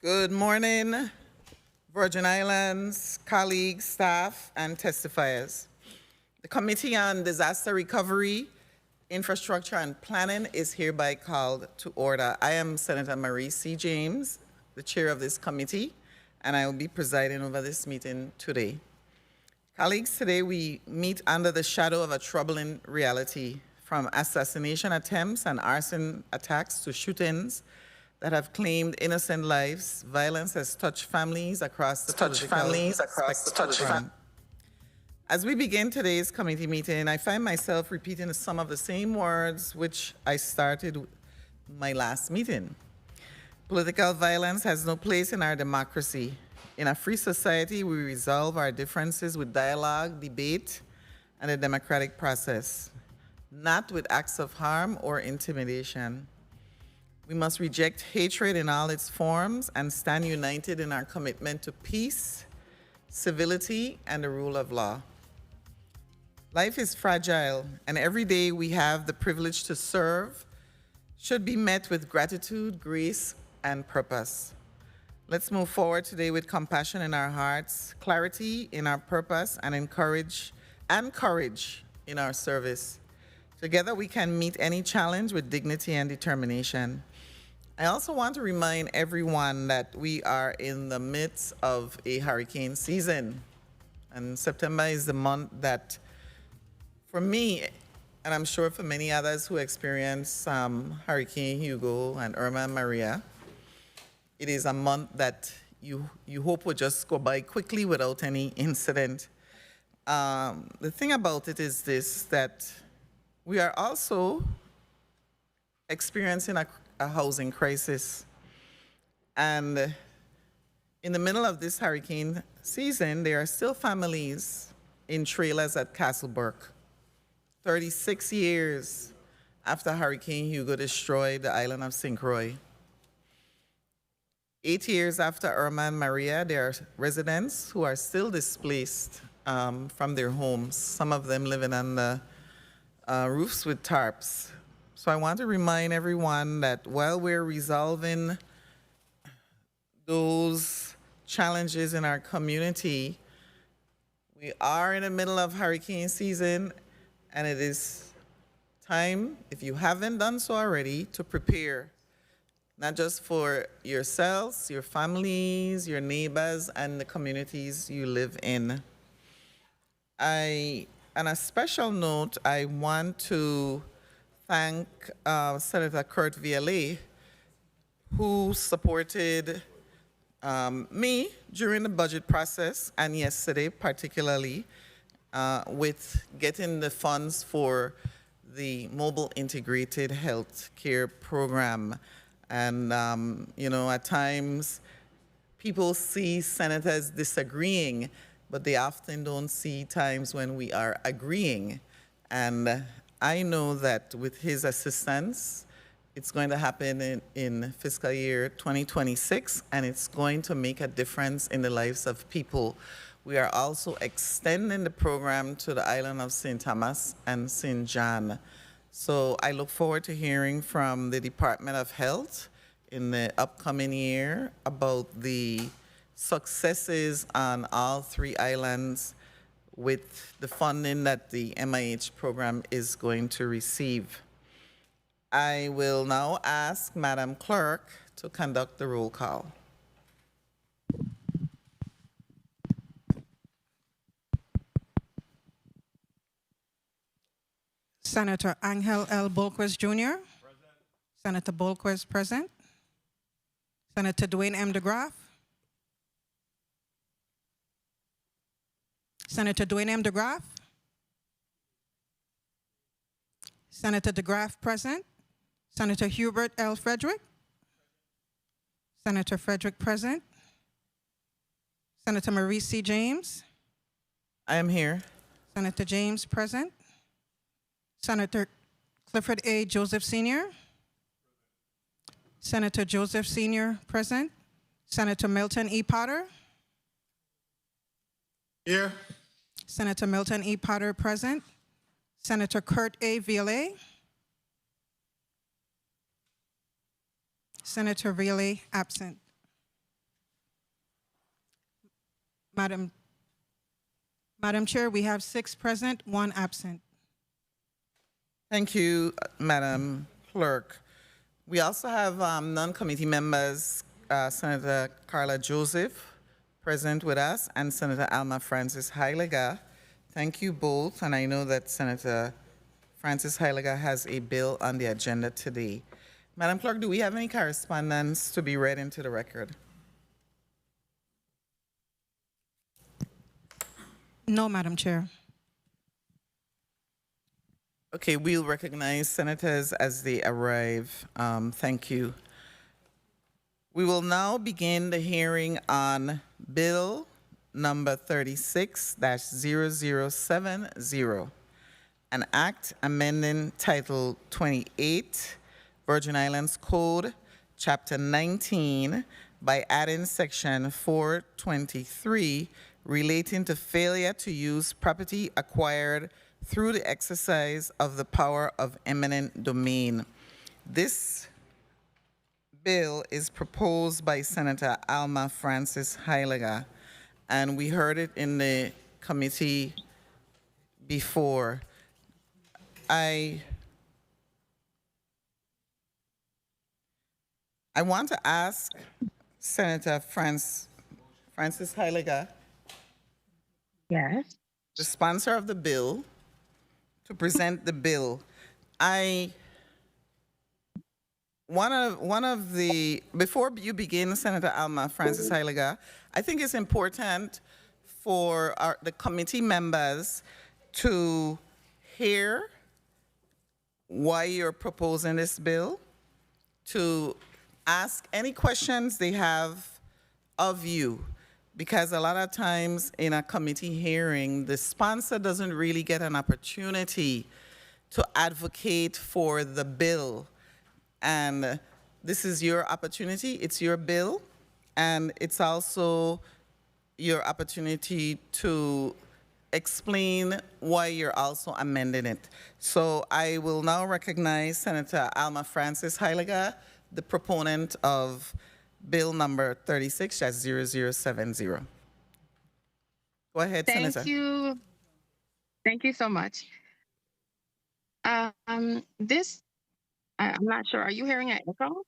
Good morning, Virgin Islands, colleagues, staff, and testifiers. The Committee on Disaster Recovery, Infrastructure, and Planning is hereby called to order. I am Senator Marie C. James, the chair of this committee, and I will be presiding over this meeting today. Colleagues, today we meet under the shadow of a troubling reality, from assassination attempts and arson attacks to shootings that have claimed innocent lives. Violence has touched families across the spectrum. As we begin today's committee meeting, I find myself repeating some of the same words which I started my last meeting. Political violence has no place in our democracy. In a free society, we resolve our differences with dialogue, debate, and a democratic process, not with acts of harm or intimidation. We must reject hatred in all its forms and stand united in our commitment to peace, civility, and the rule of law. Life is fragile, and every day we have the privilege to serve should be met with gratitude, grace, and purpose. Let's move forward today with compassion in our hearts, clarity in our purpose, and courage in our service. Together we can meet any challenge with dignity and determination. I also want to remind everyone that we are in the midst of a hurricane season. And September is the month that, for me, and I'm sure for many others who experienced Hurricane Hugo and Irma and Maria, it is a month that you hope will just go by quickly without any incident. The thing about it is this, that we are also experiencing a housing crisis. And in the middle of this hurricane season, there are still families in trailers at Castleburg. 36 years after Hurricane Hugo destroyed the island of St. Croix. 8 years after Irma and Maria, there are residents who are still displaced from their homes, some of them living on the roofs with tarps. So I want to remind everyone that while we're resolving those challenges in our community, we are in the middle of hurricane season, and it is time, if you haven't done so already, to prepare, not just for yourselves, your families, your neighbors, and the communities you live in. On a special note, I want to thank Senator Kurt Vialet, who supported me during the budget process, and yesterday particularly, with getting the funds for the mobile integrated health care program. And, you know, at times people see senators disagreeing, but they often don't see times when we are agreeing. And I know that with his assistance, it's going to happen in fiscal year 2026, and it's going to make a difference in the lives of people. We are also extending the program to the island of St. Thomas and St. John. So I look forward to hearing from the Department of Health in the upcoming year about the successes on all three islands with the funding that the MIH program is going to receive. I will now ask Madam Clerk to conduct the roll call. Senator Angel L. Bolquez Jr. Present. Senator Bolquez present. Senator Dwayne M. DeGraff. Senator Dwayne M. DeGraff. Senator DeGraff present. Senator Hubert L. Frederick. Senator Frederick present. Senator Marie C. James. I am here. Senator James present. Senator Clifford A. Joseph Sr. Senator Joseph Sr. present. Senator Milton E. Potter. Here. Senator Milton E. Potter present. Senator Kurt A. Vialet. Senator Vialet absent. Madam Chair, we have 6 present, 1 absent. Thank you, Madam Clerk. We also have non-committee members, Senator Carla Joseph, present with us, and Senator Alma Francis Heilega. Thank you both, and I know that Senator Francis Heilega has a bill on the agenda today. Madam Clerk, do we have any correspondence to be read into the record? No, Madam Chair. Okay, we'll recognize senators as they arrive. Thank you. We will now begin the hearing on Bill number 36-0070, an act amending Title 28, Virgin Islands Code, Chapter 19, by adding Section 423 relating to failure to use property acquired through the exercise of the power of eminent domain. This bill is proposed by Senator Alma Francis Heilega, and we heard it in the committee before. I want to ask Senator Francis Heilega, Yes. the sponsor of the bill, to present the bill. Before you begin, Senator Alma Francis Heilega, I think it's important for the committee members to hear why you're proposing this bill, to ask any questions they have of you, because a lot of times in a committee hearing, the sponsor doesn't really get an opportunity to advocate for the bill. And this is your opportunity, it's your bill, and it's also your opportunity to explain why you're also amending it. So I will now recognize Senator Alma Francis Heilega, the proponent of Bill number 36-0070. Go ahead, Senator. Thank you. Thank you so much. I'm not sure. Are you hearing an echo?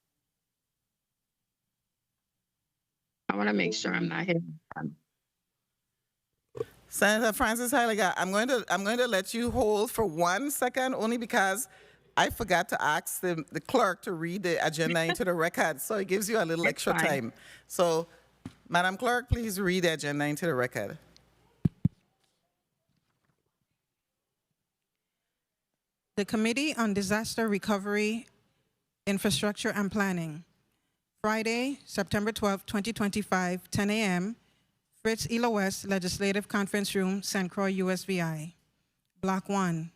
I want to make sure I'm not hearing. Senator Francis Heilega, I'm going to let you hold for 1 second, only because I forgot to ask the clerk to read the agenda into the record, so it gives you a little extra time. So, Madam Clerk, please read the agenda into the record. The Committee on Disaster Recovery, Infrastructure and Planning. Friday, September 12, 2025, 10 a.m., Frits Lawaetz Legislative Conference Room, St. Croix, USVI. Block 1,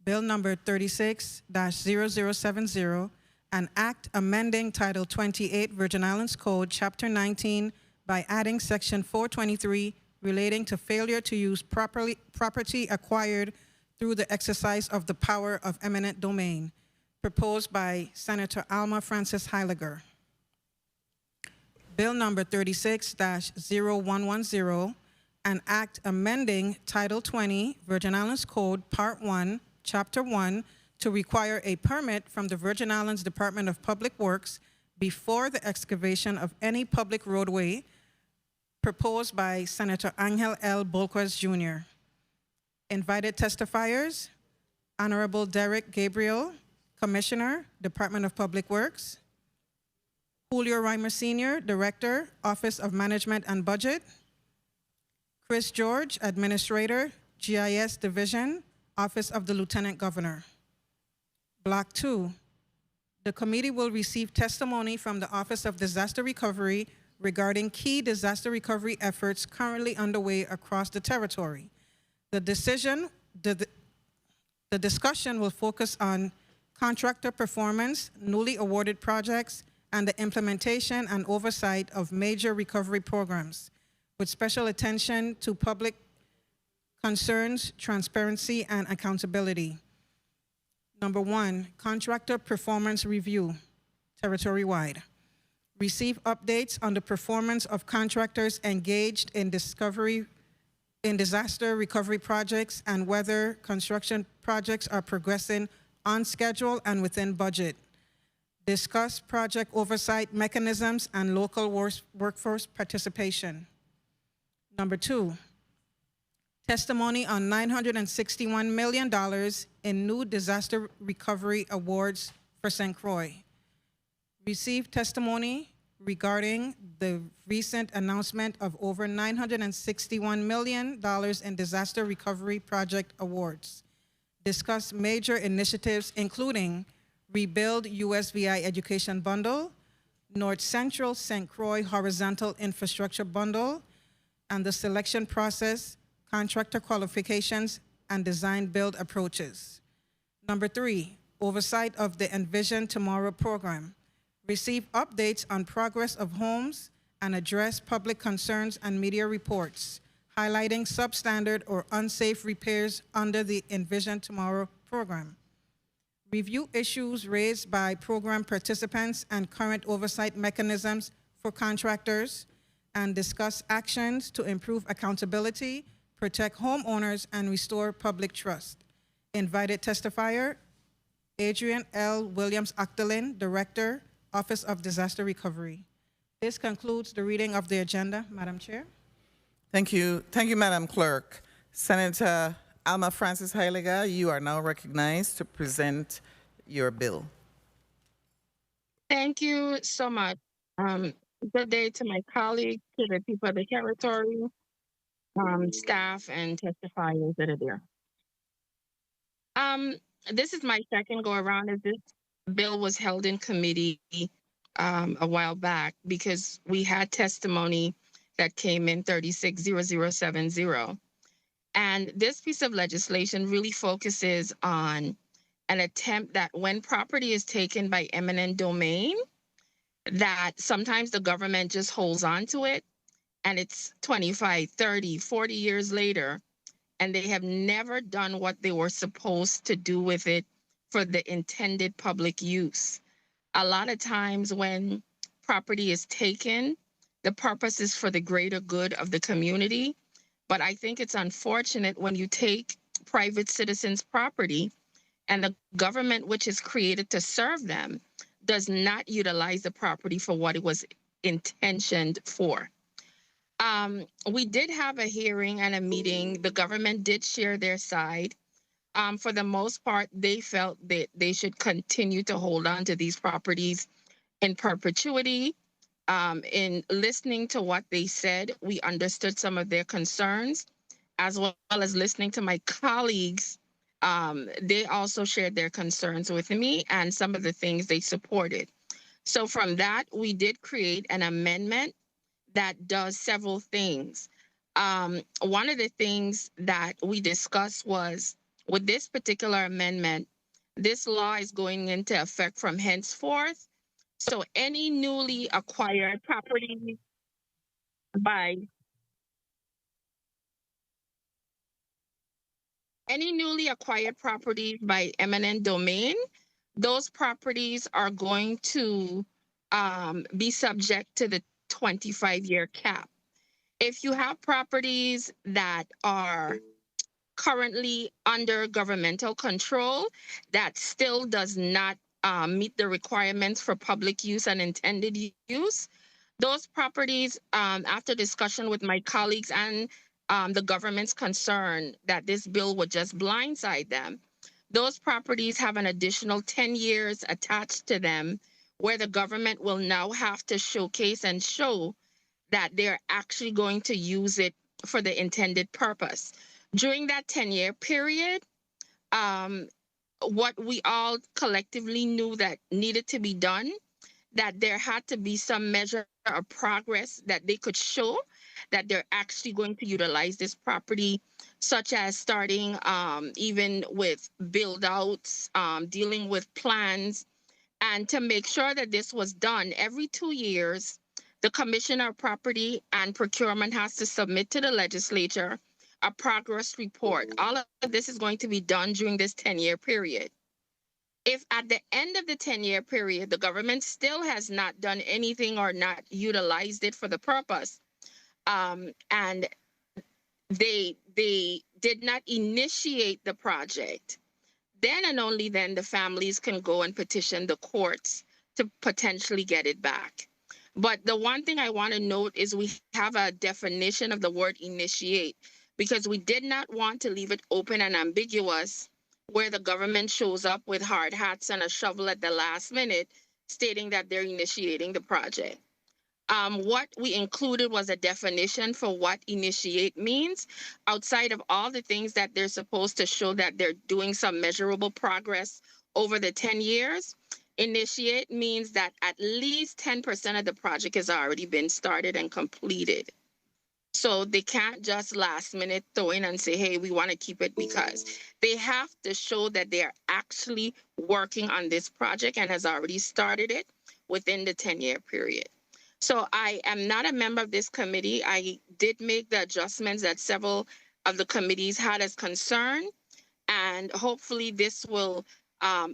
Bill number 36-0070, an act amending Title 28 Virgin Islands Code, Chapter 19, by adding Section 423 relating to failure to use property acquired through the exercise of the power of eminent domain, proposed by Senator Alma Francis Heilega. Bill number 36-0110, an act amending Title 20 Virgin Islands Code, Part 1, Chapter 1, to require a permit from the Virgin Islands Department of Public Works before the excavation of any public roadway, proposed by Senator Angel L. Bolquez, Jr. Invited testifiers, Honorable Derek Gabriel, Commissioner, Department of Public Works; Julio Reimer Sr., Director, Office of Management and Budget; Chris George, Administrator, GIS Division, Office of the Lieutenant Governor. Block 2, the committee will receive testimony from the Office of Disaster Recovery regarding key disaster recovery efforts currently underway across the territory. The discussion will focus on contractor performance, newly awarded projects, and the implementation and oversight of major recovery programs, with special attention to public concerns, transparency, and accountability. Number 1, contractor performance review, territory-wide. receive updates on the performance of contractors engaged in disaster recovery projects and whether construction projects are progressing on schedule and within budget. Discuss project oversight mechanisms and local workforce participation. Number 2, testimony on $961 million in new disaster recovery awards for St. Croix. Receive testimony regarding the recent announcement of over $961 million in disaster recovery project awards. Discuss major initiatives including Rebuild USVI Education Bundle, North Central St. Croix Horizontal Infrastructure Bundle, and the selection process, contractor qualifications, and design-build approaches. Number 3, oversight of the Envision Tomorrow program. Receive updates on progress of homes and address public concerns and media reports, highlighting substandard or unsafe repairs under the Envision Tomorrow program. Review issues raised by program participants and current oversight mechanisms for contractors, and discuss actions to improve accountability, protect homeowners, and restore public trust. Invited testifier, Adrian L. Williams-Octolin, Director, Office of Disaster Recovery. This concludes the reading of the agenda, Madam Chair. Thank you, Madam Clerk. Senator Alma Francis Heiliger, you are now recognized to present your bill. Thank you so much. Good day to my colleagues, to the people of the territory, staff, and testifiers that are there. This is my second go around as this bill was held in committee a while back because we had testimony that came in 360070. And this piece of legislation really focuses on an attempt that when property is taken by eminent domain, that sometimes the government just holds on to it and it's 25, 30, 40 years later, and they have never done what they were supposed to do with it for the intended public use. A lot of times when property is taken, the purpose is for the greater good of the community. But I think it's unfortunate when you take private citizens' property and the government, which is created to serve them, does not utilize the property for what it was intentioned for. We did have a hearing and a meeting. The government did share their side. For the most part, they felt that they should continue to hold on to these properties in perpetuity. In listening to what they said, we understood some of their concerns, as well as listening to my colleagues. They also shared their concerns with me and some of the things they supported. So from that, we did create an amendment that does several things. One of the things that we discussed was, with this particular amendment, this law is going into effect from henceforth. So any newly acquired property by eminent domain, those properties are going to be subject to the 25-year cap. If you have properties that are currently under governmental control that still does not meet the requirements for public use and intended use, those properties, after discussion with my colleagues and the government's concern that this bill would just blindside them, those properties have an additional 10 years attached to them where the government will now have to showcase and show that they're actually going to use it for the intended purpose. During that 10-year period, what we all collectively knew that needed to be done, that there had to be some measure of progress that they could show that they're actually going to utilize this property, such as starting even with build outs, dealing with plans, and to make sure that this was done every 2 years. The Commissioner of Property and Procurement has to submit to the legislature a progress report. All of this is going to be done during this 10-year period. If at the end of the 10-year period, the government still has not done anything or not utilized it for the purpose, and they did not initiate the project, then and only then the families can go and petition the courts to potentially get it back. But the one thing I want to note is we have a definition of the word initiate, because we did not want to leave it open and ambiguous where the government shows up with hard hats and a shovel at the last minute stating that they're initiating the project. What we included was a definition for what initiate means, outside of all the things that they're supposed to show that they're doing some measurable progress over the 10 years. Initiate means that at least 10% of the project has already been started and completed. So they can't just last minute throw in and say, hey, we want to keep it, because they have to show that they are actually working on this project and has already started it within the 10-year period. So I am not a member of this committee. I did make the adjustments that several of the committees had as concern, and hopefully this will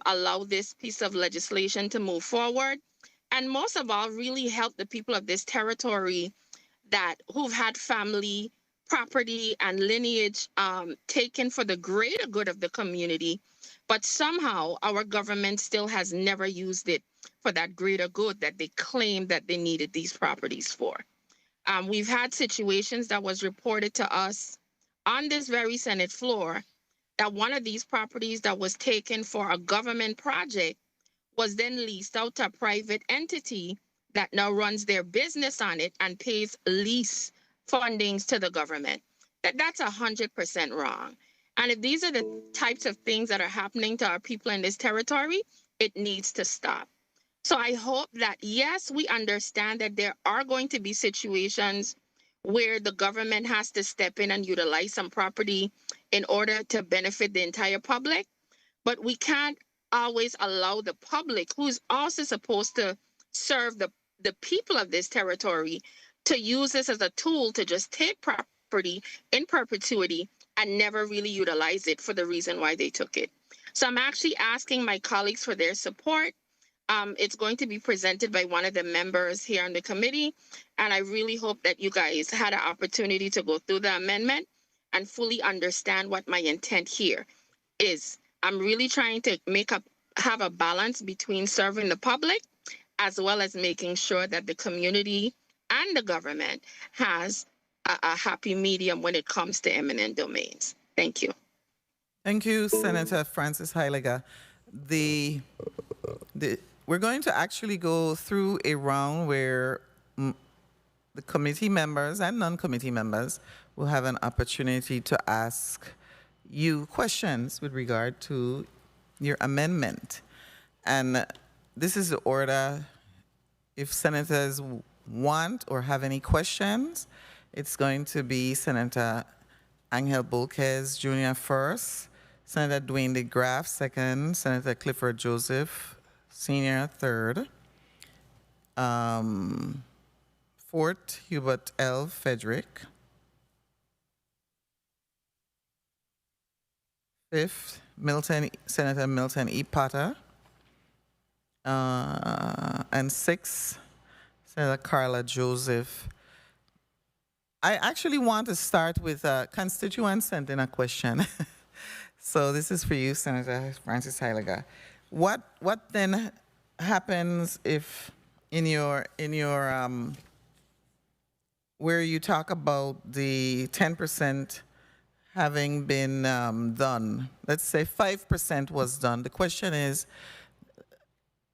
allow this piece of legislation to move forward, and most of all, really help the people of this territory who've had family, property, and lineage taken for the greater good of the community, but somehow our government still has never used it for that greater good that they claim that they needed these properties for. We've had situations that was reported to us on this very Senate floor that one of these properties that was taken for a government project was then leased out to a private entity that now runs their business on it and pays lease fundings to the government. That's 100% wrong. And if these are the types of things that are happening to our people in this territory, it needs to stop. So I hope that, yes, we understand that there are going to be situations where the government has to step in and utilize some property in order to benefit the entire public, but we can't always allow the public, who's also supposed to serve the people of this territory, to use this as a tool to just take property in perpetuity and never really utilize it for the reason why they took it. So I'm actually asking my colleagues for their support. It's going to be presented by one of the members here on the committee, and I really hope that you guys had an opportunity to go through the amendment and fully understand what my intent here is. I'm really trying to have a balance between serving the public as well as making sure that the community and the government has a happy medium when it comes to eminent domains. Thank you. Thank you, Senator Francis Heiliger. We're going to actually go through a round where the committee members and non-committee members will have an opportunity to ask you questions with regard to your amendment. And this is the order. If senators want or have any questions, it's going to be Senator Angel Bolquez Jr. first, Senator Dwayne DeGraff second, Senator Clifford Joseph Sr. third, fourth, Hubert L. Frederick, fifth, Senator Milton E. Potter, and sixth, Senator Carla Joseph. I actually want to start with a constituent sent in a question. So this is for you, Senator Francis Heiliger. What then happens if in your where you talk about the 10% having been done, let's say 5% was done. The question is,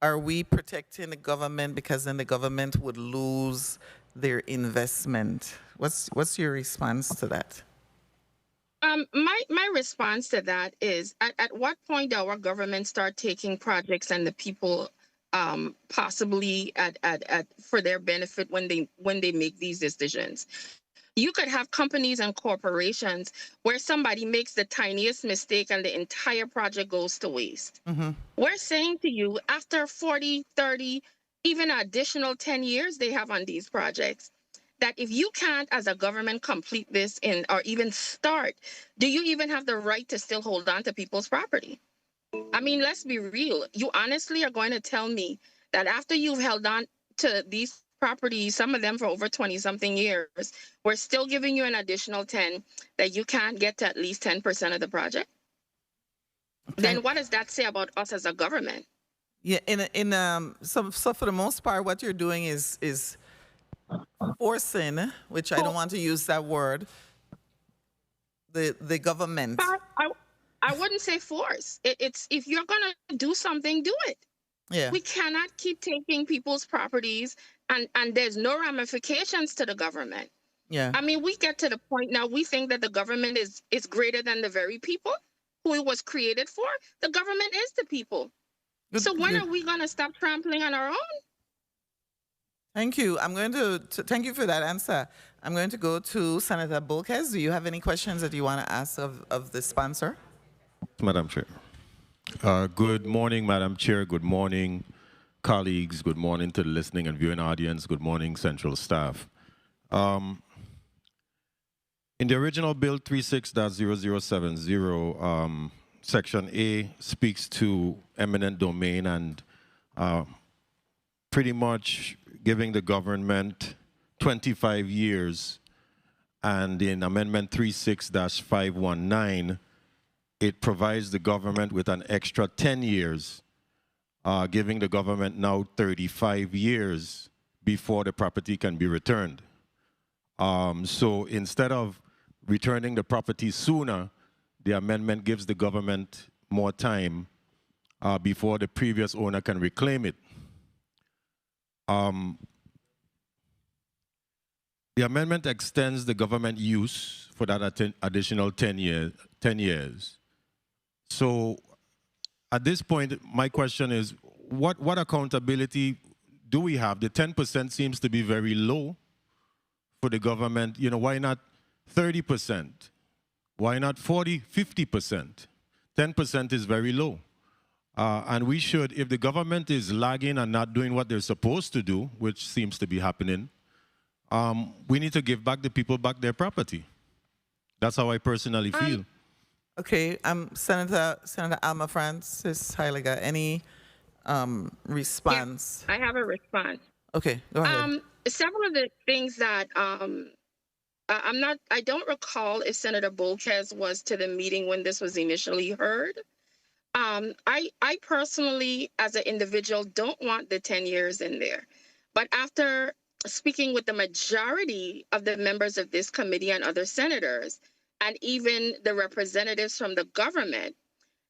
are we protecting the government because then the government would lose their investment? What's your response to that? My response to that is, at what point do our government start taking projects and the people possibly for their benefit when they make these decisions? You could have companies and corporations where somebody makes the tiniest mistake and the entire project goes to waste. Mm-hmm. We're saying to you, after 40, 30, even an additional 10 years they have on these projects, that if you can't, as a government, complete this or even start, do you even have the right to still hold on to people's property? I mean, let's be real. You honestly are going to tell me that after you've held on to these properties, some of them for over 20 something years, we're still giving you an additional 10, that you can't get to at least 10% of the project? Then what does that say about us as a government? Yeah, so for the most part, what you're doing is forcing, which I don't want to use that word, the government. I wouldn't say force. It's if you're gonna do something, do it. Yeah. We cannot keep taking people's properties and there's no ramifications to the government. Yeah. I mean, we get to the point now we think that the government is greater than the very people who it was created for. The government is the people. So when are we going to stop trampling on our own? Thank you. I'm going to thank you for that answer. I'm going to go to Senator Bolkes. Do you have any questions that you want to ask of the sponsor? Madam Chair. Good morning, Madam Chair. Good morning, colleagues. Good morning to the listening and viewing audience. Good morning, central staff. In the original Bill 36.0070, Section A speaks to eminent domain and pretty much giving the government 25 years. And in Amendment 36-519, it provides the government with an extra 10 years, giving the government now 35 years before the property can be returned. So instead of returning the property sooner, the amendment gives the government more time before the previous owner can reclaim it. The amendment extends the government use for that additional 10 years. So at this point, my question is, what accountability do we have? The 10% seems to be very low for the government. You know, why not 30%? Why not 40, 50%? 10% is very low. And we should, if the government is lagging and not doing what they're supposed to do, which seems to be happening, we need to give back the people back their property. That's how I personally feel. Okay, Senator Alma Francis Heiliger, any response? Yeah, I have a response. Okay, go ahead. Several of the things that I don't recall if Senator Bolkes was to the meeting when this was initially heard. I personally, as an individual, don't want the 10 years in there. But after speaking with the majority of the members of this committee and other senators, and even the representatives from the government,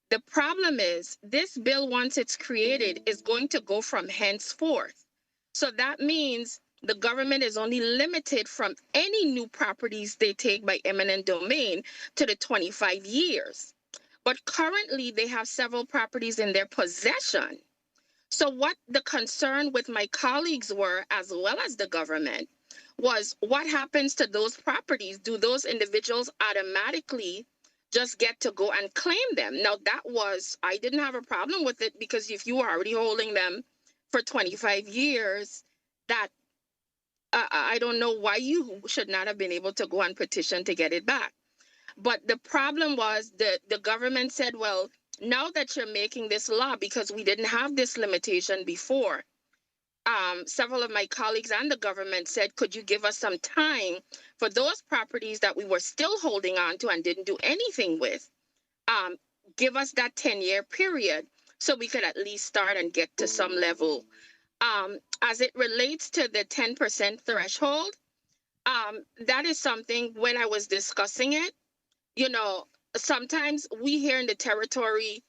the problem is this bill, once it's created, is going to go from henceforth. So that means the government is only limited from any new properties they take by eminent domain to the 25 years. But currently they have several properties in their possession. So what the concern with my colleagues were, as well as the government, was what happens to those properties? Do those individuals automatically just get to go and claim them? Now I didn't have a problem with it, because if you were already holding them for 25 years, that I don't know why you should not have been able to go and petition to get it back. But the problem was that the government said, well, now that you're making this law, because we didn't have this limitation before, several of my colleagues and the government said, could you give us some time for those properties that we were still holding on to and didn't do anything with? Give us that 10-year period so we could at least start and get to some level. As it relates to the 10% threshold, that is something, when I was discussing it, you know, sometimes we here in the territory,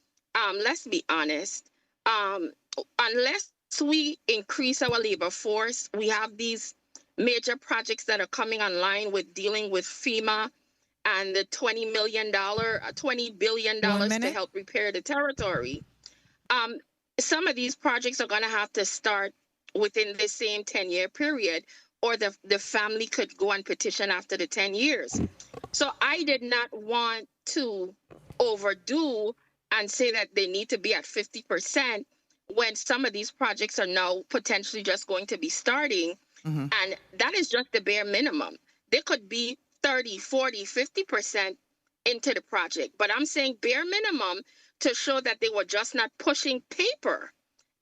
let's be honest, unless we increase our labor force, we have these major projects that are coming online with dealing with FEMA and the $20 billion to help repair the territory. Some of these projects are going to have to start within the same 10-year period, or the family could go and petition after the 10 years. So I did not want to overdo and say that they need to be at 50% when some of these projects are now potentially just going to be starting. Mm-hmm. And that is just the bare minimum. They could be 30, 40, 50% into the project. But I'm saying bare minimum to show that they were just not pushing paper.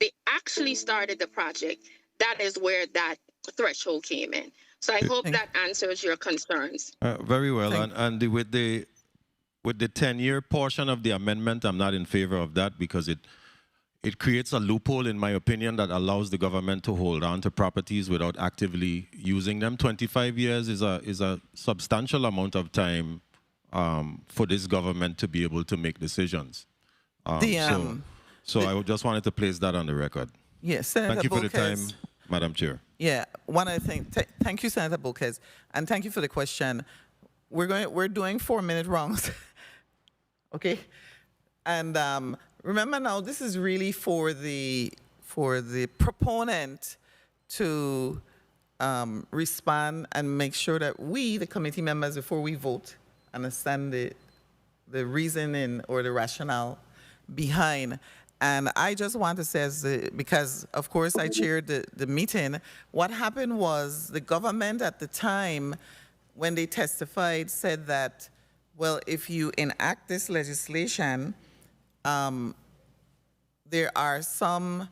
They actually started the project. That is where that threshold came in. So I hope that answers your concerns. Very well. Thank- With the 10-year portion of the amendment, I'm not in favor of that because it creates a loophole, in my opinion, that allows the government to hold on to properties without actively using them. 25 years is a substantial amount of time for this government to be able to make decisions. So I just wanted to place that on the record. Yes, Senator Thank you for the time, Bolkes. Madam Chair. Yeah, one other thing. Thank you, Senator Bolkes, and thank you for the question. We're doing 4-minute rounds, okay? And remember now, this is really for the proponent to respond and make sure that we, the committee members, before we vote, understand the reasoning or the rationale behind. And I just want to say, because of course I chaired the meeting, what happened was the government at the time, when they testified, said that, well, if you enact this legislation, there are some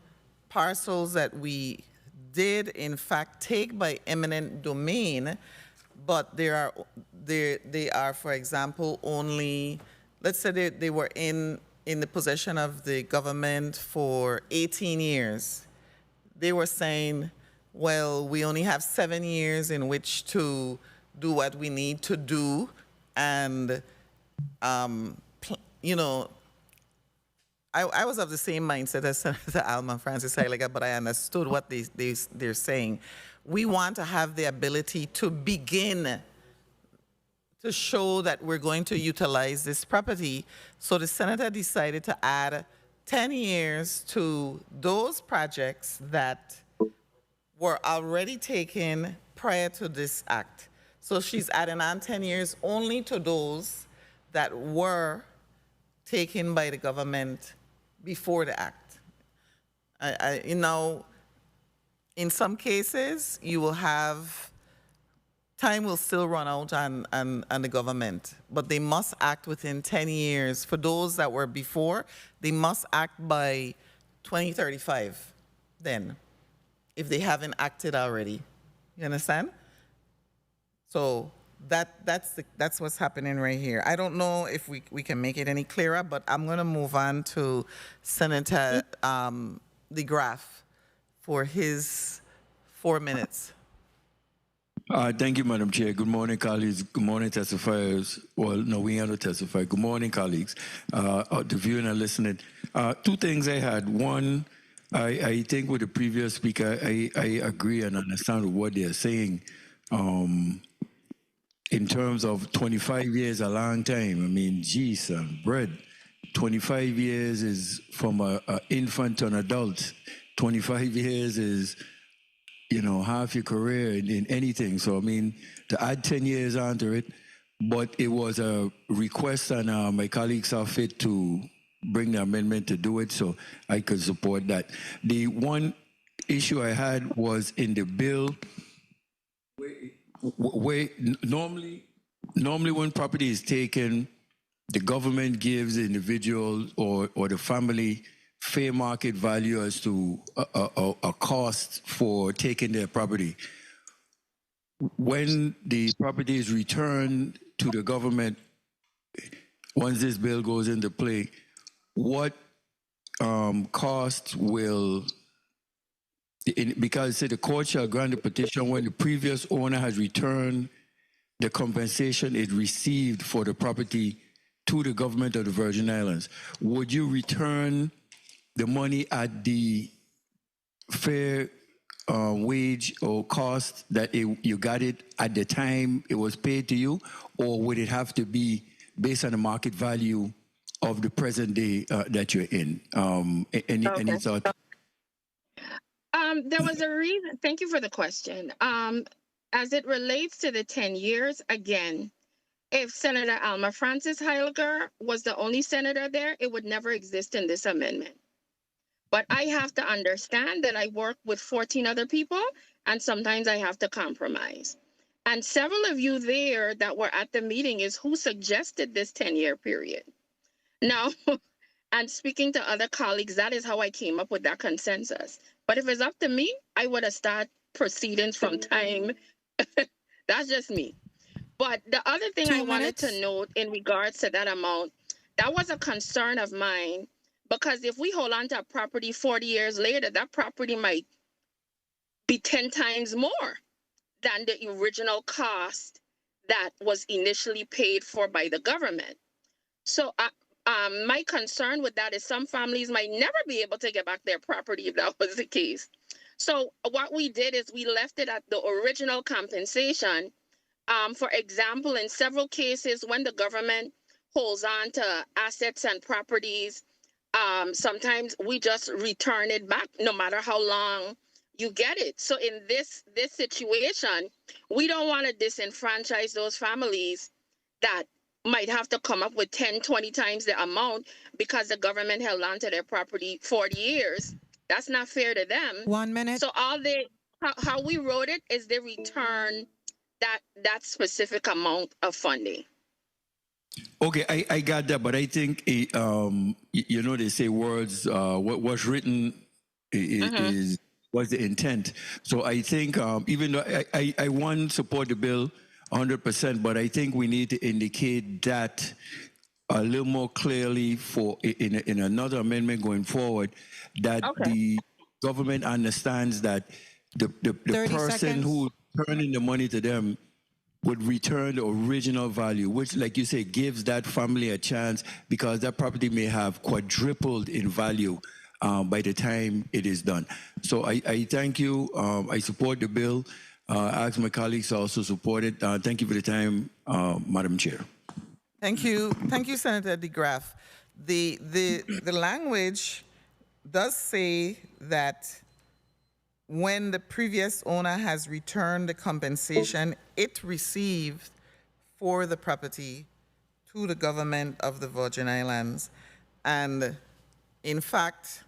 parcels that we did in fact take by eminent domain, but they are, for example, only, let's say they were in the possession of the government for 18 years. They were saying, well, we only have 7 years in which to do what we need to do. And, you know, I was of the same mindset as Senator Alma Francis Heiliger, but I understood what they're saying. We want to have the ability to begin to show that we're going to utilize this property. So the senator decided to add 10 years to those projects that were already taken prior to this act. So she's adding on 10 years only to those that were taken by the government before the act. You know, in some cases, you will have time will still run out on the government, but they must act within 10 years. For those that were before, they must act by 2035 then, if they haven't acted already. You understand? So that's what's happening right here. I don't know if we can make it any clearer, but I'm going to move on to Senator DeGraff for his 4 minutes. Thank you, Madam Chair. Good morning, colleagues. Good morning, testifiers. Well, no, we are not testify. Good morning, colleagues. The viewing and listening. 2 things I had. One, I think with the previous speaker, I agree and understand what they're saying. In terms of 25 years, a long time. I mean, geez, bread. 25 years is from an infant to an adult. 25 years is, you know, half your career in anything. So, I mean, to add 10 years onto it, but it was a request and my colleagues saw fit to bring the amendment to do it, so I could support that. The one issue I had was in the bill, where normally when property is taken, the government gives the individual or the family fair market value as to a cost for taking their property. When the property is returned to the government, once this bill goes into play, what cost will, because say the court shall grant a petition when the previous owner has returned the compensation it received for the property to the government of the Virgin Islands. Would you return the money at the fair wage or cost that you got it at the time it was paid to you, or would it have to be based on the market value of the present day that you're in? Any thought? There was a reason. Thank you for the question. As it relates to the 10 years, again, if Senator Alma Francis Heiliger was the only senator there, it would never exist in this amendment. But I have to understand that I work with 14 other people, and sometimes I have to compromise. And several of you there that were at the meeting is who suggested this 10-year period. Now, And speaking to other colleagues, that is how I came up with that consensus. But if it's up to me, I would have started proceedings from time. That's just me. But the other thing I wanted to note in regards to that amount, that was a concern of mine, because if we hold on to a property 40 years later, that property might be 10 times more than the original cost that was initially paid for by the government. So my concern with that is some families might never be able to get back their property if that was the case. So what we did is we left it at the original compensation. For example, in several cases, when the government holds on to assets and properties, sometimes we just return it back no matter how long you get it. So in this situation, we don't want to disenfranchise those families that might have to come up with 10, 20 times the amount because the government held on to their property 40 years. That's not fair to them. 1 minute. So how we wrote it is they return that specific amount of funding. Okay, I got that, but I think, you know, they say words, what was written is was the intent. So I think, even though I want to support the bill 100%, but I think we need to indicate that a little more clearly for in another amendment going forward, that the government understands that the person who's turning the money to them would return the original value, which, like you say, gives that family a chance, because that property may have quadrupled in value by the time it is done. So I thank you. I support the bill. I ask my colleagues to also support it. Thank you for the time, Madam Chair. Thank you, Senator DeGraff. The language does say that when the previous owner has returned the compensation it received for the property to the government of the Virgin Islands. And in fact,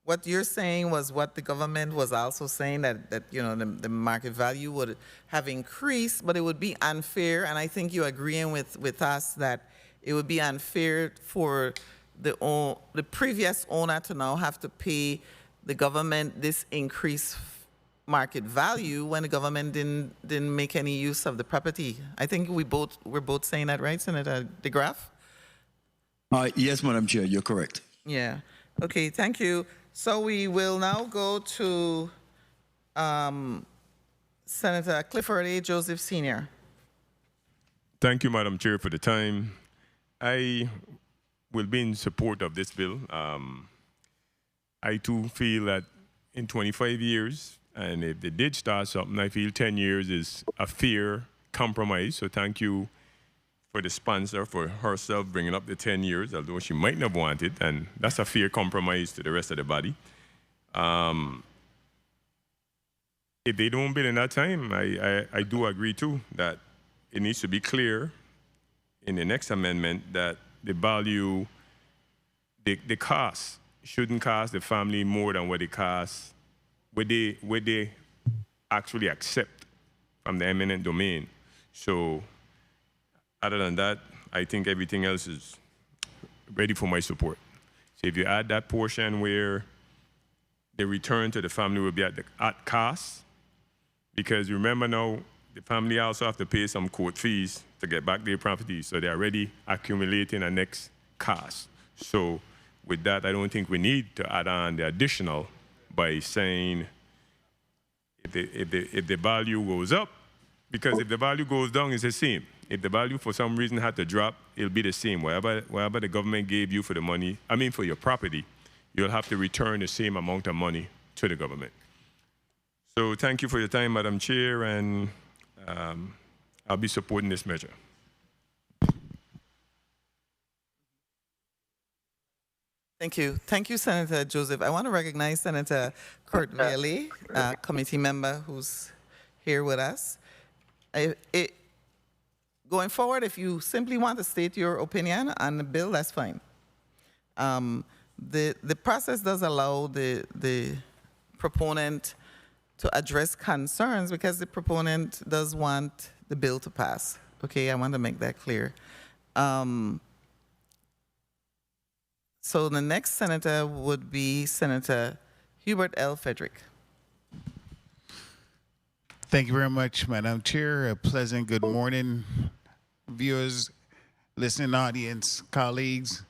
what you're saying was what the government was also saying, that you know, the market value would have increased, but it would be unfair, and I think you're agreeing with us that it would be unfair for the previous owner to now have to pay the government this increased market value when the government didn't make any use of the property. I think we're both saying that, right, Senator DeGraff? Yes, Madam Chair, you're correct. Yeah. Okay, thank you. So we will now go to Senator Clifford A. Joseph Sr. Thank you, Madam Chair, for the time. I will be in support of this bill. I too feel that in 25 years, and if they did start something, I feel 10 years is a fair compromise. So thank you for the sponsor, for herself bringing up the 10 years, although she might not want it, and that's a fair compromise to the rest of the body. If they don't bid in that time, I do agree too that it needs to be clear in the next amendment that the value, the cost shouldn't cost the family more than what it costs, what they actually accept from the eminent domain. So other than that, I think everything else is ready for my support. So if you add that portion where the return to the family will be at cost, because remember now, the family also have to pay some court fees to get back their property, so they're already accumulating a next cost. So with that, I don't think we need to add on the additional by saying if the value goes up, because if the value goes down, it's the same. If the value for some reason had to drop, it'll be the same. Whatever the government gave you for the money, I mean for your property, you'll have to return the same amount of money to the government. So thank you for your time, Madam Chair, and I'll be supporting this measure. Thank you. Thank you, Senator Joseph. I want to recognize Senator Kurt Bailey, committee member who's here with us. Going forward, if you simply want to state your opinion on the bill, that's fine. The process does allow the proponent to address concerns because the proponent does want the bill to pass. Okay, I want to make that clear. So the next senator would be Senator Hubert L. Frederick. Thank you very much, Madam Chair. A pleasant good morning, viewers, listening audience, colleagues,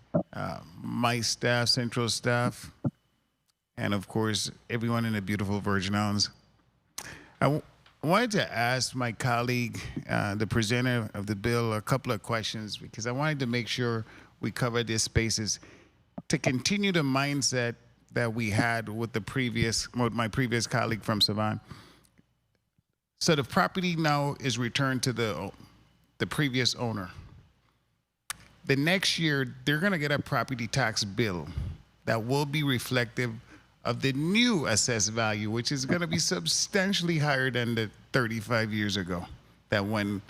my staff, central staff, and of course, everyone in the beautiful Virgin Islands. I wanted to ask my colleague, the presenter of the bill, a couple of questions because I wanted to make sure we cover these spaces to continue the mindset that we had with my previous colleague from Savannah. So the property now is returned to the previous owner. The next year, they're gonna get a property tax bill that will be reflective of the new assessed value, which is gonna be substantially higher than the 35 years ago, that when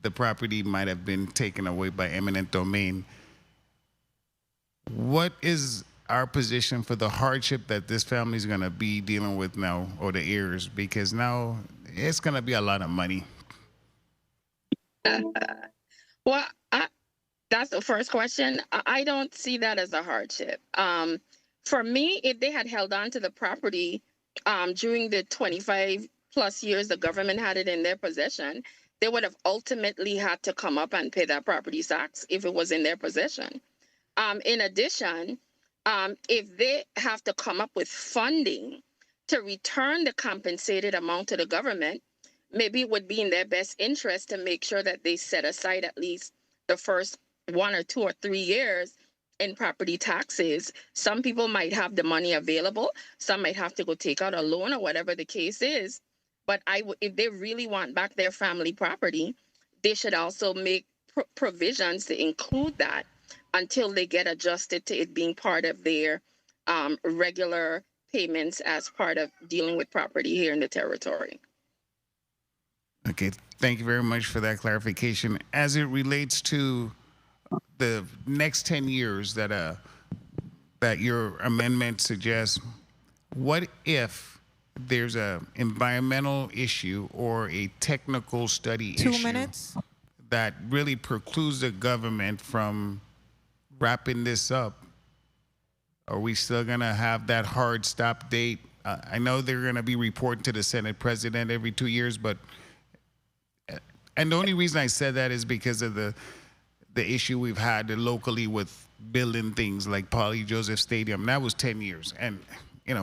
the property might have been taken away by eminent domain. What is our position for the hardship that this family is gonna be dealing with now, or the heirs, because now it's gonna be a lot of money. Well, that's the first question. I don't see that as a hardship. For me, if they had held on to the property during the 25 plus years the government had it in their possession, they would have ultimately had to come up and pay that property tax if it was in their possession. In addition, if they have to come up with funding to return the compensated amount to the government, maybe it would be in their best interest to make sure that they set aside at least the first 1 or 2 or 3 years in property taxes. Some people might have the money available. Some might have to go take out a loan or whatever the case is. But if they really want back their family property, they should also make provisions to include that until they get adjusted to it being part of their regular payments as part of dealing with property here in the territory. Okay, thank you very much for that clarification. As it relates to the next 10 years that your amendment suggests, what if there's an environmental issue or a technical study 2 issue minutes. that really precludes the government from wrapping this up? Are we still gonna have that hard stop date? I know they're gonna be reporting to the Senate President every 2 years, but, and the only reason I said that is because of the issue we've had locally with building things like Paulie Joseph Stadium. That was 10 years. And,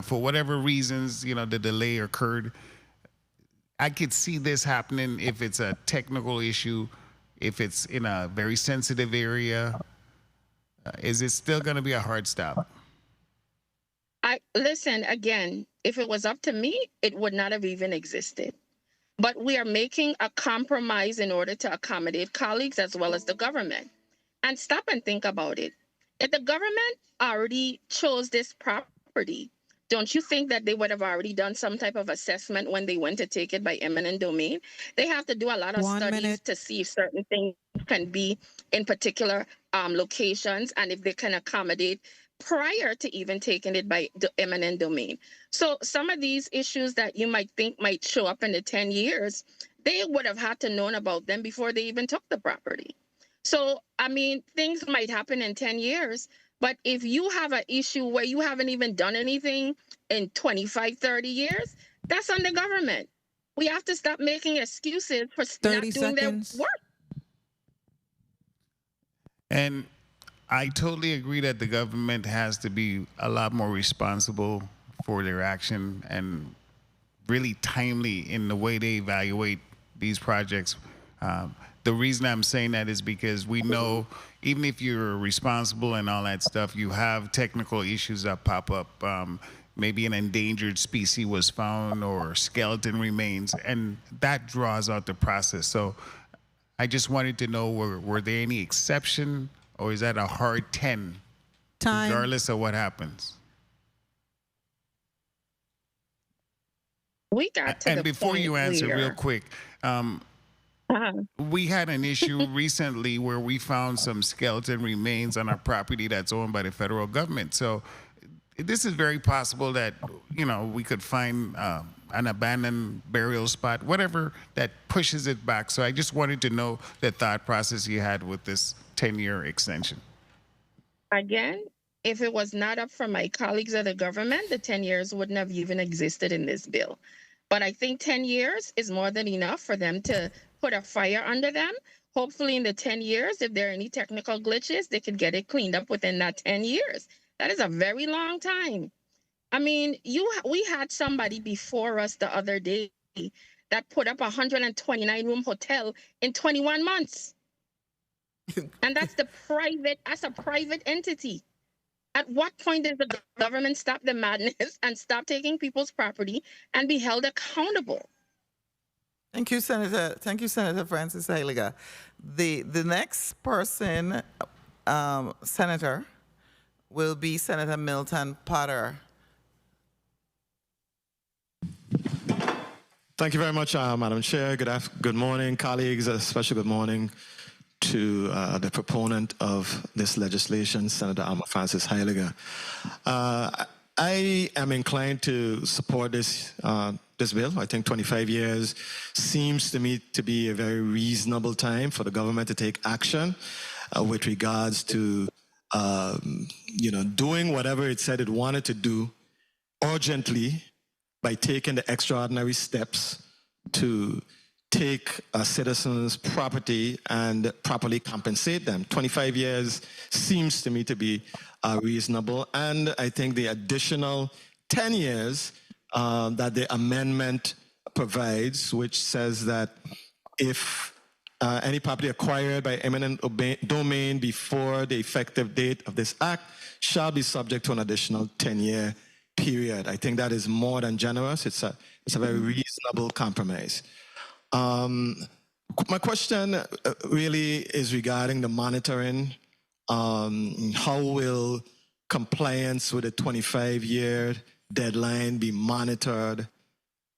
for whatever reasons, the delay occurred. I could see this happening if it's a technical issue, if it's in a very sensitive area. Is it still gonna be a hard stop? Listen, again, if it was up to me, it would not have even existed. But we are making a compromise in order to accommodate colleagues as well as the government. And stop and think about it. If the government already chose this property, don't you think that they would have already done some type of assessment when they went to take it by eminent domain? They have to do a lot of 1 studies minute. to see if certain things can be in particular locations and if they can accommodate prior to even taking it by the eminent domain. So some of these issues that you might think might show up in the 10 years, they would have had to known about them before they even took the property. So, things might happen in 10 years, but if you have an issue where you haven't even done anything in 25, 30 years, that's on the government. We have to stop making excuses for not 30 doing seconds. their work. And I totally agree that the government has to be a lot more responsible for their action and really timely in the way they evaluate these projects. The reason I'm saying that is because we know even if you're responsible and all that stuff, you have technical issues that pop up. Maybe an endangered species was found or skeleton remains, and that draws out the process. So I just wanted to know, were there any exception, or is that a hard 10, Time. regardless of what happens? We got to And the before point you answer, where- real quick, we had an issue recently where we found some skeleton remains on our property that's owned by the federal government. So this is very possible that, we could find an abandoned burial spot, whatever that pushes it back. So I just wanted to know the thought process you had with this 10-year extension. Again, if it was not up for my colleagues of the government, the 10 years wouldn't have even existed in this bill. But I think 10 years is more than enough for them to put a fire under them. Hopefully in the 10 years, if there are any technical glitches, they could get it cleaned up within that 10 years. That is a very long time. I mean, we had somebody before us the other day that put up a 129-room hotel in 21 months. And that's a private entity. At what point does the government stop the madness and stop taking people's property and be held accountable? Thank you, Senator. Thank you, Senator Francis Heiliger. The next person, Senator, will be Senator Milton Potter. Thank you very much, Madam Chair. Good morning, colleagues. A special good morning to the proponent of this legislation, Senator Alma Francis Heiliger. I am inclined to support this bill. I think 25 years seems to me to be a very reasonable time for the government to take action with regards to doing whatever it said it wanted to do urgently by taking the extraordinary steps to take a citizen's property and properly compensate them. 25 years seems to me to be reasonable, and I think the additional 10 years that the amendment provides, which says that if any property acquired by eminent domain before the effective date of this act shall be subject to an additional 10-year period. I think that is more than generous. It's a very reasonable compromise. My question really is regarding the monitoring. How will compliance with a 25-year deadline be monitored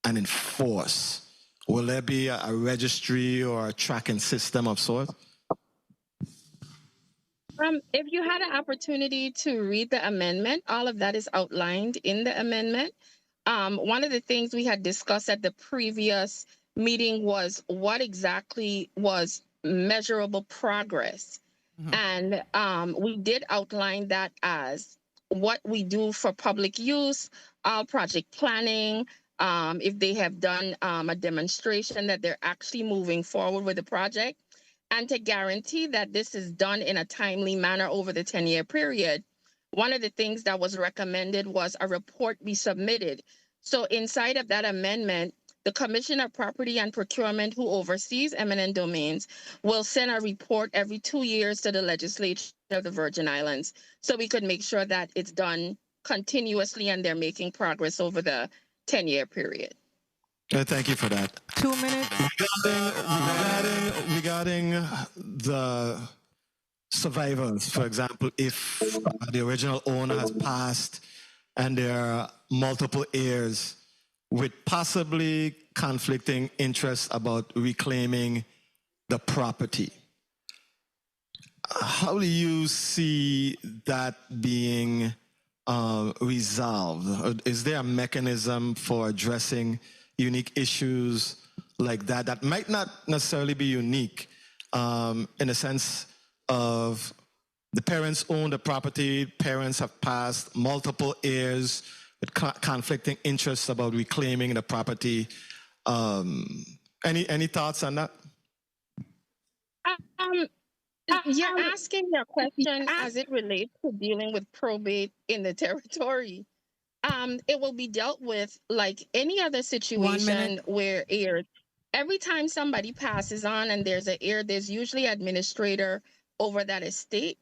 and enforced? Will there be a registry or a tracking system of sorts? If you had an opportunity to read the amendment, all of that is outlined in the amendment. One of the things we had discussed at the previous meeting was what exactly was measurable progress. And we did outline that as what we do for public use, project planning, if they have done a demonstration that they're actually moving forward with the project, and to guarantee that this is done in a timely manner over the 10-year period. One of the things that was recommended was a report be submitted. So inside of that amendment, the Commissioner of Property and Procurement, who oversees eminent domains, will send a report every 2 years to the legislature of the Virgin Islands, so we could make sure that it's done continuously and they're making progress over the 10-year period. Thank you for that. 2 minutes. Regarding the survivors, for example, if the original owner has passed and there are multiple heirs with possibly conflicting interests about reclaiming the property, how do you see that being resolved? Is there a mechanism for addressing unique issues like that that might not necessarily be unique in the sense of the parents own the property, parents have passed, multiple heirs with conflicting interests about reclaiming the property? Any thoughts on that? You're asking your question as it relates to dealing with probate in the territory. It will be dealt with like any other situation where heirs. Every time somebody passes on and there's an heir, there's usually an administrator over that estate.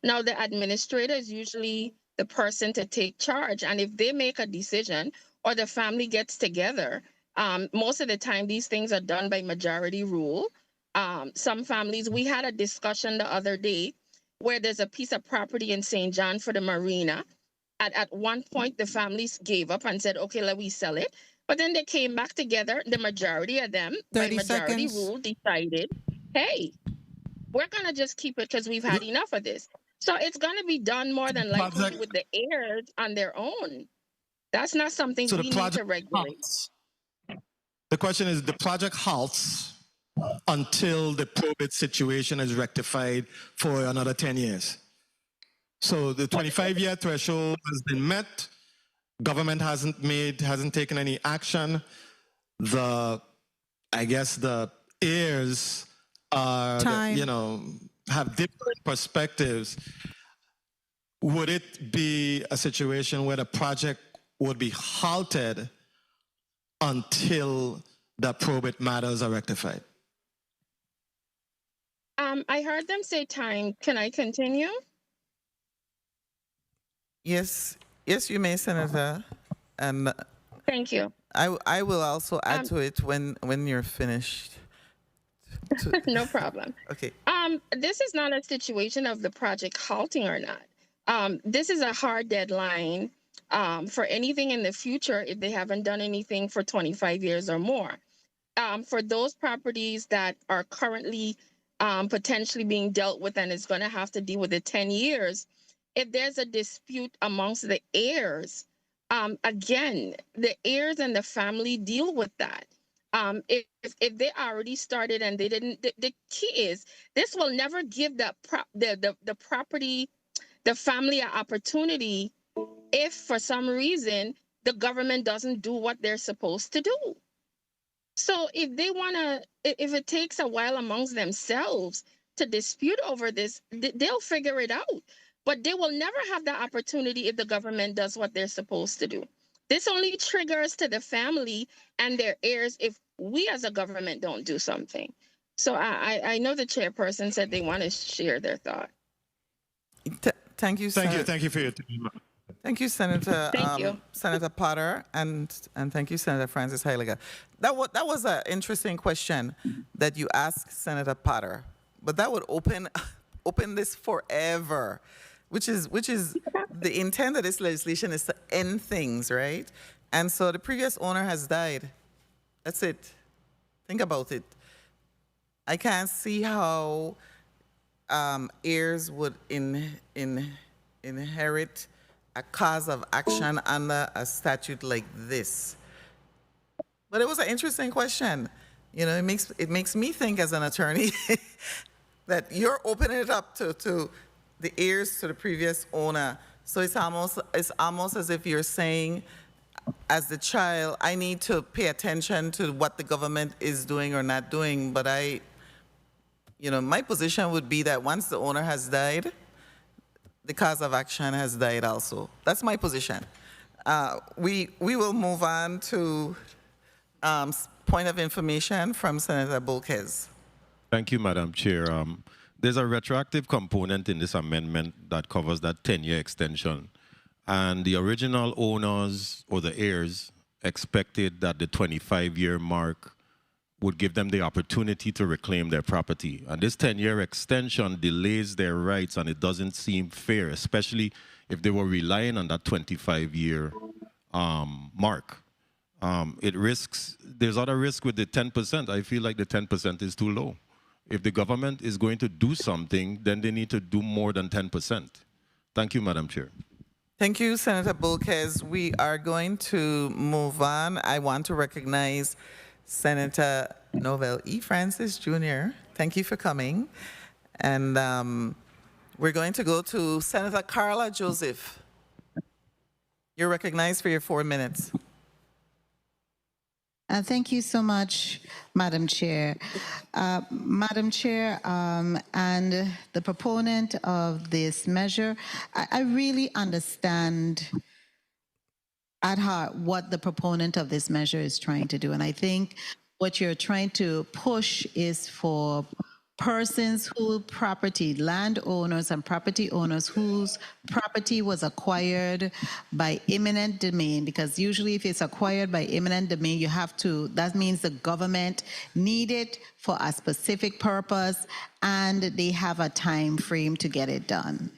Now, the administrator is usually the person to take charge. And if they make a decision or the family gets together, most of the time these things are done by majority rule. Some families, we had a discussion the other day where there's a piece of property in St. John for the marina. At one point, the families gave up and said, okay, let me sell it. But then they came back together. The majority of them, by majority rule, decided, hey, we're going to just keep it because we've had enough of this. So it's going to be done more than likely with the heirs on their own. That's not something we need to regulate. The question is, the project halts until the probate situation is rectified for another 10 years. So the 25-year threshold has been met. Government hasn't taken any action. I guess the heirs are, Time. have different perspectives. Would it be a situation where the project would be halted until the probate matters are rectified? I heard them say time. Can I continue? Yes, you may, Senator. And Thank you. I will also add to it when you're finished. No problem. Okay. This is not a situation of the project halting or not. This is a hard deadline for anything in the future if they haven't done anything for 25 years or more. For those properties that are currently potentially being dealt with and is going to have to deal with it 10 years, if there's a dispute amongst the heirs, again, the heirs and the family deal with that. If they already started and they didn't, the key is this will never give the property, the family an opportunity if for some reason the government doesn't do what they're supposed to do. So if they want to, if it takes a while amongst themselves to dispute over this, they'll figure it out. But they will never have the opportunity if the government does what they're supposed to do. This only triggers to the family and their heirs if we as a government don't do something. So I know the chairperson said they want to share their thought. Thank you, Senator. Thank you for your time. Thank you, Senator. Thank you. Senator Potter, and thank you, Senator Francis Heiliger. That was an interesting question that you asked Senator Potter, but that would open this forever, which is the intent of this legislation is to end things, right? And so the previous owner has died. That's it. Think about it. I can't see how heirs would inherit a cause of action under a statute like this. But it was an interesting question. You know, it makes me think as an attorney that you're opening it up to the heirs to the previous owner. So it's almost as if you're saying, as the child, I need to pay attention to what the government is doing or not doing. But my position would be that once the owner has died, the cause of action has died also. That's my position. We will move on to point of information from Senator Bolquez. Thank you, Madam Chair. There's a retroactive component in this amendment that covers that 10-year extension. And the original owners or the heirs expected that the 25-year mark would give them the opportunity to reclaim their property. And this 10-year extension delays their rights, and it doesn't seem fair, especially if they were relying on that 25-year mark. There's other risk with the 10%. I feel like the 10% is too low. If the government is going to do something, then they need to do more than 10%. Thank you, Madam Chair. Thank you, Senator Bolquez. We are going to move on. I want to recognize Senator Novell E. Francis Jr. Thank you for coming. And we're going to go to Senator Carla Joseph. You're recognized for your 4 minutes. Thank you so much, Madam Chair. Madam Chair and the proponent of this measure, I really understand at heart what the proponent of this measure is trying to do. And I think what you're trying to push is for persons whose property, landowners and property owners whose property was acquired by eminent domain, because usually if it's acquired by eminent domain, that means the government need it for a specific purpose and they have a time frame to get it done,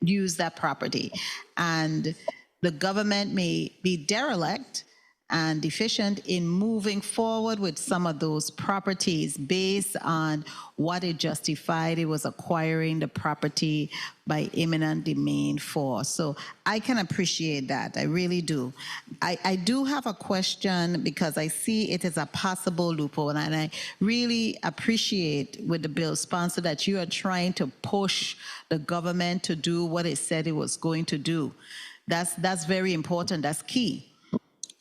use that property. And the government may be derelict and deficient in moving forward with some of those properties based on what it justified it was acquiring the property by eminent domain for. So I can appreciate that. I really do. I do have a question because I see it as a possible loophole, and I really appreciate with the bill sponsor that you are trying to push the government to do what it said it was going to do. That's very important. That's key.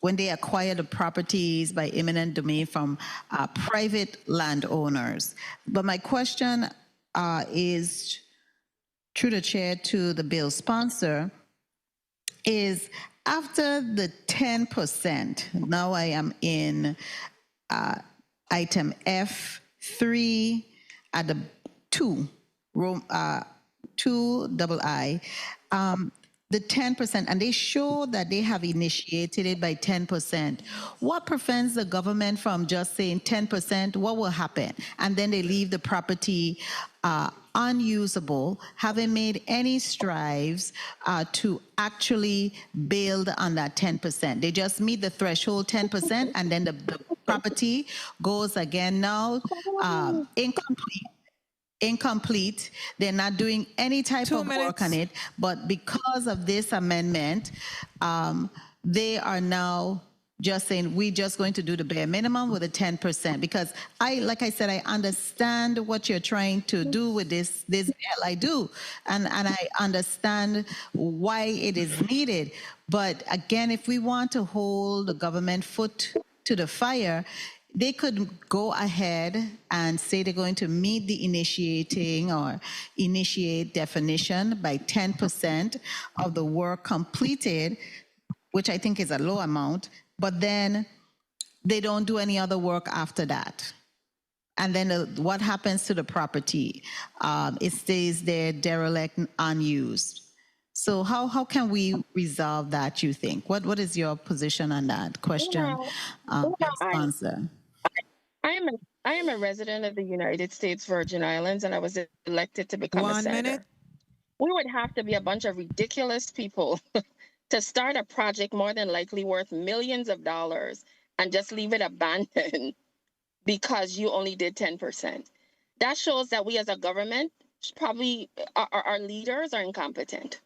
When they acquire the properties by eminent domain from private landowners. But my question is, through the chair to the bill sponsor, is after the 10%, now I am in item F3 at the 2, II, the 10%, and they show that they have initiated it by 10%. What prevents the government from just saying 10%? What will happen? And then they leave the property unusable, haven't made any strives to actually build on that 10%. They just meet the threshold 10%, and then the property goes again now incomplete. They're not doing any type of work on it, but because of this amendment, they are now just saying we're just going to do the bare minimum with a 10%. Because like I said, I understand what you're trying to do with this bill. I do, and I understand why it is needed. But again, if we want to hold the government foot to the fire, they could go ahead and say they're going to meet the initiating or initiate definition by 10% of the work completed, which I think is a low amount, but then they don't do any other work after that. And then what happens to the property? It stays there derelict, unused. So how can we resolve that, you think? What is your position on that question, sponsor? I am a resident of the United States Virgin Islands, and I was elected to become a senator. 1 minute. We would have to be a bunch of ridiculous people to start a project more than likely worth millions of dollars and just leave it abandoned because you only did 10%. That shows that we as a government, probably our leaders are incompetent.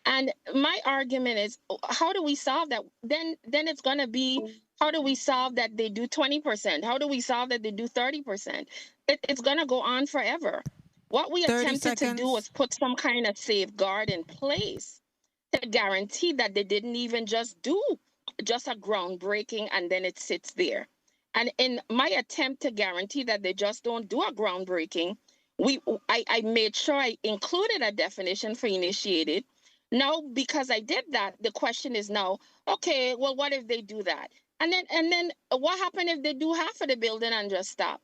And my argument is, how do we solve that? Then it's going to be, how do we solve that they do 20%? How do we solve that they do 30%? It's going to go on forever. What we attempted to do was put some kind of safeguard in place to guarantee that they didn't even just do just a groundbreaking and then it sits there. And in my attempt to guarantee that they just don't do a groundbreaking, I made sure I included a definition for initiated. Now, because I did that, the question is now, okay, well, what if they do that? And then what happened if they do half of the building and just stop?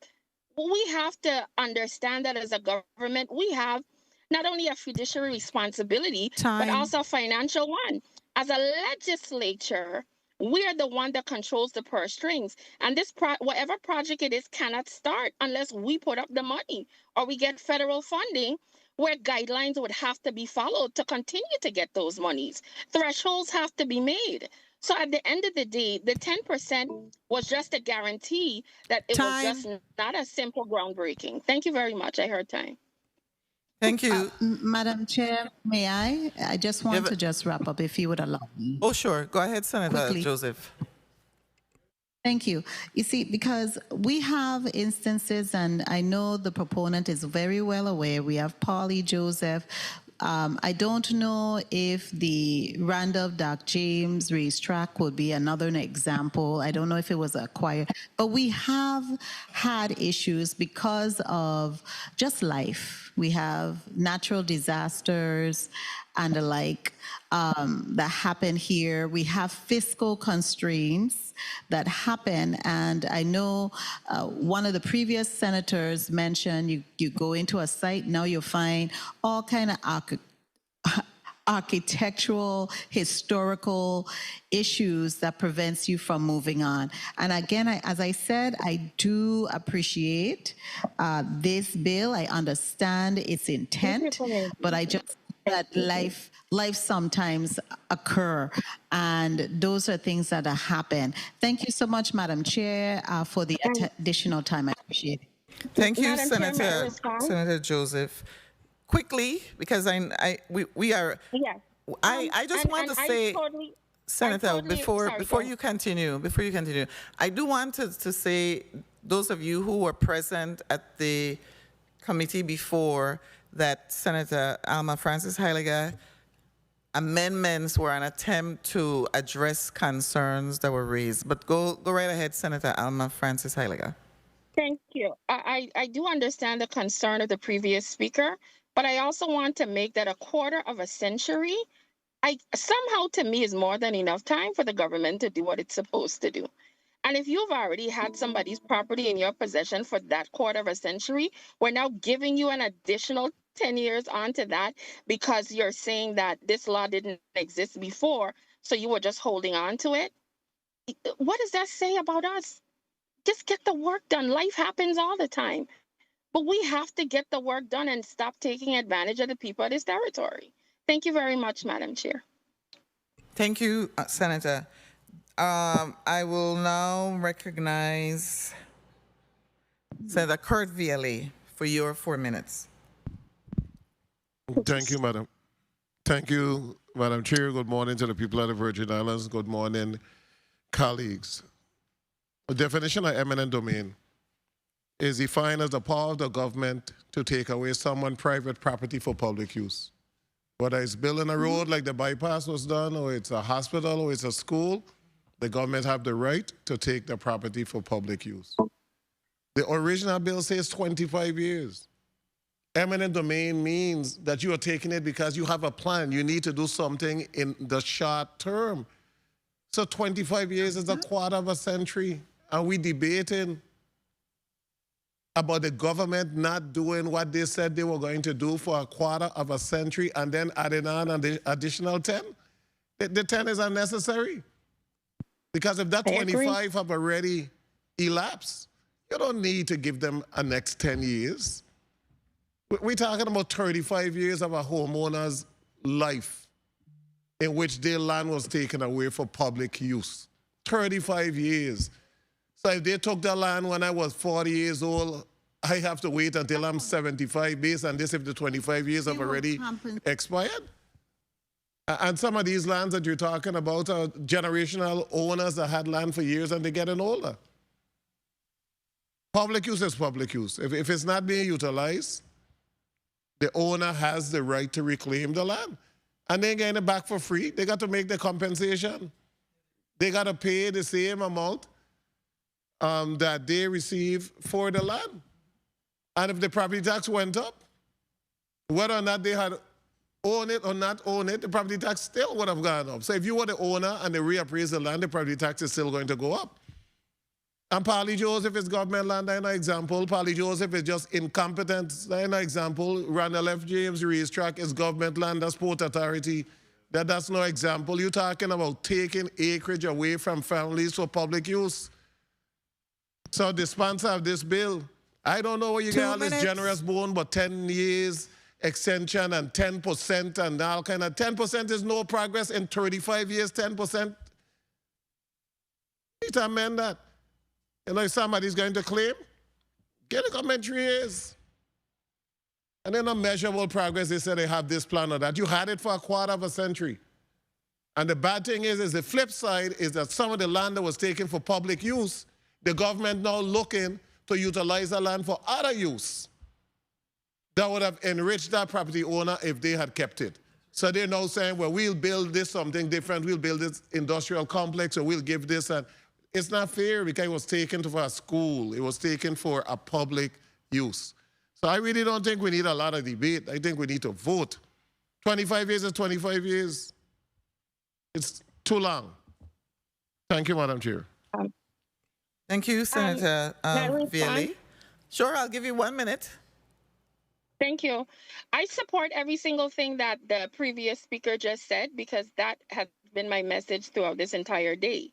We have to understand that as a government, we have not only a fiduciary responsibility, but also a financial one. As a legislature, we are the one that controls the purse strings. And this whatever project it is cannot start unless we put up the money or we get federal funding, where guidelines would have to be followed to continue to get those monies. Thresholds have to be made. So at the end of the day, the 10% was just a guarantee that it was just not a simple groundbreaking. Thank you very much. I heard time. Thank you. Madam Chair, may I? I just want to just wrap up, if you would allow me. Oh, sure. Go ahead, Senator Quickly. Joseph. Thank you. You see, because we have instances, and I know the proponent is very well aware, we have Polly Joseph. I don't know if the Randolph Doc James racetrack would be another example. I don't know if it was acquired, but we have had issues because of just life. We have natural disasters and the like that happen here. We have fiscal constraints that happen, and I know one of the previous senators mentioned you go into a site, now you find all kind of architectural, historical issues that prevents you from moving on. And again, as I said, I do appreciate this bill. I understand its intent, but I just that life sometimes occur, and those are things that happen. Thank you so much, Madam Chair, for the additional time. I appreciate it. Thank you, Madam Chair, may I Senator respond? Senator Joseph. Quickly, because we are. Yes. I just want to say, Senator, before you continue, I do want to say, those of you who were present at the committee before, that Senator Alma Francis Heiliger amendments were an attempt to address concerns that were raised. But go right ahead, Senator Alma Francis Heiliger. Thank you. I do understand the concern of the previous speaker, but I also want to make that a quarter of a century, somehow to me, is more than enough time for the government to do what it's supposed to do. And if you've already had somebody's property in your possession for that quarter of a century, we're now giving you an additional 10 years onto that because you're saying that this law didn't exist before, so you were just holding on to it. What does that say about us? Just get the work done. Life happens all the time. But we have to get the work done and stop taking advantage of the people of this territory. Thank you very much, Madam Chair. Thank you, Senator. I will now recognize Senator Kurt Viale for your 4 minutes. Thank you, Madam. Thank you, Madam Chair. Good morning to the people of the Virgin Islands. Good morning, colleagues. The definition of eminent domain is defined as the power of the government to take away someone's private property for public use. Whether it's building a road like the bypass was done, or it's a hospital, or it's a school, the government have the right to take the property for public use. The original bill says 25 years. Eminent domain means that you are taking it because you have a plan. You need to do something in the short term. So 25 years is a quarter of a century. And we debating about the government not doing what they said they were going to do for a quarter of a century and then adding on an additional 10? The 10 is unnecessary. Because if that 25 have already elapsed, you don't need to give them a next 10 years. We're talking about 35 years of a homeowner's life in which their land was taken away for public use. 35 years. So if they took the land when I was 40 years old, I have to wait until I'm 75 based on this if the 25 years have already expired? And some of these lands that you're talking about are generational owners that had land for years and they're getting older. Public use is public use. If it's not being utilized, the owner has the right to reclaim the land. And they're getting it back for free. They got to make the compensation. They got to pay the same amount that they receive for the land. And if the property tax went up, whether or not they had owned it or not owned it, the property tax still would have gone up. So if you were the owner and they reappraise the land, the property tax is still going to go up. And Polly Joseph is government land, that's an example. Polly Joseph is just incompetence, that's an example. Randall F. James racetrack is government land, that's Port Authority. That's no example. You're talking about taking acreage away from families for public use. So the sponsor of this bill, I don't know where you get all this generous bone, but 10 years extension and 10% and all kind of, 10% is no progress in 35 years, 10%. You need to amend that. You know, if somebody's going to claim, get a government 3 years. And then on measurable progress, they said they have this plan or that. You had it for a quarter of a century. And the bad thing is the flip side is that some of the land that was taken for public use, the government now looking to utilize the land for other use that would have enriched that property owner if they had kept it. So they're now saying, well, we'll build this something different. We'll build this industrial complex, or we'll give this. And it's not fair because it was taken for a school. It was taken for a public use. So I really don't think we need a lot of debate. I think we need to vote. 25 years is 25 years. It's too long. Thank you, Madam Chair. Thank you, Senator Viale. Sure, I'll give you 1 minute. Thank you. I support every single thing that the previous speaker just said because that has been my message throughout this entire day.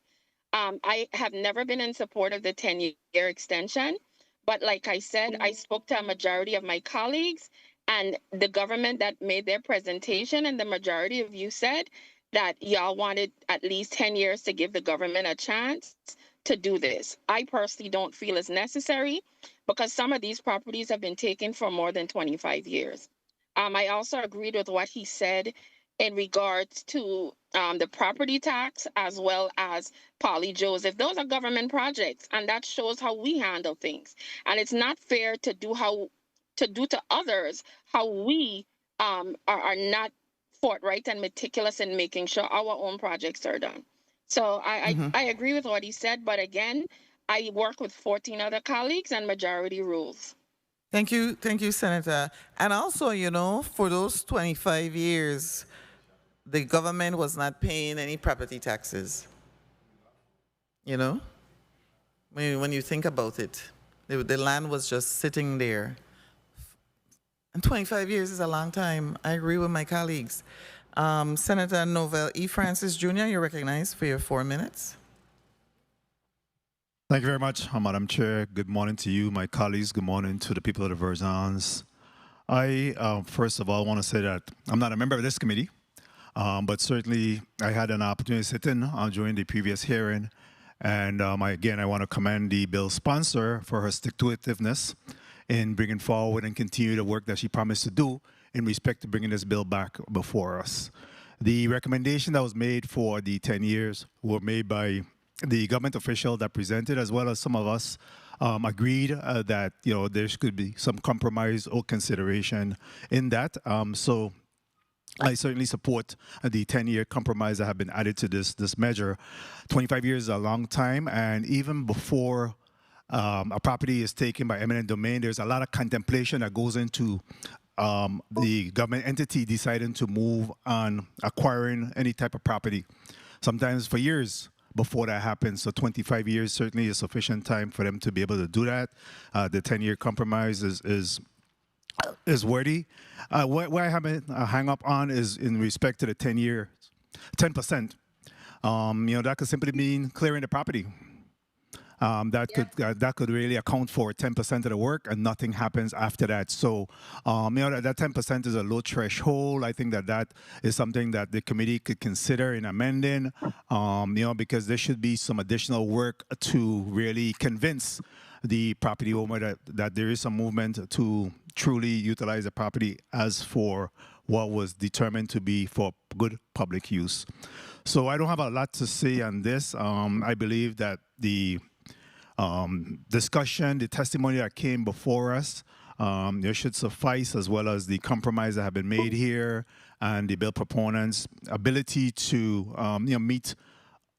I have never been in support of the 10-year extension, but like I said, I spoke to a majority of my colleagues, And the government that made their presentation and the majority of you said that y'all wanted at least 10 years to give the government a chance to do this. I personally don't feel it's necessary because some of these properties have been taken for more than 25 years. I also agreed with what he said in regards to the property tax as well as Polly Joseph. Those are government projects, and that shows how we handle things. And it's not fair to do to others how we are not forthright and meticulous in making sure our own projects are done. So I agree with what he said, but again, I work with 14 other colleagues and majority rules. Thank you, Senator. And also, you know, for those 25 years, the government was not paying any property taxes. You know, when you think about it, the land was just sitting there. And 25 years is a long time. I agree with my colleagues. Senator Novell E. Francis Jr., you're recognized for your 4 minutes. Thank you very much, Madam Chair. Good morning to you, my colleagues. Good morning to the people of the Virgin Islands. I, first of all, want to say that I'm not a member of this committee, but certainly I had an opportunity to sit in during the previous hearing. And again, I want to commend the bill sponsor for her stick-to-itiveness in bringing forward and continue the work that she promised to do in respect to bringing this bill back before us. The recommendation that was made for the 10 years were made by the government official that presented, as well as some of us agreed that there could be some compromise or consideration in that. So I certainly support the 10-year compromise that have been added to this measure. 25 years is a long time, and even before a property is taken by eminent domain, there's a lot of contemplation that goes into the government entity deciding to move on acquiring any type of property, sometimes for years before that happens. So 25 years certainly is sufficient time for them to be able to do that. The 10-year compromise is worthy. Where I have a hang up on is in respect to the 10 years, 10%. That could simply mean clearing the property. That could really account for 10% of the work, and nothing happens after that. So, that 10% is a low threshold. I think that is something that the committee could consider in amending, because there should be some additional work to really convince the property owner that there is some movement to truly utilize the property as for what was determined to be for good public use. So I don't have a lot to say on this. I believe that the discussion, the testimony that came before us, there should suffice, as well as the compromise that have been made here and the bill proponents' ability to meet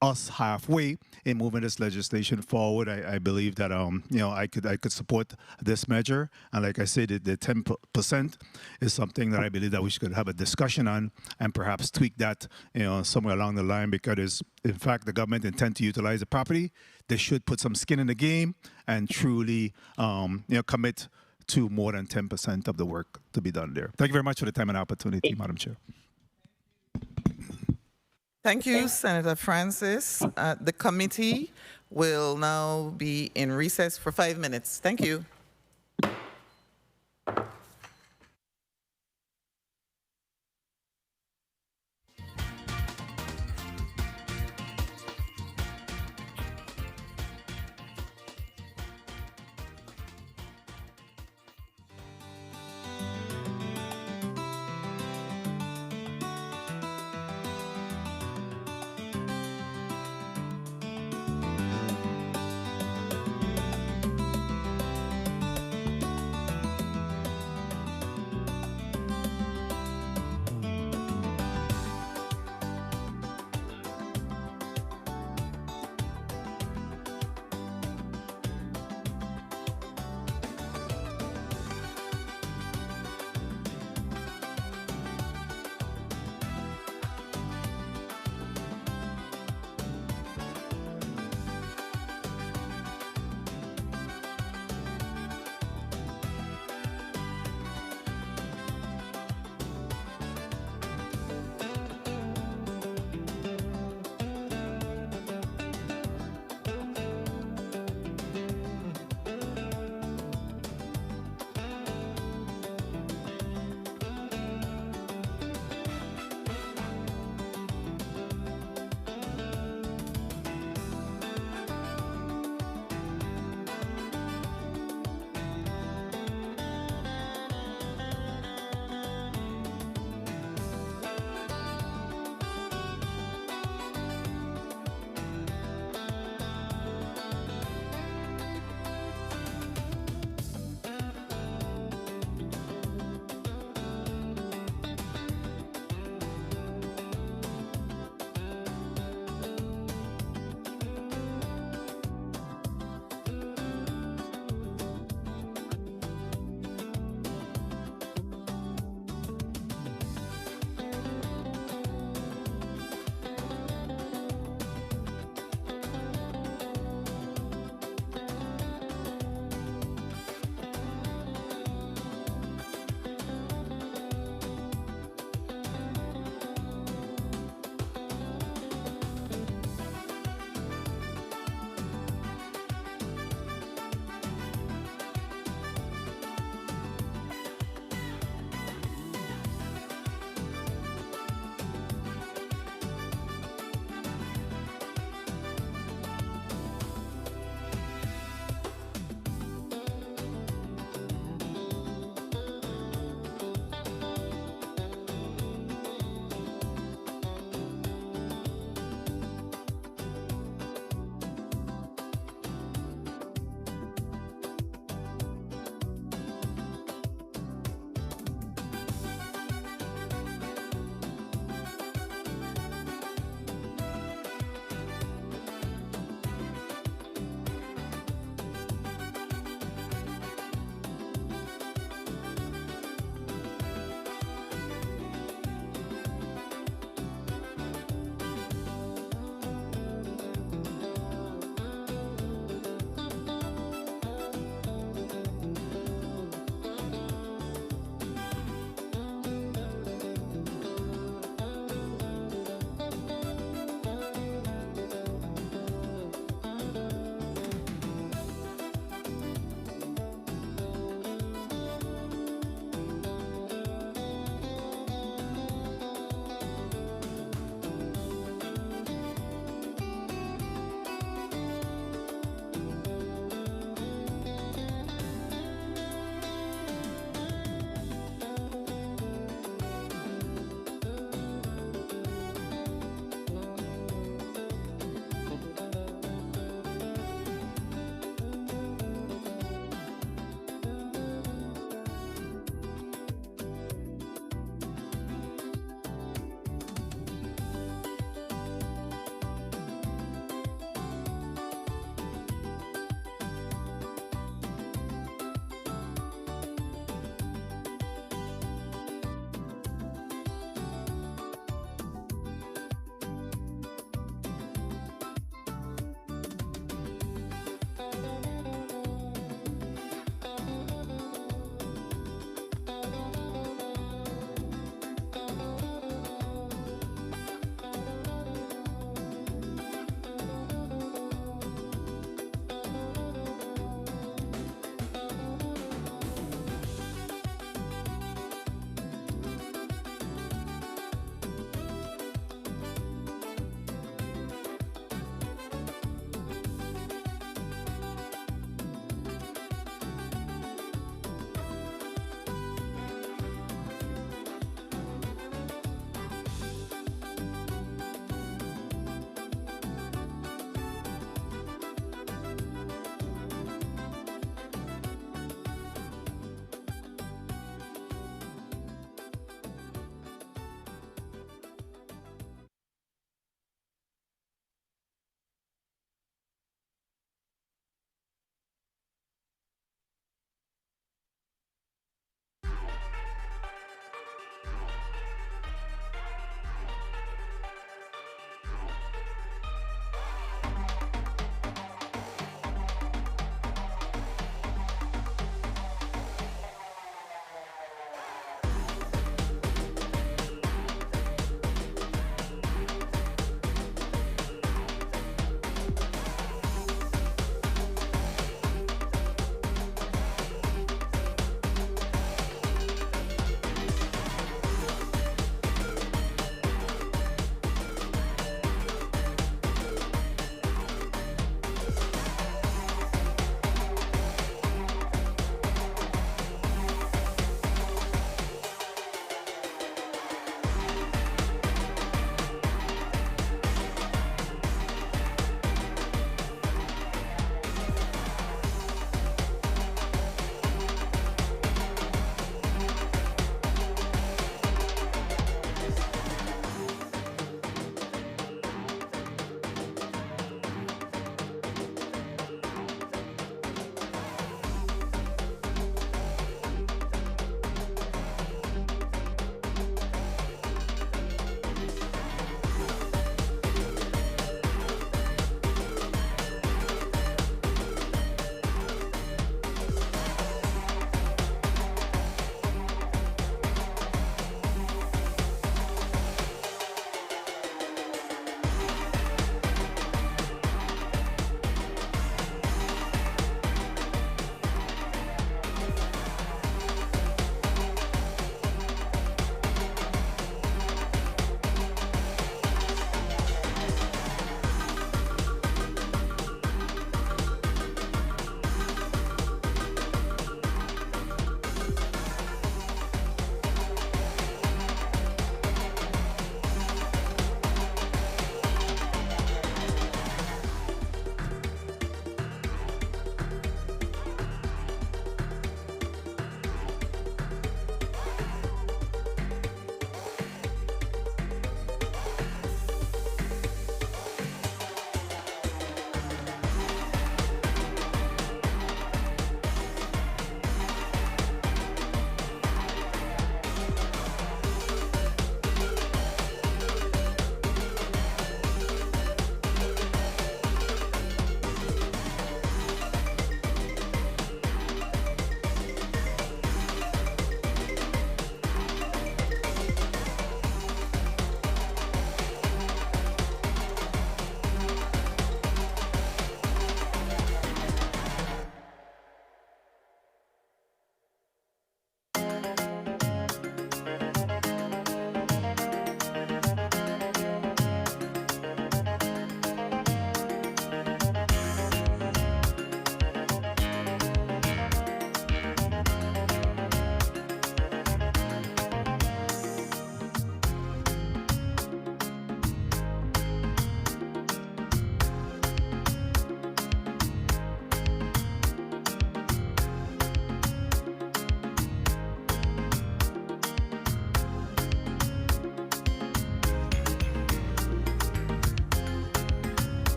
us halfway in moving this legislation forward. I believe that I could support this measure, and like I said, the 10% is something that I believe that we should have a discussion on and perhaps tweak that somewhere along the line, because in fact the government intend to utilize the property. They should put some skin in the game and truly commit to more than 10% of the work to be done there. Thank you very much for the time and opportunity, Madam Chair. Thank you, Senator Francis. The committee will now be in recess for 5 minutes. Thank you.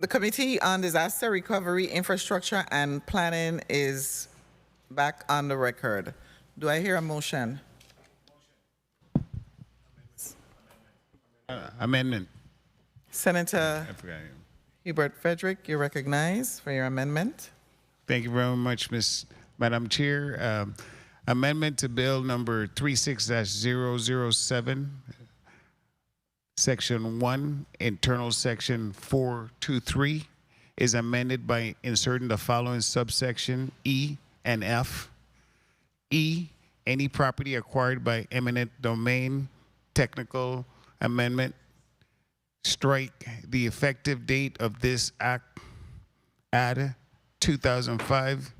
The Committee on Disaster Recovery, Infrastructure, and Planning is back on the record. Do I hear a motion? Amendment. Senator I forgot him. Hubert Frederick, you're recognized for your amendment. Thank you very much, Madam Chair. Amendment to Bill number 36-007, Section 1, Internal Section 423, is amended by inserting the following subsection E and F. E, any property acquired by eminent domain, technical amendment. Strike the effective date of this act, add 2005.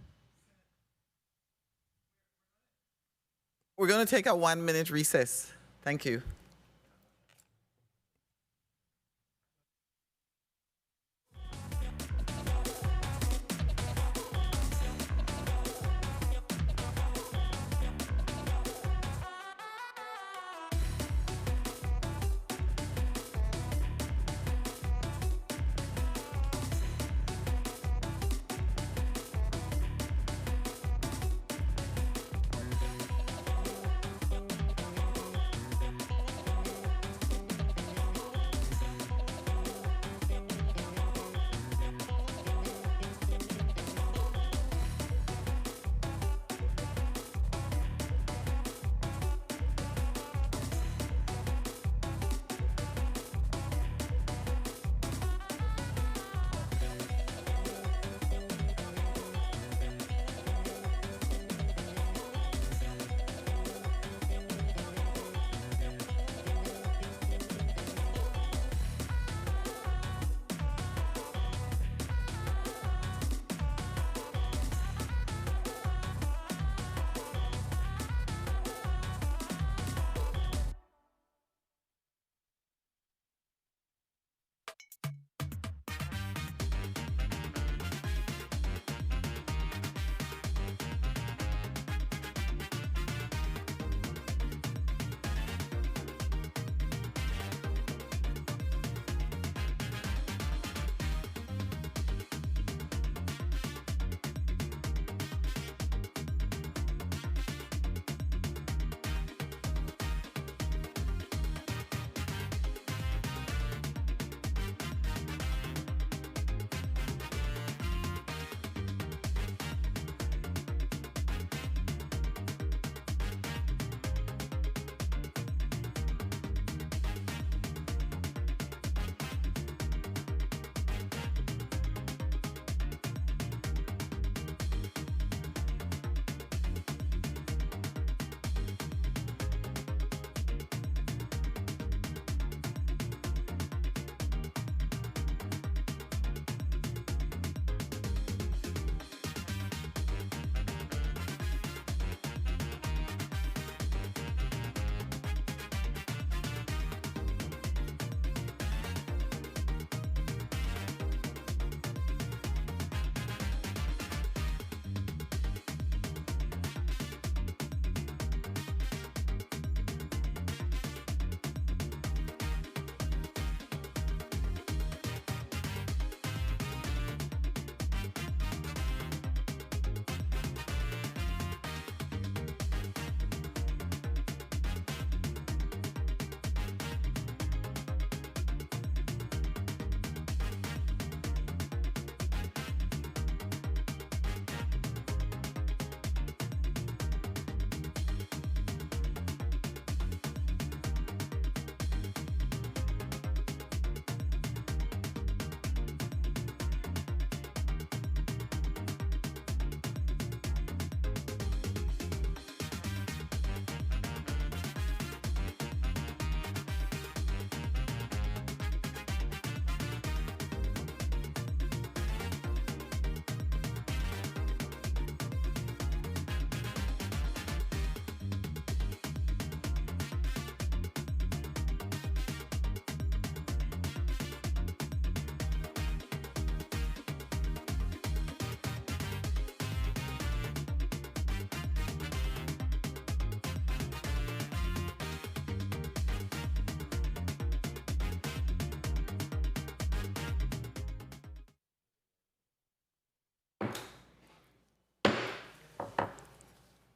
We're going to take a 1-minute recess. Thank you.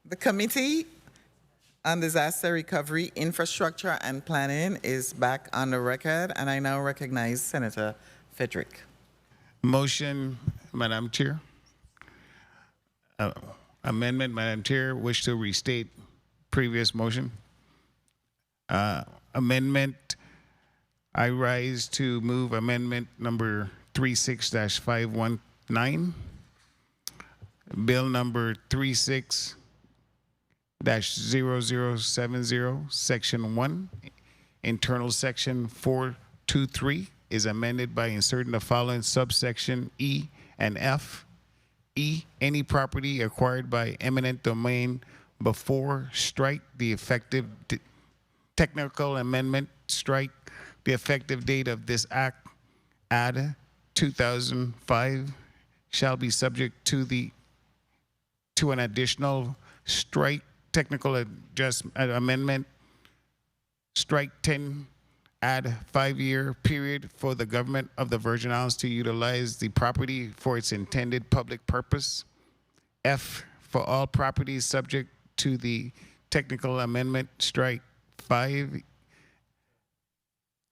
The Committee on Disaster Recovery, Infrastructure, and Planning is back on the record, and I now recognize Senator Frederick. Motion, Madam Chair. Amendment, Madam Chair. Wish to restate previous motion. Amendment. I rise to move amendment number 36-519. Bill number 36-0070, Section 1, internal section 423 is amended by inserting the following subsection E and F. E, any property acquired by eminent domain before strike the effective technical amendment strike the effective date of this act add 2005 shall be subject to an additional strike technical amendment strike 10 add 5-year period for the government of the Virgin Islands to utilize the property for its intended public purpose. F, for all properties subject to the technical amendment strike 5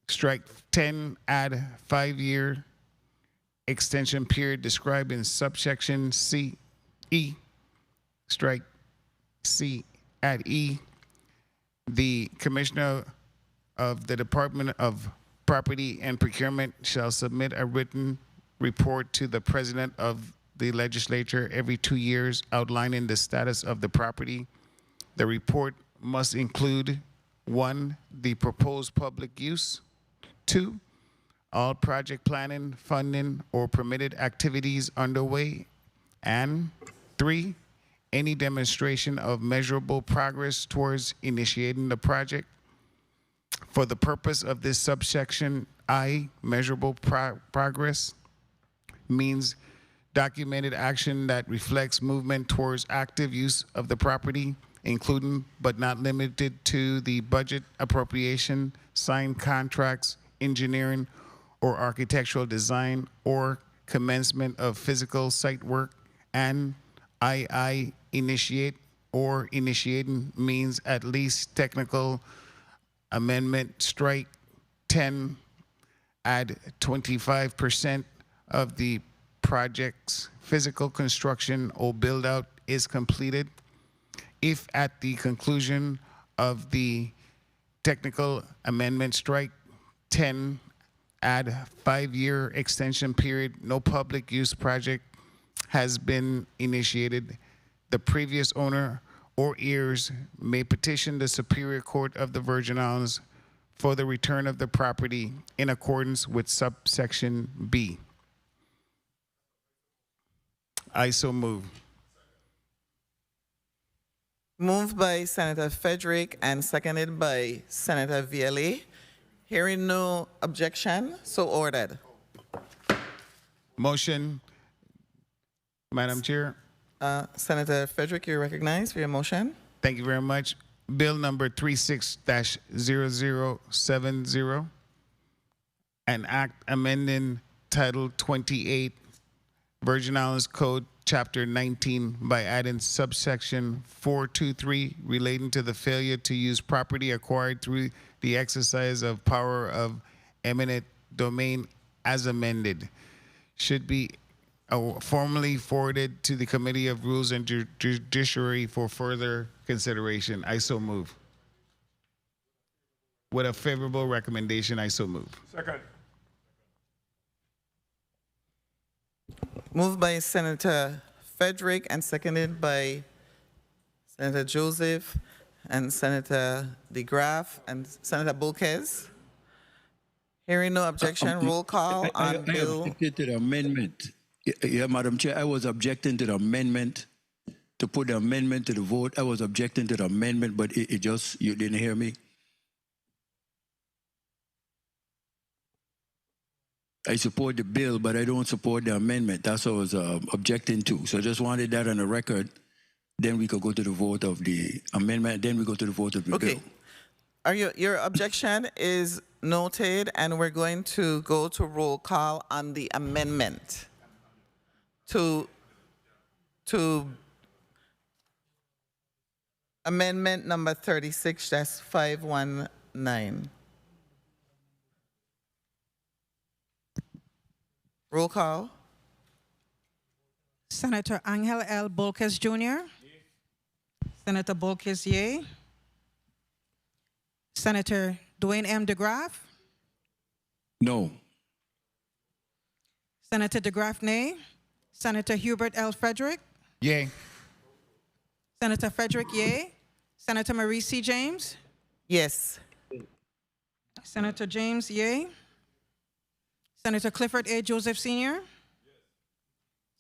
strike 10 add 5-year extension period described in subsection C. E, strike C at E. The Commissioner of the Department of Property and Procurement shall submit a written report to the President of the Legislature every 2 years outlining the status of the property. The report must include 1, the proposed public use, 2, all project planning, funding, or permitted activities underway, and 3, any demonstration of measurable progress towards initiating the project. For the purpose of this subsection I, measurable progress means documented action that reflects movement towards active use of the property, including but not limited to the budget appropriation, signed contracts, engineering or architectural design, or commencement of physical site work. And II, initiate or initiating means at least technical amendment strike 10 add 25% of the project's physical construction or build out is completed. If at the conclusion of the technical amendment strike 10 add 5-year extension period, no public use project has been initiated, the previous owner or heirs may petition the Superior Court of the Virgin Islands for the return of the property in accordance with subsection B. I so move. Moved by Senator Frederick and seconded by Senator Vielle. Hearing no objection, so ordered. Motion, Madam Chair. Senator Frederick, you're recognized for your motion. Thank you very much. Bill number 36-0070, an act amending Title 28, Virgin Islands Code, Chapter 19, by adding subsection 423 relating to the failure to use property acquired through the exercise of power of eminent domain as amended. Should be formally forwarded to the Committee of Rules and Judiciary for further consideration. I so move. With a favorable recommendation, I so move. Second. Moved by Senator Frederick and seconded by Senator Joseph and Senator DeGraff and Senator Bulquez. Hearing no objection, roll call on Bill. I objected to the amendment. Yeah, Madam Chair, I was objecting to the amendment, to put the amendment to the vote. I was objecting to the amendment, but it just, you didn't hear me. I support the bill, but I don't support the amendment. That's what I was objecting to. So I just wanted that on the record. Then we could go to the vote of the amendment. Then we go to the vote of the bill. Your objection is noted, and we're going to go to roll call on the amendment to Amendment number 36-519. Roll call. Senator Angel L. Bolkes Jr. Senator Bolkes, yea. Senator Dwayne M. DeGraff. No. Senator DeGraff, nay. Senator Hubert L. Frederick. Yay. Senator Frederick, yea. Senator Marie C. James. Yes. Senator James, yea. Senator Clifford A. Joseph Sr.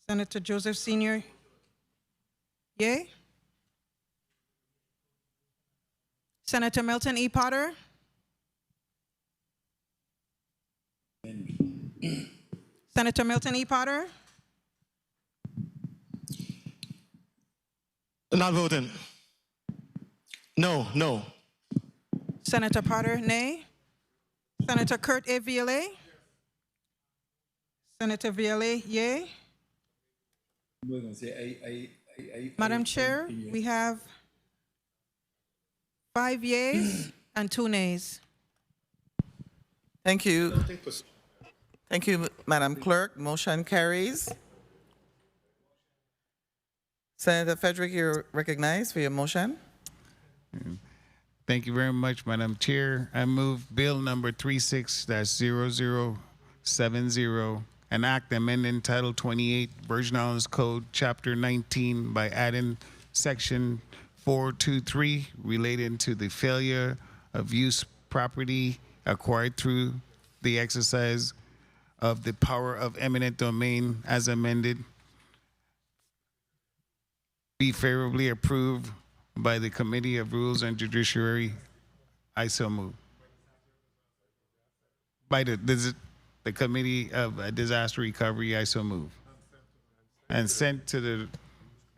Senator Joseph Sr., yea. Senator Milton E. Potter. Senator Milton E. Potter. Not voting. No, no. Senator Potter, nay. Senator Kurt A. Violet. Senator Violet, yea. Madam Chair, we have 5 yeas and 2 nays. Thank you. Thank you, Madam Clerk. Motion carries. Senator Frederick, you're recognized for your motion. Thank you very much, Madam Chair. I move Bill number 36-0070, an act amending Title 28, Virgin Islands Code, Chapter 19, by adding Section 423 relating to the failure of use property acquired through the exercise of the power of eminent domain as amended, be favorably approved by the Committee of Rules and Judiciary. I so move. By the Committee of Disaster Recovery, I so move. And sent to the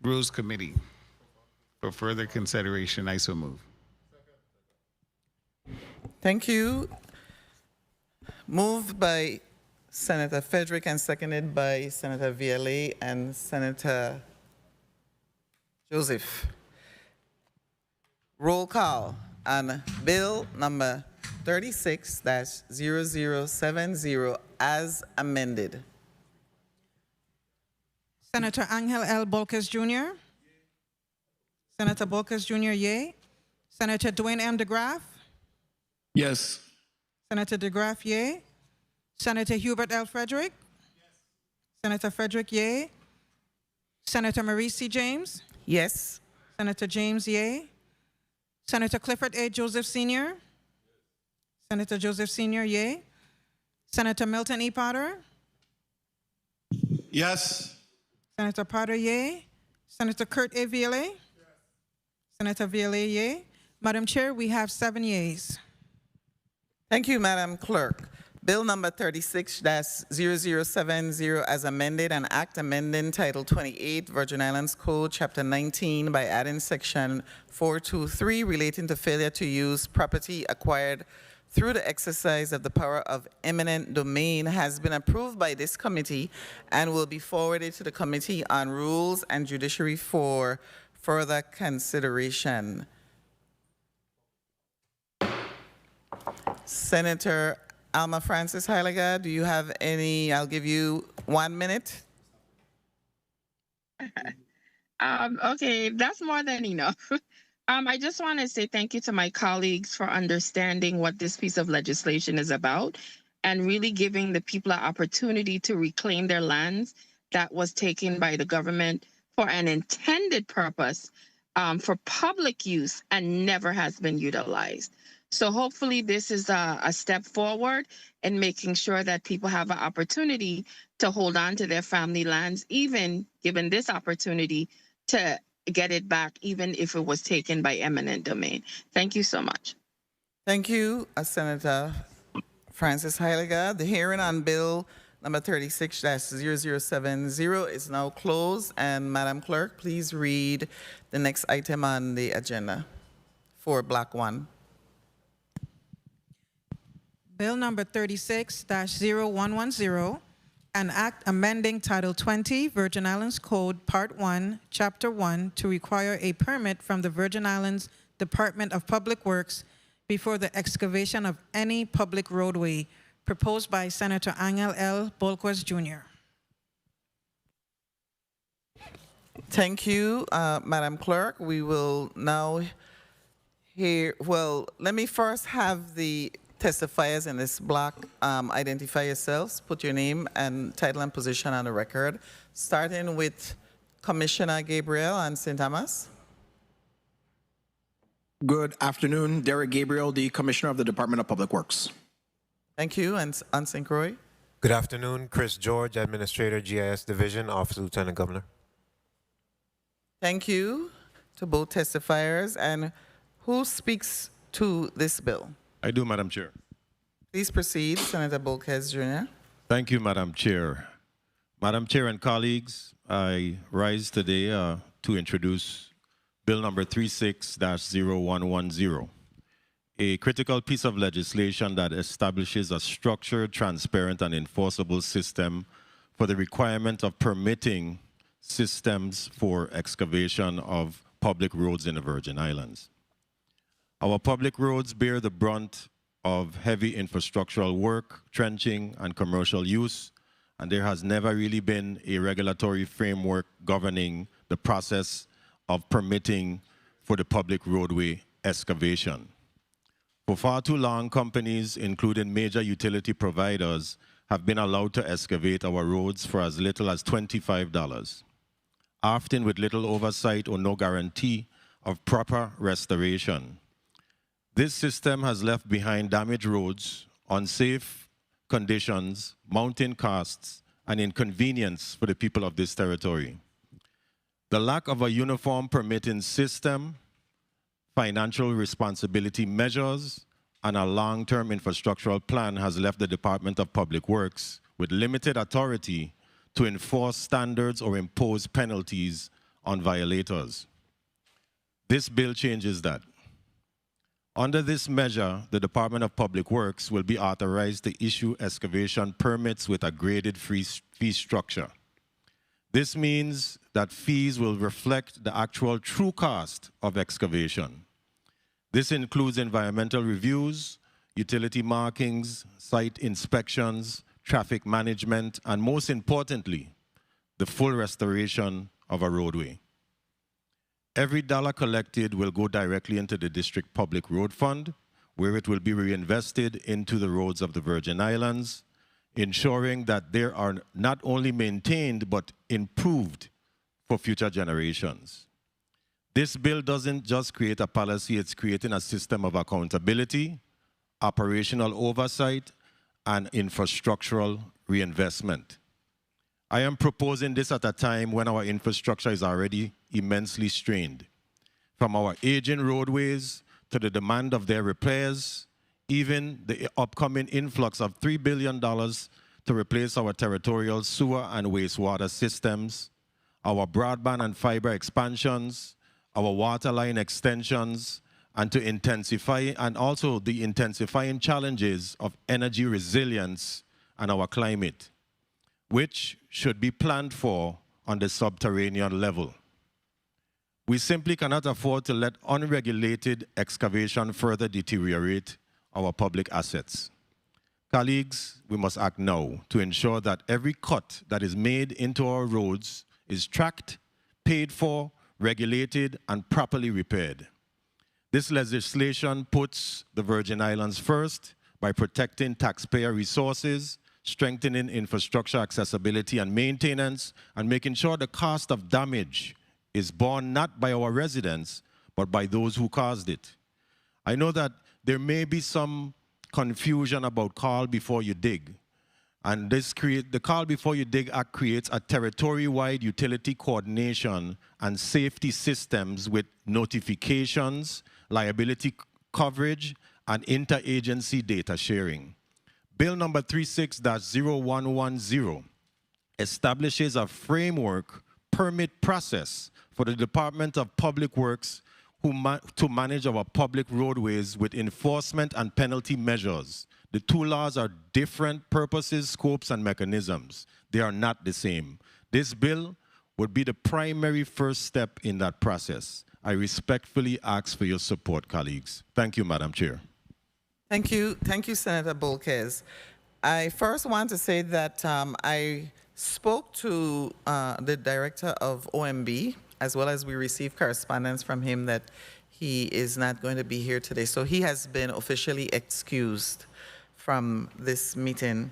Rules Committee for further consideration, I so move. Thank you. Moved by Senator Frederick and seconded by Senator Violet and Senator Joseph. Roll call on Bill number 36-0070 as amended. Senator Angel L. Bolkes Jr. Senator Bolkes Jr., yea. Senator Dwayne M. DeGraff. Yes. Senator DeGraff, yea. Senator Hubert L. Frederick. Senator Frederick, yea. Senator Marie C. James. Yes. Senator James, yea. Senator Clifford A. Joseph Sr. Senator Joseph Sr., yea. Senator Milton E. Potter. Yes. Senator Potter, yea. Senator Kurt A. Violet. Senator Violet, yea. Madam Chair, we have 7 yeas. Thank you, Madam Clerk. Bill number 36-0070 as amended, an act amending Title 28, Virgin Islands Code, Chapter 19, by adding Section 423 relating to failure to use property acquired through the exercise of the power of eminent domain has been approved by this committee and will be forwarded to the Committee on Rules and Judiciary for further consideration. Senator Alma Francis Heiliger, do you have any? I'll give you 1 minute. Okay, that's more than enough. I just want to say thank you to my colleagues for understanding what this piece of legislation is about and really giving the people an opportunity to reclaim their lands that was taken by the government for an intended purpose for public use and never has been utilized. So hopefully this is a step forward in making sure that people have an opportunity to hold on to their family lands, even given this opportunity to get it back, even if it was taken by eminent domain. Thank you so much. Thank you, Senator Francis Heiliger. The hearing on Bill number 36-0070 is now closed. And Madam Clerk, please read the next item on the agenda for Block 1. Bill number 36-0110, An act amending Title 20, Virgin Islands Code, Part 1, Chapter 1, to require a permit from the Virgin Islands Department of Public Works before the excavation of any public roadway, proposed by Senator Angel L. Bolquez, Jr. Thank you, Madam Clerk. We will now hear, well, let me first have the testifiers in this block identify yourselves, put your name and title and position on the record, starting with Commissioner Gabriel and St. Thomas. Good afternoon, Derek Gabriel, the Commissioner of the Department of Public Works. Thank you, and St. Croix. Good afternoon, Chris George, Administrator, GIS Division, Office of Lieutenant Governor. Thank you to both testifiers. And who speaks to this bill? I do, Madam Chair. Please proceed, Senator Bolquez, Jr. Thank you, Madam Chair. Madam Chair and colleagues, I rise today to introduce Bill number 36-0110, a critical piece of legislation that establishes a structured, transparent, and enforceable system for the requirement of permitting systems for excavation of public roads in the Virgin Islands. Our public roads bear the brunt of heavy infrastructural work, trenching, and commercial use, and there has never really been a regulatory framework governing the process of permitting for the public roadway excavation. For far too long, companies, including major utility providers, have been allowed to excavate our roads for as little as $25, often with little oversight or no guarantee of proper restoration. This system has left behind damaged roads, unsafe conditions, mounting costs, and inconvenience for the people of this territory. The lack of a uniform permitting system, financial responsibility measures, and a long-term infrastructural plan has left the Department of Public Works with limited authority to enforce standards or impose penalties on violators. This bill changes that. Under this measure, the Department of Public Works will be authorized to issue excavation permits with a graded fee structure. This means that fees will reflect the actual true cost of excavation. This includes environmental reviews, utility markings, site inspections, traffic management, and most importantly, the full restoration of a roadway. Every dollar collected will go directly into the District Public Road Fund, where it will be reinvested into the roads of the Virgin Islands, ensuring that they are not only maintained, but improved for future generations. This bill doesn't just create a policy, it's creating a system of accountability, operational oversight, and infrastructural reinvestment. I am proposing this at a time when our infrastructure is already immensely strained. From our aging roadways to the demand of their repairs, even the upcoming influx of $3 billion to replace our territorial sewer and wastewater systems, our broadband and fiber expansions, our water line extensions, and to intensify, and also the intensifying challenges of energy resilience and our climate, which should be planned for on the subterranean level. We simply cannot afford to let unregulated excavation further deteriorate our public assets. Colleagues, we must act now to ensure that every cut that is made into our roads is tracked, paid for, regulated, and properly repaired. This legislation puts the Virgin Islands first by protecting taxpayer resources, strengthening infrastructure accessibility and maintenance, and making sure the cost of damage is borne not by our residents, but by those who caused it. I know that there may be some confusion about call before you dig, and the Call Before You Dig Act creates a territory-wide utility coordination and safety systems with notifications, liability coverage, and interagency data sharing. Bill number 36-0110 establishes a framework permit process for the Department of Public Works to manage our public roadways with enforcement and penalty measures The two laws are different purposes, scopes, and mechanisms. They are not the same. This bill would be the primary first step in that process. I respectfully ask for your support, colleagues. Thank you, Madam Chair. Thank you, Senator Bolquez. I first want to say that I spoke to the director of OMB, as well as we received correspondence from him that he is not going to be here today. So he has been officially excused from this meeting.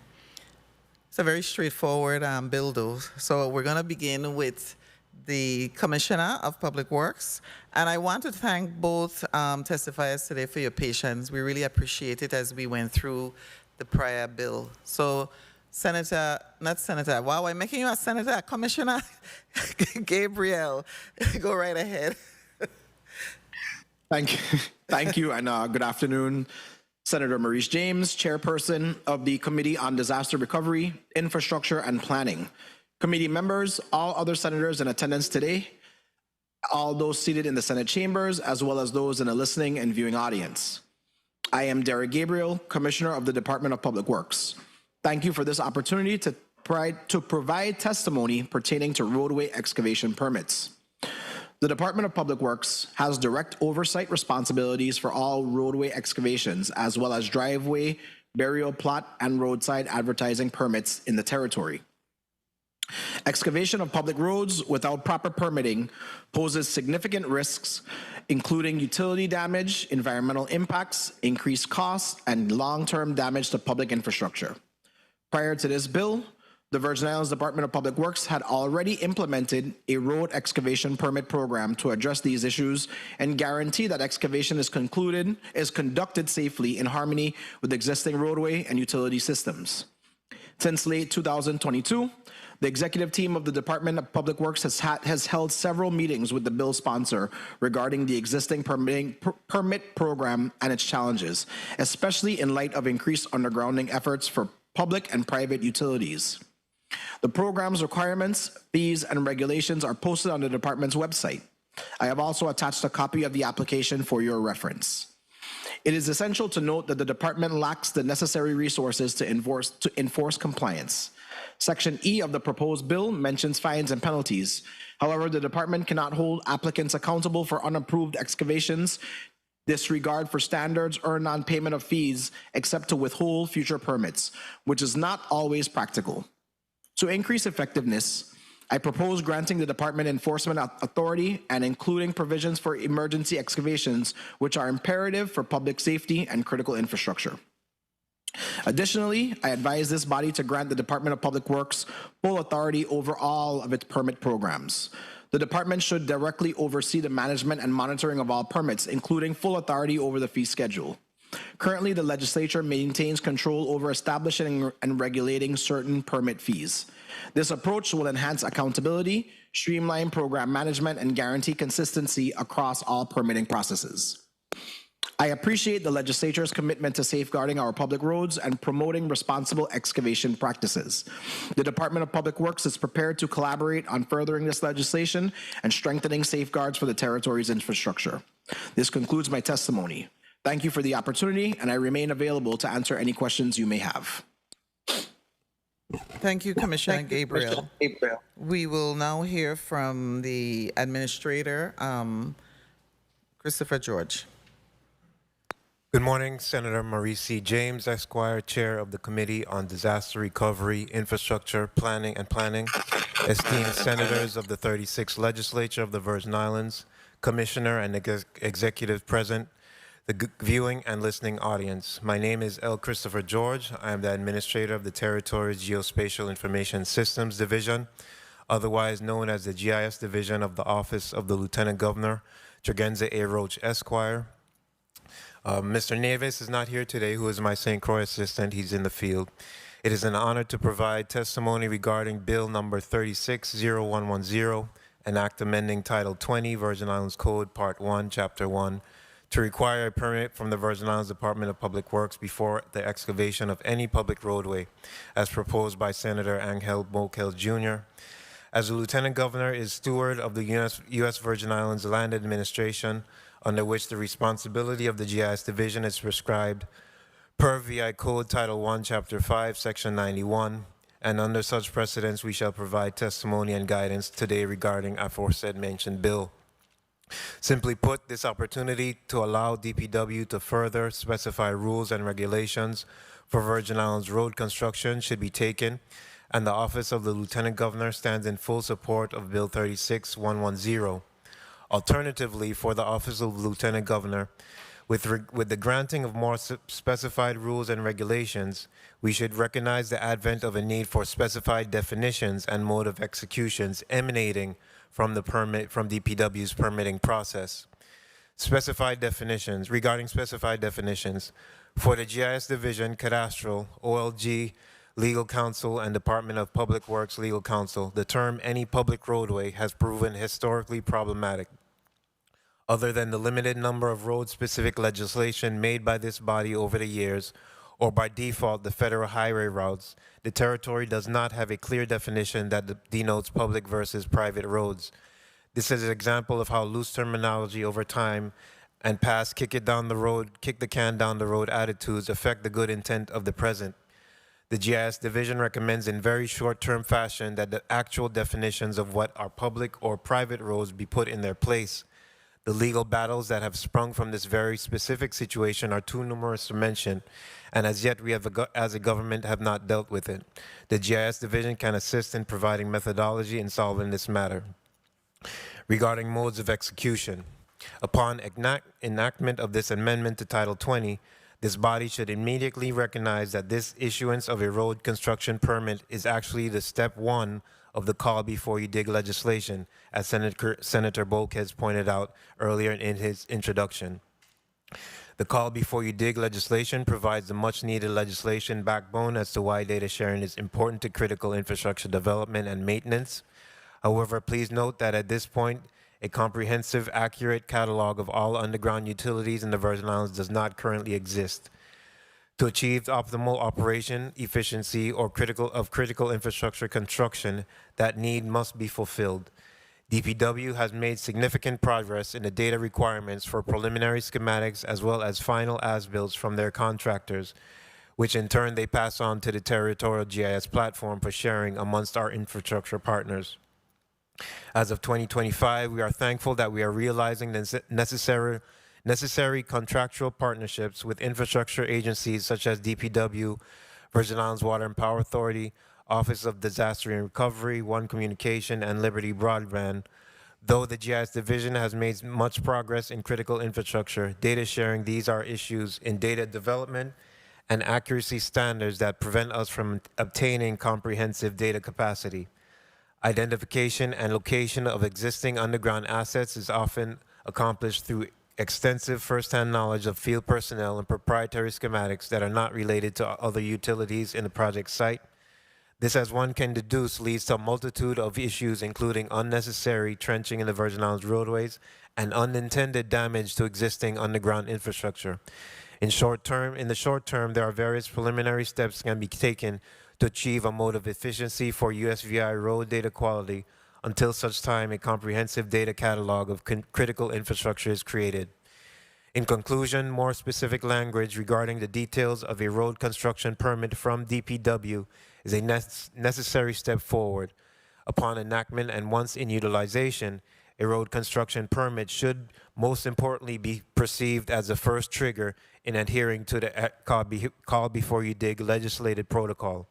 It's a very straightforward bill, though. So we're going to begin with the Commissioner of Public Works. And I want to thank both testifiers today for your patience. We really appreciate it as we went through the prior bill. So wow, I'm making you a senator, Commissioner Gabriel, go right ahead. Thank you, and good afternoon. Senator Maurice James, Chairperson of the Committee on Disaster Recovery, Infrastructure, and Planning. Committee members, all other senators in attendance today, all those seated in the Senate chambers, as well as those in the listening and viewing audience. I am Derek Gabriel, Commissioner of the Department of Public Works. Thank you for this opportunity to provide testimony pertaining to roadway excavation permits. The Department of Public Works has direct oversight responsibilities for all roadway excavations, as well as driveway, burial plot, and roadside advertising permits in the territory. Excavation of public roads without proper permitting poses significant risks, including utility damage, environmental impacts, increased costs, and long-term damage to public infrastructure. Prior to this bill, the Virgin Islands Department of Public Works had already implemented a road excavation permit program to address these issues and guarantee that excavation is conducted safely in harmony with existing roadway and utility systems. Since late 2022, the executive team of the Department of Public Works has held several meetings with the bill sponsor regarding the existing permit program and its challenges, especially in light of increased undergrounding efforts for public and private utilities. The program's requirements, fees, and regulations are posted on the department's website. I have also attached a copy of the application for your reference. It is essential to note that the department lacks the necessary resources to enforce compliance. Section E of the proposed bill mentions fines and penalties. However, the department cannot hold applicants accountable for unapproved excavations, disregard for standards, or non-payment of fees, except to withhold future permits, which is not always practical. To increase effectiveness, I propose granting the department enforcement authority and including provisions for emergency excavations, which are imperative for public safety and critical infrastructure. Additionally, I advise this body to grant the Department of Public Works full authority over all of its permit programs. The department should directly oversee the management and monitoring of all permits, including full authority over the fee schedule. Currently, the legislature maintains control over establishing and regulating certain permit fees. This approach will enhance accountability, streamline program management, and guarantee consistency across all permitting processes. I appreciate the legislature's commitment to safeguarding our public roads and promoting responsible excavation practices. The Department of Public Works is prepared to collaborate on furthering this legislation and strengthening safeguards for the territory's infrastructure. This concludes my testimony. Thank you for the opportunity, and I remain available to answer any questions you may have. Thank you, Commissioner Gabriel. We will now hear from the Administrator, Christopher George. Good morning, Senator Maurice C. James, Esquire, Chair of the Committee on Disaster Recovery, Infrastructure, Planning, esteemed Senators of the 36th Legislature of the Virgin Islands, Commissioner and Executive present, the viewing and listening audience. My name is L. Christopher George. I am the Administrator of the Territory's Geospatial Information Systems Division, otherwise known as the GIS Division of the Office of the Lieutenant Governor, Tregenza A. Roach, Esquire. Mr. Neves is not here today, who is my St. Croix assistant. He's in the field. It is an honor to provide testimony regarding Bill number 360110, an act amending Title 20, Virgin Islands Code, Part 1, Chapter 1, to require a permit from the Virgin Islands Department of Public Works before the excavation of any public roadway, as proposed by Senator Angel Mokel Jr. As the Lieutenant Governor is steward of the U.S. Virgin Islands Land Administration, under which the responsibility of the GIS Division is prescribed per VI Code Title 1, Chapter 5, Section 91, and under such precedents we shall provide testimony and guidance today regarding aforesaid mentioned bill. Simply put, this opportunity to allow DPW to further specify rules and regulations for Virgin Islands road construction should be taken, and the Office of the Lieutenant Governor stands in full support of Bill 36110. Alternatively, for the Office of the Lieutenant Governor, with the granting of more specified rules and regulations, we should recognize the advent of a need for specified definitions and mode of executions emanating from DPW's permitting process. Regarding specified definitions, for the GIS Division, Cadastral, OLG, Legal Counsel, and Department of Public Works Legal Counsel, the term any public roadway has proven historically problematic. Other than the limited number of road-specific legislation made by this body over the years, or by default the federal highway routes, the territory does not have a clear definition that denotes public versus private roads. This is an example of how loose terminology over time and past kick the can down the road attitudes affect the good intent of the present. The GIS Division recommends in very short-term fashion that the actual definitions of what are public or private roads be put in their place. The legal battles that have sprung from this very specific situation are too numerous to mention, and as yet we as a government have not dealt with it. The GIS Division can assist in providing methodology in solving this matter. Regarding modes of execution, upon enactment of this amendment to Title 20, this body should immediately recognize that this issuance of a road construction permit is actually the step one of the call before you dig legislation, as Senator Bolk has pointed out earlier in his introduction. The call before you dig legislation provides the much needed legislation backbone as to why data sharing is important to critical infrastructure development and maintenance. However, please note that at this point, a comprehensive, accurate catalog of all underground utilities in the Virgin Islands does not currently exist. To achieve optimal operation, efficiency, or critical infrastructure construction, that need must be fulfilled. DPW has made significant progress in the data requirements for preliminary schematics as well as final as-builts from their contractors, which in turn they pass on to the territorial GIS platform for sharing amongst our infrastructure partners. As of 2025, we are thankful that we are realizing the necessary contractual partnerships with infrastructure agencies such as DPW, Virgin Islands Water and Power Authority, Office of Disaster and Recovery, One Communication, and Liberty Broadband. Though the GIS Division has made much progress in critical infrastructure, data sharing, these are issues in data development and accuracy standards that prevent us from obtaining comprehensive data capacity. Identification and location of existing underground assets is often accomplished through extensive first-hand knowledge of field personnel and proprietary schematics that are not related to other utilities in the project site. This, as one can deduce, leads to a multitude of issues, including unnecessary trenching in the Virgin Islands roadways and unintended damage to existing underground infrastructure. In the short term, there are various preliminary steps that can be taken to achieve a mode of efficiency for USVI road data quality until such time a comprehensive data catalog of critical infrastructure is created. In conclusion, more specific language regarding the details of a road construction permit from DPW is a necessary step forward. Upon enactment and once in utilization, a road construction permit should most importantly be perceived as the first trigger in adhering to the call before you dig legislated protocol.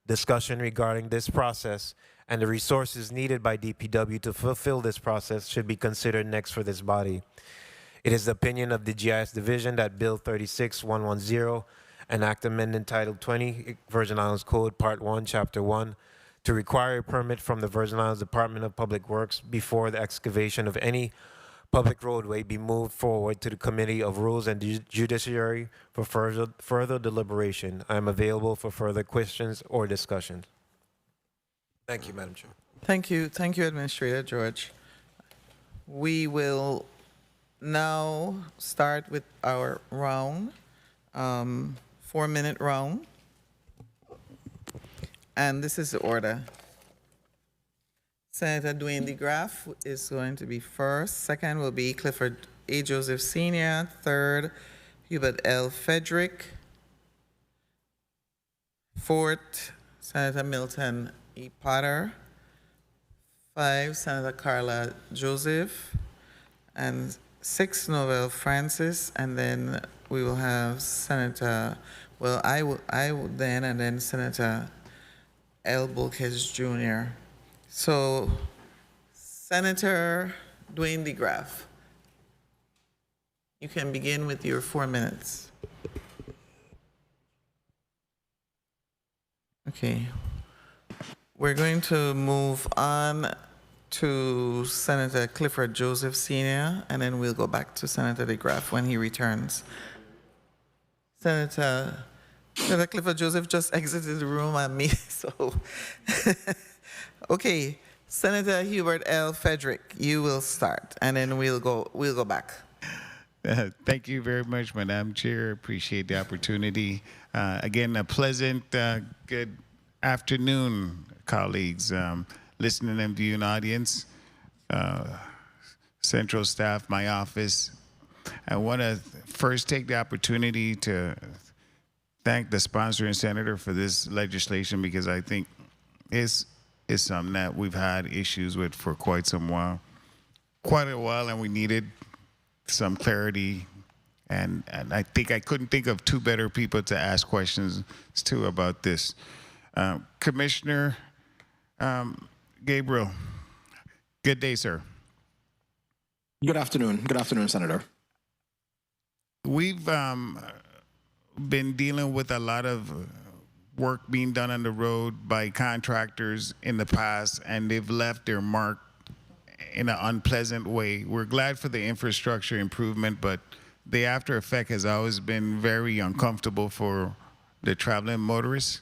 Discussion regarding this process and the resources needed by DPW to fulfill this process should be considered next for this body. It is the opinion of the GIS Division that Bill 36110, an Act Amendment Title 20, Virgin Islands Code, Part 1, Chapter 1, to require a permit from the Virgin Islands Department of Public Works before the excavation of any public roadway be moved forward to the Committee of Rules and Judiciary for further deliberation. I am available for further questions or discussions. Thank you, Madam Chair. Thank you, Administrator George. We will now start with our round, 4-minute round. And this is the order. Senator Dwayne DeGraff is going to be first. Second will be Clifford A. Joseph Sr. Third, Hubert L. Frederick. 4th, Senator Milton E. Potter. 5, Senator Carla Joseph. And 6, Novell Francis. And then we will have Senator, well, I would then, and then Senator L. Bulkes Jr. So, Senator Dwayne DeGraff, you can begin with your 4 minutes. Okay. We're going to move on to Senator Clifford Joseph Sr., and then we'll go back to Senator DeGraff when he returns. Senator Clifford Joseph just exited the room on me, so. Okay, Senator Hubert L. Frederick, you will start, and then we'll go back. Thank you very much, Madam Chair. Appreciate the opportunity. Again, a pleasant, good afternoon, colleagues, listening and viewing audience, central staff, my office. I want to first take the opportunity to thank the sponsor and senator for this legislation, because I think it's something that we've had issues with for quite a while, and we needed some clarity. And I think I couldn't think of two better people to ask questions to about this. Commissioner Gabriel, good day, sir. Good afternoon. Good afternoon, Senator. We've been dealing with a lot of work being done on the road by contractors in the past, and they've left their mark in an unpleasant way. We're glad for the infrastructure improvement, but the after effect has always been very uncomfortable for the traveling motorists.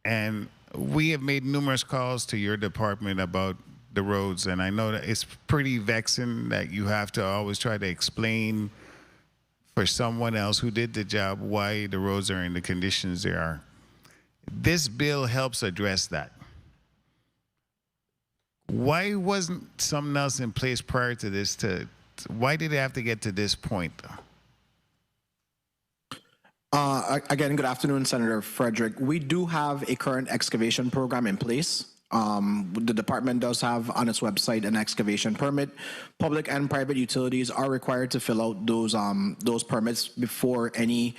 And we have made numerous calls to your department about the roads, and I know that it's pretty vexing that you have to always try to explain for someone else who did the job why the roads are in the conditions they are. This bill helps address that. Why wasn't something else in place prior to this? Why did it have to get to this point? Again, good afternoon, Senator Frederick. We do have a current excavation program in place. The department does have on its website an excavation permit. Public and private utilities are required to fill out those permits before any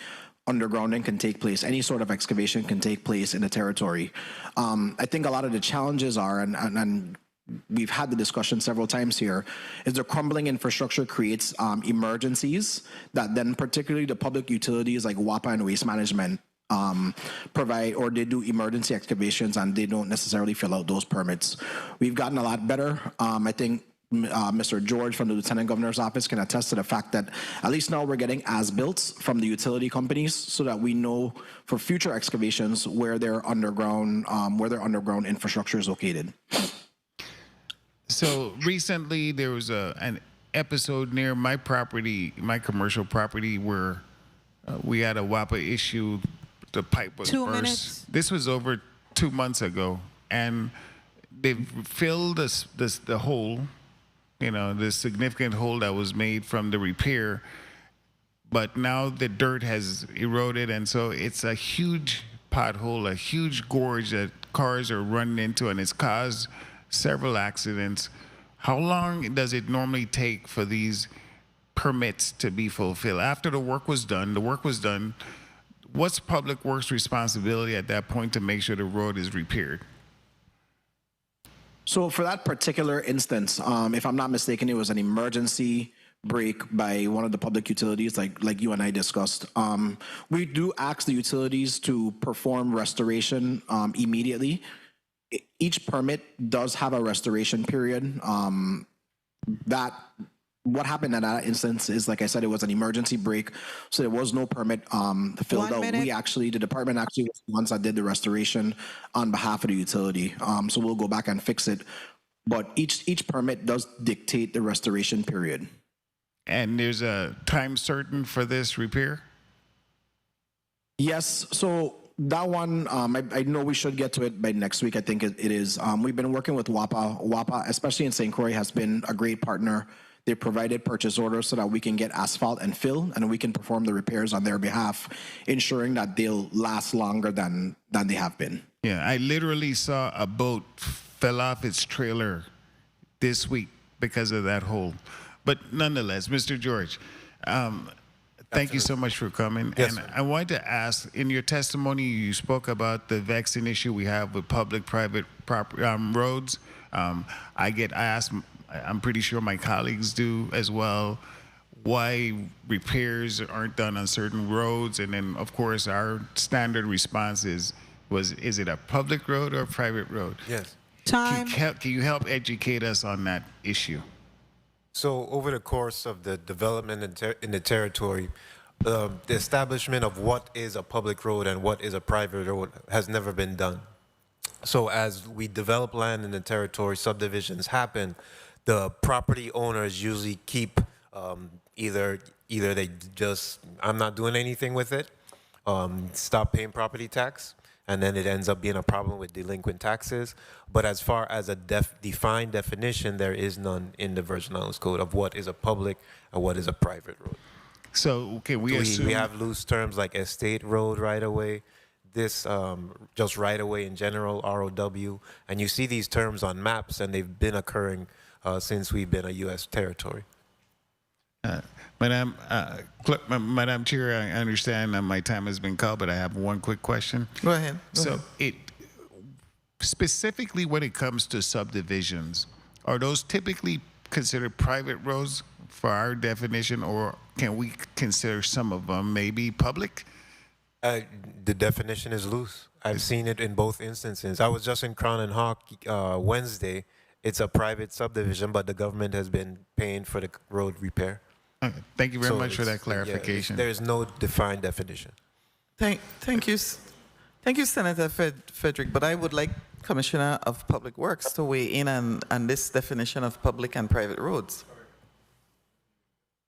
undergrounding can take place. Any sort of excavation can take place in the territory. I think a lot of the challenges are, and we've had the discussion several times here, is the crumbling infrastructure creates emergencies that then particularly the public utilities like WAPA and Waste Management provide, or they do emergency excavations and they don't necessarily fill out those permits. We've gotten a lot better. I think Mr. George from the Lieutenant Governor's office can attest to the fact that at least now we're getting as-built from the utility companies so that we know for future excavations where their underground infrastructure is located. So recently there was an episode near my property, my commercial property, where we had a WAPA issue. The pipe was 2 burst. minutes. This was over 2 months ago, and they've filled the hole, the significant hole that was made from the repair, but now the dirt has eroded, and so it's a huge pothole, a huge gorge that cars are running into, and it's caused several accidents. How long does it normally take for these permits to be fulfilled? After the work was done, what's Public Works' responsibility at that point to make sure the road is repaired? So for that particular instance, if I'm not mistaken, it was an emergency break by one of the public utilities, like you and I discussed. We do ask the utilities to perform restoration immediately. Each permit does have a restoration period. What happened in that instance is, like I said, it was an emergency break, so there was no permit filled out. The department actually was the ones that did the restoration on behalf of the utility. So we'll go back and fix it. But each permit does dictate the restoration period. And there's a time certain for this repair? Yes. So that one, I know we should get to it by next week. I think it is. We've been working with WAPA. WAPA, especially in St. Croix, has been a great partner. They provided purchase orders so that we can get asphalt and fill, and we can perform the repairs on their behalf, ensuring that they'll last longer than they have been. Yeah, I literally saw a boat fell off its trailer this week because of that hole. But nonetheless, Mr. George, thank you so much for coming. Yes, and sir. I wanted to ask, in your testimony, you spoke about the vexing issue we have with public-private roads. I get asked, I'm pretty sure my colleagues do as well, why repairs aren't done on certain roads. And then, of course, our standard response is it a public road or a private road? Yes. Time. Can you help educate us on that issue? So over the course of the development in the territory, the establishment of what is a public road and what is a private road has never been done. So as we develop land in the territory, subdivisions happen, the property owners usually keep either they just, I'm not doing anything with it, stop paying property tax, and then it ends up being a problem with delinquent taxes. But as far as a defined definition, there is none in the Virgin Islands Code of what is a public and what is a private road. So can we assume We have loose terms like estate road right away, this just right away in general, ROW, and you see these terms on maps, and they've been occurring since we've been a U.S. territory. Madam Chair, I understand my time has been called, but I have one quick question. Go ahead. So specifically when it comes to subdivisions, are those typically considered private roads for our definition, or can we consider some of them maybe public? The definition is loose. I've seen it in both instances. I was just in Crown and Hawk Wednesday. It's a private subdivision, but the government has been paying for the road repair. Okay. Thank you very So much for that yeah, clarification. there is no defined definition. Thank you, Senator Frederick. But I would like Commissioner of Public Works to weigh in on this definition of public and private roads.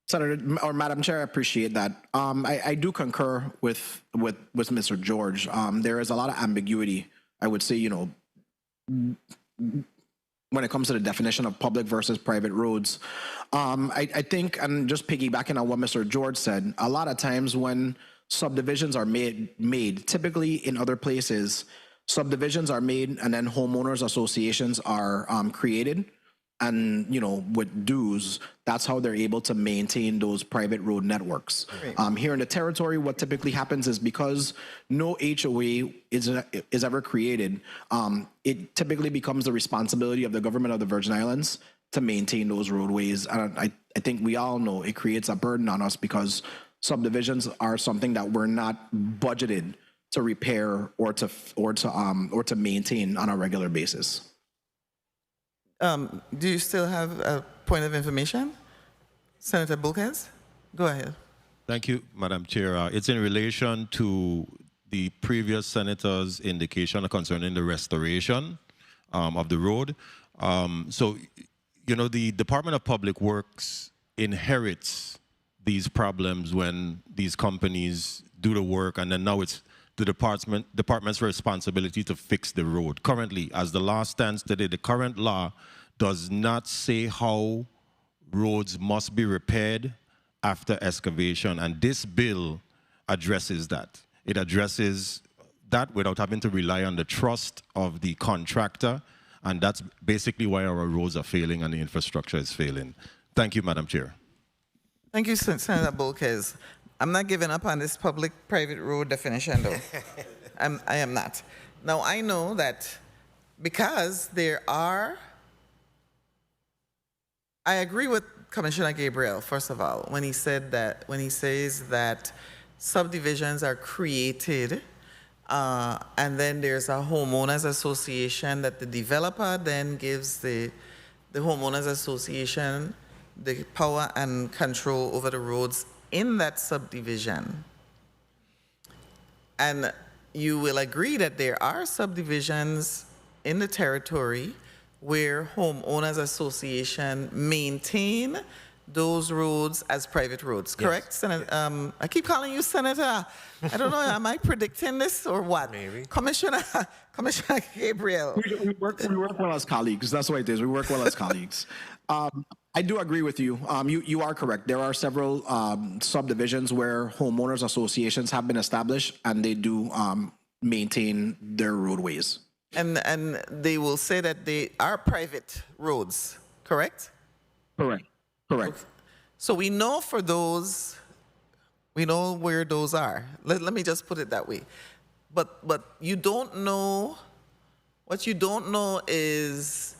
Senator or Madam Chair, I appreciate that. I do concur with Mr. George. There is a lot of ambiguity, I would say, when it comes to the definition of public versus private roads. I think, and just piggybacking on what Mr. George said, a lot of times when subdivisions are made, typically in other places, subdivisions are made and then homeowners associations are created. And, with dues, that's how they're able to maintain those private road networks. Right. Here in the territory, what typically happens is because no HOA is ever created, it typically becomes the responsibility of the government of the Virgin Islands to maintain those roadways. And I think we all know it creates a burden on us because subdivisions are something that we're not budgeted to repair or to maintain on a regular basis. Do you still have a point of information? Senator Bulkins, go ahead. Thank you, Madam Chair. It's in relation to the previous senator's indication concerning the restoration of the road. The Department of Public Works inherits these problems when these companies do the work, and then now it's the department's responsibility to fix the road. Currently, as the law stands today, the current law does not say how roads must be repaired after excavation, and this bill addresses that. It addresses that without having to rely on the trust of the contractor, and that's basically why our roads are failing and the infrastructure is failing. Thank you, Madam Chair. Thank you, Senator Bulkins. I'm not giving up on this public-private road definition, though. I am not. Now, I know that because there are, I agree with Commissioner Gabriel, first of all, when he says that subdivisions are created and then there's a homeowners association that the developer then gives the homeowners association the power and control over the roads in that subdivision. And you will agree that there are subdivisions in the territory where homeowners association maintain those roads as private roads, correct? Yes. Senator, I keep calling you Senator. I don't know, am I predicting this or what? Maybe. Commissioner Gabriel. We work well as colleagues. That's what it is. We work well as colleagues. I I do agree with you. You are correct. There are several subdivisions where homeowners associations have been established, and they do maintain their roadways. And they will say that they are private roads, correct? Correct. Correct. So we know for those, we know where those are. Let me just put it that way. But you don't know, what you don't know is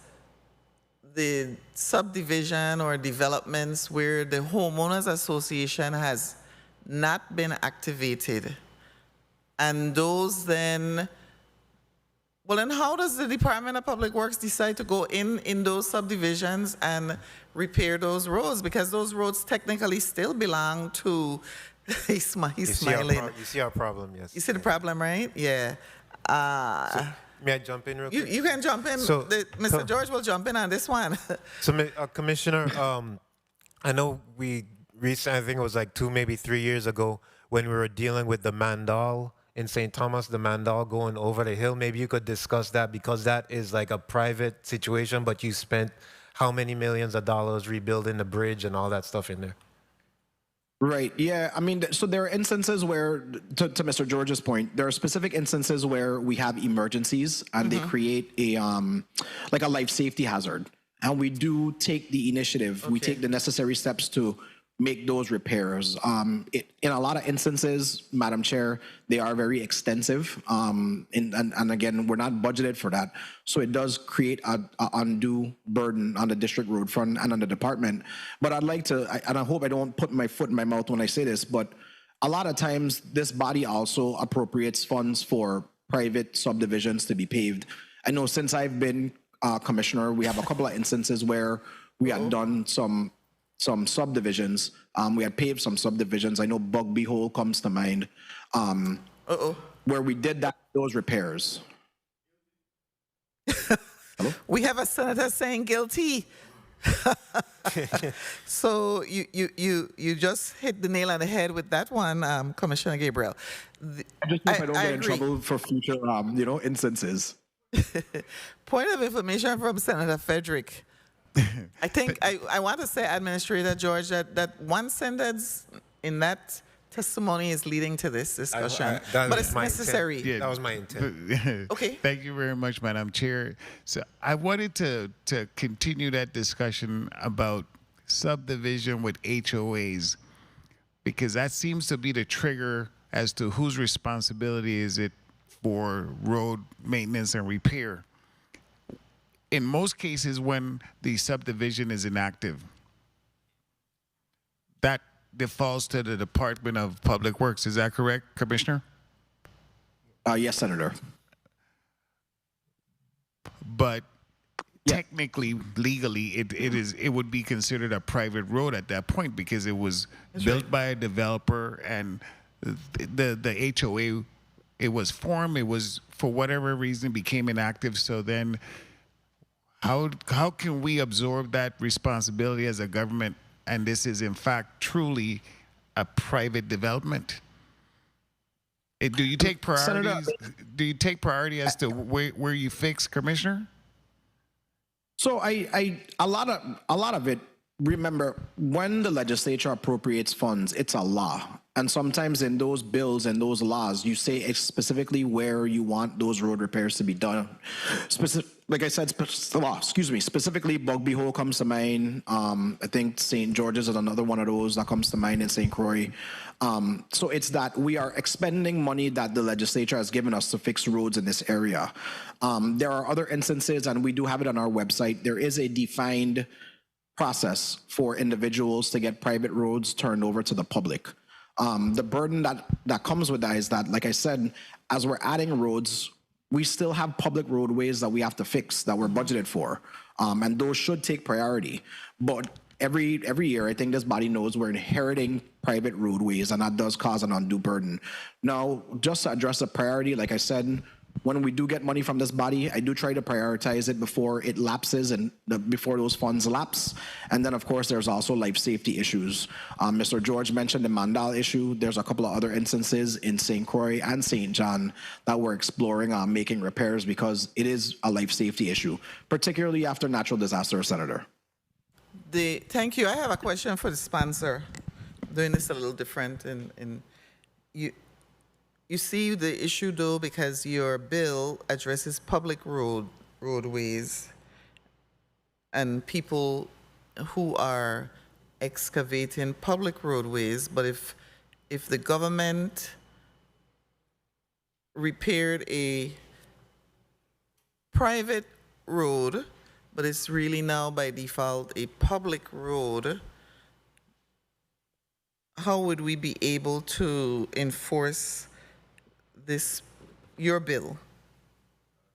the subdivision or developments where the homeowners association has not been activated. And those then, well, then how does the Department of Public Works decide to go in those subdivisions and repair those roads? Because those roads technically still belong to, he's smiling. You see our problem, yes. You see the problem, right? Yeah. May I jump in real quick? You can jump in. So- Mr. George will jump in on this one. So, Commissioner, I know we recently, I think it was like 2, maybe 3 years ago, when we were dealing with the Mandal in St. Thomas, the Mandal going over the hill. Maybe you could discuss that, because that is like a private situation, but you spent how many millions of dollars rebuilding the bridge and all that stuff in there? Right. Yeah. I mean, so there are instances where, to Mr. George's point, there are specific instances where we have emergencies and they create a like a life safety hazard, and we do take the initiative. We take the necessary steps to make those repairs. In a lot of instances, Madam Chair, they are very extensive, and again, we're not budgeted for that. So it does create an undue burden on the district road fund and on the department. But I'd like to, and I hope I don't put my foot in my mouth when I say this, but a lot of times this body also appropriates funds for private subdivisions to be paved. I know since I've been commissioner, we have a couple of instances where we had done some subdivisions. We had paved some subdivisions. I know Bugby Hole comes to mind, where we did those repairs. We have a senator saying guilty. So you just hit the nail on the head with that one, Commissioner Gabriel. I just hope I don't get in trouble for future, instances. Point of information from Senator Frederick. I think I want to say, Administrator George, that one sentence in that testimony is leading to this discussion, but it's necessary. Yeah. That was my intent. Okay. Thank you very much, Madam Chair. So I wanted to continue that discussion about subdivision with HOAs, because that seems to be the trigger as to whose responsibility is it for road maintenance and repair. In most cases, when the subdivision is inactive, that defaults to the Department of Public Works. Is that correct, Commissioner? Yes, Senator. But technically, legally, it would be considered a private road at that point, because it was built by a developer, and the HOA, it was formed. It was, for whatever reason, became inactive. So then, how can we absorb that responsibility as a government, and this is in fact truly a private development? Do you take priorities? Senator, do you take priority as to where you fix, Commissioner? So a lot of it. Remember, when the legislature appropriates funds, it's a law. And sometimes in those bills and those laws, you say specifically where you want those road repairs to be done. Like I said, specifically Bugby Hole comes to mind. I think St. George's is another one of those that comes to mind in St. Croix. So it's that we are expending money that the legislature has given us to fix roads in this area. There are other instances, and we do have it on our website. There is a defined process for individuals to get private roads turned over to the public. The burden that comes with that is that, like I said, as we're adding roads, we still have public roadways that we have to fix that we're budgeted for, and those should take priority. But every year, I think this body knows we're inheriting private roadways, and that does cause an undue burden. Now, just to address the priority, like I said, when we do get money from this body, I do try to prioritize it before it lapses and before those funds lapse. And then, of course, there's also life safety issues. Mr. George mentioned the Mandal issue. There's a couple of other instances in St. Croix and St. John that we're exploring making repairs, because it is a life safety issue, particularly after natural disaster, Senator. Thank you. I have a question for the sponsor. Doing this a little different, and you see the issue though, because your bill addresses public roadways and people who are excavating public roadways. But if the government repaired a private road, but it's really now by default a public road, how would we be able to enforce your bill?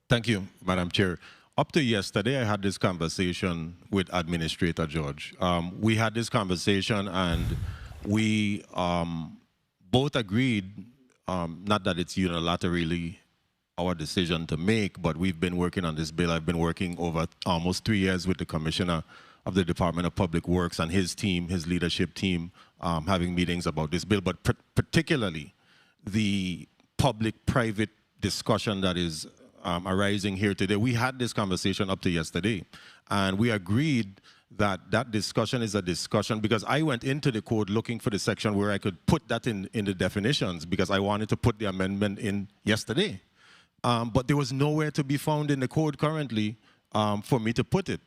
Thank you, Madam Chair. Up to yesterday, I had this conversation with Administrator George. We had this conversation and we both agreed, not that it's unilaterally our decision to make, but we've been working on this bill. I've been working over almost 3 years with the Commissioner of the Department of Public Works and his team, his leadership team, having meetings about this bill, but particularly the public-private discussion that is arising here today. We had this conversation up to yesterday, and we agreed that that discussion is a discussion because I went into the code looking for the section where I could put that in the definitions because I wanted to put the amendment in yesterday. But there was nowhere to be found in the code currently for me to put it.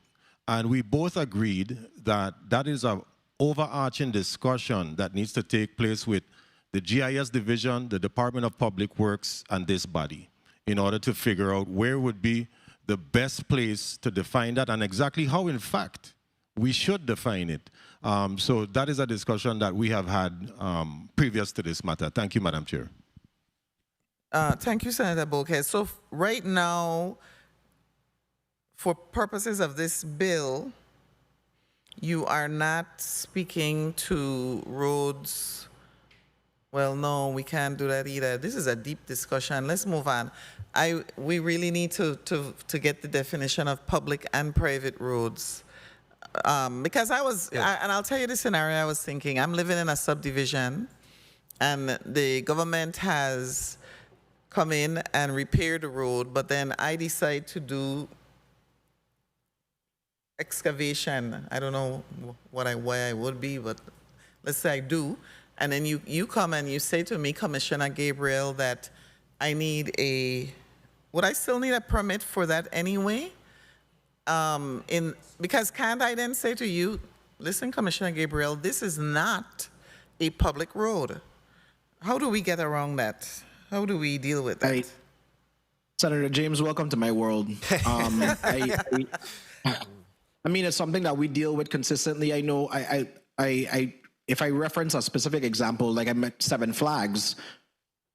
And we both agreed that that is an overarching discussion that needs to take place with the GIS division, the Department of Public Works, and this body in order to figure out where would be the best place to define that and exactly how, in fact, we should define it. So that is a discussion that we have had previous to this matter. Thank you, Madam Chair. Thank you, Senator Bouquet. So right now, for purposes of this bill, you are not speaking to roads. Well, no, we can't do that either. This is a deep discussion. Let's move on. We really need to get the definition of public and private roads. Because and I'll tell you the scenario I was thinking. I'm living in a subdivision, and the government has come in and repaired the road, but then I decide to do excavation. I don't know why I would be, but let's say I do. And then you come and you say to me, Commissioner Gabriel, that I need would I still need a permit for that anyway? Because can't I then say to you, listen, Commissioner Gabriel, this is not a public road. How do we get around that? How do we deal with that? Senator James, welcome to my world. I mean, it's something that we deal with consistently. I know if I reference a specific example, like I met 7 Flags,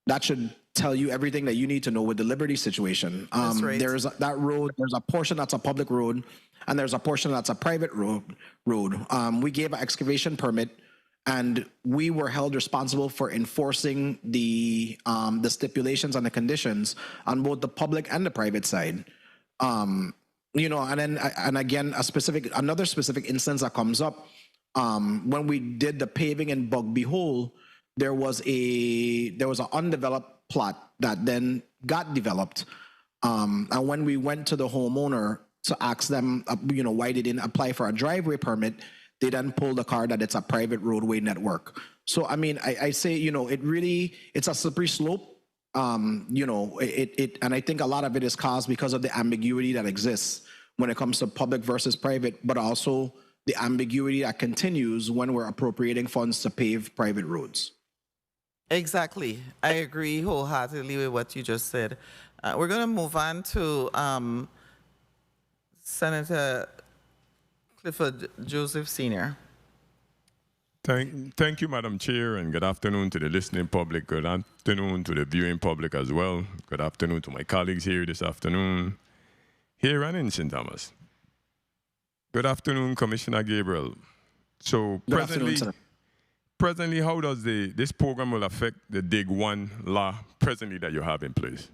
that should tell you everything that you need to know with the Liberty situation. That's right. There's that road, there's a portion that's a public road, and there's a portion that's a private road. We gave an excavation permit, and we were held responsible for enforcing the stipulations and the conditions on both the public and the private side. You know, and again, another specific instance that comes up, when we did the paving in Bugby Hole, there was an undeveloped plot that then got developed. And when we went to the homeowner to ask them, you know, why they didn't apply for a driveway permit, they then pulled the card that it's a private roadway network. So, I mean, I say, you know, it's a slippery slope. You know, and I think a lot of it is caused because of the ambiguity that exists when it comes to public versus private, but also the ambiguity that continues when we're appropriating funds to pave private roads. Exactly. I agree wholeheartedly with what you just said. We're going to move on to Senator Clifford Joseph Sr. Thank you, Madam Chair, and good afternoon to the listening public. Good afternoon to the viewing public as well. Good afternoon to my colleagues here this afternoon, here and in St. Thomas. Good afternoon, Commissioner Gabriel. So presently, how does this program will affect the Dig 1 law presently that you have in place?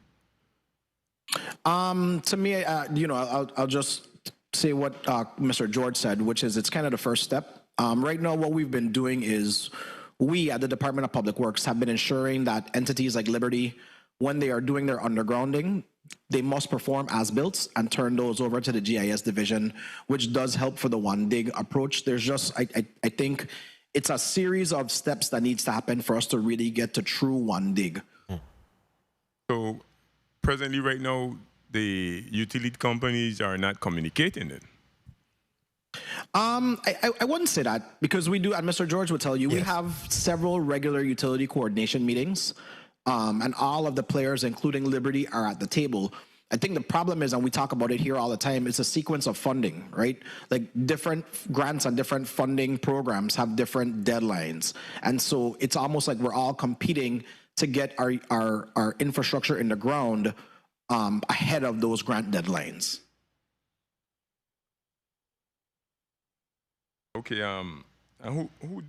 To me, you know, I'll just say what Mr. George said, which is it's kind of the first step. Right now, what we've been doing is we at the Department of Public Works have been ensuring that entities like Liberty, when they are doing their undergrounding, they must perform as-built and turn those over to the GIS division, which does help for the one dig approach. There's just, I think it's a series of steps that needs to happen for us to really get to true one dig. So presently, right now, the utility companies are not communicating it. I wouldn't say that, because we do, and Mr. George would tell you, we have several regular utility coordination meetings, and all of the players, including Liberty, are at the table. I think the problem is, and we talk about it here all the time, it's a sequence of funding, right? Like different grants and different funding programs have different deadlines. And so it's almost like we're all competing to get our infrastructure in the ground ahead of those grant deadlines. Okay, and who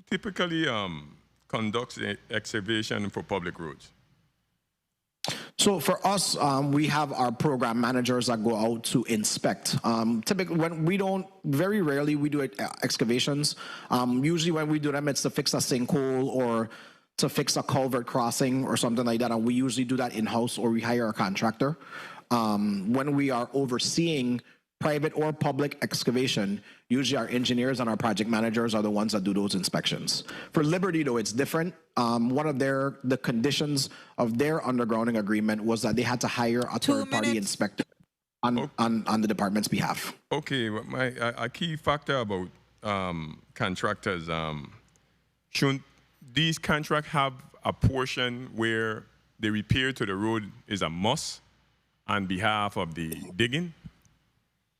typically conducts the excavation for public roads? So for us, we have our program managers that go out to inspect. Typically, when we don't, very rarely we do excavations. Usually when we do them, it's to fix a sinkhole or to fix a culvert crossing or something like that. And we usually do that in-house, or we hire a contractor. When we are overseeing private or public excavation, usually our engineers and our project managers are the ones that do those inspections. For Liberty, though, it's different. One of the conditions of their undergrounding agreement was that they had to hire a third-party inspector on the department's behalf. Okay, a key factor about contractors, shouldn't these contracts have a portion where the repair to the road is a must on behalf of the digging?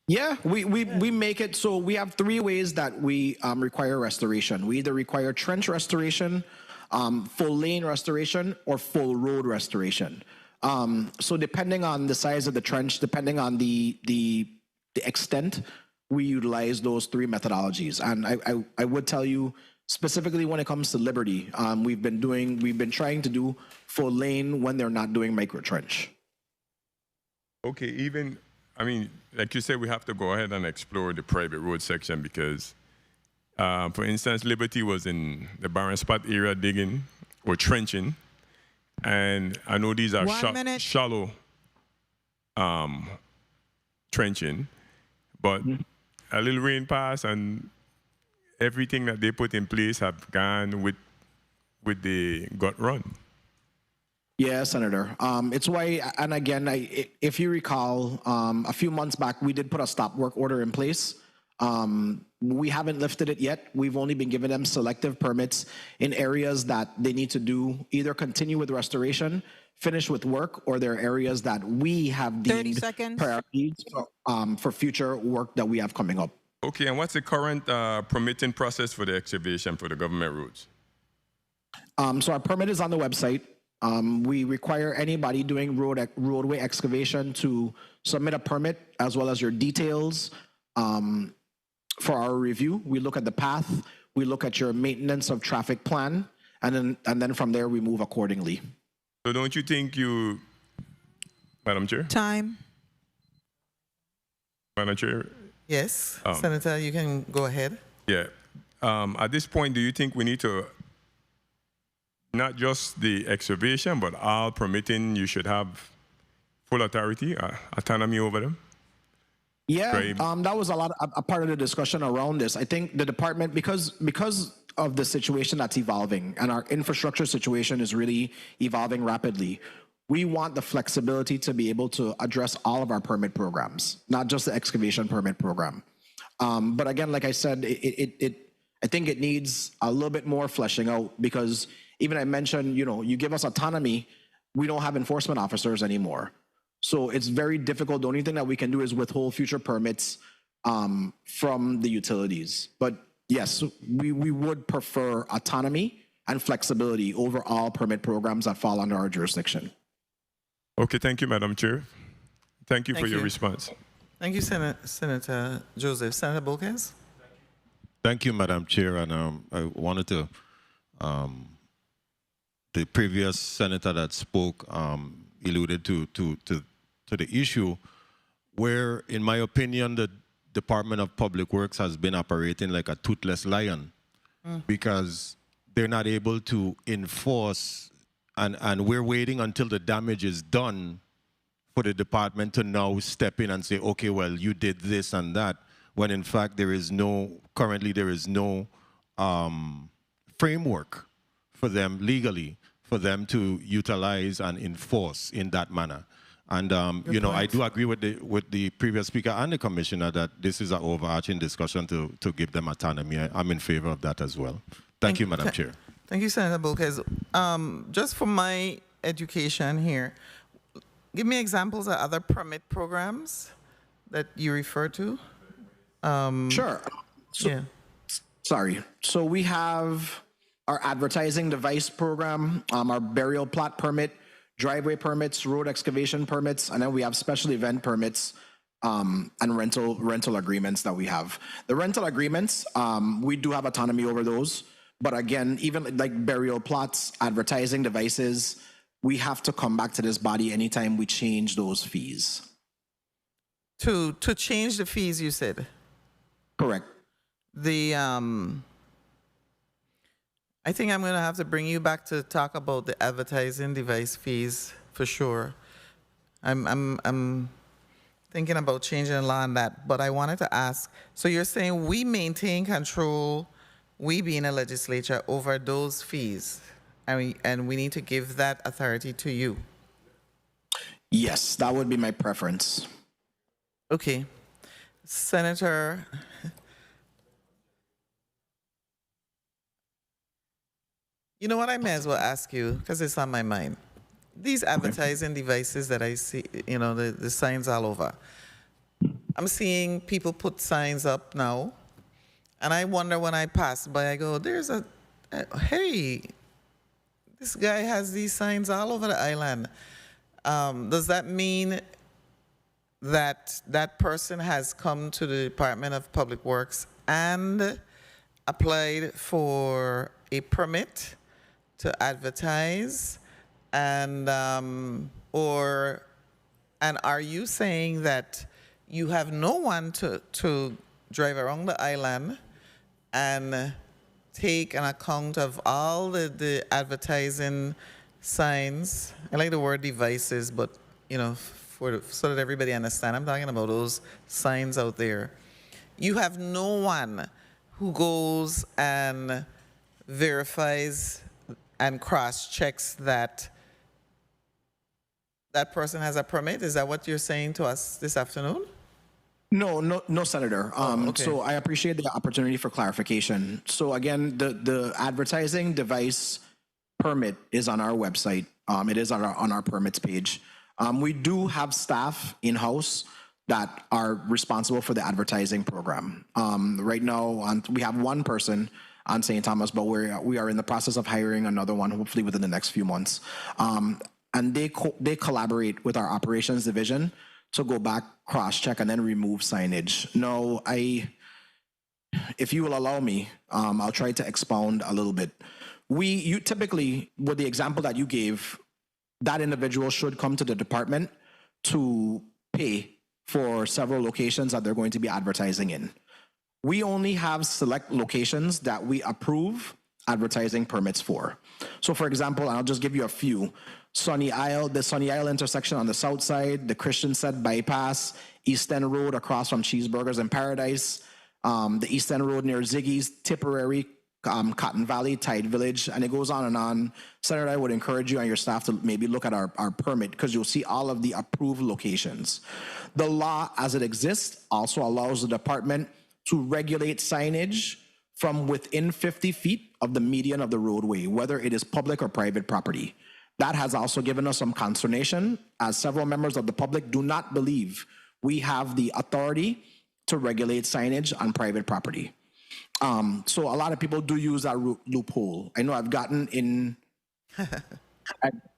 Yeah, we make it so we have three ways that we require restoration. We either require trench restoration, full lane restoration, or full road restoration. So depending on the size of the trench, depending on the extent, we utilize those three methodologies. And I would tell you, specifically when it comes to Liberty, we've been trying to do full lane when they're not doing micro trench. Okay, I mean, like you said, we have to go ahead and explore the private road section because, for instance, Liberty was in the barren spot area digging or trenching, and I know these are shallow trenching, but a little rain pass and everything that they put in place have gone with the gut run. Yeah, Senator. It's why, and again, if you recall, a few months back, we did put a stop work order in place. We haven't lifted it yet. We've only been giving them selective permits in areas that they need to do, either continue with restoration, finish with work, or there are areas that we have deemed priorities for future work that we have coming up. Okay, and what's the current permitting process for the excavation for the government roads? So our permit is on the website. We require anybody doing roadway excavation to submit a permit as well as your details for our review. We look at the path, we look at your maintenance of traffic plan, and then from there we move accordingly. So don't you think Madam Chair? Time. Madam Chair? Yes, Senator, you can go ahead. Yeah. At this point, do you think we need to not just the excavation, but all permitting, you should have full authority, autonomy over them? Yeah, that was a part of the discussion around this. I think the department, because of the situation that's evolving and our infrastructure situation is really evolving rapidly, we want the flexibility to be able to address all of our permit programs, not just the excavation permit program. But again, like I said, I think it needs a little bit more fleshing out, because even I mentioned, you give us autonomy, we don't have enforcement officers anymore. So it's very difficult. The only thing that we can do is withhold future permits from the utilities. But yes, we would prefer autonomy and flexibility over all permit programs that fall under our jurisdiction. Okay, thank you, Madam Chair. Thank you for your response. Thank you, Senator Joseph. Senator Bolkes? Thank you, Madam Chair. And I wanted to, the previous senator that spoke alluded to the issue where, in my opinion, the Department of Public Works has been operating like a toothless lion because they're not able to enforce, and we're waiting until the damage is done for the department to now step in and say, okay, well, you did this and that, when in fact currently there is no framework for them legally, for them to utilize and enforce in that manner. And you know, I do agree with the previous speaker and the commissioner that this is an overarching discussion to give them autonomy. I'm in favor of that as well. Thank you, Madam Chair. Thank you, Senator Bulkes. Just for my education here, give me examples of other permit programs that you refer to. Sure. Sorry. So we have our advertising device program, our burial plot permit, driveway permits, road excavation permits, and then we have special event permits and rental agreements that we have. The rental agreements, we do have autonomy over those. But again, even like burial plots, advertising devices, we have to come back to this body anytime we change those fees. To change the fees, you said? Correct. I think I'm going to have to bring you back to talk about the advertising device fees for sure. I'm thinking about changing the law on that, but I wanted to ask, so you're saying we maintain control, we being a legislature, over those fees, and we need to give that authority to you? Yes, that would be my preference. Okay. Senator, you know what, I may as well ask you, because it's on my mind. These advertising devices that I see, you know, the signs all over. I'm seeing people put signs up now, and I wonder when I pass by, I go, hey, this guy has these signs all over the island. Does that mean that that person has come to the Department of Public Works and applied for a permit to advertise? And are you saying that you have no one to drive around the island and take an account of all the advertising signs? I like the word devices, but you know, so that everybody understands, I'm talking about those signs out there. You have no one who goes and verifies and cross-checks that that person has a permit? Is that what you're saying to us this afternoon? No, Senator. Okay. So I appreciate the opportunity for clarification. So again, the advertising device permit is on our website. It is on our permits page. We do have staff in-house that are responsible for the advertising program. Right now, we have one person on St. Thomas, but we are in the process of hiring another one, hopefully within the next few months. And they collaborate with our operations division to go back, cross-check, and then remove signage. Now, if you will allow me, I'll try to expound a little bit. You typically, with the example that you gave, that individual should come to the department to pay for several locations that they're going to be advertising in. We only have select locations that we approve advertising permits for. So for example, I'll just give you a few. The Sunny Isle intersection on the south side, the Christian Set bypass, East End Road across from Cheeseburgers in Paradise, the East End Road near Ziggy's, Tipperary, Cotton Valley, Tide Village, and it goes on and on. Senator, I would encourage you and your staff to maybe look at our permit, because you'll see all of the approved locations. The law as it exists also allows the department to regulate signage from within 50 feet of the median of the roadway, whether it is public or private property. That has also given us some consternation, as several members of the public do not believe we have the authority to regulate signage on private property. So a lot of people do use that loophole. I know I've gotten in,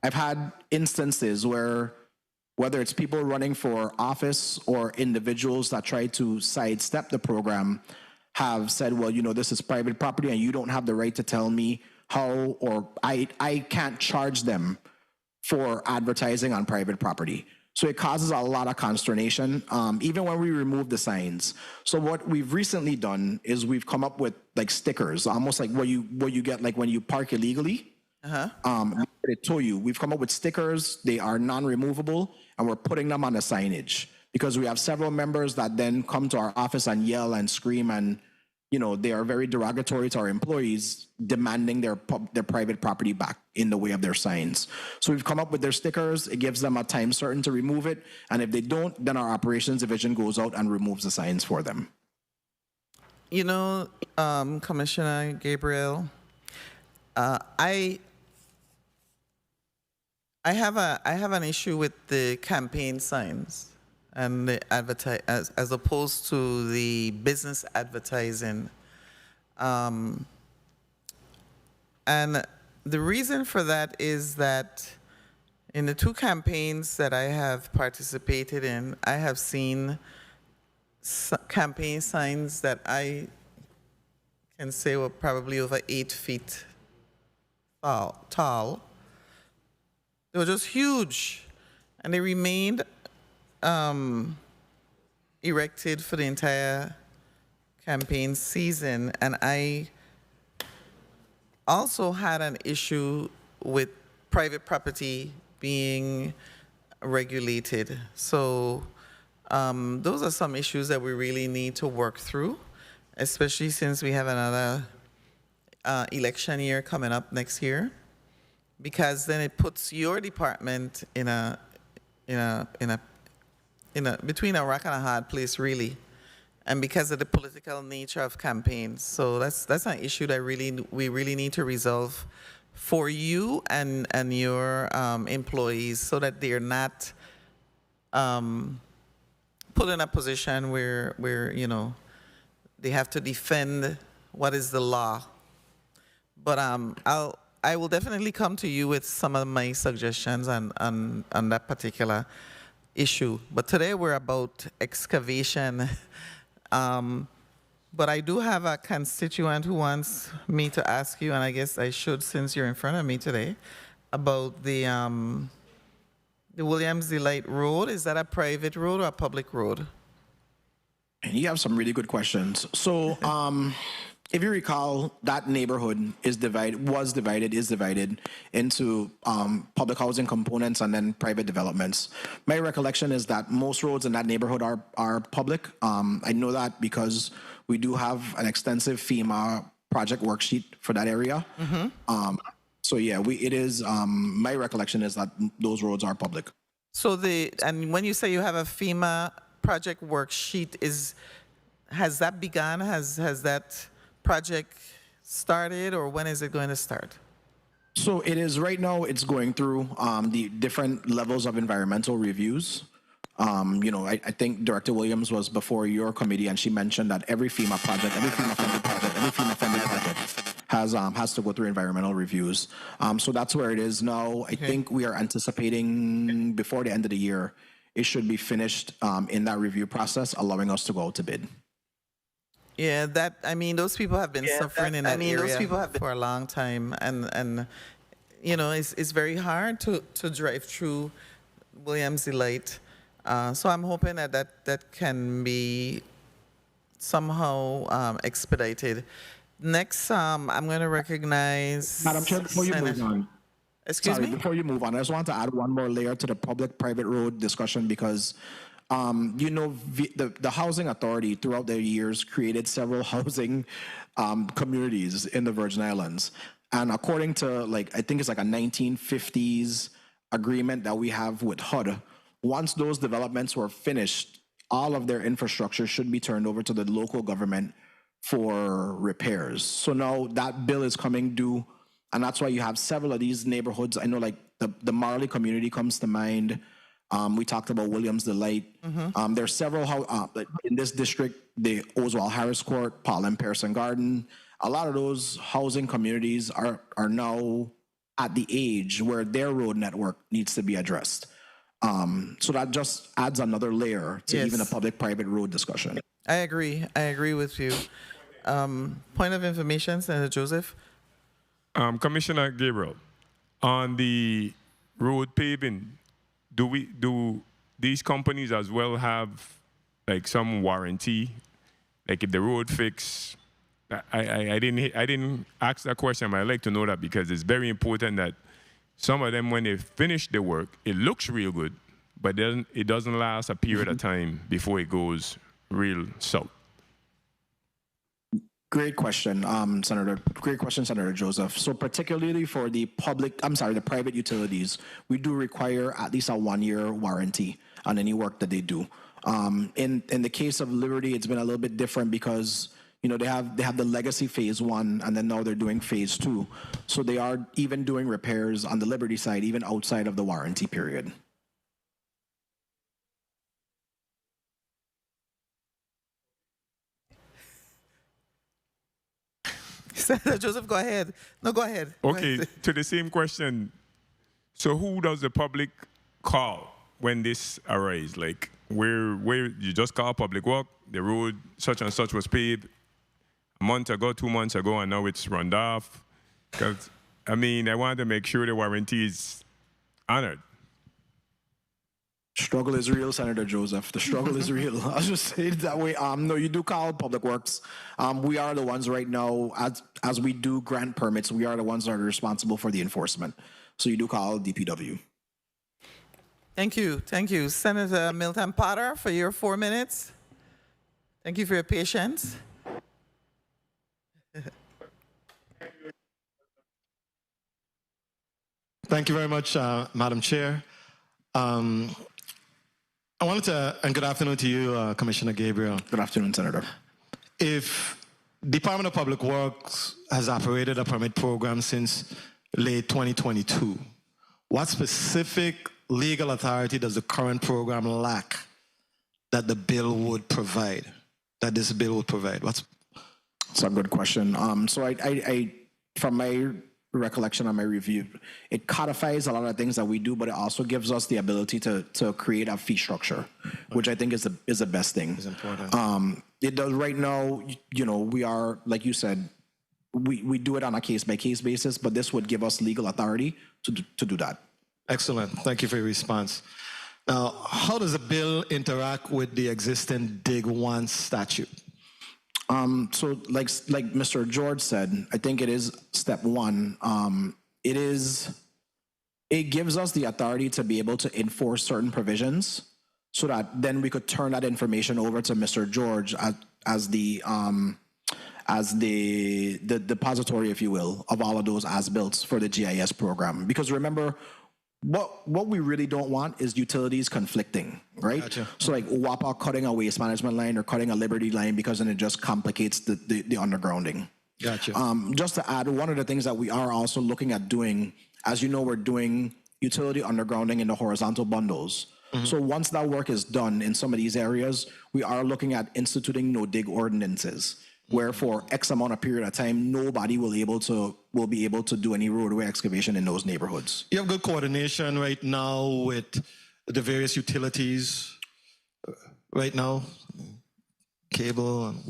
I've had instances where, whether it's people running for office or individuals that try to sidestep the program, have said, well, you know, this is private property and you don't have the right to tell me how, or I can't charge them for advertising on private property. So it causes a lot of consternation, even when we remove the signs. So what we've recently done is we've come up with like stickers, almost like what you get like when you park illegally. they tow you. We've come up with stickers. They are non-removable, and we're putting them on the signage because we have several members that then come to our office and yell and scream, and they are very derogatory to our employees, demanding their private property back in the way of their signs. So we've come up with their stickers. It gives them a time certain to remove it, and if they don't, then our operations division goes out and removes the signs for them. Commissioner Gabriel, I have an issue with the campaign signs and the as opposed to the business advertising. And the reason for that is that in the 2 campaigns that I have participated in, I have seen campaign signs that I can say were probably over 8 feet tall. They were just huge, and they remained erected for the entire campaign season. And I also had an issue with private property being regulated. So those are some issues that we really need to work through, especially since we have another election year coming up next year, because then it puts your department between a rock and a hard place, really, and because of the political nature of campaigns. So that's an issue that we really need to resolve for you and your employees, so that they're not put in a position where they have to defend what is the law. But I will definitely come to you with some of my suggestions on that particular issue. But today we're about excavation. But I do have a constituent who wants me to ask you, and I guess I should, since you're in front of me today, about the Williams Delight Road. Is that a private road or a public road? You have some really good questions. So, if you recall, that neighborhood is divided into public housing components and then private developments. My recollection is that most roads in that neighborhood are public. I know that because we do have an extensive FEMA project worksheet for that area. So yeah, it is. My recollection is that those roads are public. So and when you say you have a FEMA project worksheet, has that begun? Has that project started, or when is it going to start? So it is right now. It's going through the different levels of environmental reviews. I think Director Williams was before your committee, and she mentioned that every FEMA project, every FEMA funded project has to go through environmental reviews. So that's where it is now. I think we are anticipating before the end of the year, it should be finished in that review process, allowing us to go out to bid. Yeah, those people have been suffering in that area for a long time, and it's very hard to drive through Williams Delight. So I'm hoping that can be somehow expedited. Next, I'm going to recognize Madam Chair, before you move on. Excuse me? Before you move on, I just want to add one more layer to the public-private road discussion because the housing authority throughout the years created several housing communities in the Virgin Islands. And according to I think it's like a 1950s agreement that we have with HUD, once those developments were finished, all of their infrastructure should be turned over to the local government for repairs. So now that bill is coming due, and that's why you have several of these neighborhoods. I know the Marley community comes to mind. We talked about Williams Delight. There's several in this district, the Oswald Harris Court, Paul and Pearson Garden. A lot of those housing communities are now at the age where their road network needs to be addressed. So that just adds another layer to even a public-private road discussion. I agree with you. Point of information, Senator Joseph. Commissioner Gabriel, on the road paving, do these companies as well have some warranty? If the road fix, I didn't ask that question, but I'd like to know that because it's very important that some of them, when they finish the work, it looks real good, but then it doesn't last a period of time before it goes real south. Great question, Senator. Great question, Senator Joseph. So particularly for the private utilities, we do require at least a 1-year warranty on any work that they do. In the case of Liberty, it's been a little bit different because they have the legacy phase 1, and then now they're doing phase 2. So they are even doing repairs on the Liberty side, even outside of the warranty period. Senator Joseph, go ahead. No, go ahead. Okay, to the same question. So who does the public call when this arises? Like, where you just call public work, the road such and such was paved a month ago, 2 months ago, and now it's run off? Because, I want to make sure the warranty is honored. Struggle is real, Senator Joseph. The struggle is real. I'll just say it that way. No, you do call Public Works. We are the ones right now, as we do grant permits, we are the ones that are responsible for the enforcement. So you do call DPW. Thank you. Thank you. Senator Milton Potter, for your 4 minutes. Thank you for your patience. Thank you very much, Madam Chair. I wanted to, and good afternoon to you, Commissioner Gabriel. Good afternoon, Senator. If Department of Public Works has operated a permit program since late 2022, what specific legal authority does the current program lack that the bill would provide, that this bill would provide? That's a good question. So I from my recollection on my review, it codifies a lot of things that we do, but it also gives us the ability to create a fee structure, which I think is the best thing. It's important. It does right now. We are, like you said, we do it on a case-by-case basis, but this would give us legal authority to do that. Excellent. Thank you for your response. Now, how does the bill interact with the existing Dig 1 statute? So like Mr. George said, I think it is step 1. It gives us the authority to be able to enforce certain provisions, so that then we could turn that information over to Mr. George as the depository, if you will, of all of those as-built for the GIS program. Because remember, what we really don't want is utilities conflicting, right? Gotcha. So like WAPA cutting a waste management line or cutting a Liberty line, because then it just complicates the undergrounding. Gotcha. Just to add, one of the things that we are also looking at doing, as you know, we're doing utility undergrounding in the horizontal bundles. Mm-hmm. So once that work is done in some of these areas, we are looking at instituting no-dig ordinances, where for X amount of period of time, nobody will be able to do any roadway excavation in those neighborhoods. You have good coordination right now with the various utilities right now, cable and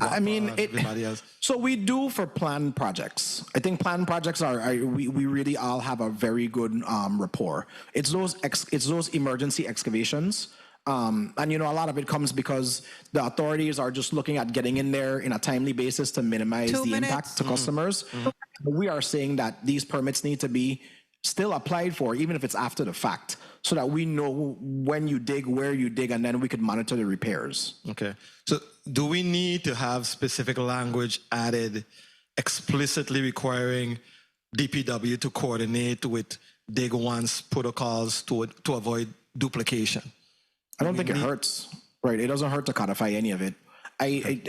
everybody else. So we do for planned projects. I think planned projects we really all have a very good rapport. It's those emergency excavations. And a lot of it comes because the authorities are just looking at getting in there in a timely basis to minimize the impact to customers. Mm-hmm. We are saying that these permits need to be still applied for, even if it's after the fact, so that we know when you dig, where you dig, and then we could monitor the repairs. Okay. So do we need to have specific language added explicitly requiring DPW to coordinate with Dig 1's protocols to avoid duplication? I don't think it hurts, right? It doesn't hurt to codify any of it. I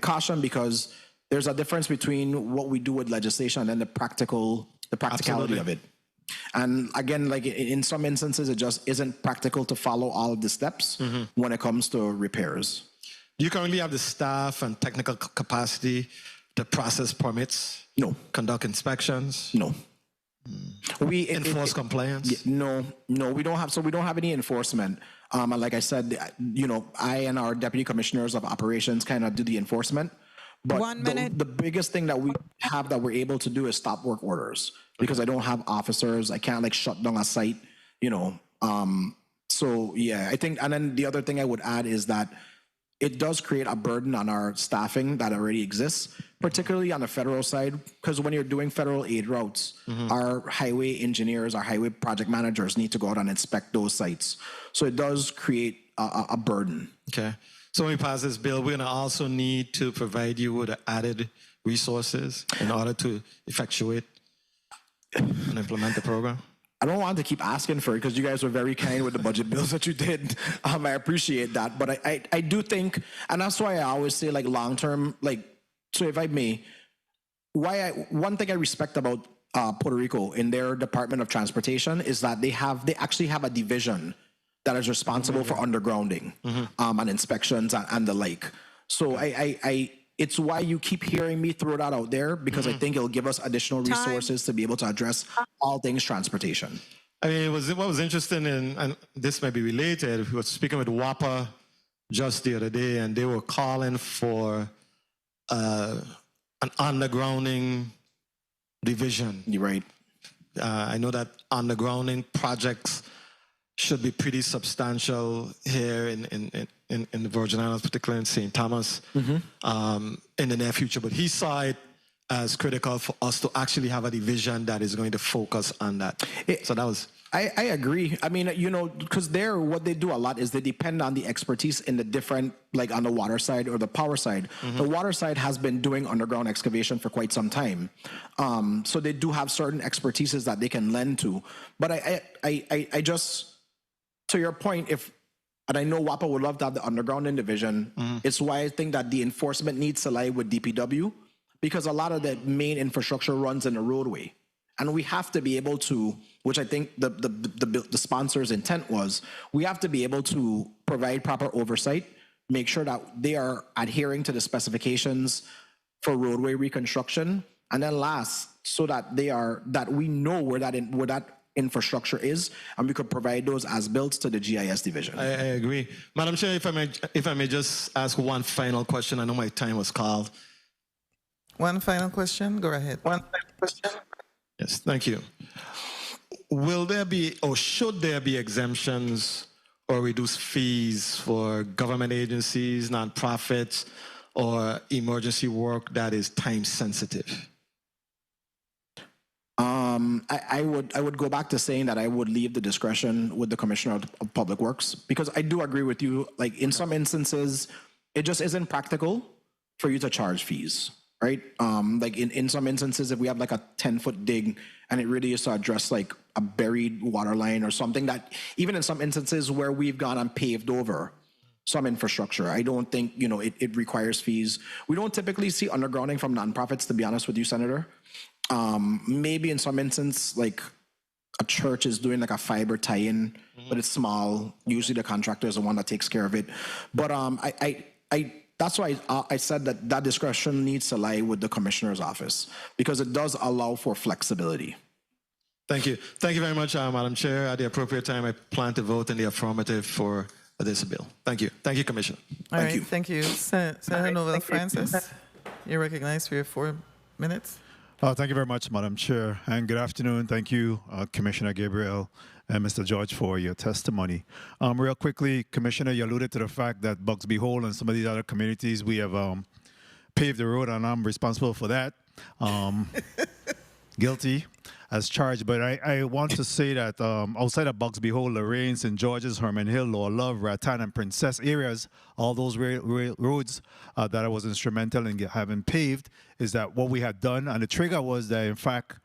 caution, because there's a difference between what we do with legislation and the practicality Absolutely. of it. And again, like in some instances, it just isn't practical to follow all of the steps when it comes to repairs. Do you currently have the staff and technical capacity to process permits? No. Conduct inspections? No. We enforce compliance? No, we don't have. So we don't have any enforcement. And like I said, I and our deputy commissioners of operations kind of do the enforcement. But 1 minute. The biggest thing that we have that we're able to do is stop work orders, because I don't have officers. I can't shut down a site. So yeah, I think. And then the other thing I would add is that it does create a burden on our staffing that already exists, particularly on the federal side, because when you're doing federal aid routes, our highway engineers, our highway project managers need to go out and inspect those sites. So it does create a burden. Okay. So when we pass this bill, we're going to also need to provide you with added resources in order to effectuate and implement the program. I don't want to keep asking for it because you guys were very kind with the budget bills that you did. I appreciate that. But I do think, and that's why I always say like long-term, like, so if I may, one thing I respect about Puerto Rico in their Department of Transportation is that they actually have a division that is responsible for undergrounding and inspections and the like. So it's why you keep hearing me throw that out there, because I think it'll give us additional resources to be able to address all things transportation. I mean, what was interesting, and this may be related, we were speaking with WAPA just the other day, and they were calling for an undergrounding division. You're right. I know that undergrounding projects should be pretty substantial here in the Virgin Islands, particularly in St. Thomas, in the near future. But he saw it as critical for us to actually have a division that is going to focus on that. So that was... I agree. I mean, you know, because what they do a lot is they depend on the expertise in the different, like on the water side or the power side. The water side has been doing underground excavation for quite some time. So they do have certain expertises that they can lend to. But I just... To your point, and I know WAPA would love to have the undergrounding division, it's why I think that the enforcement needs to lie with DPW, because a lot of the main infrastructure runs in the roadway. And we have to be able to, which I think the sponsor's intent was, we have to be able to provide proper oversight, make sure that they are adhering to the specifications for roadway reconstruction, and then last, so that we know where that infrastructure is, and we could provide those as built to the GIS division. I agree. Madam Chair, if I may just ask one final question. I know my time was called. One final question, go ahead. One final question. Yes, thank you. Will there be, or should there be, exemptions or reduced fees for government agencies, nonprofits, or emergency work that is time sensitive? I would go back to saying that I would leave the discretion with the Commissioner of Public Works, because I do agree with you. Like in some instances, it just isn't practical for you to charge fees, right? Like in some instances, if we have like a 10-foot dig and it really is to address like a buried water line or something, that even in some instances where we've gone and paved over some infrastructure, I don't think, you know, it requires fees. We don't typically see undergrounding from nonprofits, to be honest with you, Senator. Maybe in some instance, like a church is doing like a fiber tie-in, but it's small. Usually the contractor is the one that takes care of it. But that's why I said that discretion needs to lie with the Commissioner's office, because it does allow for flexibility. Thank you. Thank you very much, Madam Chair. At the appropriate time, I plan to vote in the affirmative for this bill. Thank you. Thank you, Commissioner. Thank you. Thank you. Senator Novell Francis, you're recognized for your 4 minutes. Thank you very much, Madam Chair, and good afternoon. Thank you, Commissioner Gabriel and Mr. George, for your testimony. Real quickly, Commissioner, you alluded to the fact that Bugsby Hole and some of these other communities, we have paved the road, and I'm responsible for that. Guilty as charged, but I want to say that outside of Bugsby Hole, Lorraine, St. George's, Herman Hill, Lower Love, Rattan, and Princess areas, all those roads that I was instrumental in having paved, is that what we had done, and the trigger was that, in fact,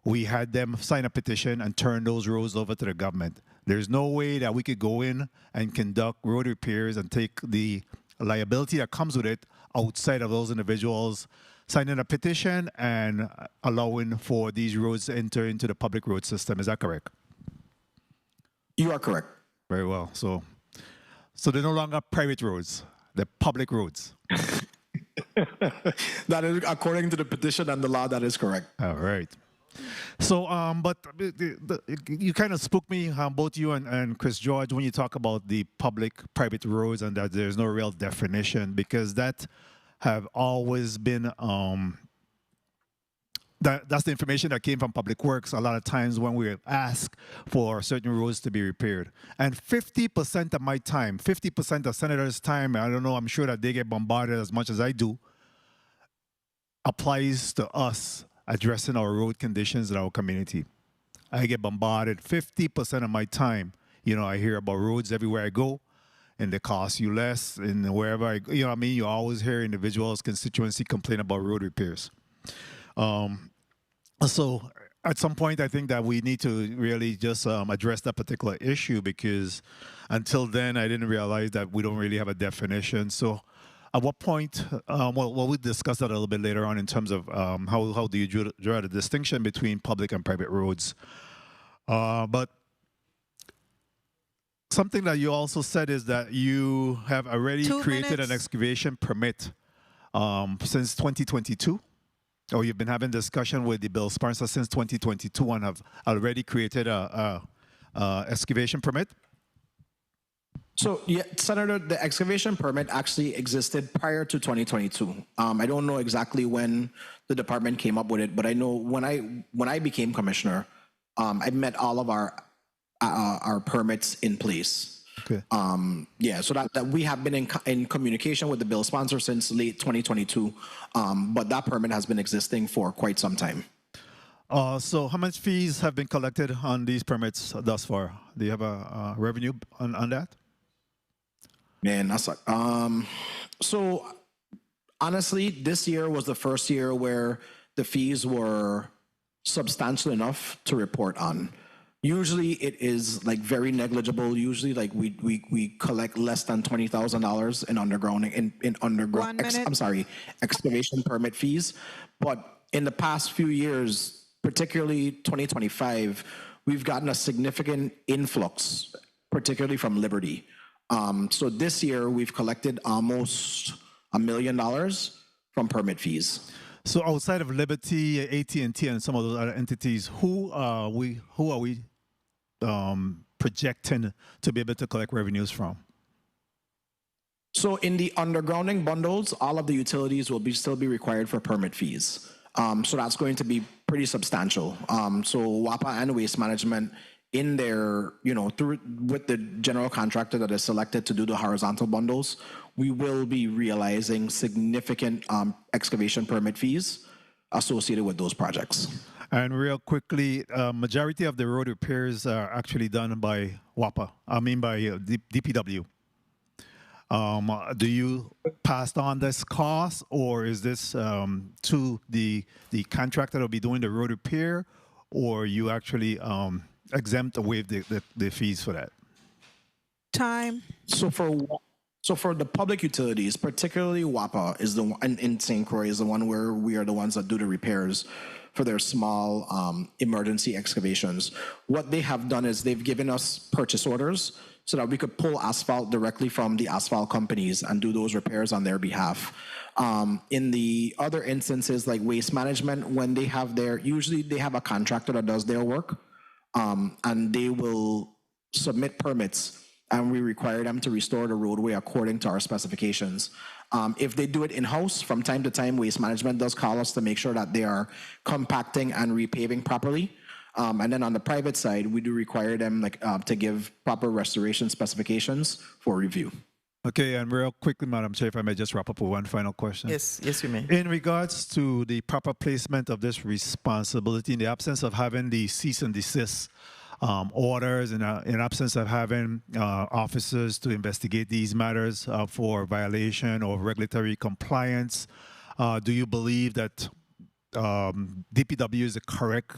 we had them sign a petition and turn those roads over to the government. There's no way that we could go in and conduct road repairs and take the liability that comes with it outside of those individuals signing a petition and allowing for these roads to enter into the public road system. Is that correct? You are correct. Very well. So they're no longer private roads. They're public roads. That is according to the petition and the law. That is correct. All right. So, but you kind of spooked me, both you and Chris George, when you talk about the public-private roads and that there's no real definition, because that have always been that's the information that came from Public Works a lot of times when we ask for certain roads to be repaired. And 50% of my time, 50% of senators' time, I don't know, I'm sure that they get bombarded as much as I do, applies to us addressing our road conditions in our community. I get bombarded 50% of my time. You know, I hear about roads everywhere I go, and they cost you less, and wherever I go, you know what I mean? You always hear individuals, constituency complain about road repairs. So at some point, I think that we need to really just address that particular issue, because until then, I didn't realize that we don't really have a definition. So at what point, well, we'll discuss that a little bit later on in terms of how do you draw the distinction between public and private roads. But something that you also said is that you have already created an excavation permit since 2022. Or you've been having discussion with the bill sponsor since 2022 and have already created a excavation permit? So, yeah, Senator, the excavation permit actually existed prior to 2022. I don't know exactly when the department came up with it, but I know when I became commissioner, I met all of our permits in place. Okay. Yeah, so that we have been in communication with the bill sponsor since late 2022, but that permit has been existing for quite some time. So how much fees have been collected on these permits thus far? Do you have a revenue on that? Man, that's like, so honestly, this year was the first year where the fees were substantial enough to report on. Usually it is like very negligible. Usually like we collect less than $20,000 in underground, excavation permit fees. But in the past few years, particularly 2025, we've gotten a significant influx, particularly from Liberty. So this year we've collected almost $1 million from permit fees. So outside of Liberty, AT&T, and some of those other entities, who are we projecting to be able to collect revenues from? So in the undergrounding bundles, all of the utilities will still be required for permit fees. So that's going to be pretty substantial. So WAPA and Waste Management in their, with the general contractor that is selected to do the horizontal bundles, we will be realizing significant excavation permit fees associated with those projects. And real quickly, majority of the road repairs are actually done by WAPA, by DPW. Do you pass on this cost, or is this to the contractor that will be doing the road repair, or you actually exempt or waive the fees for that? Time. So for the public utilities, particularly WAPA is the one in St. Croix is the one where we are the ones that do the repairs for their small emergency excavations. What they have done is they've given us purchase orders so that we could pull asphalt directly from the asphalt companies and do those repairs on their behalf. In the other instances, like Waste Management, when they have usually they have a contractor that does their work, and they will submit permits, and we require them to restore the roadway according to our specifications. If they do it in-house, from time to time, Waste Management does call us to make sure that they are compacting and repaving properly. And then on the private side, we do require them to give proper restoration specifications for review. Okay, and real quickly, Madam Chair, if I may just wrap up with one final question. Yes, you may. In regards to the proper placement of this responsibility, in the absence of having the cease and desist orders, and in absence of having officers to investigate these matters for violation of regulatory compliance, do you believe that DPW is the correct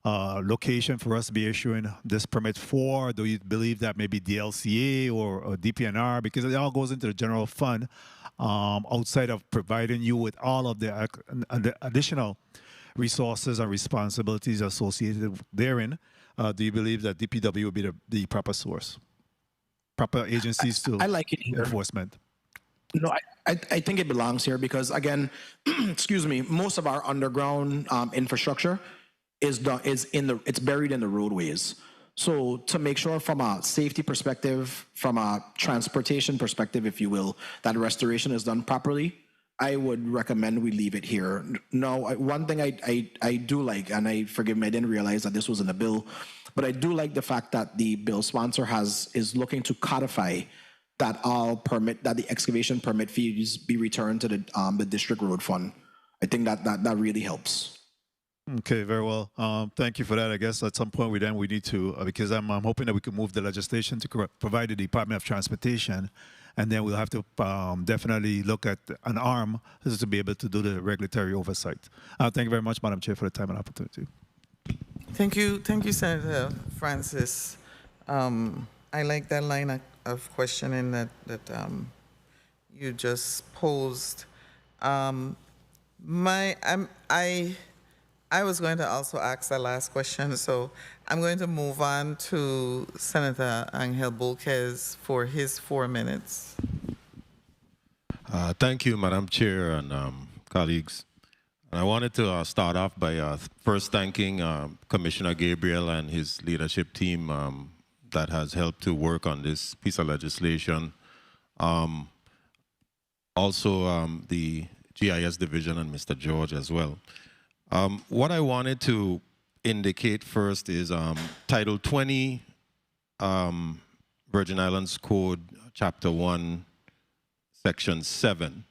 location for us to be issuing this permit for? Do you believe that maybe DLCA or DPNR, because it all goes into the general fund, outside of providing you with all of the additional resources and responsibilities associated therein? Do you believe that DPW would be the proper source, proper agencies to I like it here. enforcement? No, I think it belongs here because, again, excuse me, most of our underground infrastructure it's buried in the roadways. So to make sure from a safety perspective, from a transportation perspective, if you will, that restoration is done properly, I would recommend we leave it here. No, one thing I do like, and forgive me, I didn't realize that this was in the bill, but I do like the fact that the bill sponsor is looking to codify that that the excavation permit fees be returned to the district road fund. I think that really helps. Okay, very well. Thank you for that. I guess at some point we need to, because I'm hoping that we can move the legislation to provide the Department of Transportation, and then we'll have to definitely look at an arm to be able to do the regulatory oversight. Thank you very much, Madam Chair, for the time and opportunity. Thank you, Senator Francis. I like that line of questioning that you just posed. I was going to also ask the last question, so I'm going to move on to Senator Angel Bolquez for his 4 minutes. Thank you, Madam Chair and colleagues. I wanted to start off by first thanking Commissioner Gabriel and his leadership team that has helped to work on this piece of legislation. Also, the GIS division and Mr. George as well. What I wanted to indicate first is Title 20, Virgin Islands Code, Chapter 1, Section 7,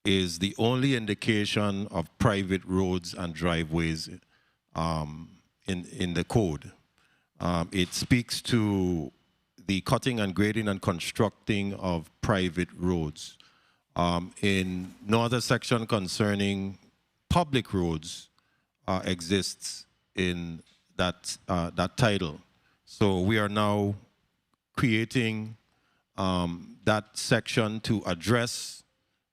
is the only indication of private roads and driveways in the code. It speaks to the cutting and grading and constructing of private roads. In no other section concerning public roads exists in that title. So we are now creating that section to address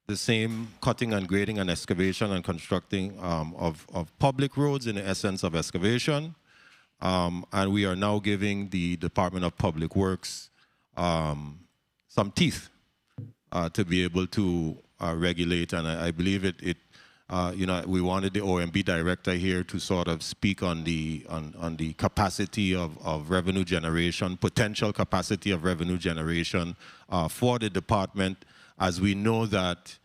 the same cutting and grading and excavation and constructing of public roads in the essence of excavation. And we are now giving the Department of Public Works some teeth to be able to regulate. And I believe we wanted the OMB director here to sort of speak on the capacity of revenue generation, potential capacity of revenue generation for the department, as we know that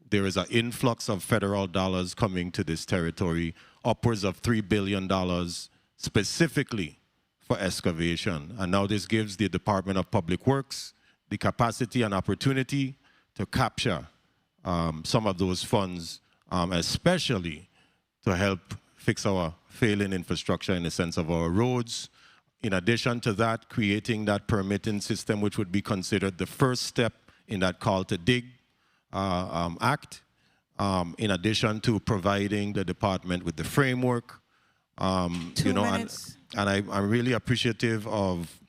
there is an influx of federal dollars coming to this territory, upwards of $3 billion specifically for excavation. And now this gives the Department of Public Works the capacity and opportunity to capture some of those funds, especially to help fix our failing infrastructure in the sense of our roads. In addition to that, creating that permitting system, which would be considered the first step in that call to dig act, in addition to providing the department with the framework. And I'm really appreciative of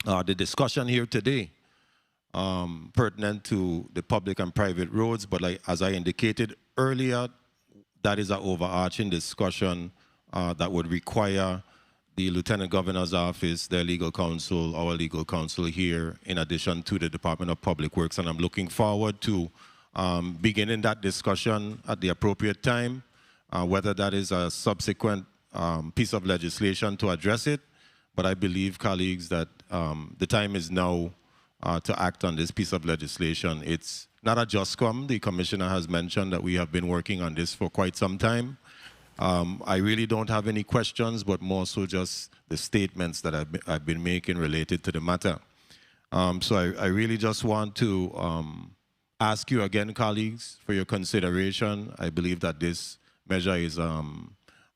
the discussion here today pertinent to the public and private roads, but as I indicated earlier, that is an overarching discussion that would require the Lieutenant Governor's Office, their legal counsel, our legal counsel here, in addition to the Department of Public Works. And I'm looking forward to beginning that discussion at the appropriate time, whether that is a subsequent piece of legislation to address it. But I believe, colleagues, that the time is now to act on this piece of legislation. It's not a just come. The Commissioner has mentioned that we have been working on this for quite some time. I really don't have any questions, but more so just the statements that I've been making related to the matter. So I really just want to ask you again, colleagues, for your consideration. I believe that this measure is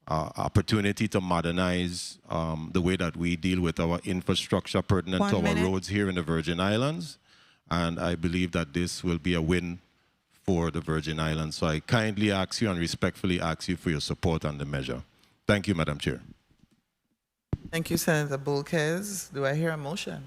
opportunity to modernize the way that we deal with our infrastructure pertinent to our roads here in the Virgin Islands. And I believe that this will be a win for the Virgin Islands. So I kindly ask you and respectfully ask you for your support on the measure. Thank you, Madam Chair. Thank you, Senator Bolquez. Do I hear a motion?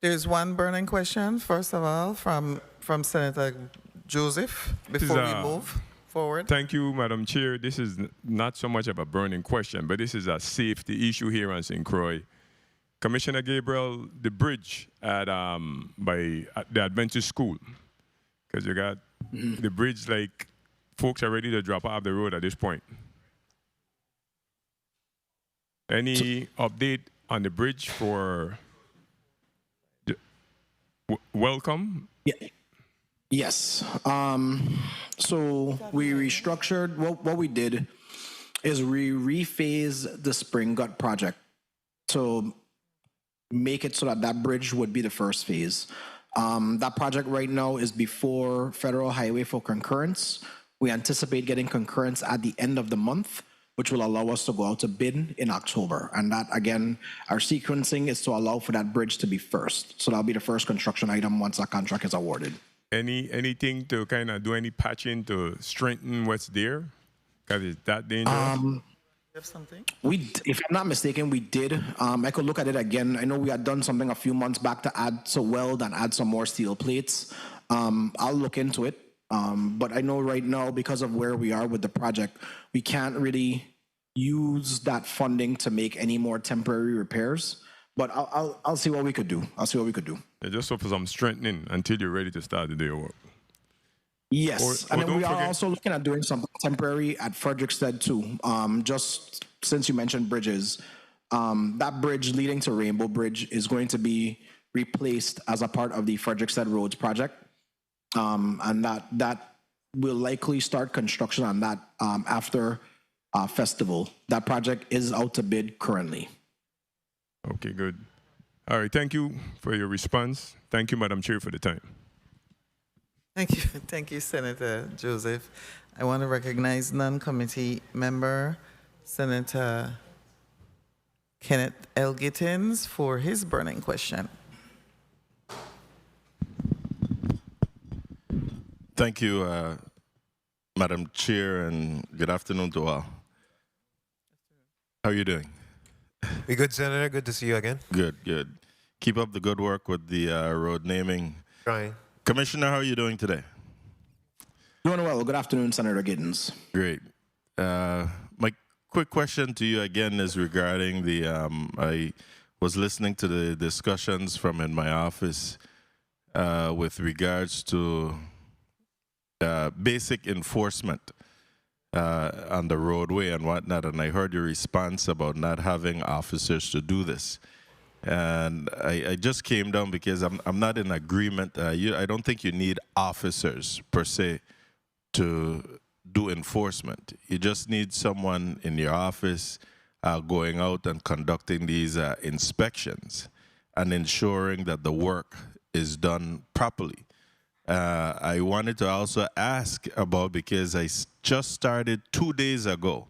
There's one burning question, first of all, from Senator Joseph, before we move forward. Thank you, Madam Chair. This is not so much of a burning question, but this is a safety issue here on St. Croix. Commissioner Gabriel, the bridge at the Adventist School, Because you got the bridge, like, folks are ready to drop off the road at this point. Any update on the bridge for welcome? Yeah. Yes. So we restructured. What we did is we rephased the Spring Gut project to make it so that that bridge would be the first phase. That project right now is before Federal Highway for concurrence. We anticipate getting concurrence at the end of the month, which will allow us to go out to bid in October. And that, again, our sequencing is to allow for that bridge to be first. So that'll be the first construction item once that contract is awarded. Anything to kind of do any patching to strengthen what's there? Because it's that dangerous. Have something? If I'm not mistaken, we did. I could look at it again. I know we had done something a few months back to add to weld and add some more steel plates. I'll look into it. But I know right now, because of where we are with the project, we can't really use that funding to make any more temporary repairs. But I'll see what we could do. Yeah, just for some strengthening until you're ready to start the day work. Yes, and then we are also looking at doing something temporary at Frederickstead too. Just since you mentioned bridges, that bridge leading to Rainbow Bridge is going to be replaced as a part of the Frederickstead Roads project, and that will likely start construction on that after festival. That project is out to bid currently. Okay, good. All right, thank you for your response. Thank you, Madam Chair, for the time. Thank you, Senator Joseph. I want to recognize non-committee member, Senator Kenneth L. Gittins, for his burning question. Thank you, Madam Chair, and good afternoon to all. How are you doing? We good, Senator? Good to see you again. Good. Keep up the good work with the road naming. Trying. Commissioner, how are you doing today? Doing well. Good afternoon, Senator Gittins. Great. My quick question to you again is regarding the, I was listening to the discussions from in my office with regards to basic enforcement on the roadway and whatnot, and I heard your response about not having officers to do this. And I just came down because I'm not in agreement. I don't think you need officers per se to do enforcement. You just need someone in your office going out and conducting these inspections and ensuring that the work is done properly. I wanted to also ask about, because I just started 2 days ago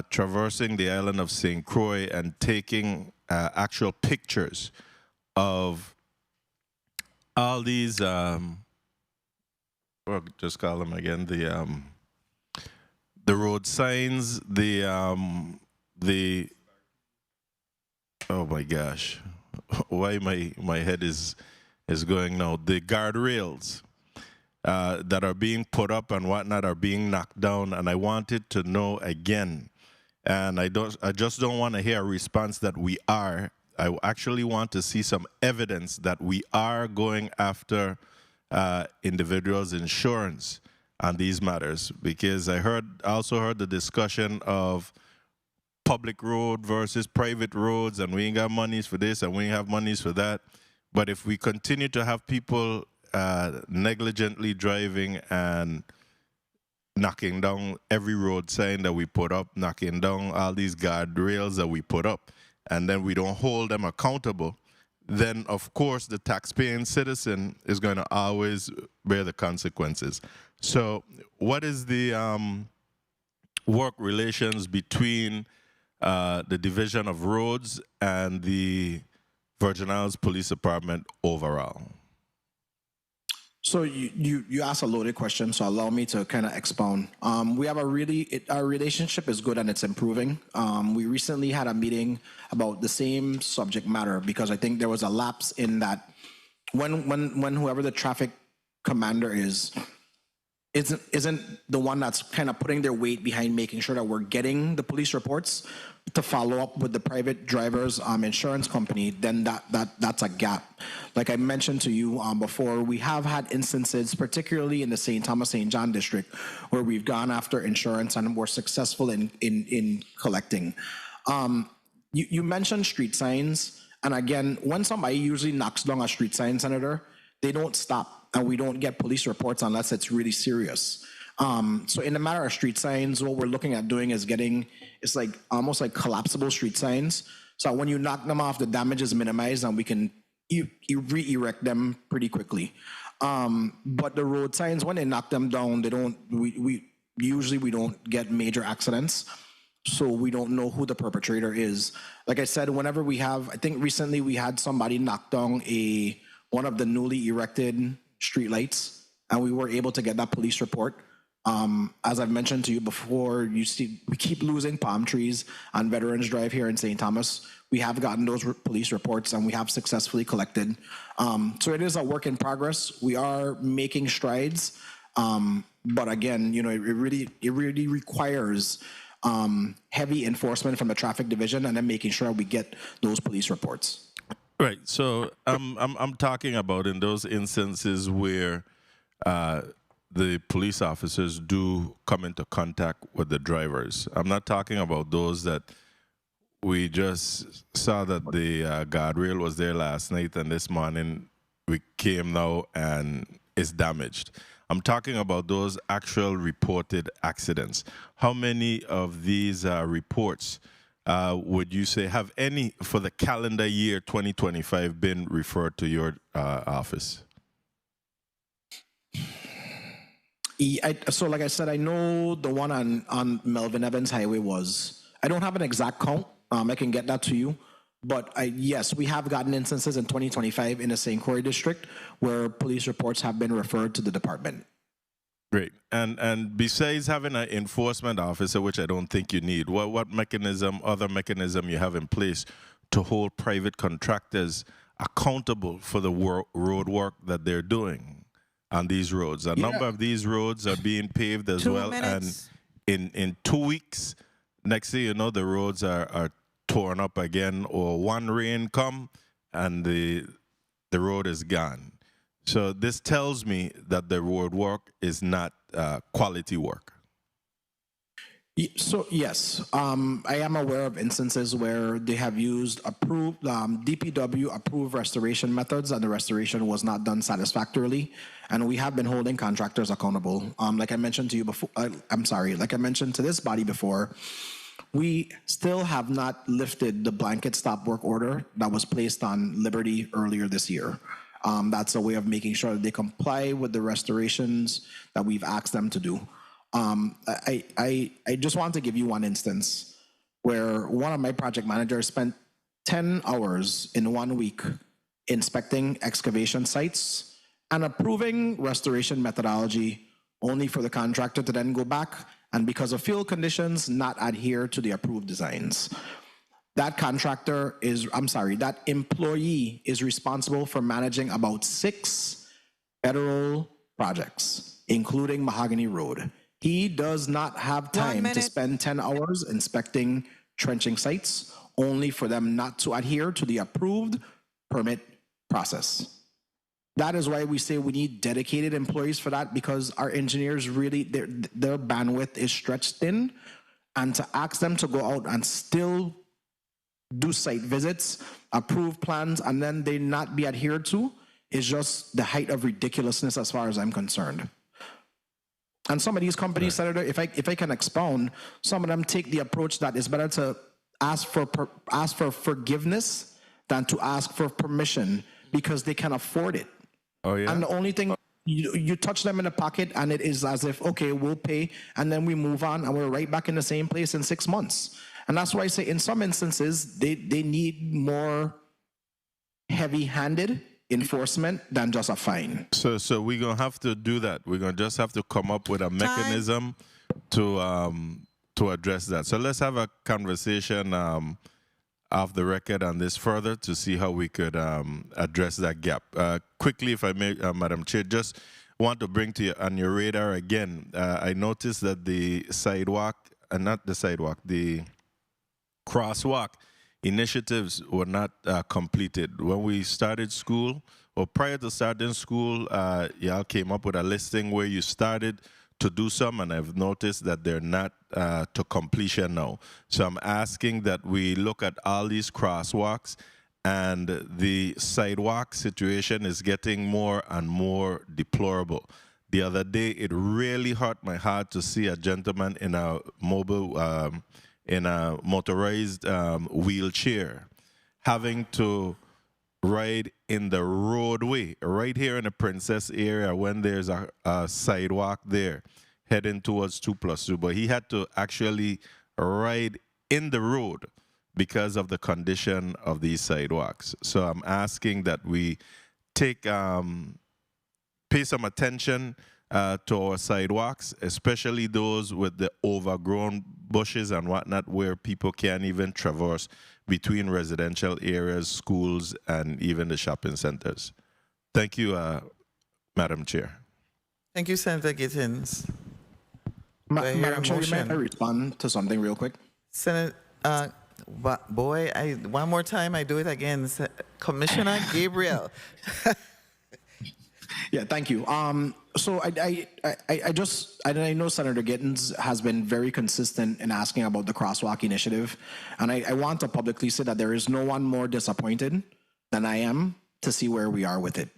traversing the island of St. Croix and taking actual pictures of all these, just call them again, the road signs, oh my gosh, why my head is going now, the guardrails that are being put up and whatnot are being knocked down, and I wanted to know again, and I just don't want to hear a response that we are. I actually want to see some evidence that we are going after individuals' insurance on these matters, because I also heard the discussion of public road versus private roads, and we ain't got monies for this and we ain't have monies for that. But if we continue to have people negligently driving and knocking down every road sign that we put up, knocking down all these guardrails that we put up, and then we don't hold them accountable, then of course the taxpaying citizen is going to always bear the consequences. So what is the work relations between the Division of Roads and the Virgin Islands Police Department overall? So you asked a loaded question, so allow me to kind of expound. We have our relationship is good and it's improving. We recently had a meeting about the same subject matter because I think there was a lapse in that when whoever the traffic commander is, isn't the one that's kind of putting their weight behind making sure that we're getting the police reports to follow up with the private driver's insurance company, then that's a gap. Like I mentioned to you before, we have had instances, particularly in the St. Thomas St. John district, where we've gone after insurance and we're successful in collecting. You mentioned street signs, and again, when somebody usually knocks down a street sign, Senator, they don't stop. And we don't get police reports unless it's really serious. So in the matter of street signs, what we're looking at doing is it's like almost like collapsible street signs. So when you knock them off, the damage is minimized and we can re-erect them pretty quickly. But the road signs, when they knock them down, we usually don't get major accidents. So we don't know who the perpetrator is. Like I said, whenever I think recently we had somebody knock down one of the newly erected street lights, and we were able to get that police report. As I've mentioned to you before, we keep losing palm trees on Veterans Drive here in St. Thomas. We have gotten those police reports, and we have successfully collected. So it is a work in progress. We are making strides, but again, it really requires heavy enforcement from the traffic division, and then making sure we get those police reports. Right. So I'm talking about in those instances where the police officers do come into contact with the drivers. I'm not talking about those that we just saw that the guardrail was there last night and this morning we came now and it's damaged. I'm talking about those actual reported accidents. How many of these reports would you say have any for the calendar year 2025 been referred to your office? So like I said, I know the one on Melvin Evans Highway was. I don't have an exact count. I can get that to you. But yes, we have gotten instances in 2025 in the St. Croix district where police reports have been referred to the department. Great. And besides having an enforcement officer, which I don't think you need, what other mechanism you have in place to hold private contractors accountable for the road work that they're doing on these roads? A number of these roads are being paved as 2 well. minutes. And in 2 weeks, next thing you know, the roads are torn up again, or one rain come and the road is gone. So this tells me that the road work is not quality work. So yes, I am aware of instances where they have used approved DPW approved restoration methods, and the restoration was not done satisfactorily, and we have been holding contractors accountable. Like I mentioned to you before, like I mentioned to this body before, we still have not lifted the blanket stop work order that was placed on Liberty earlier this year. That's a way of making sure that they comply with the restorations that we've asked them to do. I just want to give you one instance where one of my project managers spent 10 hours in 1 week inspecting excavation sites and approving restoration methodology, only for the contractor to then go back and, because of field conditions, not adhere to the approved designs. That that employee is responsible for managing about 6 federal projects, including Mahogany Road. He does not have time to spend 10 hours inspecting trenching sites, only for them not to adhere to the approved permit process. That is why we say we need dedicated employees for that, because our engineers really, their bandwidth is stretched thin, and to ask them to go out and still do site visits, approve plans, and then they not be adhered to is just the height of ridiculousness as far as I'm concerned. And some of these companies, Senator, if I can expound, some of them take the approach that it's better to ask for forgiveness than to ask for permission, because they can afford it. Oh yeah. And the only thing, you touch them in the pocket and it is as if, okay, we'll pay, and then we move on and we're right back in the same place in 6 months. And that's why I say in some instances, they need more heavy-handed enforcement than just a fine. So we're going to have to do that. We're going to just have to come up with a mechanism to address that. So let's have a conversation off the record on this further to see how we could address that gap. Quickly, if I may, Madam Chair, just want to bring to you on your radar again. I noticed that the sidewalk, not the sidewalk, the crosswalk initiatives were not completed. When we started school, or prior to starting school, y'all came up with a listing where you started to do some, and I've noticed that they're not to completion now. So I'm asking that we look at all these crosswalks, and the sidewalk situation is getting more and more deplorable. The other day, it really hurt my heart to see a gentleman in a motorized wheelchair having to ride in the roadway right here in the Princess area when there's a sidewalk there heading towards 2+2. But he had to actually ride in the road because of the condition of these sidewalks. So I'm asking that we take pay some attention to our sidewalks, especially those with the overgrown bushes and whatnot, where people can't even traverse between residential areas, schools, and even the shopping centers. Thank you, Madam Chair. Thank you, Senator Gittins. Madam Chair, may I respond to something real quick? Senator, boy, one more time, I do it again. Commissioner Gabriel. Yeah, thank you. So I know Senator Gittins has been very consistent in asking about the crosswalk initiative, and I want to publicly say that there is no one more disappointed than I am to see where we are with it.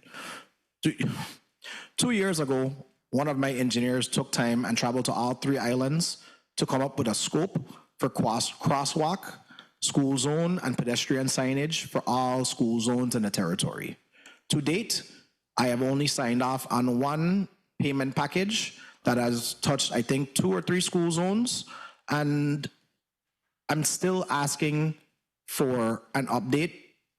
2 years ago, one of my engineers took time and traveled to all 3 islands to come up with a scope for crosswalk, school zone, and pedestrian signage for all school zones in the territory. To date, I have only signed off on one payment package that has touched, I think, 2 or 3 school zones, and I'm still asking for an update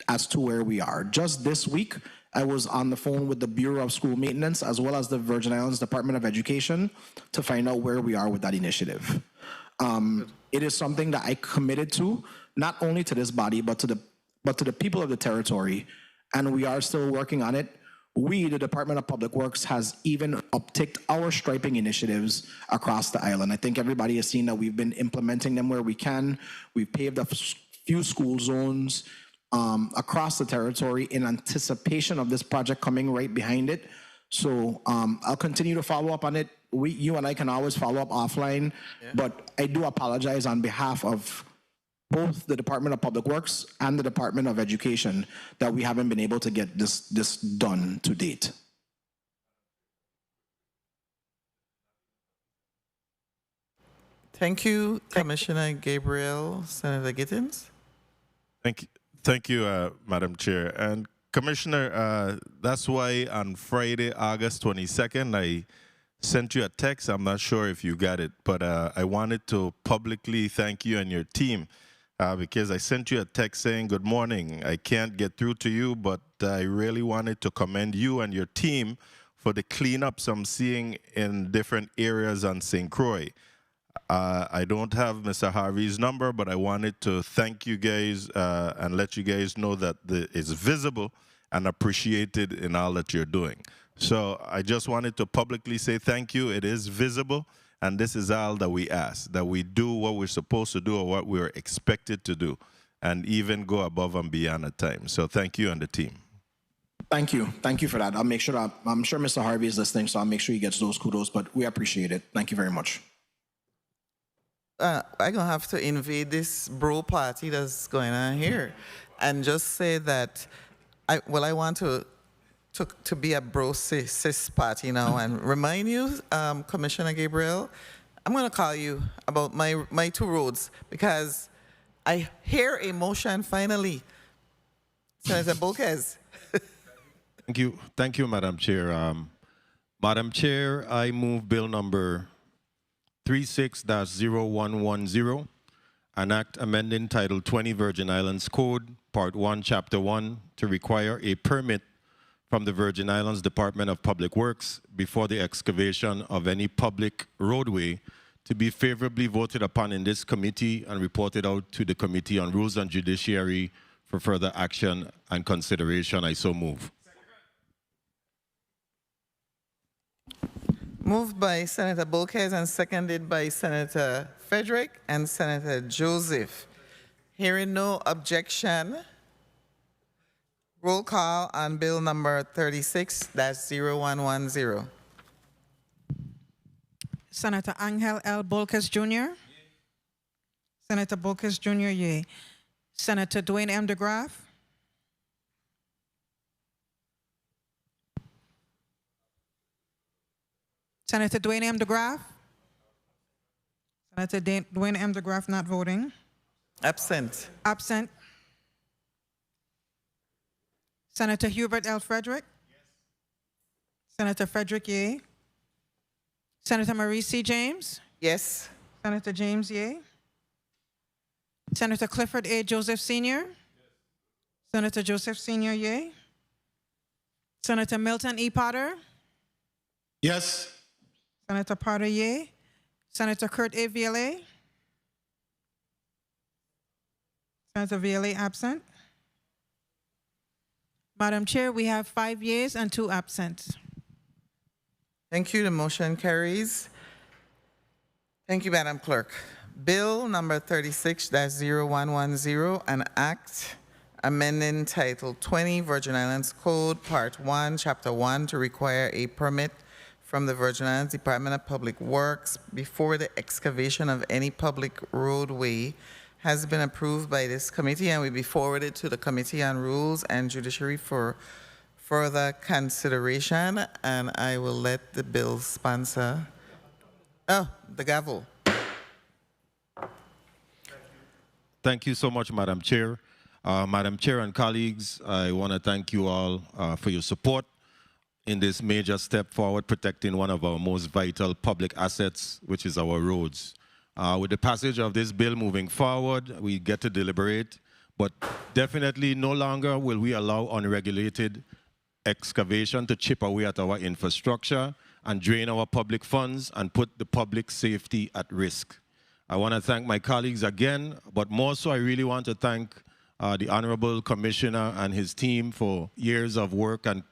as to where we are. Just this week, I was on the phone with the Bureau of School Maintenance as well as the Virgin Islands Department of Education to find out where we are with that initiative. It is something that I committed to, not only to this body, but to the people of the territory, and we are still working on it. We, the Department of Public Works, has even upticked our striping initiatives across the island. I think everybody has seen that we've been implementing them where we can. We've paved a few school zones across the territory in anticipation of this project coming right behind it. So I'll continue to follow up on it. You and I can always follow up offline, but I do apologize on behalf of both the Department of Public Works and the Department of Education that we haven't been able to get this done to date. Thank you, Commissioner Gabriel. Senator Gittins. Thank you, Madam Chair. And Commissioner, that's why on Friday, August 22nd, I sent you a text. I'm not sure if you got it, but I wanted to publicly thank you and your team because I sent you a text saying, good morning. I can't get through to you, but I really wanted to commend you and your team for the cleanups I'm seeing in different areas on St. Croix. I don't have Mr. Harvey's number, but I wanted to thank you guys and let you guys know that it's visible and appreciated in all that you're doing. So I just wanted to publicly say thank you. It is visible, and this is all that we ask, that we do what we're supposed to do or what we're expected to do, and even go above and beyond at times. So thank you and the team. Thank you. Thank you for that. I'll make sure I'm sure Mr. Harvey is listening, so I'll make sure he gets those kudos, but we appreciate it. Thank you very much. I'm going to have to invade this bro party that's going on here and just say that I want to be a bro cis party now and remind you, Commissioner Gabriel, I'm going to call you about my 2 roads because I hear a motion finally. Senator Bolquez. Thank you, Madam Chair. Madam Chair, I move bill number 36-0110, an act amending Title 20 Virgin Islands Code, Part 1, Chapter 1, to require a permit from the Virgin Islands Department of Public Works before the excavation of any public roadway to be favorably voted upon in this committee and reported out to the Committee on Rules and Judiciary for further action and consideration. I so move. Moved by Senator Bolkes and seconded by Senator Frederick and Senator Joseph. Hearing no objection, roll call on bill number 36-0110. Senator Angel L. Bolkes Jr. Senator Bolkes Jr., yea. Senator Dwayne M. DeGraff. Senator Dwayne M. DeGraff. Senator Dwayne M. DeGraff not voting. Absent. Absent. Senator Hubert L. Frederick. Senator Frederick, yea. Senator Marie C. James. Yes. Senator James, yea. Senator Clifford A. Joseph Sr. Senator Joseph Sr., yea. Senator Milton E. Potter. Yes. Senator Potter, yea. Senator Kurt A. Viale. Senator Viale absent. Madam Chair, we have 5 yeas and 2 absent. Thank you. The motion carries. Thank you, Madam Clerk. Bill number 36-0110, an act amending Title 20 Virgin Islands Code, Part 1, Chapter 1, to require a permit from the Virgin Islands Department of Public Works before the excavation of any public roadway has been approved by this committee and will be forwarded to the Committee on Rules and Judiciary for further consideration. And I will let the bill sponsor. Oh, the gavel. Thank you so much, Madam Chair. Madam Chair and colleagues, I want to thank you all for your support in this major step forward protecting one of our most vital public assets, which is our roads. With the passage of this bill moving forward, we get to deliberate, but definitely no longer will we allow unregulated excavation to chip away at our infrastructure and drain our public funds and put the public safety at risk. I want to thank my colleagues again, but more so I really want to thank the Honorable Commissioner and his team for years of work and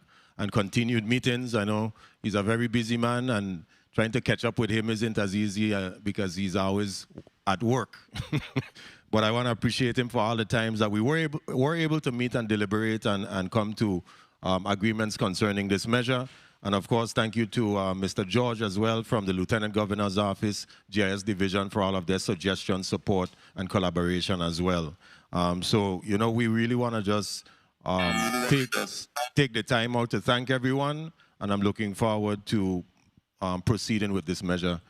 continued meetings. I know he's a very busy man and trying to catch up with him isn't as easy because he's always at work. But I want to appreciate him for all the times that we were able to meet and deliberate and come to agreements concerning this measure. And of course, thank you to Mr. George as well from the Lieutenant Governor's Office, GIS Division, for all of their suggestions, support, and collaboration as well. So, you know, we really want to just take the time out to thank everyone, and I'm looking forward to proceeding with this measure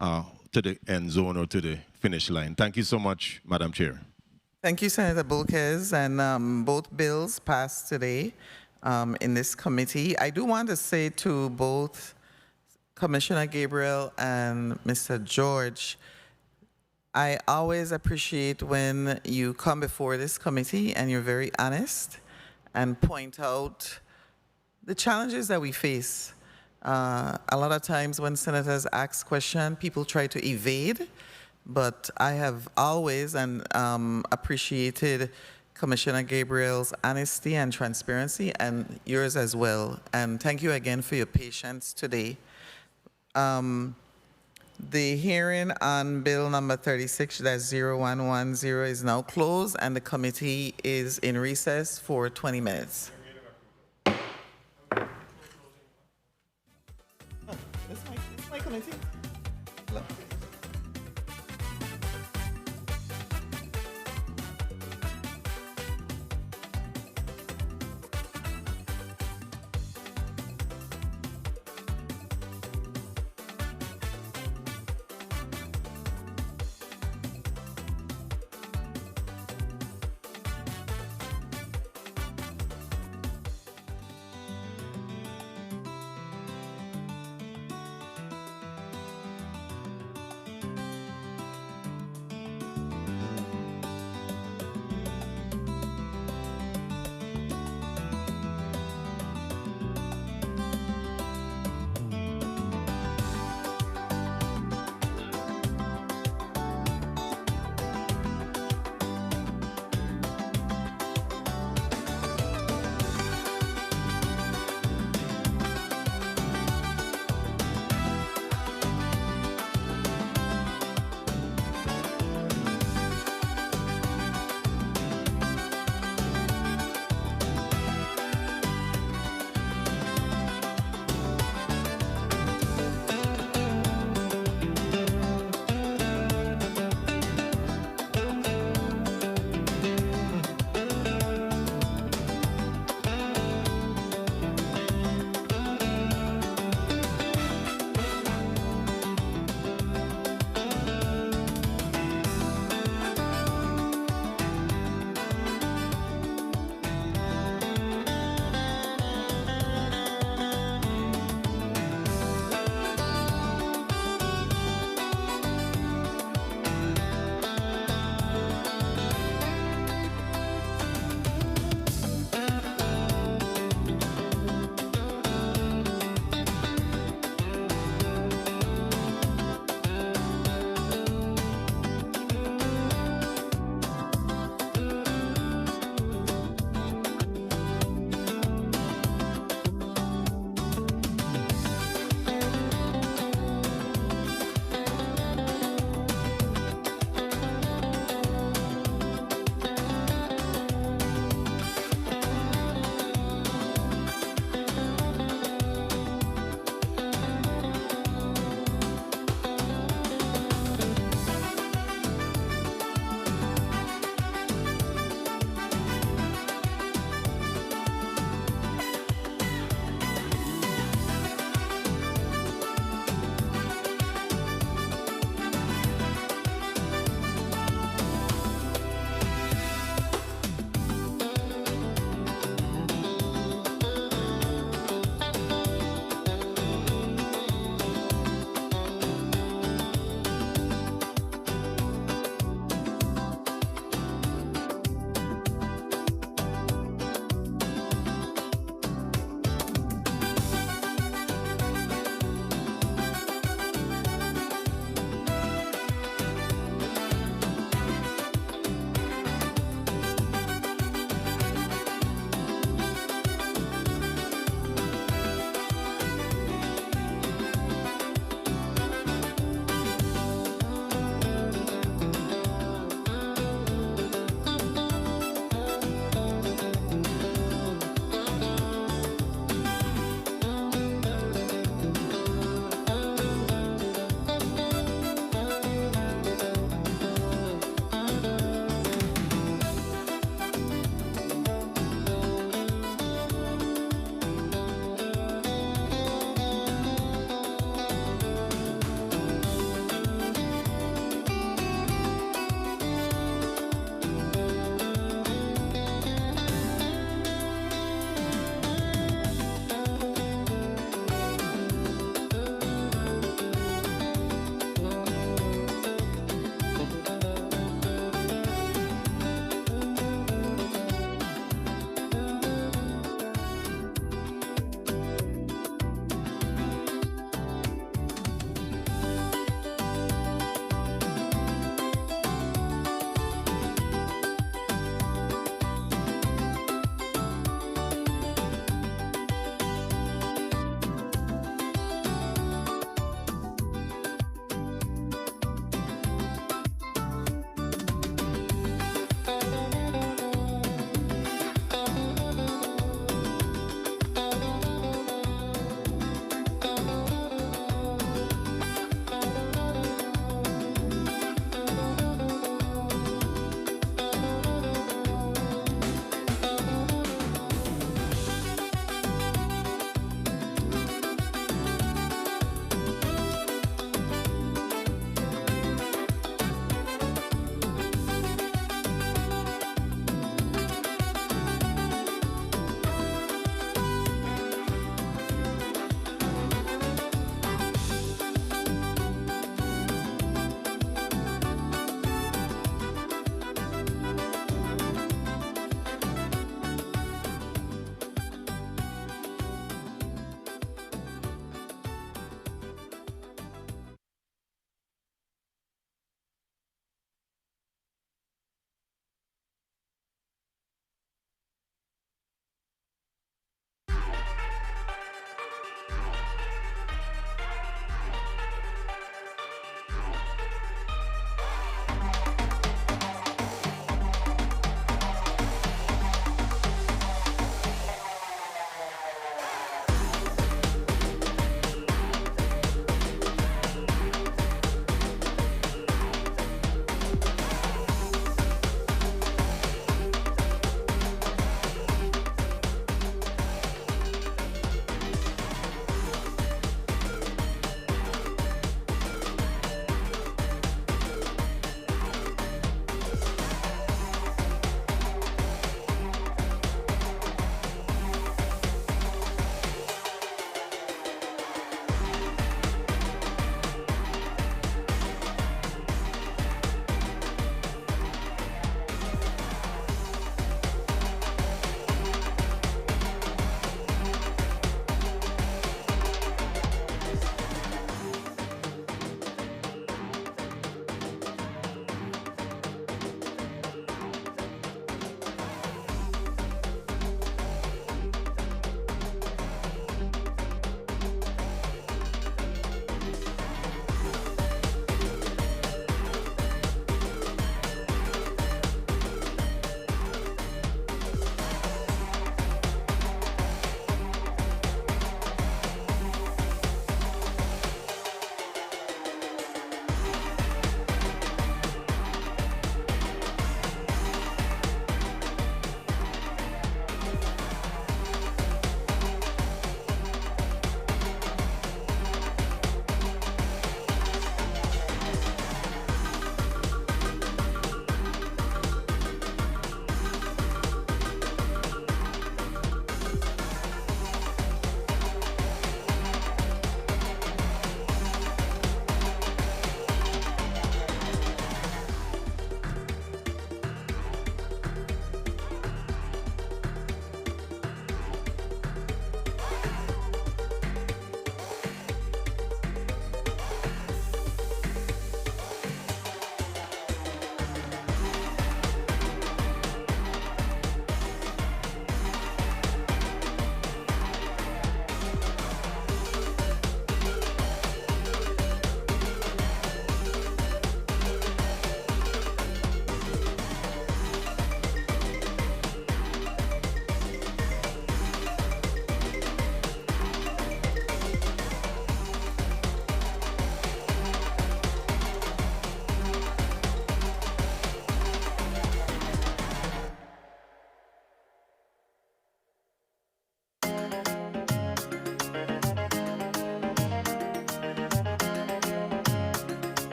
to the end zone or to the finish line. Thank you so much, Madam Chair. Thank you, Senator Bolkes, and both bills passed today in this committee. I do want to say to both Commissioner Gabriel and Mr. George, I always appreciate when you come before this committee and you're very honest and point out the challenges that we face. A lot of times when senators ask questions, people try to evade, but I have always appreciated Commissioner Gabriel's honesty and transparency, and yours as well. And thank you again for your patience today. The hearing on bill number 36-0110 is now closed, and the committee is in recess for 20 minutes. This is my committee. Hello.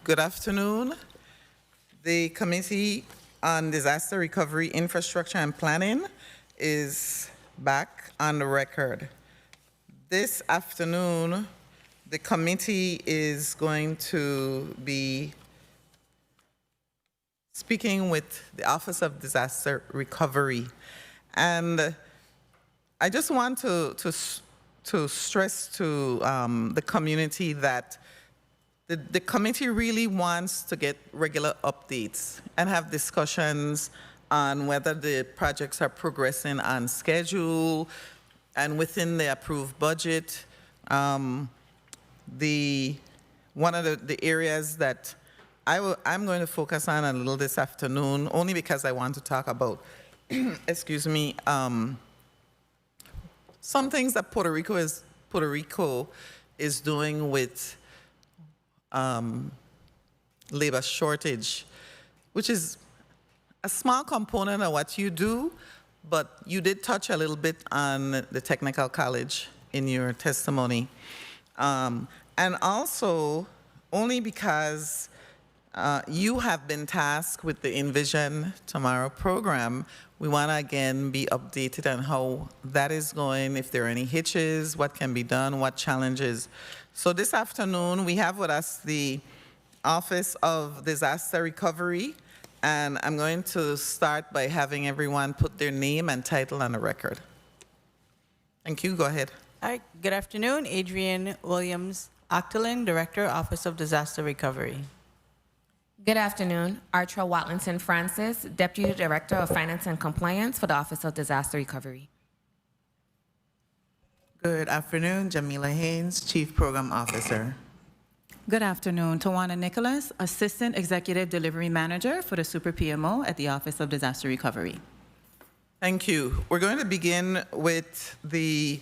Good afternoon. The Committee on Disaster Recovery, Infrastructure and Planning is back on the record. This afternoon, the committee is going to be speaking with the Office of Disaster Recovery. And I just want to stress to the community that the committee really wants to get regular updates and have discussions on whether the projects are progressing on schedule and within the approved budget. One of the areas that I'm going to focus on a little this afternoon, only because I want to talk about, excuse me, some things that Puerto Rico is doing with labor shortage, which is a small component of what you do, but you did touch a little bit on the technical college in your testimony. And also, only because you have been tasked with the Envision Tomorrow program, we want to again be updated on how that is going, if there are any hitches, what can be done, what challenges. So this afternoon, we have with us the Office of Disaster Recovery, and I'm going to start by having everyone put their name and title on the record. Thank you. Go ahead. All right. Good afternoon. Adrienne Williams Octolin, Director, Office of Disaster Recovery. Good afternoon. Artra Watlinson Francis, Deputy Director of Finance and Compliance for the Office of Disaster Recovery. Good afternoon. Jamila Haynes, Chief Program Officer. Good afternoon. Tawana Nicholas, Assistant Executive Delivery Manager for the Super PMO at the Office of Disaster Recovery. Thank you. We're going to begin with the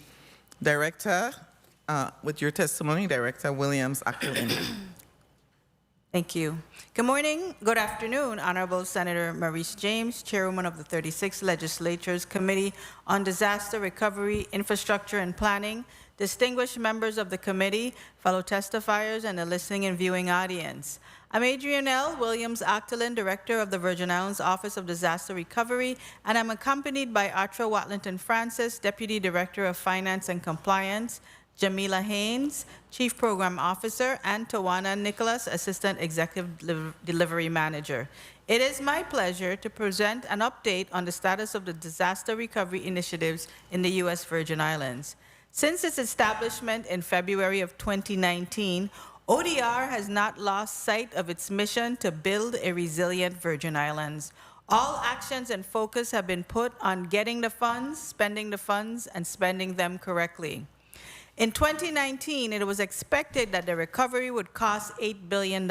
Director, with your testimony, Director Williams Octolin. Thank you. Good morning, good afternoon, Honorable Senator Maurice James, Chairwoman of the 36th Legislature's Committee on Disaster Recovery, Infrastructure and Planning, distinguished members of the committee, fellow testifiers, and the listening and viewing audience. I'm Adrienne L. Williams Octolin, Director of the Virgin Islands Office of Disaster Recovery, and I'm accompanied by Artra Watlinton Francis, Deputy Director of Finance and Compliance, Jamila Haynes, Chief Program Officer, and Tawana Nicholas, Assistant Executive Delivery Manager. It is my pleasure to present an update on the status of the disaster recovery initiatives in the U.S. Virgin Islands. Since its establishment in February of 2019, ODR has not lost sight of its mission to build a resilient Virgin Islands. All actions and focus have been put on getting the funds, and spending them correctly. In 2019, it was expected that the recovery would cost $8 billion.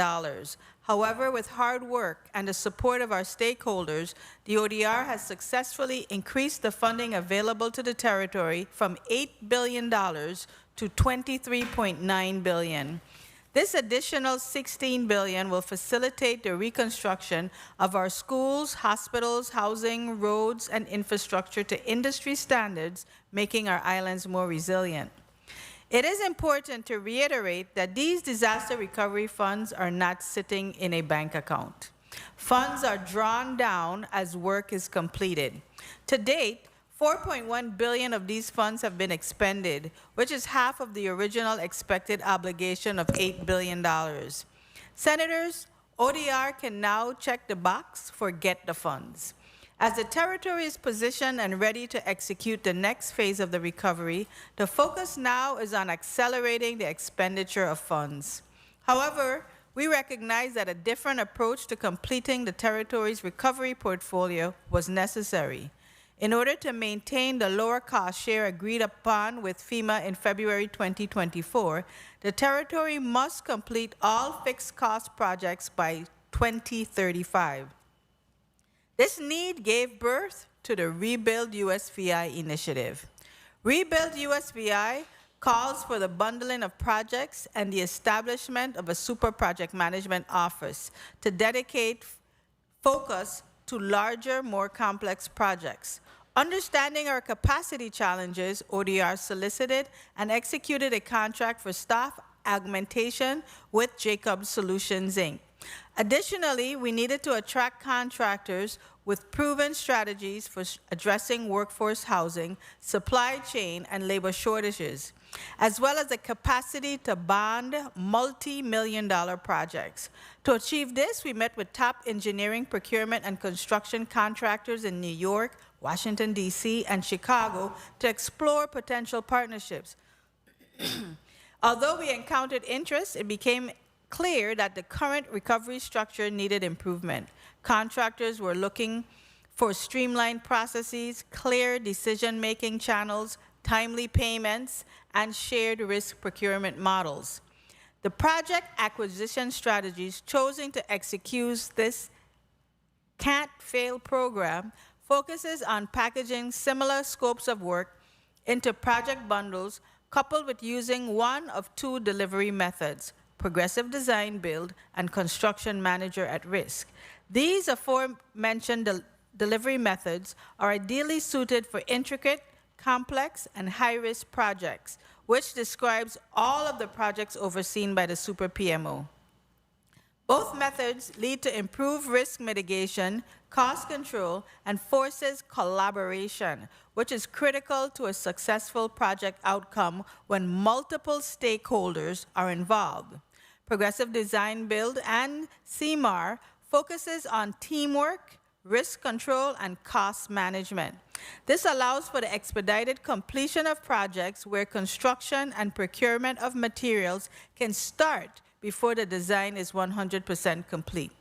However, with hard work and the support of our stakeholders, the ODR has successfully increased the funding available to the territory from $8 billion to $23.9 billion. This additional $16 billion will facilitate the reconstruction of our schools, hospitals, housing, roads, and infrastructure to industry standards, making our islands more resilient. It is important to reiterate that these disaster recovery funds are not sitting in a bank account. Funds are drawn down as work is completed. To date, $4.1 billion of these funds have been expended, which is half of the original expected obligation of $8 billion. Senators, ODR can now check the box for get the funds. As the territory is positioned and ready to execute the next phase of the recovery, the focus now is on accelerating the expenditure of funds. However, we recognize that a different approach to completing the territory's recovery portfolio was necessary. In order to maintain the lower cost share agreed upon with FEMA in February 2024, the territory must complete all fixed cost projects by 2035. This need gave birth to the Rebuild USVI initiative. Rebuild USVI calls for the bundling of projects and the establishment of a super project management office to dedicate focus to larger, more complex projects. Understanding our capacity challenges, ODR solicited and executed a contract for staff augmentation with Jacob Solutions, Inc. Additionally, we needed to attract contractors with proven strategies for addressing workforce housing, supply chain, and labor shortages, as well as the capacity to bond multi-million-dollar projects. To achieve this, we met with top engineering, procurement, and construction contractors in New York, Washington, D.C., and Chicago to explore potential partnerships. Although we encountered interest, it became clear that the current recovery structure needed improvement. Contractors were looking for streamlined processes, clear decision-making channels, timely payments, and shared risk procurement models. The project acquisition strategies chosen to execute this can't-fail program focuses on packaging similar scopes of work into project bundles, coupled with using one of two delivery methods: progressive design build and construction manager at risk. These aforementioned delivery methods are ideally suited for intricate, complex, and high-risk projects, which describes all of the projects overseen by the Super PMO. Both methods lead to improved risk mitigation, cost control, and forces collaboration, which is critical to a successful project outcome when multiple stakeholders are involved. Progressive Design Build and CMAR focuses on teamwork, risk control, and cost management. This allows for the expedited completion of projects where construction and procurement of materials can start before the design is 100% complete.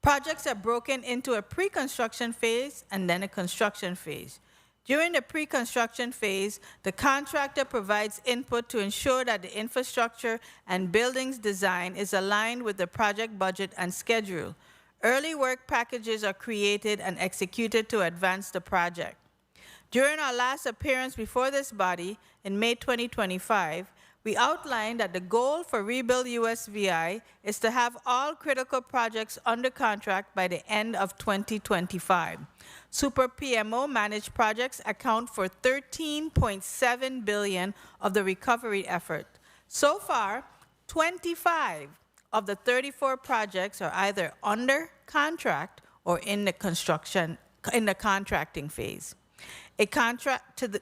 Projects are broken into a pre-construction phase and then a construction phase. During the pre-construction phase, the contractor provides input to ensure that the infrastructure and buildings design is aligned with the project budget and schedule. Early work packages are created and executed to advance the project. During our last appearance before this body in May 2025, we outlined that the goal for Rebuild USVI is to have all critical projects under contract by the end of 2025. Super PMO managed projects account for $13.7 billion of the recovery effort. So far, 25 of the 34 projects are either under contract or in the contracting phase.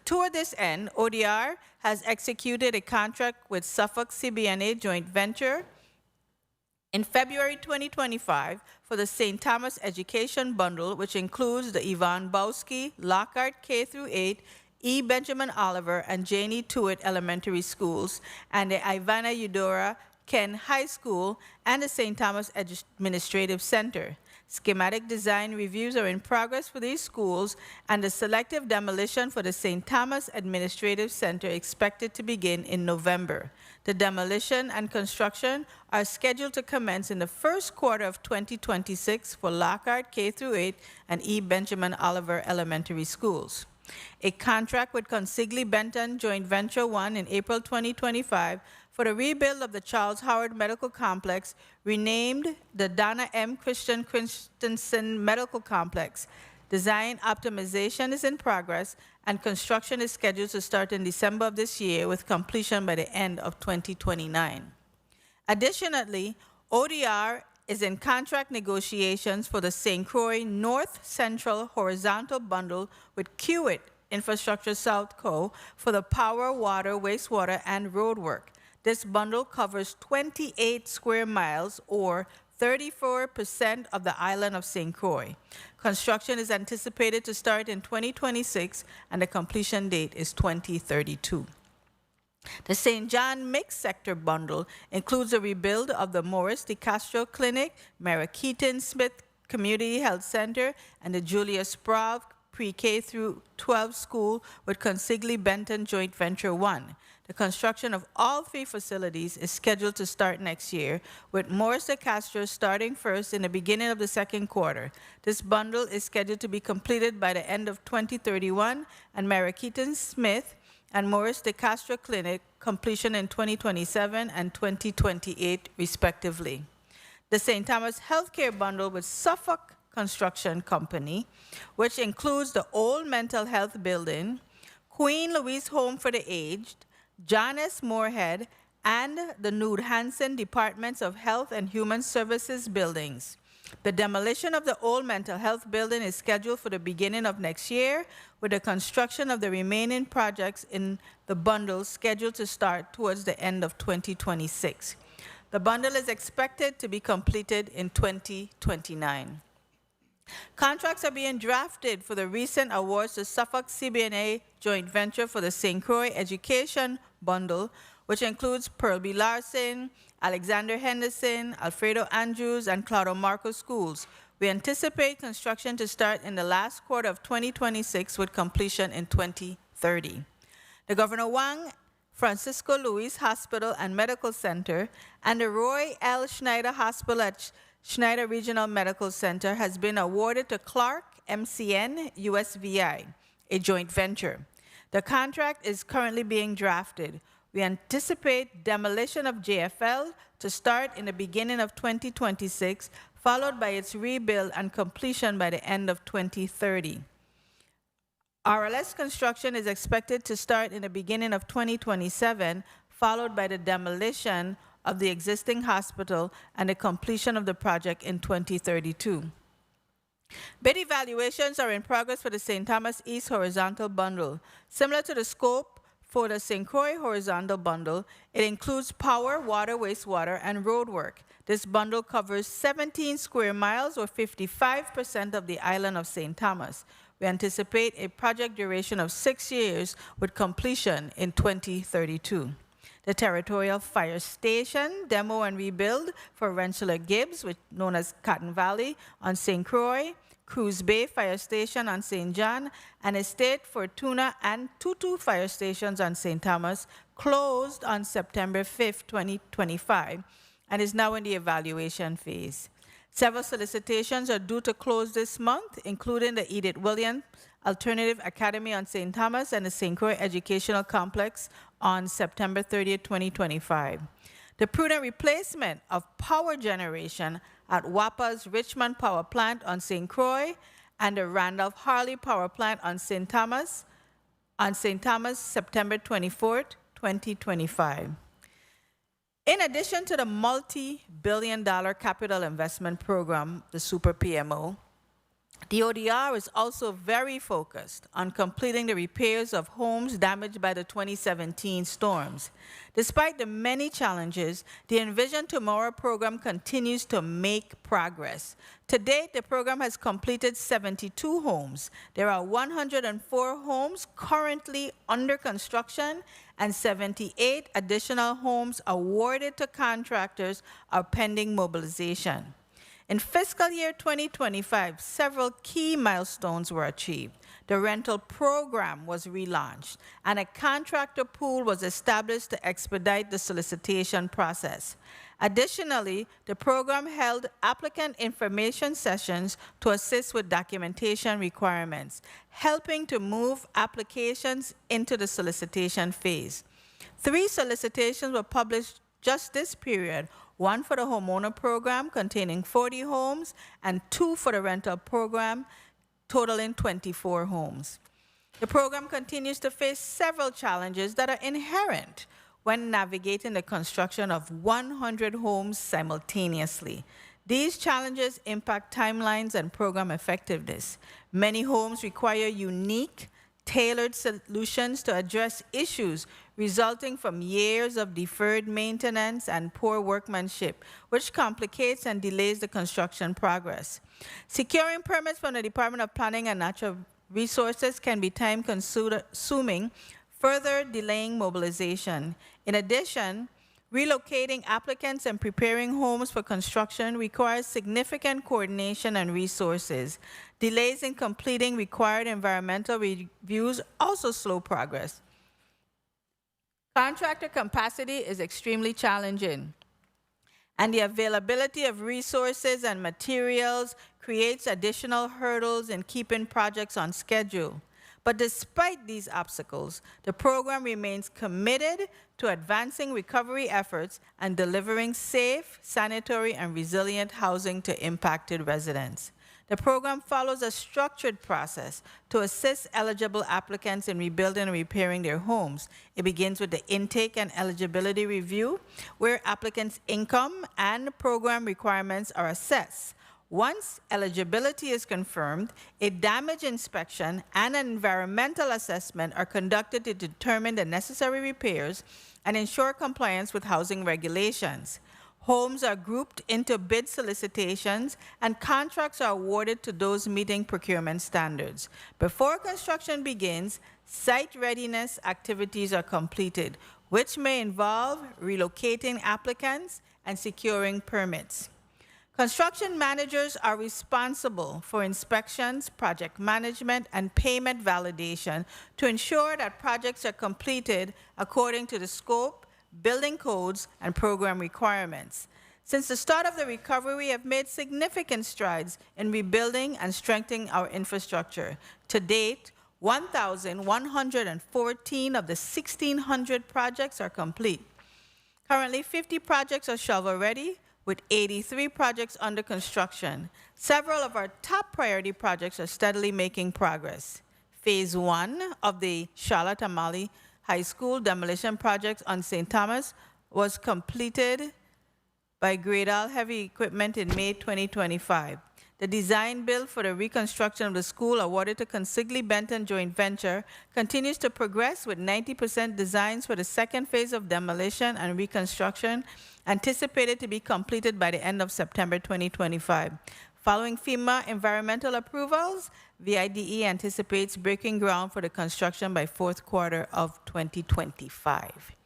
Toward this end, ODR has executed a contract with Suffolk CBNA joint venture in February 2025 for the St. Thomas Education Bundle, which includes the Yvonne Bowski, Lockhart K-8, E. Benjamin Oliver, and Janie Tuitt Elementary Schools, and the Ivana Eudora Ken High School, and the St. Thomas Administrative Center. Schematic design reviews are in progress for these schools, and the selective demolition for the St. Thomas Administrative Center expected to begin in November. The demolition and construction are scheduled to commence in the first quarter of 2026 for Lockhart K-8 and E. Benjamin Oliver Elementary Schools. A contract with Consigli Benton Joint Venture 1 in April 2025 for the rebuild of the Charles Howard Medical Complex, renamed the Donna M. Christensen Medical Complex. Design optimization is in progress, and construction is scheduled to start in December of this year with completion by the end of 2029. Additionally, ODR is in contract negotiations for the St. Croix North Central Horizontal Bundle with Kiewit Infrastructure South Co. for the power, water, wastewater, and road work. This bundle covers 28 square miles, or 34% of the island of St. Croix. Construction is anticipated to start in 2026, and the completion date is 2032. The St. John Mixed Sector Bundle includes a rebuild of the Morris DeCastro Clinic, Mary Keaton Smith Community Health Center, and the Julia Sprague Pre-K through 12 School with Consigli Benton Joint Venture 1. The construction of all three facilities is scheduled to start next year, with Morris DeCastro starting first in the beginning of the second quarter. This bundle is scheduled to be completed by the end of 2031, and Mary Keaton Smith and Morris DeCastro Clinic completion in 2027 and 2028, respectively. The St. Thomas Healthcare Bundle with Suffolk Construction Company, which includes the Old Mental Health Building, Queen Louise Home for the Aged, John S. Moorhead, and the Nude Hansen Departments of Health and Human Services buildings. The demolition of the old mental health building is scheduled for the beginning of next year, with the construction of the remaining projects in the bundle scheduled to start towards the end of 2026. The bundle is expected to be completed in 2029. Contracts are being drafted for the recent awards to Suffolk CBNA joint venture for the St. Croix Education Bundle, which includes Pearl B. Larson, Alexander Henderson, Alfredo Andrews, and Claudio Marco schools. We anticipate construction to start in the last quarter of 2026 with completion in 2030. The Governor Wang Francisco Luis Hospital and Medical Center and the Roy L. Schneider Hospital at Schneider Regional Medical Center has been awarded to Clark MCN USVI, a joint venture. The contract is currently being drafted. We anticipate demolition of JFL to start in the beginning of 2026, followed by its rebuild and completion by the end of 2030. RLS construction is expected to start in the beginning of 2027, followed by the demolition of the existing hospital and the completion of the project in 2032. Bid evaluations are in progress for the St. Thomas East Horizontal Bundle. Similar to the scope for the St. Croix Horizontal Bundle, it includes power, water, wastewater, and road work. This bundle covers 17 square miles or 55% of the island of St. Thomas. We anticipate a project duration of 6 years with completion in 2032. The Territorial Fire Station demo and rebuild for Rensselaer Gibbs, known as Cotton Valley, on St. Croix, Cruz Bay Fire Station on St. John, and Estate Fortuna and Tutu Fire Stations on St. Thomas closed on September 5th, 2025, and is now in the evaluation phase. Several solicitations are due to close this month, including the Edith Williams Alternative Academy on St. Thomas and the St. Croix Educational Complex on September 30th, 2025. The prudent replacement of power generation at WAPA's Richmond Power Plant on St. Croix and the Randolph Harley Power Plant on St. Thomas, September 24th, 2025. In addition to the multi-billion-dollar capital investment program, the Super PMO, the ODR is also very focused on completing the repairs of homes damaged by the 2017 storms. Despite the many challenges, the Envision Tomorrow program continues to make progress. To date, the program has completed 72 homes. There are 104 homes currently under construction, and 78 additional homes awarded to contractors are pending mobilization. In fiscal year 2025, several key milestones were achieved. The rental program was relaunched, and a contractor pool was established to expedite the solicitation process. Additionally, the program held applicant information sessions to assist with documentation requirements, helping to move applications into the solicitation phase. 3 solicitations were published just this period, one for the homeowner program containing 40 homes and 2 for the rental program totaling 24 homes. The program continues to face several challenges that are inherent when navigating the construction of 100 homes simultaneously. These challenges impact timelines and program effectiveness. Many homes require unique, tailored solutions to address issues resulting from years of deferred maintenance and poor workmanship, which complicates and delays the construction progress. Securing permits from the Department of Planning and Natural Resources can be time-consuming, further delaying mobilization. In addition, relocating applicants and preparing homes for construction requires significant coordination and resources. Delays in completing required environmental reviews also slow progress. Contractor capacity is extremely challenging, and the availability of resources and materials creates additional hurdles in keeping projects on schedule. But despite these obstacles, the program remains committed to advancing recovery efforts and delivering safe, sanitary, and resilient housing to impacted residents. The program follows a structured process to assist eligible applicants in rebuilding and repairing their homes. It begins with the intake and eligibility review, where applicants' income and program requirements are assessed. Once eligibility is confirmed, a damage inspection and an environmental assessment are conducted to determine the necessary repairs and ensure compliance with housing regulations. Homes are grouped into bid solicitations, and contracts are awarded to those meeting procurement standards. Before construction begins, site readiness activities are completed, which may involve relocating applicants and securing permits. Construction managers are responsible for inspections, project management, and payment validation to ensure that projects are completed according to the scope, building codes, and program requirements. Since the start of the recovery, we have made significant strides in rebuilding and strengthening our infrastructure. To date, 1,114 of the 1,600 projects are complete. Currently, 50 projects are shovel-ready, with 83 projects under construction. Several of our top priority projects are steadily making progress. Phase 1 of the Charlotte Amalie High School demolition project on St. Thomas was completed by Gabriel Heavy Equipment in May 2025. The design build for the reconstruction of the school, awarded to Consigli Benton Joint Venture, continues to progress with 90% designs for the second phase of demolition and reconstruction anticipated to be completed by the end of September 2025. Following FEMA environmental approvals, VIDE anticipates breaking ground for the construction by fourth quarter of 2025.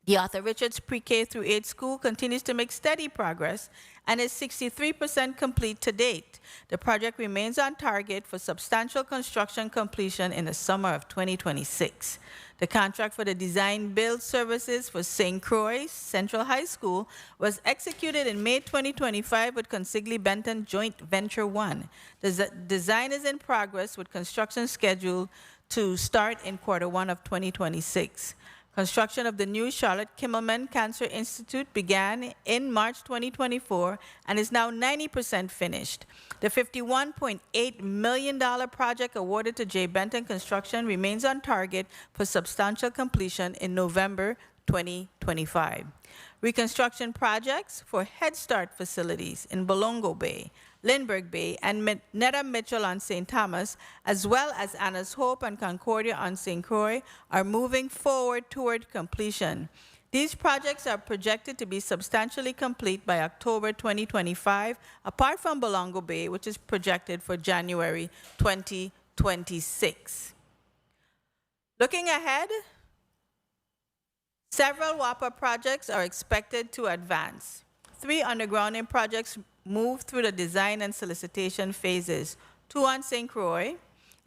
The Arthur Richards Pre-K through 8 school continues to make steady progress and is 63% complete to date. The project remains on target for substantial construction completion in the summer of 2026. The contract for the design build services for St. Croix Central High School was executed in May 2025 with Consigli Benton Joint Venture 1. The design is in progress with construction scheduled to start in Q1 of 2026. Construction of the new Charlotte Kimmelman Cancer Institute began in March 2024 and is now 90% finished. The $51.8 million project awarded to J. Benton Construction remains on target for substantial completion in November 2025. Reconstruction projects for Head Start facilities in Bolongo Bay, Lindbergh Bay, and Netta Mitchell on St. Thomas, as well as Anna's Hope and Concordia on St. Croix, are moving forward toward completion. These projects are projected to be substantially complete by October 2025, apart from Bolongo Bay, which is projected for January 2026. Looking ahead, several WAPA projects are expected to advance. 3 undergrounding projects move through the design and solicitation phases, 2 on St. Croix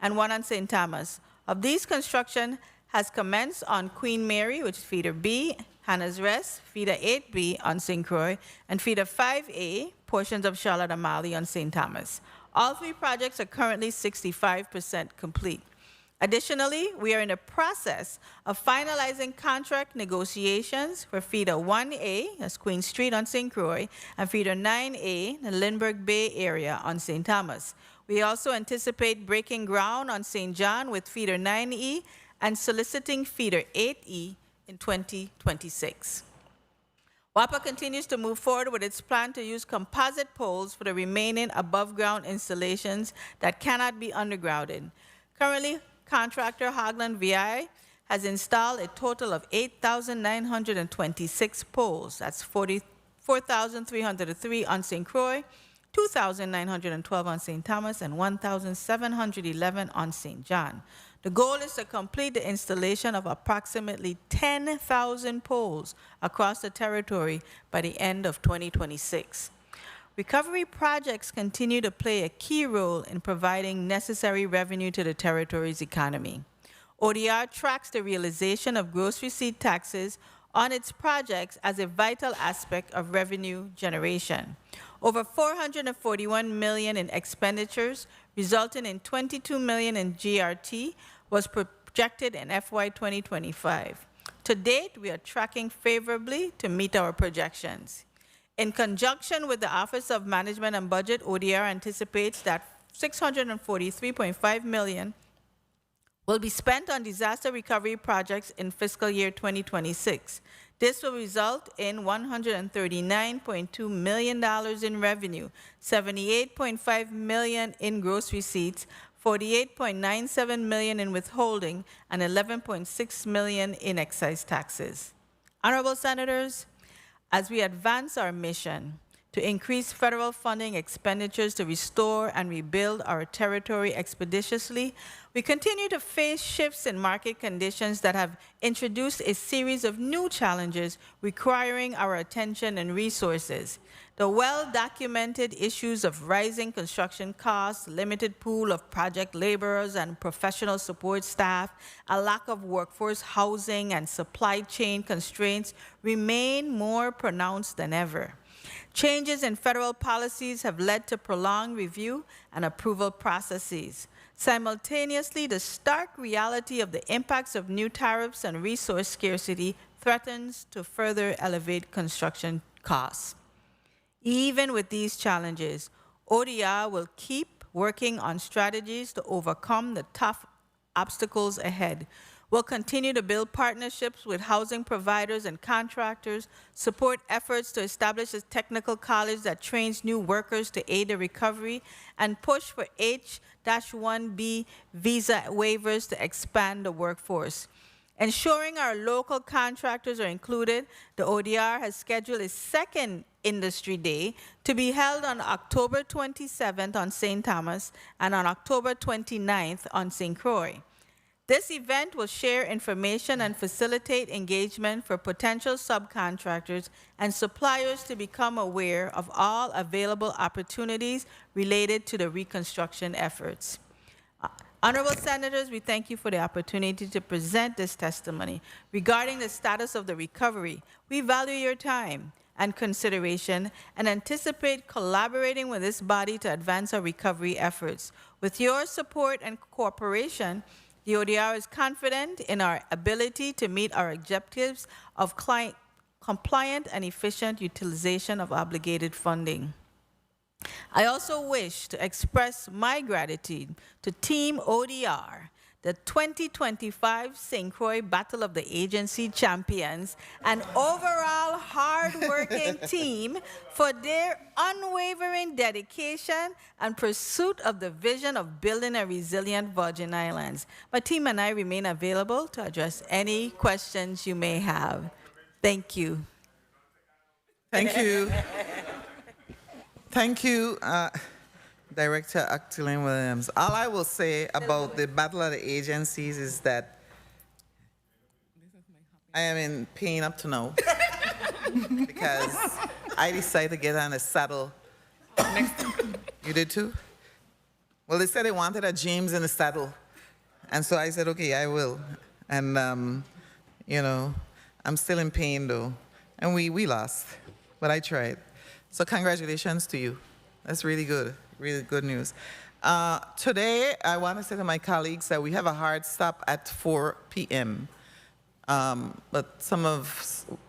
and 1 on St. Thomas. Of these, construction has commenced on Queen Mary, which is feeder B, Hannah's Rest, feeder 8B on St. Croix, and feeder 5A, portions of Charlotte Amalie on St. Thomas. All 3 projects are currently 65% complete. Additionally, we are in the process of finalizing contract negotiations for feeder 1A, that's Queen Street on St. Croix, and feeder 9A, the Lindbergh Bay area on St. Thomas. We also anticipate breaking ground on St. John with feeder 9E and soliciting feeder 8E in 2026. WAPA continues to move forward with its plan to use composite poles for the remaining above-ground installations that cannot be undergrounded. Currently, contractor Hogland VI has installed a total of 8,926 poles. That's 44,303 on St. Croix, 2,912 on St. Thomas, and 1,711 on St. John. The goal is to complete the installation of approximately 10,000 poles across the territory by the end of 2026. Recovery projects continue to play a key role in providing necessary revenue to the territory's economy. ODR tracks the realization of gross receipt taxes on its projects as a vital aspect of revenue generation. Over $441 million in expenditures, resulting in $22 million in GRT, was projected in FY 2025. To date, we are tracking favorably to meet our projections. In conjunction with the Office of Management and Budget, ODR anticipates that $643.5 million will be spent on disaster recovery projects in fiscal year 2026. This will result in $139.2 million in revenue, $78.5 million in gross receipts, $48.97 million in withholding, and $11.6 million in excise taxes. Honorable Senators, as we advance our mission to increase federal funding expenditures to restore and rebuild our territory expeditiously, we continue to face shifts in market conditions that have introduced a series of new challenges requiring our attention and resources. The well-documented issues of rising construction costs, limited pool of project laborers and professional support staff, a lack of workforce housing, and supply chain constraints remain more pronounced than ever. Changes in federal policies have led to prolonged review and approval processes. Simultaneously, the stark reality of the impacts of new tariffs and resource scarcity threatens to further elevate construction costs. Even with these challenges, ODR will keep working on strategies to overcome the tough obstacles ahead. We'll continue to build partnerships with housing providers and contractors, support efforts to establish a technical college that trains new workers to aid the recovery, and push for H-1B visa waivers to expand the workforce. Ensuring our local contractors are included, the ODR has scheduled its second Industry Day to be held on October 27th on St. Thomas and on October 29th on St. Croix. This event will share information and facilitate engagement for potential subcontractors and suppliers to become aware of all available opportunities related to the reconstruction efforts. Honorable Senators, we thank you for the opportunity to present this testimony. Regarding the status of the recovery, we value your time and consideration and anticipate collaborating with this body to advance our recovery efforts. With your support and cooperation, the ODR is confident in our ability to meet our objectives of compliant and efficient utilization of obligated funding. I also wish to express my gratitude to Team ODR, the 2025 St. Croix Battle of the Agency champions, and overall hard-working team for their unwavering dedication and pursuit of the vision of building a resilient Virgin Islands. My team and I remain available to address any questions you may have. Thank you. Thank you. Thank you, Director Actilene Williams. All I will say about the Battle of the Agencies is that I am in pain up to now because I decided to get on a saddle. You did too? Well, they said they wanted a James in the saddle. And so I said, okay, I will. And, you know, I'm still in pain though. And we lost, but I tried. So congratulations to you. That's really good news. Today, I want to say to my colleagues that we have a hard stop at 4 p.m. But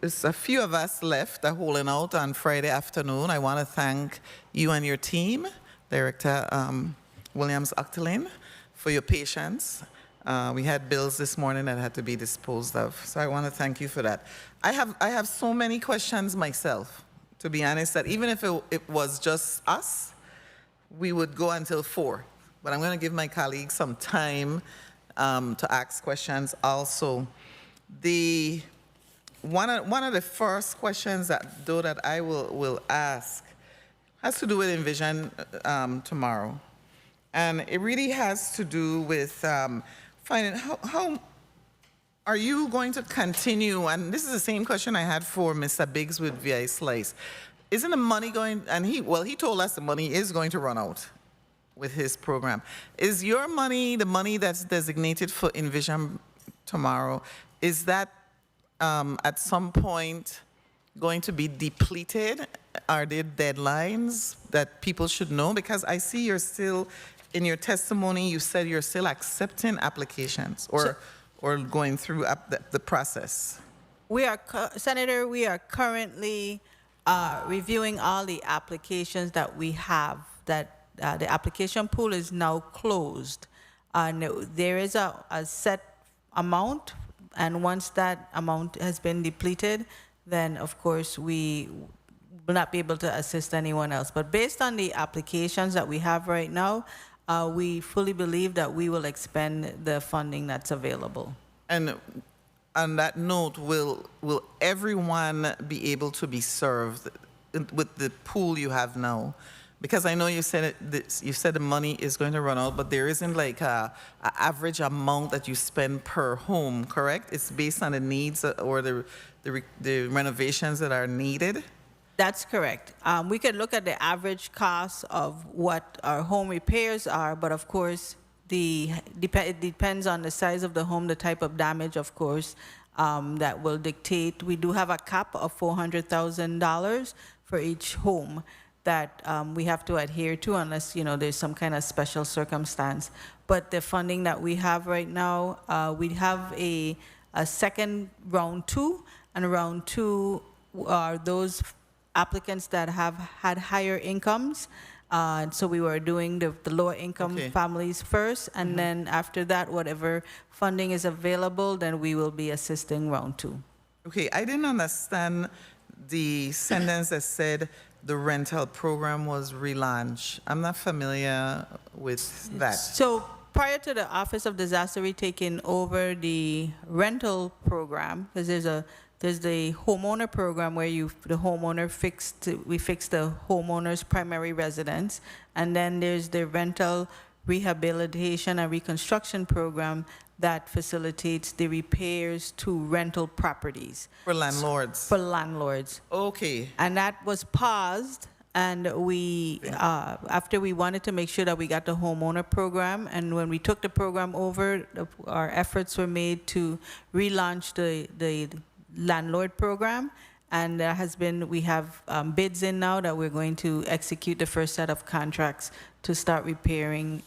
it's a few of us left are holding out on Friday afternoon. I want to thank you and your team, Director Williams Actilene, for your patience. We had bills this morning that had to be disposed of. So I want to thank you for that. I have so many questions myself, to be honest, that even if it was just us, we would go until 4. But I'm going to give my colleagues some time to ask questions also. One of the first questions that I will ask has to do with Envision tomorrow. And it really has to do with finding how are you going to continue, and this is the same question I had for Mr. Biggs with VI Slice. Isn't the money going, and he told us the money is going to run out with his program. Is your money, the money that's designated for Envision tomorrow, is that at some point going to be depleted? Are there deadlines that people should know? Because I see you're still, in your testimony, you said you're still accepting applications or going through the process. Senator, we are currently reviewing all the applications that we have, that the application pool is now closed. And there is a set amount, and once that amount has been depleted, then of course we will not be able to assist anyone else. But based on the applications that we have right now, we fully believe that we will expend the funding that's available. And on that note, will everyone be able to be served with the pool you have now? Because I know you said you said the money is going to run out, but there isn't like a average amount that you spend per home, correct? It's based on the needs or the renovations that are needed. That's correct. We could look at the average cost of what our home repairs are, but of course, it depends on the size of the home, the type of damage, of course, that will dictate. We do have a cap of $400,000 for each home that we have to adhere to unless, there's some kind of special circumstance. But the funding that we have right now, we have a second round 2, and round 2 are those applicants that have had higher incomes. So we were doing the lower income families first, and then after that, whatever funding is available, then we will be assisting round 2. Okay, I didn't understand the sentence that said the rental program was relaunched. I'm not familiar with that. So prior to the Office of Disaster taking over the rental program, because there's the homeowner program where the homeowner we fix the homeowner's primary residence, and then there's the rental rehabilitation and reconstruction program that facilitates the repairs to rental properties. For landlords? For landlords. Okay. And that was paused, and we, after we wanted to make sure that we got the homeowner program, and when we took the program over, our efforts were made to relaunch the landlord program, and we have bids in now that we're going to execute the first set of contracts to start repairing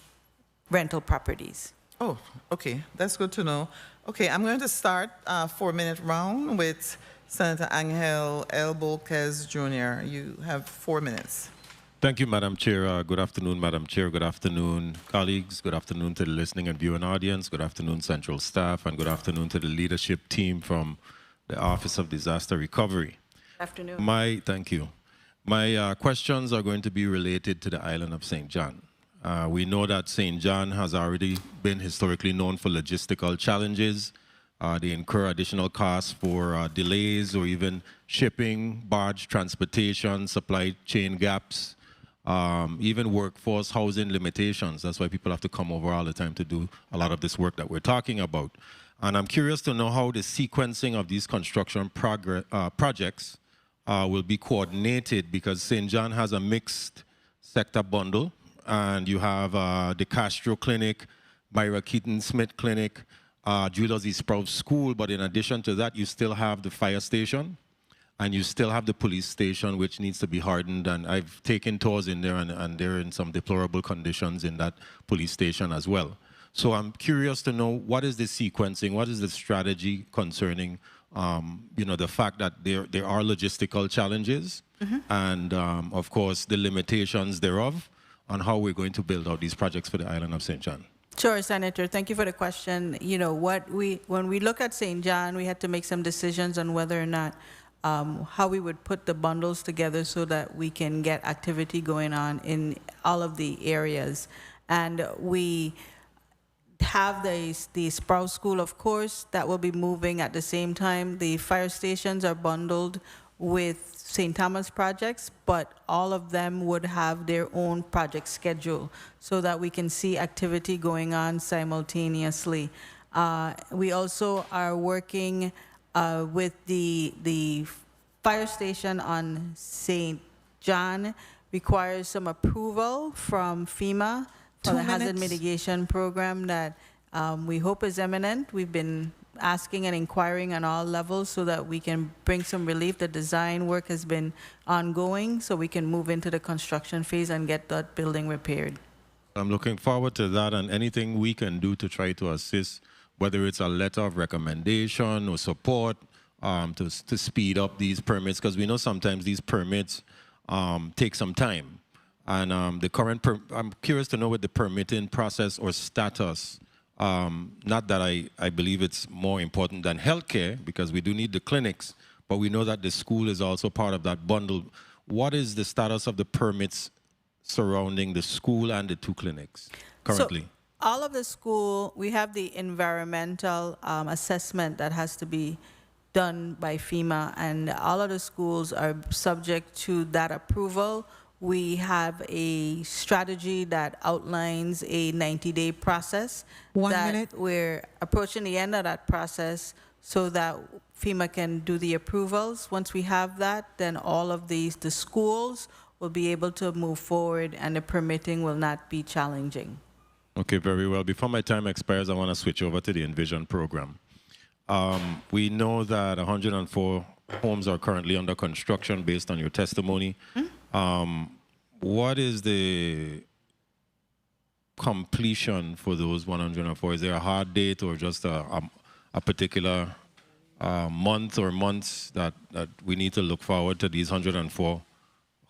rental properties. Oh, okay, that's good to know. Okay, I'm going to start a 4-minute round with Senator Angel L. Bolquez Jr. You have 4 minutes. Thank you, Madam Chair. Good afternoon, Madam Chair. Good afternoon, colleagues. Good afternoon to the listening and viewing audience. Good afternoon, Central staff, and good afternoon to the leadership team from the Office of Disaster Recovery. Afternoon. Thank you. My questions are going to be related to the island of St. John. We know that St. John has already been historically known for logistical challenges. They incur additional costs for delays or even shipping, barge transportation, supply chain gaps, even workforce housing limitations. That's why people have to come over all the time to do a lot of this work that we're talking about. And I'm curious to know how the sequencing of these construction projects will be coordinated, because St. John has a mixed sector bundle, and you have the Castro Clinic, Myra Keaton Smith Clinic, Julius E. Sprouse School, but in addition to that, you still have the fire station, and you still have the police station, which needs to be hardened, and I've taken tours in there, and they're in some deplorable conditions in that police station as well. So I'm curious to know, what is the sequencing, what is the strategy concerning the fact that there are logistical challenges, and of course the limitations thereof, on how we're going to build out these projects for the island of St. John. Sure, Senator. Thank you for the question. When we look at St. John, we had to make some decisions on whether or not how we would put the bundles together so that we can get activity going on in all of the areas. And we have the Sprouse School, of course, that will be moving at the same time. The fire stations are bundled with St. Thomas projects, but all of them would have their own project schedule so that we can see activity going on simultaneously. We also are working with the fire station on St. John, requires some approval from FEMA for the hazard mitigation program that we hope is imminent. We've been asking and inquiring on all levels so that we can bring some relief. The design work has been ongoing, so we can move into the construction phase and get that building repaired. I'm looking forward to that, and anything we can do to try to assist, whether it's a letter of recommendation or support, to speed up these permits? Because we know sometimes these permits take some time. And I'm curious to know what the permitting process or status, not that I believe it's more important than healthcare, because we do need the clinics, but we know that the school is also part of that bundle. What is the status of the permits surrounding the school and the 2 clinics currently? So all of the school, we have the environmental assessment that has to be done by FEMA, and all of the schools are subject to that approval. We have a strategy that outlines a 90-day process. 1 minute. We're approaching the end of that process so that FEMA can do the approvals. Once we have that, then all of the schools will be able to move forward and the permitting will not be challenging. Okay, very well. Before my time expires, I want to switch over to the Envision program. We know that 104 homes are currently under construction based on your testimony. What is the completion for those 104? Is there a hard date or just a particular month or months that we need to look forward to these 104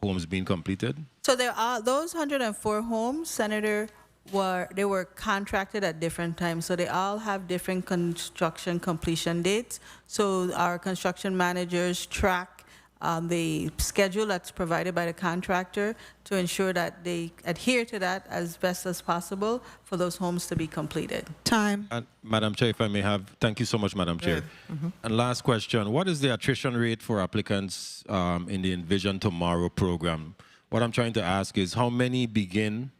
homes being completed? So there are those 104 homes, Senator, they were contracted at different times, so they all have different construction completion dates. So our construction managers track the schedule that's provided by the contractor to ensure that they adhere to that as best as possible for those homes to be completed. Time. And Madam Chair, if I may have, thank you so much, Madam Chair. And last question, what is the attrition rate for applicants in the Envision Tomorrow program? What I'm trying to ask is how many begin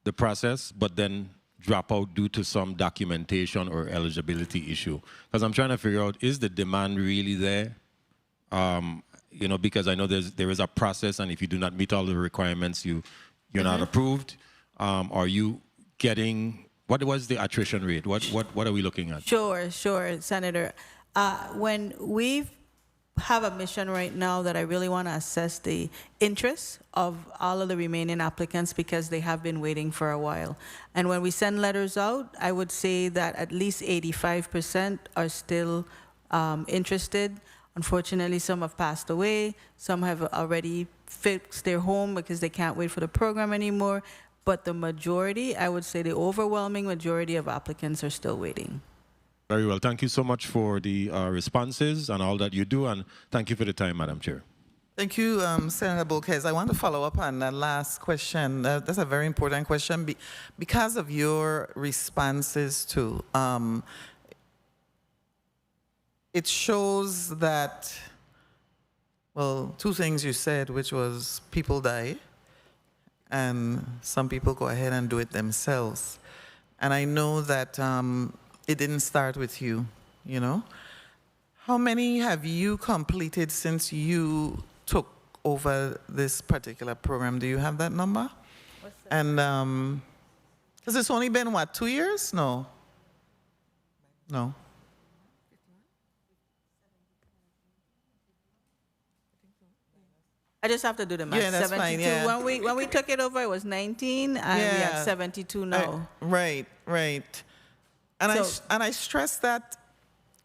the process but then drop out due to some documentation or eligibility issue? Because I'm trying to figure out, is the demand really there? You know, because I know there is a process, and if you do not meet all the requirements, you're not approved. Are you getting, what was the attrition rate? What are we looking at? Sure, Senator. When we have a mission right now that I really want to assess the interest of all of the remaining applicants because they have been waiting for a while. And when we send letters out, I would say that at least 85% are still interested. Unfortunately, some have passed away. Some have already fixed their home because they can't wait for the program anymore. But the majority, I would say the overwhelming majority of applicants are still waiting. Very well. Thank you so much for the responses and all that you do. And thank you for the time, Madam Chair. Thank you, Senator Bolkes. I want to follow up on that last question. That's a very important question because of your responses to it shows that, well, 2 things you said, which was people die, and some people go ahead and do it themselves. And I know that it didn't start with you, you know? How many have you completed since you took over this particular program? Do you have that number? What's that? And, because it's only been, what, 2 years? No. I just have to do the math. Yeah, that's 72. fine, yeah. When we took it over, it was 19, and we have 72 now. Right. And So- I stress that,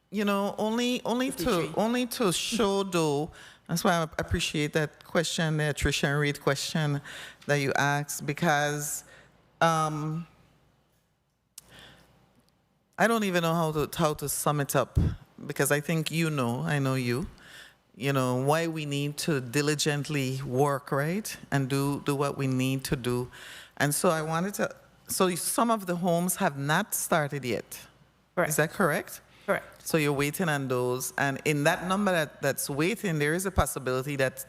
you know, only to show though. That's why I appreciate that question, the attrition rate question that you asked, because I don't even know how to sum it up, because I think I know you know, why we need to diligently work, right? And do what we need to do. And so I wanted to, so some of the homes have not started yet. Correct. Is that correct? Correct. So you're waiting on those. And in that number that's waiting, there is a possibility that,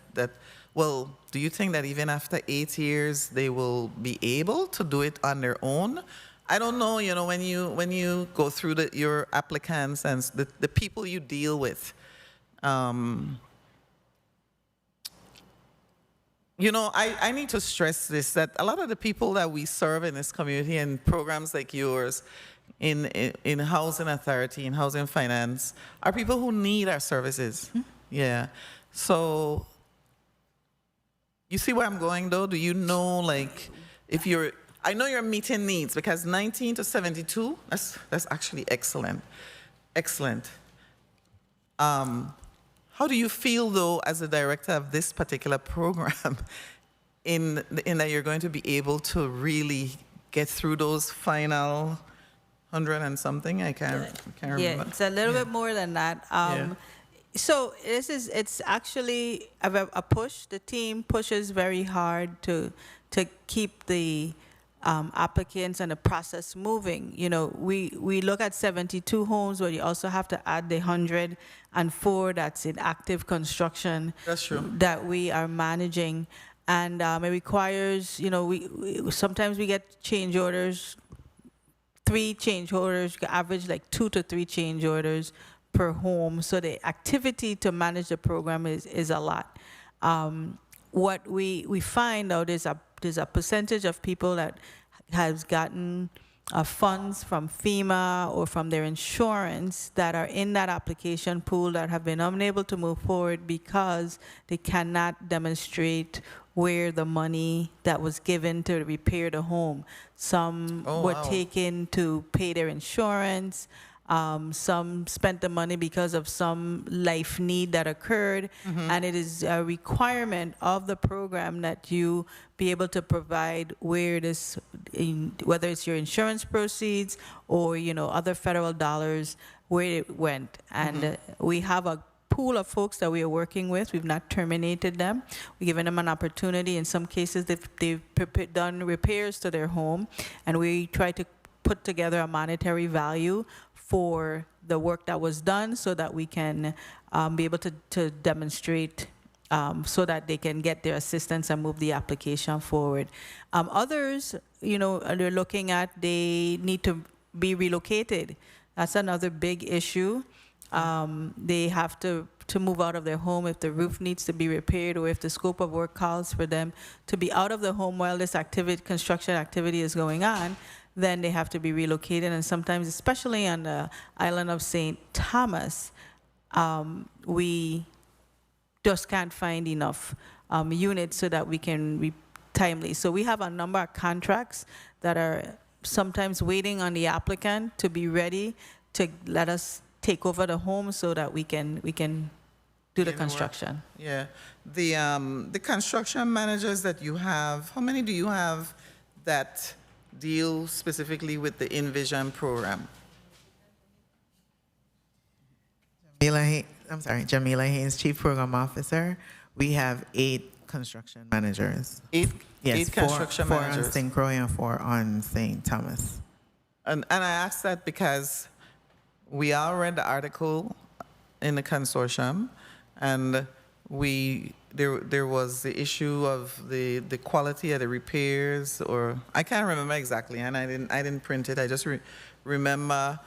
well, do you think that even after 8 years, they will be able to do it on their own? I don't know, you know, when you go through your applicants and the people you deal with, you know, I need to stress this, that a lot of the people that we serve in this community and programs like yours in housing authority, in housing finance, are people who need our services. Yeah. So you see where I'm going though? Do you know, like, I know you're meeting needs, because 19 to 72, that's actually excellent. How do you feel, though, as a director of this particular program, in that you're going to be able to really get through those final 100 and something? I can't remember. Yeah, it's a little bit more than that. So it's actually a push. The team pushes very hard to keep the applicants and the process moving. You know, we look at 72 homes, but you also have to add the 104 that's in active construction. That's true. That we are managing, and it requires, you know, we sometimes we get change orders, 3 change orders. You can average like 2 to 3 change orders per home. So the activity to manage the program is a lot. What we find out is there's a percentage of people that has gotten funds from FEMA or from their insurance that are in that application pool that have been unable to move forward because they cannot demonstrate where the money that was given to repair the home. Some were taken to pay their insurance. Some spent the money because of some life need that occurred, and it is a requirement of the program that you be able to provide where it is, whether it's your insurance proceeds or, you know, other federal dollars, where it went. And we have a pool of folks that we are working with. We've not terminated them. We've given them an opportunity. In some cases, they've done repairs to their home, and we try to put together a monetary value for the work that was done so that we can be able to demonstrate so that they can get their assistance and move the application forward. Others, you know, they're looking at, they need to be relocated. That's another big issue. They have to move out of their home if the roof needs to be repaired or if the scope of work calls for them to be out of the home while this construction activity is going on. Then they have to be relocated, and sometimes, especially on the island of St. Thomas, we just can't find enough units so that we can be timely. So we have a number of contracts that are sometimes waiting on the applicant to be ready to let us take over the home so that we can do the construction. Yeah, the construction managers that you have, how many do you have that deal specifically with the Envision program? Jamila Haynes, Chief Program Officer. We have 8 construction managers. 8 Yes, construction four managers. 4 on St. Croix and 4 on St. Thomas. And I asked that because we all read the article in the consortium, and there was the issue of the quality of the repairs, or I can't remember exactly, and I didn't print it. I just remember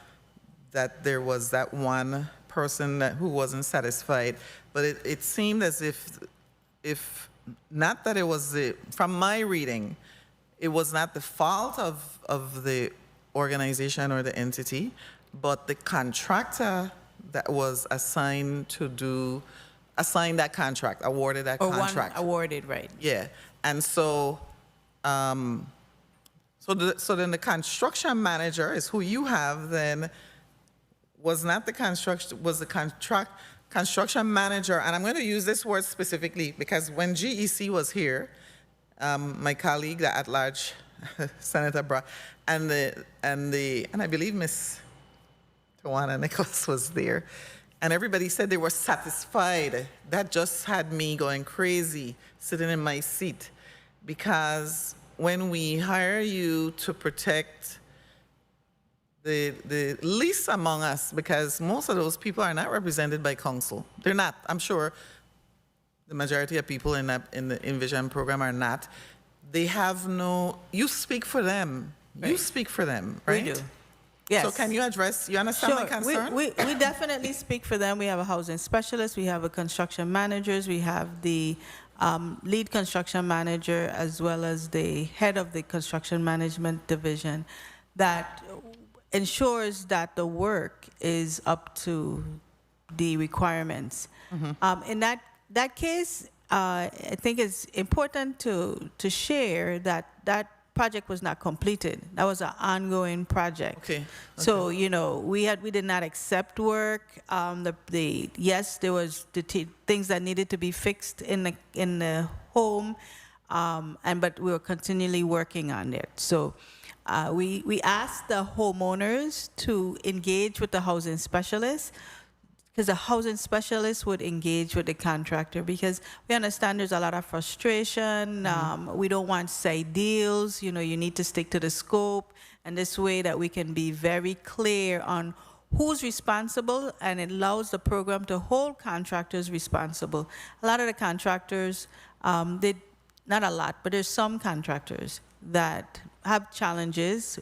that there was that one person who wasn't satisfied, but it seemed as if not that it was from my reading, it was not the fault of the organization or the entity, but the contractor that was assigned that contract, awarded that contract. One awarded, right. Yeah. And so then the construction manager is who you have then, was the construction manager, and I'm going to use this word specifically because when GEC was here, my colleague, the at-large Senator Brock, and I believe Miss Tawana Nicholas was there, and everybody said they were satisfied. That just had me going crazy, sitting in my seat, because when we hire you to protect the least among us, because most of those people are not represented by council. They're not. I'm sure the majority of people in the Envision program are not. They have no. You speak for them. Right. You speak for them, right? We do. Yes. So can you address? You understand my concern? We definitely speak for them. We have a housing specialist. We have a construction managers. We have the lead construction manager as well as the head of the construction management division that ensures that the work is up to the requirements. In that case, I think it's important to share that project was not completed. That was an ongoing project. Okay. So, you know, we did not accept work. Yes, there was things that needed to be fixed in the home, but we were continually working on it. So we asked the homeowners to engage with the housing specialist, because the housing specialist would engage with the contractor, because we understand there's a lot of frustration. We don't want side deals. You know, you need to stick to the scope, and this way that we can be very clear on who's responsible, and it allows the program to hold contractors responsible. A lot of the contractors, not a lot, but there's some contractors that have challenges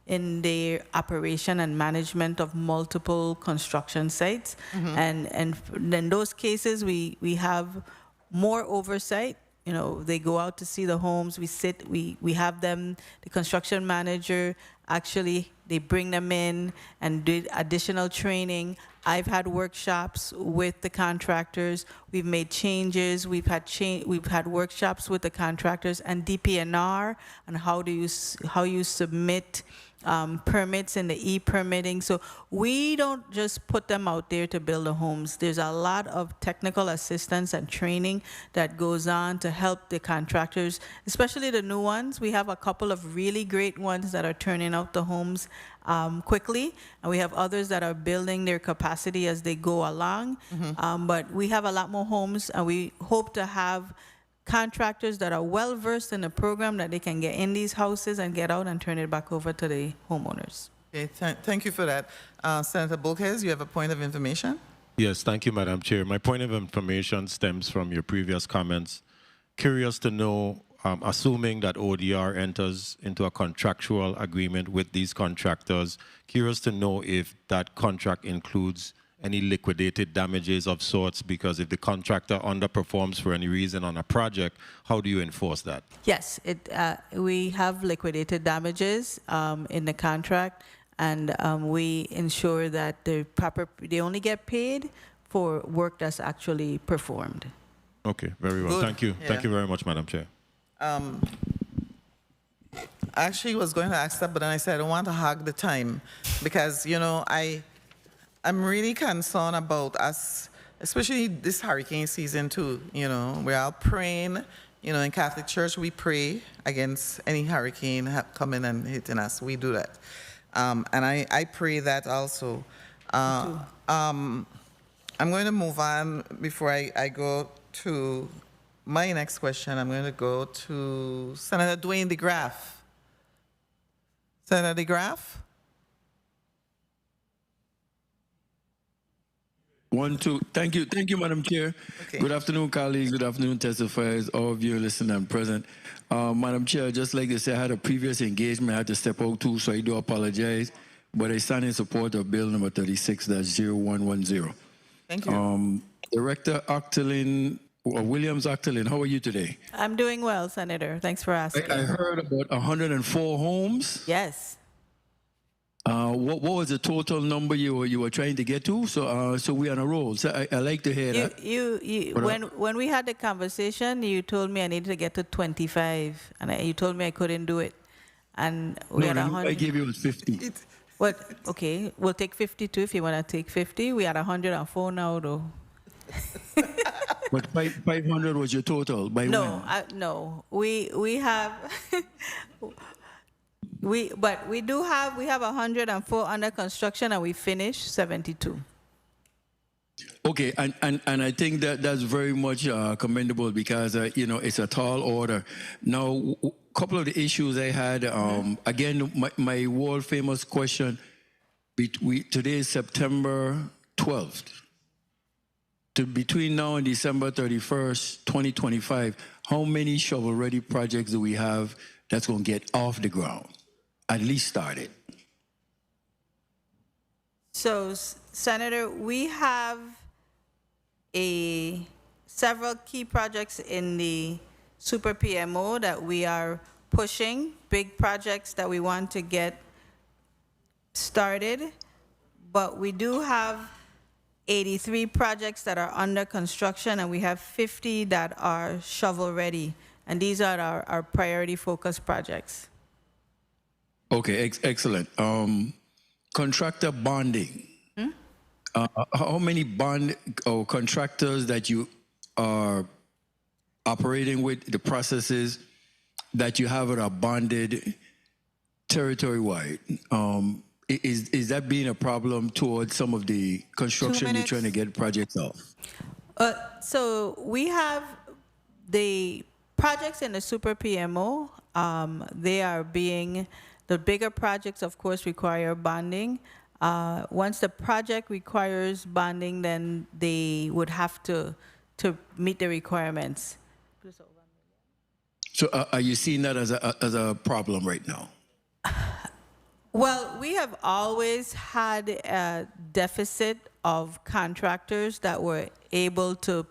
in their operation and management of multiple construction sites. And in those cases, we have more oversight. You know, they go out to see the homes, we have them, the construction manager, actually, they bring them in and do additional training. I've had workshops with the contractors. We've made changes. We've had workshops with the contractors and DPNR on how you submit permits in the e-permitting. So we don't just put them out there to build the homes. There's a lot of technical assistance and training that goes on to help the contractors, especially the new ones. We have a couple of really great ones that are turning out the homes quickly, and we have others that are building their capacity as they go along. But we have a lot more homes, and we hope to have contractors that are well versed in the program, that they can get in these houses and get out and turn it back over to the homeowners. Okay, thank you for that. Senator Bolkes, you have a point of information? Yes, thank you, Madam Chair. My point of information stems from your previous comments. Curious to know, assuming that ODR enters into a contractual agreement with these contractors, curious to know if that contract includes any liquidated damages of sorts, because if the contractor underperforms for any reason on a project, how do you enforce that? Yes, we have liquidated damages in the contract, and we ensure that they only get paid for work that's actually performed. Okay, very well. Good. Thank you. Yeah. Thank you very much, Madam Chair. I actually was going to ask that, but then I said I don't want to hog the time, because, you know, I'm really concerned about us, especially this hurricane season too. You know, we're all praying. You know, in Catholic Church, we pray against any hurricane coming and hitting us. We do that. And I pray that also. I'm going to move on before I go to my next question. I'm going to go to Senator Dwayne DeGraff. Senator DeGraff? 1, 2. Thank you, Madam Chair. Okay. Good afternoon, colleagues. Good afternoon, testifiers, all of you listening and present. Madam Chair, just like they say, I had a previous engagement I had to step out to, so I do apologize. But I stand in support of Bill number 36-0110. Thank you. Director Williams Octalin, how are you today? I'm doing well, Senator. Thanks for asking. I heard about 104 homes. Yes. What was the total number you were trying to get to? So we're on a roll. So I like to hear that. When we had the conversation, you told me I needed to get to 25, and you told me I couldn't do it. And we had 100. I gave you 50. What? Okay, we'll take 52 if you want to take 50. We had 104 now, though. But 500 was your total by no, when? No, we have. We have 104 under construction, and we finished 72. Okay, and I think that's very much commendable, because you know, it's a tall order. Now, a couple of the issues I had, again, my world famous question. Today is September 12th. Between now and December 31st, 2025, how many shovel-ready projects do we have that's going to get off the ground? At least started. So, Senator, we have several key projects in the Super PMO that we are pushing, big projects that we want to get started, but we do have 83 projects that are under construction, and we have 50 that are shovel ready. And these are our priority focus projects. Okay, excellent. Contractor bonding. How many bond or contractors that you are operating with, the processes that you have that are bonded territory-wide? Is that being a problem towards some of the construction you're trying to get projects off? So we have the projects in the Super PMO. They are being, the bigger projects, of course, require bonding. Once the project requires bonding, then they would have to meet the requirements. So are you seeing that as a problem right now? Well, we have always had a deficit of contractors that were able to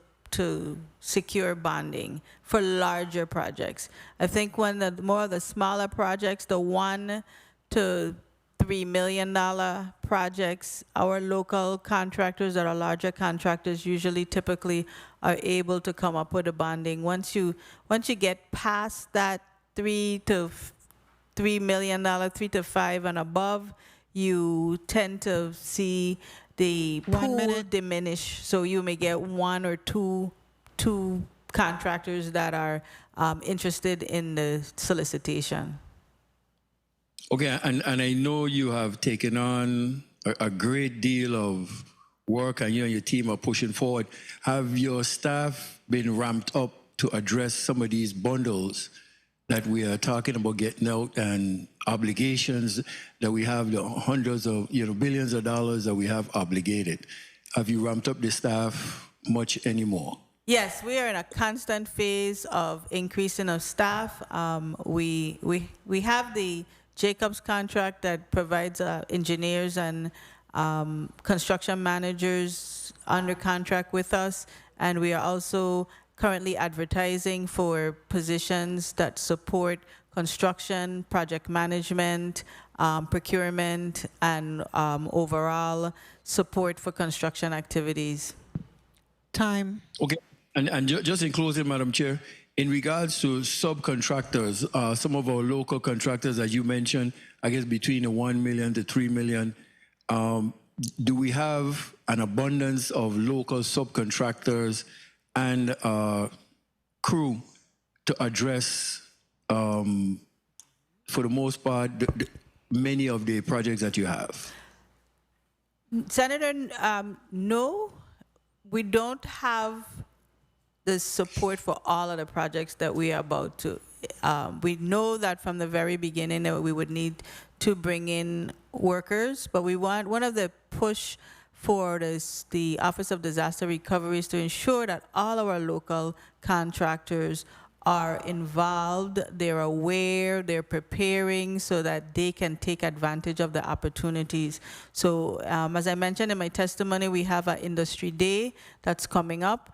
secure bonding for larger projects. I think when more of the smaller projects, the $1 to $3 million projects, our local contractors that are larger contractors usually typically are able to come up with a bonding. Once you get past that $3 million, 3 to 5 and above, you tend to see the pool diminish. So you may get one or two contractors that are interested in the solicitation. Okay, and I know you have taken on a great deal of work, and you and your team are pushing forward. Have your staff been ramped up to address some of these bundles that we are talking about getting out, and obligations that we have, the hundreds of, billions of dollars that we have obligated? Have you ramped up the staff much anymore? Yes, we are in a constant phase of increasing of staff. We have the Jacobs contract that provides engineers and construction managers under contract with us, and we are also currently advertising for positions that support construction, project management, procurement, and overall support for construction activities. Time. Okay, and just in closing, Madam Chair, in regards to subcontractors, some of our local contractors, as you mentioned, I guess between the 1 million to 3 million, do we have an abundance of local subcontractors and crew to address, for the most part, many of the projects that you have? Senator, no, we don't have the support for all of the projects that we are about to. We know that from the very beginning that we would need to bring in workers, but we want, one of the push for this, the Office of Disaster Recovery, is to ensure that all of our local contractors are involved, they're aware, they're preparing so that they can take advantage of the opportunities. So as I mentioned in my testimony, we have an industry day that's coming up.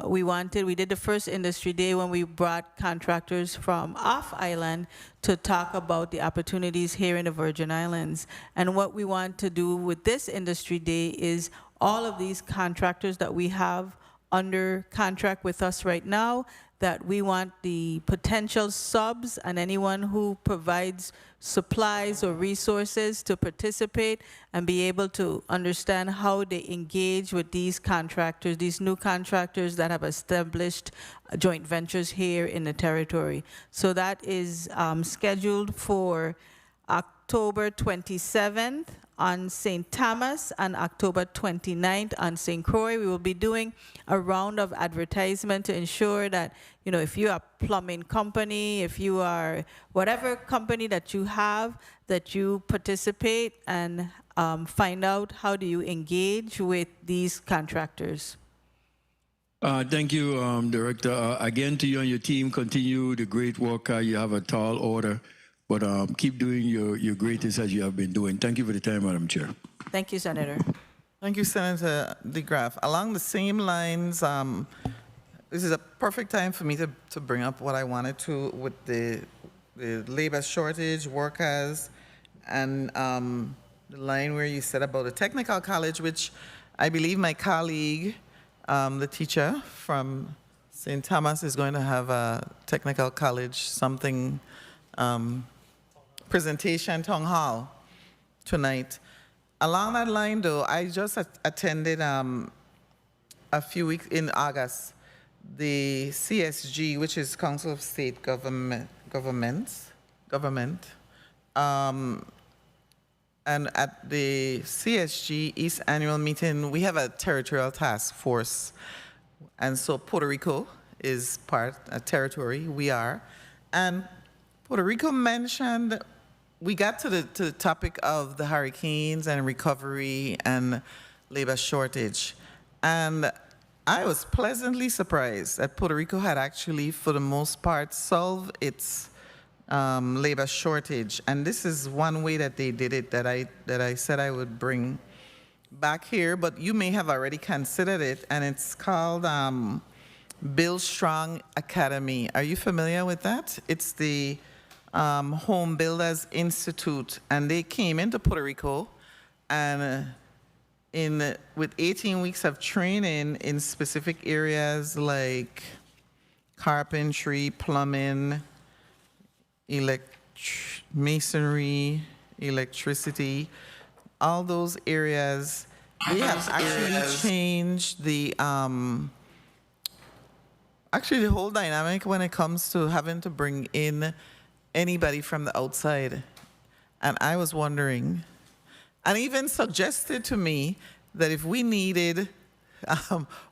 We did the first industry day when we brought contractors from off island to talk about the opportunities here in the Virgin Islands. And what we want to do with this industry day is all of these contractors that we have under contract with us right now, that we want the potential subs and anyone who provides supplies or resources to participate and be able to understand how they engage with these contractors, these new contractors that have established joint ventures here in the territory. So that is scheduled for October 27th on St. Thomas and October 29th on St. Croix. We will be doing a round of advertisement to ensure that, if you are a plumbing company, if you are whatever company that you have, that you participate and find out how do you engage with these contractors. Thank you, Director. Again, to you and your team, continue the great work. You have a tall order, but keep doing your greatest as you have been doing. Thank you for the time, Madam Chair. Thank you, Senator. Thank you, Senator DeGraff. Along the same lines, this is a perfect time for me to bring up what I wanted to with the labor shortage, workers, and the line where you said about the technical college, which I believe my colleague, the teacher from St. Thomas is going to have a technical college something presentation town hall tonight. Along that line, though, I just attended a few weeks in August the CSG, which is Council of State Government. And at the CSG East Annual Meeting, we have a territorial task force. And so Puerto Rico is a territory, we are. And Puerto Rico mentioned, we got to the topic of the hurricanes and recovery and labor shortage. And I was pleasantly surprised that Puerto Rico had actually, for the most part, solved its labor shortage. And this is one way that they did it that I said I would bring back here, but you may have already considered it, and it's called Build Strong Academy. Are you familiar with that? It's the Home Builders Institute, and they came into Puerto Rico and with 18 weeks of training in specific areas like carpentry, plumbing, masonry, electricity, all those areas, they have actually changed the whole dynamic when it comes to having to bring in anybody from the outside. And I was wondering, and even suggested to me that if we needed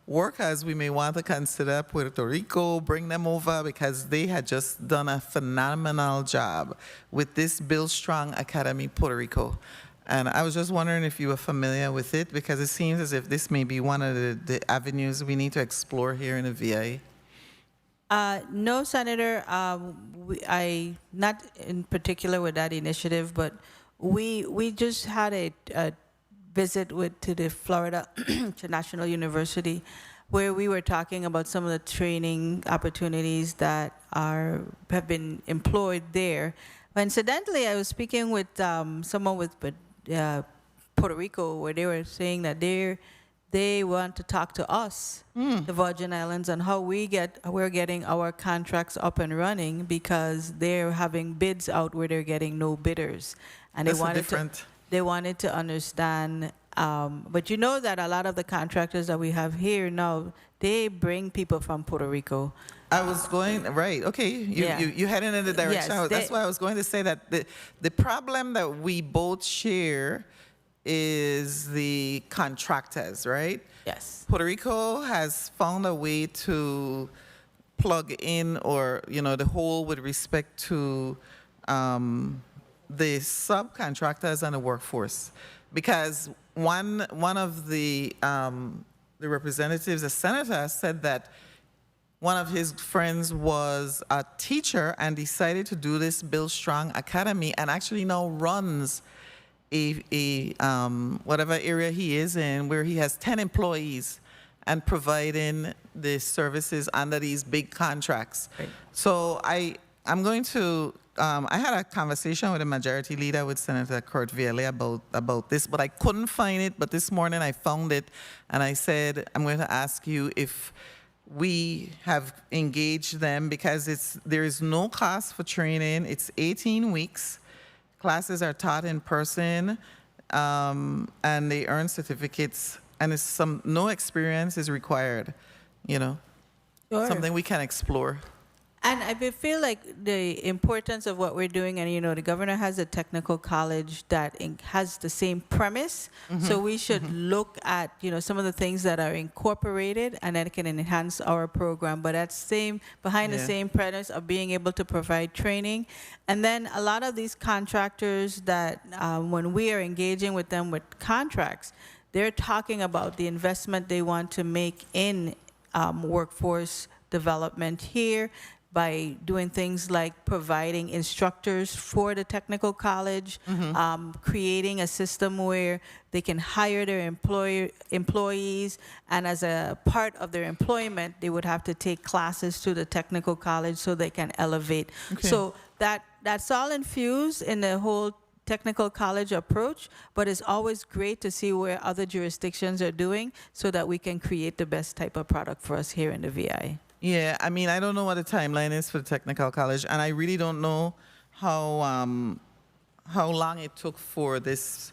workers, we may want to consider Puerto Rico, bring them over, because they had just done a phenomenal job with this Build Strong Academy Puerto Rico. And I was just wondering if you were familiar with it, because it seems as if this may be one of the avenues we need to explore here in the VA. No, Senator, I not in particular with that initiative, but we just had a visit to the Florida International University, where we were talking about some of the training opportunities that have been employed there. Incidentally, I was speaking with someone with Puerto Rico, where they were saying that they want to talk to us, the Virgin Islands, on how we're getting our contracts up and running, because they're having bids out where they're getting no bidders, and they wanted to understand. But you know that a lot of the contractors that we have here now, they bring people from Puerto Rico. I was going, right, okay, you heading in the direction. Yes, that's why I was going to say that the problem that we both share is the contractors, right? Yes. Puerto Rico has found a way to plug in, or, the hole with respect to the subcontractors and the workforce. Because one of the representatives, a senator, said that one of his friends was a teacher and decided to do this Build Strong Academy, and actually now runs a whatever area he is in, where he has 10 employees and providing the services under these big contracts. Right. So I'm going to, I had a conversation with a majority leader, with Senator Kurt Vielle, about this, but I couldn't find it. But this morning I found it, and I said, I'm going to ask you if we have engaged them, because there is no cost for training. It's 18 weeks. Classes are taught in person, and they earn certificates, and no experience is required, Sure. Something we can explore. And I feel like the importance of what we're doing, and the governor has a technical college that has the same premise. So we should look at some of the things that are incorporated and that can enhance our program. But that's behind the same premise of being able to provide training. And then a lot of these contractors that when we are engaging with them with contracts, they're talking about the investment they want to make in workforce development here, by doing things like providing instructors for the technical college, creating a system where they can hire their employees, and as a part of their employment, they would have to take classes to the technical college so they can elevate. Okay. So that's all infused in the whole technical college approach, but it's always great to see where other jurisdictions are doing, so that we can create the best type of product for us here in the VI. Yeah, I mean, I don't know what the timeline is for the technical college, and I really don't know how long it took for this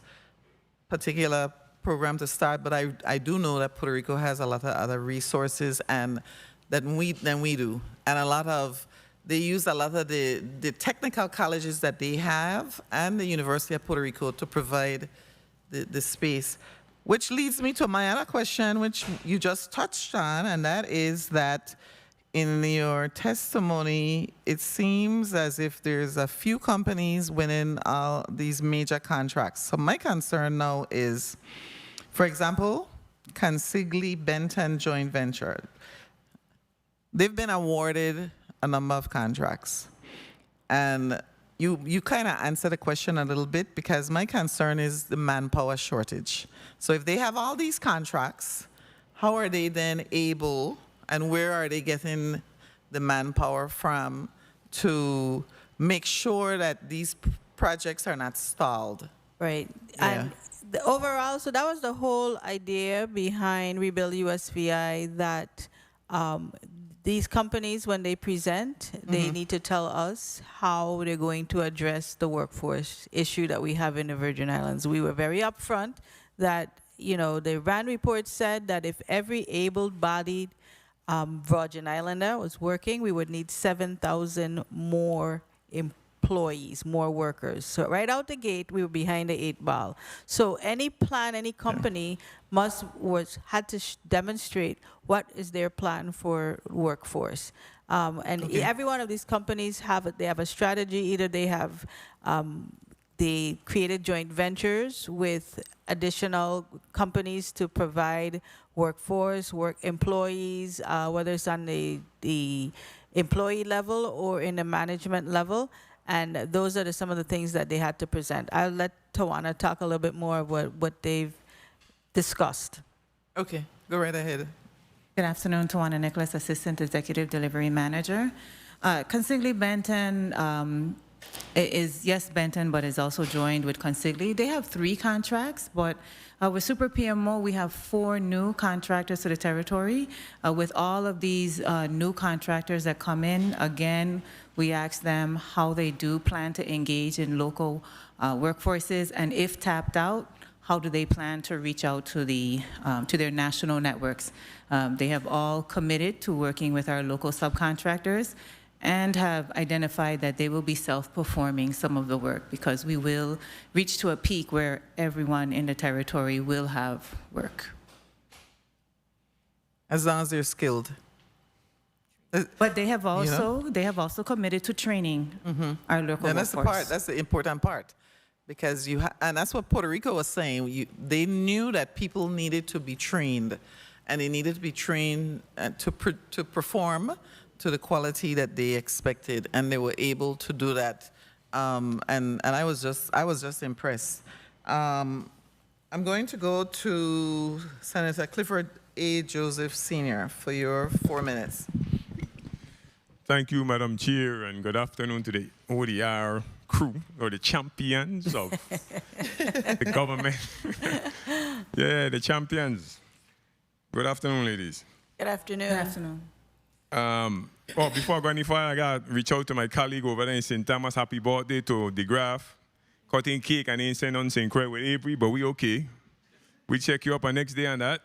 particular program to start, but I do know that Puerto Rico has a lot of other resources and than we do, and they use a lot of the technical colleges that they have and the University of Puerto Rico to provide the space. Which leads me to my other question, which you just touched on, and that is that in your testimony, it seems as if there's a few companies winning all these major contracts. So my concern now is, for example, Consigli Benton joint venture. They've been awarded a number of contracts. And you kind of answered the question a little bit, because my concern is the manpower shortage. So if they have all these contracts, how are they then able, and where are they getting the manpower from to make sure that these projects are not stalled? Right. Yeah. And overall, so that was the whole idea behind Rebuild USVI, that these companies, when they present, they need to tell us how they're going to address the workforce issue that we have in the Virgin Islands. We were very upfront that, the RAND report said that if every able-bodied Virgin Islander was working, we would need 7,000 more employees, more workers. So right out the gate, we were behind the 8 ball. So any plan, any company had to demonstrate what is their plan for workforce. Every one of these companies have a strategy. Either they have they created joint ventures with additional companies to provide workforce, employees, whether it's on the employee level or in the management level. And those are some of the things that they had to present. I'll let Tawana talk a little bit more about what they've discussed. Okay, go right ahead. Good afternoon, Tawana Nicholas, Assistant Executive Delivery Manager. Consigli Benton is, yes, Benton, but is also joined with Consigli. They have 3 contracts, but with Super PMO, we have 4 new contractors to the territory. With all of these new contractors that come in, again, we ask them how they do plan to engage in local workforces, and if tapped out, how do they plan to reach out to their national networks. They have all committed to working with our local subcontractors and have identified that they will be self-performing some of the work, because we will reach to a peak where everyone in the territory will have work. As long as they're skilled. But they have also committed to training our local workforce. That's the important part, because and that's what Puerto Rico was saying. They knew that people needed to be trained, and they needed to be trained to perform to the quality that they expected, and they were able to do that. And I was just impressed. I'm going to go to Senator Clifford A. Joseph Sr. for your 4 minutes. Thank you, Madam Chair, and good afternoon to the ODR crew, or the champions of the government. Yeah, the champions. Good afternoon, ladies. Good afternoon. Good afternoon. Before I go any further, I got to reach out to my colleague over there in St. Thomas. Happy birthday to De Graaf. Cutting cake and ain't saying on St. Croix with Avery, but we okay. We check you up on next day on that.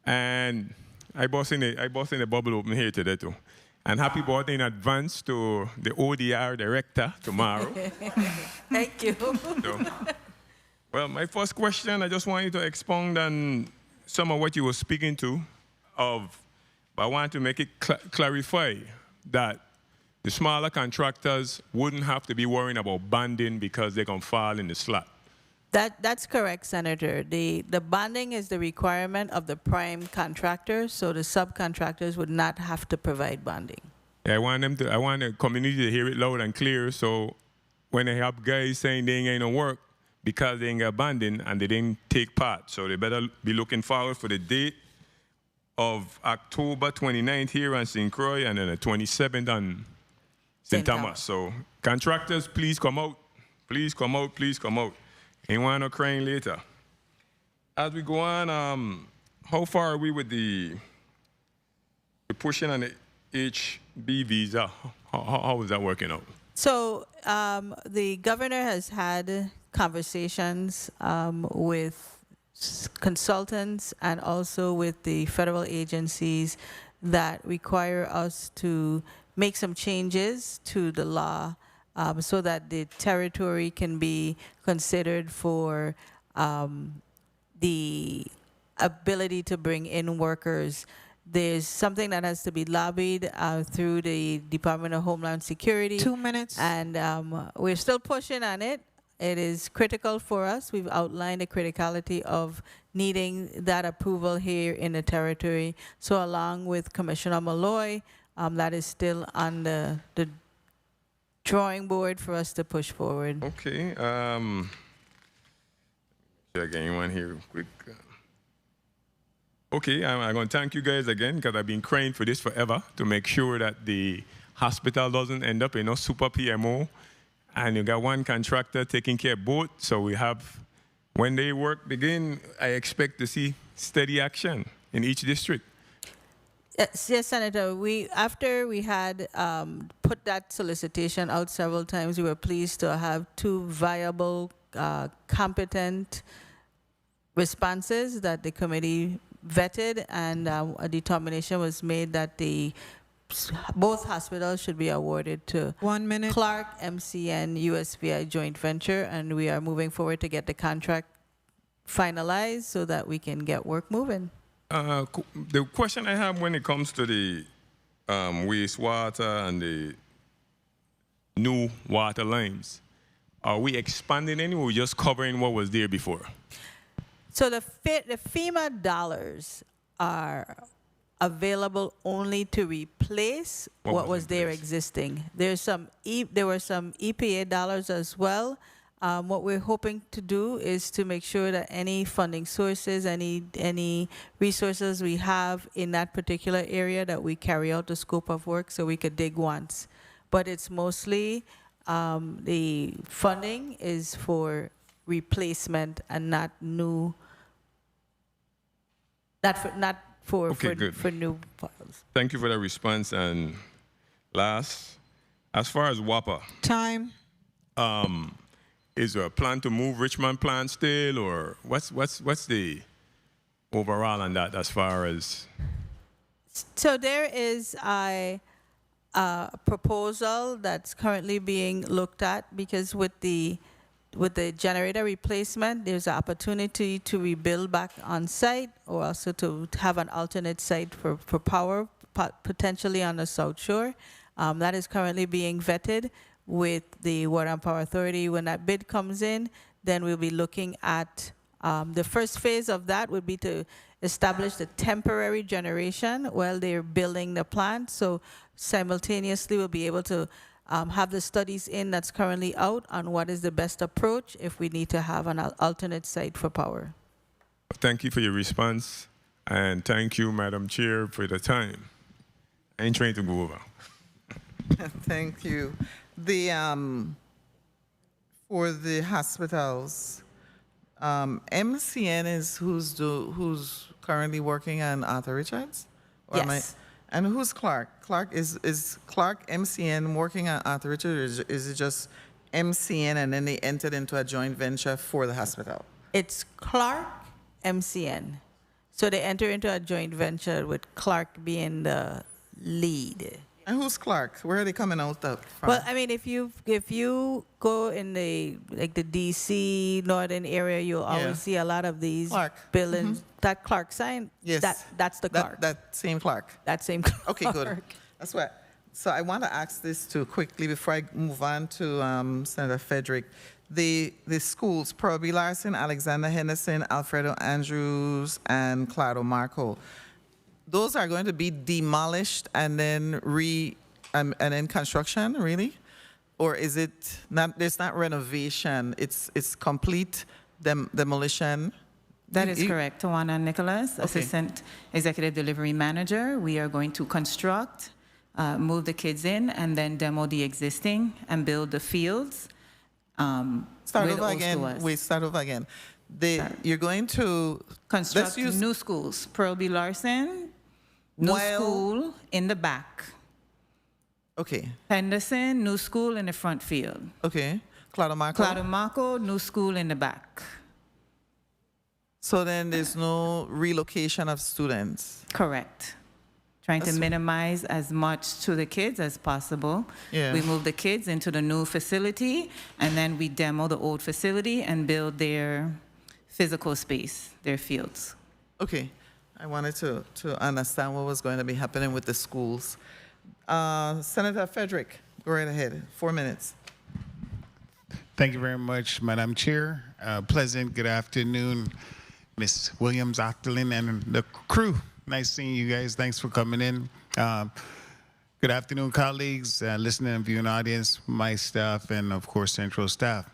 And I boss in the bubble open here today too. And happy birthday in advance to the ODR director tomorrow. Thank you. Well, my first question, I just want you to expound on some of what you were speaking to but I want to make it clarify that the smaller contractors wouldn't have to be worrying about banding because they can fall in the slot. That's correct, Senator. The bonding is the requirement of the prime contractor, so the subcontractors would not have to provide bonding. Yeah, I want the community to hear it loud and clear, so when they have guys saying they ain't going to work because they ain't got bonding and they didn't take part, so they better be looking forward for the date of October 29th here on St. Croix, and then the 27th on St. Thomas. So contractors, please come out. Please come out, please come out. Ain't want no crying later. As we go on, how far are we with the pushing on the HB visa. How is that working out? So the governor has had conversations with consultants and also with the federal agencies that require us to make some changes to the law so that the territory can be considered for the ability to bring in workers. There's something that has to be lobbied through the Department of Homeland Security. 2 minutes. And we're still pushing on it. It is critical for us. We've outlined the criticality of needing that approval here in the territory. So along with Commissioner Malloy, that is still on the drawing board for us to push forward. Okay. Check anyone here quick. Okay, I'm going to thank you guys again because I've been crying for this forever to make sure that the hospital doesn't end up in a super PMO. And you got one contractor taking care of both. So we have, when the work begin, I expect to see steady action in each district. Yes, Senator. After we had put that solicitation out several times, we were pleased to have 2 viable, competent responses that the committee vetted, and a determination was made that both hospitals should be awarded to 1 minute. Clark, MCN, USVI joint venture, and we are moving forward to get the contract finalized so that we can get work moving. The question I have when it comes to the wastewater and the new water lines, are we expanding any or are we just covering what was there before? So the FEMA dollars are available only to replace what was there existing. There were some EPA dollars as well. What we're hoping to do is to make sure that any funding sources, any resources we have in that particular area, that we carry out the scope of work so we could dig once. But it's mostly the funding is for replacement and not new. Not for new files. Thank you for that response. And last, as far as WAPA. Time. Is there a plan to move Richmond plant still, or what's the overall on that as far as? So there is a proposal that's currently being looked at, because with the generator replacement, there's an opportunity to rebuild back on site, or also to have an alternate site for power, potentially on the South Shore. That is currently being vetted with the Water and Power Authority. When that bid comes in, then we'll be looking at the first phase of that would be to establish the temporary generation while they're building the plant. So simultaneously, we'll be able to have the studies in that's currently out on what is the best approach if we need to have an alternate site for power. Thank you for your response, and thank you, Madam Chair, for the time. I ain't trying to go over. Thank you. For the hospitals, MCN is who's currently working on Arthur Richards? Or Yes. And who's Clark? Is Clark MCN working on Arthur Richards, or is it just MCN and then they entered into a joint venture for the hospital? It's Clark, MCN. So they enter into a joint venture with Clark being the lead. And who's Clark? Where are they coming out from? Well, I mean, if you go in the DC northern area, you'll always see a lot of these buildings. That Clark sign, yes, that's the Clark. That same Clark. That same Clark. Okay, good. That's what. So I want to ask this too quickly before I move on to Senator Frederick. The schools, Pearl B. Larson, Alexander Henderson, Alfredo Andrews, and Claudio Marco. Those are going to be demolished and then and then construction, really? Or is it not? There's not renovation. It's complete demolition. That is correct. Tawana Nicholas, Assistant Executive Delivery Manager. We are going to construct, move the kids in, and then demo the existing and build the fields. Start over again. Wait, start over again. You're going to construct new schools. Pearl B. Larson, New While- school in the back. Okay. Henderson, new school in the front field. Okay. Claudomarco. Claudomarco, new school in the back. So then there's no relocation of students. Correct. Trying to minimize as much to the kids as possible. Yeah. We move the kids into the new facility, and then we demo the old facility and build their physical space, their fields. Okay. I wanted to understand what was going to be happening with the schools. Senator Frederick, go right ahead. 4 minutes. Thank you very much, Madam Chair. Pleasant good afternoon, Ms. Williams, Octolin, and the crew. Nice seeing you guys. Thanks for coming in. Good afternoon, colleagues, listening and viewing audience, my staff, and of course, Central staff.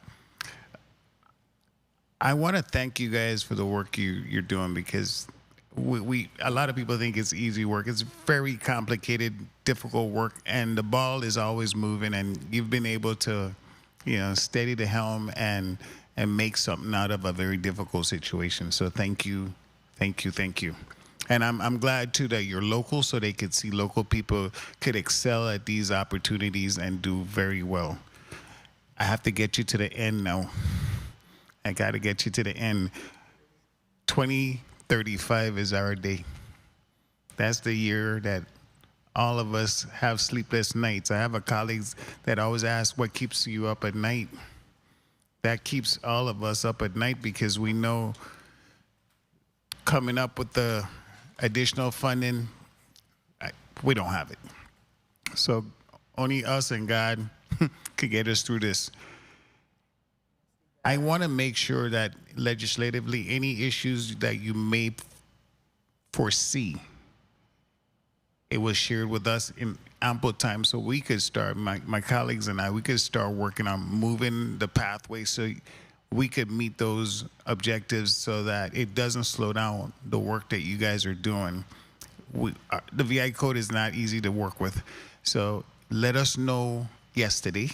I want to thank you guys for the work you're doing, because a lot of people think it's easy work. It's very complicated, difficult work, and the ball is always moving, and you've been able to, steady the helm and make something out of a very difficult situation. So thank you, thank you, thank you. And I'm glad too that you're local, so they could see local people could excel at these opportunities and do very well. I have to get you to the end now. I got to get you to the end. 2035 is our day. That's the year that all of us have sleepless nights. I have a colleague that always asks, what keeps you up at night? That keeps all of us up at night, because we know coming up with the additional funding, we don't have it. So only us and God could get us through this. I want to make sure that legislatively, any issues that you may foresee, it was shared with us in ample time, so we could start, my colleagues and I, we could start working on moving the pathway so we could meet those objectives, so that it doesn't slow down the work that you guys are doing. The VI code is not easy to work with. So let us know yesterday.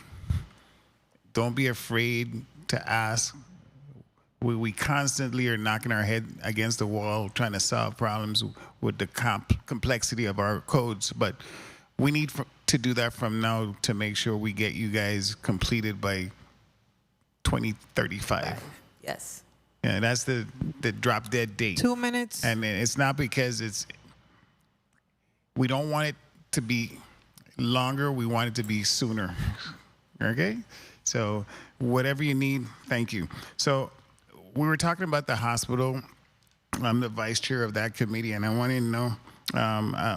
Don't be afraid to ask. We constantly are knocking our head against the wall trying to solve problems with the complexity of our codes, but we need to do that from now to make sure we get you guys completed by 2035. Yes. Yeah, that's the drop dead date. 2 minutes. And it's not because we don't want it to be longer, we want it to be sooner. Okay? So whatever you need, thank you. So we were talking about the hospital. I'm the vice chair of that committee, and I wanted to know,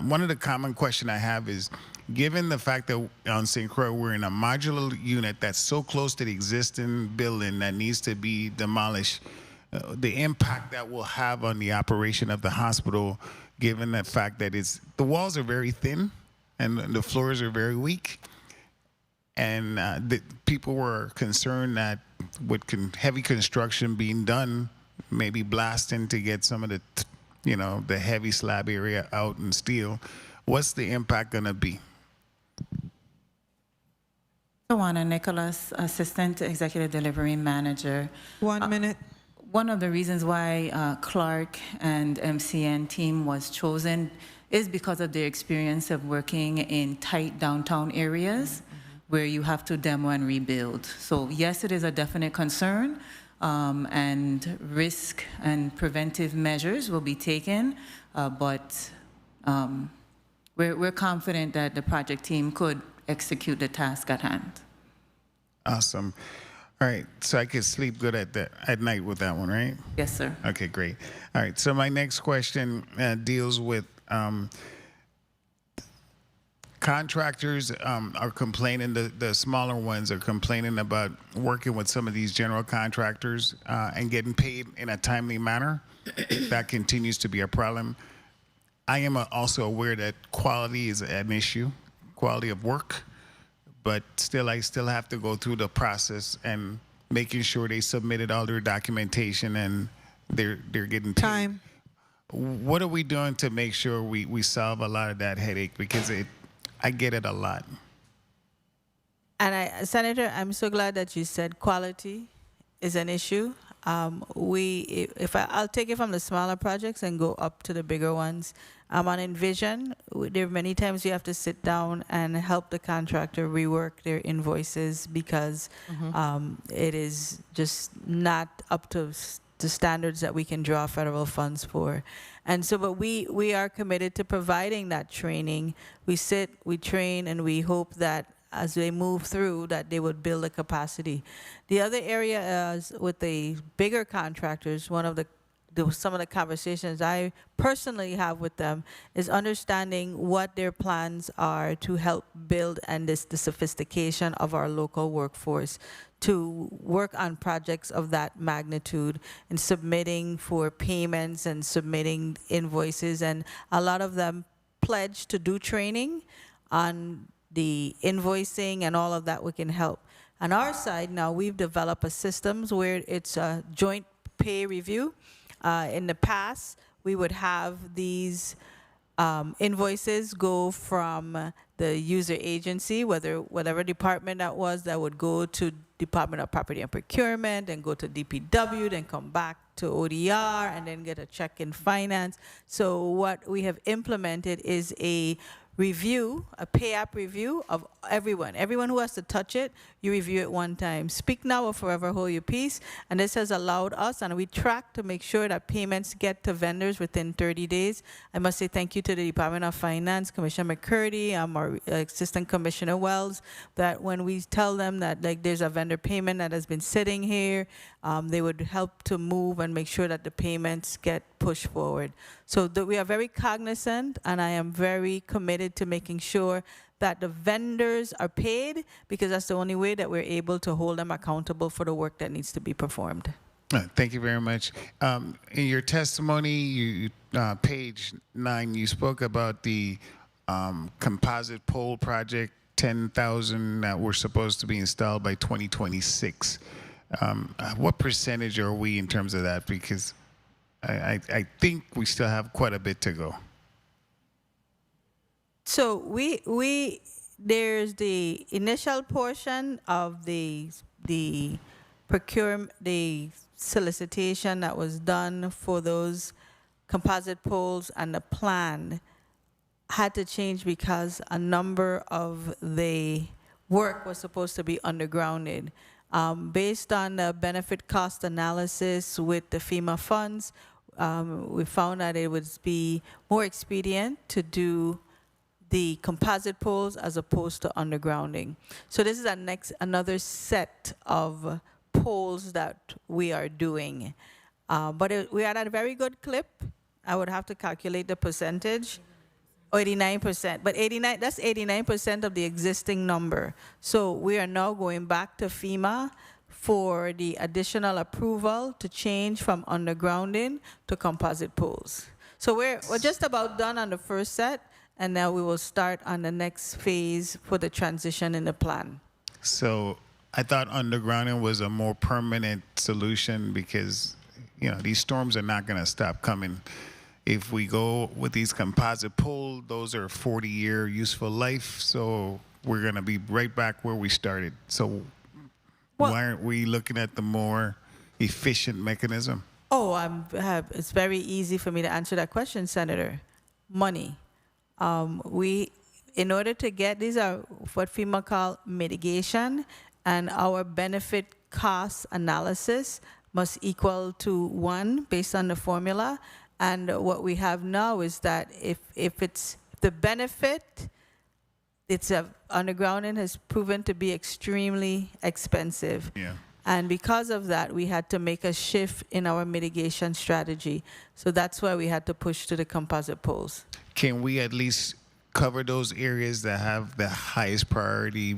one of the common questions I have is, given the fact that on St. Croix we're in a modular unit that's so close to the existing building that needs to be demolished, the impact that will have on the operation of the hospital, given the fact that the walls are very thin and the floors are very weak. And the people were concerned that with heavy construction being done, maybe blasting to get some of the heavy slab area out and steel, what's the impact going to be? Tawana Nicholas, Assistant Executive Delivery Manager. 1 minute. One of the reasons why Clark and MCN team was chosen is because of their experience of working in tight downtown areas where you have to demo and rebuild. So yes, it is a definite concern, and risk and preventive measures will be taken, but we're confident that the project team could execute the task at hand. Awesome. All right, so I could sleep good at night with that one, right? Yes, sir. Okay, great. All right, so my next question deals with contractors are complaining, the smaller ones are complaining about working with some of these general contractors and getting paid in a timely manner. That continues to be a problem. I am also aware that quality is an issue, quality of work, but I still have to go through the process and making sure they submitted all their documentation and they're getting paid. Time. What are we doing to make sure we solve a lot of that headache? Because I get it a lot. And Senator, I'm so glad that you said quality is an issue. I'll take it from the smaller projects and go up to the bigger ones. On Envision, there are many times you have to sit down and help the contractor rework their invoices because it is just not up to the standards that we can draw federal funds for. And so, but we are committed to providing that training. We sit, we train, and we hope that as they move through, that they would build a capacity. The other area is with the bigger contractors, some of the conversations I personally have with them is understanding what their plans are to help build the sophistication of our local workforce to work on projects of that magnitude and submitting for payments and submitting invoices. And a lot of them pledge to do training on the invoicing and all of that. We can help. On our side now, we've developed a systems where it's a joint pay review. In the past, we would have these invoices go from the user agency, whatever department that was, that would go to Department of Property and Procurement and go to DPW, then come back to ODR and then get a check in finance. So what we have implemented is a review, a pay app review of everyone. Everyone who has to touch it, you review it one time. Speak now or forever hold your peace. And this has allowed us, and we track to make sure that payments get to vendors within 30 days. I must say thank you to the Department of Finance, Commissioner McCurdy, our Assistant Commissioner Wells, that when we tell them that like there's a vendor payment that has been sitting here, they would help to move and make sure that the payments get pushed forward. So we are very cognizant, and I am very committed to making sure that the vendors are paid, because that's the only way that we're able to hold them accountable for the work that needs to be performed. Thank you very much. In your testimony, page 9, you spoke about the composite pole project, 10,000 that were supposed to be installed by 2026. What percentage are we in terms of that? Because I think we still have quite a bit to go. So there's the initial portion of the procurement, the solicitation that was done for those composite poles, and the plan had to change because a number of the work was supposed to be undergrounded. Based on the benefit cost analysis with the FEMA funds, we found that it would be more expedient to do the composite poles as opposed to undergrounding. So this is another set of poles that we are doing. But we are at a very good clip. I would have to calculate the percentage. 89%, but that's 89% of the existing number. So we are now going back to FEMA for the additional approval to change from undergrounding to composite poles. So we're just about done on the first set, and now we will start on the next phase for the transition in the plan. So I thought undergrounding was a more permanent solution because, these storms are not going to stop coming. If we go with these composite poles, those are 40-year useful life, so we're going to be right back where we started. So why aren't we looking at the more efficient mechanism? It's very easy for me to answer that question, Senator. Money. In order to get, these are what FEMA call mitigation, and our benefit cost analysis must equal to 1 based on the formula. And what we have now is that if it's the benefit, undergrounding has proven to be extremely expensive. Yeah. And because of that, we had to make a shift in our mitigation strategy. So that's why we had to push to the composite poles. Can we at least cover those areas that have the highest priority?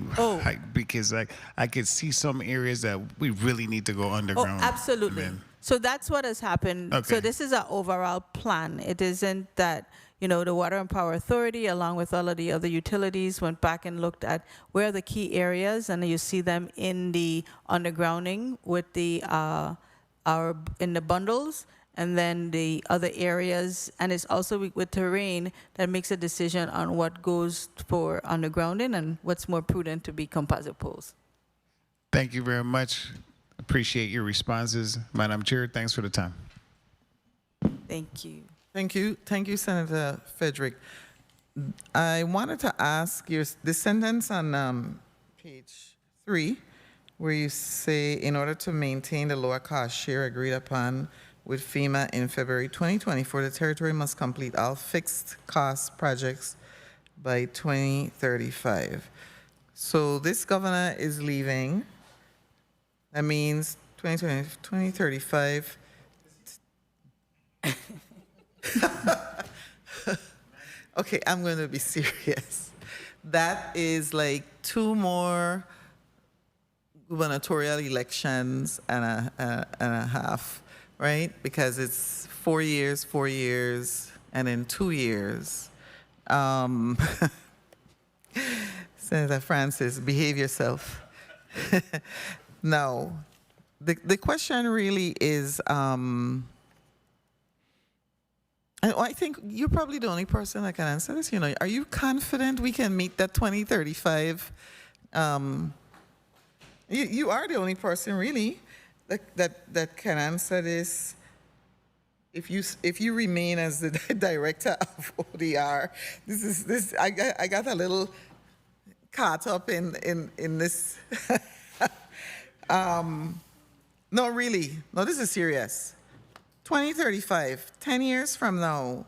Because I could see some areas that we really need to go underground. Oh, absolutely. So that's what has happened. Okay. So this is an overall plan. It isn't that, the Water and Power Authority, along with all of the other utilities, went back and looked at where are the key areas, and you see them in the undergrounding with in the bundles, and then the other areas, and it's also with terrain that makes a decision on what goes for undergrounding and what's more prudent to be composite poles. Thank you very much. Appreciate your responses. Madam Chair, thanks for the time. Thank you. Thank you. Thank you, Senator Frederick. I wanted to ask your the sentence on page 3, where you say, in order to maintain the lower cost share agreed upon with FEMA in February 2024, the territory must complete all fixed cost projects by 2035. So this governor is leaving. That means 2035. Okay, I'm going to be serious. That is like 2 more gubernatorial elections and a half, right? Because it's 4 years, 4 years, and then 2 years. Senator Francis, behave yourself. Now, the question really is, I think you're probably the only person that can answer this. You know, are you confident we can meet that 2035? You are the only person really that can answer this. If you remain as the director of ODR, I got a little caught up in this. No, really, no, this is serious. 2035, 10 years from now,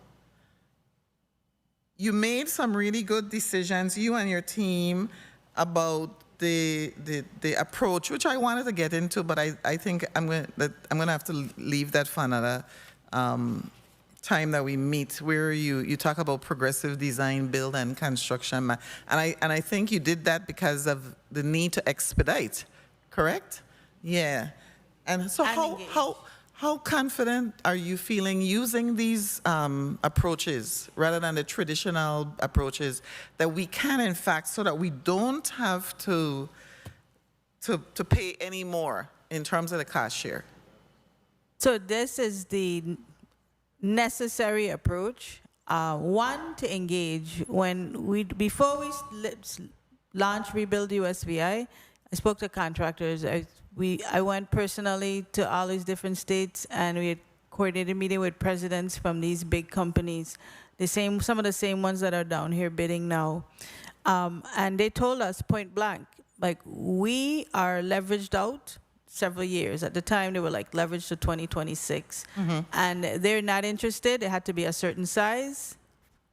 you made some really good decisions, you and your team, about the approach, which I wanted to get into, but I think I'm gonna have to leave that for another time that we meet, where you talk about progressive design, build, and construction, and I think you did that because of the need to expedite, correct? Yeah, and so how confident are you feeling using these approaches rather than the traditional approaches, that we can, in fact, so that we don't have to pay any more in terms of the cost share? So this is the necessary approach. One, to engage. Before we launch Rebuild USVI, I spoke to contractors. I went personally to all these different states, and we had coordinated a meeting with presidents from these big companies, some of the same ones that are down here bidding now. And they told us point blank, like, we are leveraged out several years. At the time, they were like leveraged to 2026. And they're not interested. It had to be a certain size.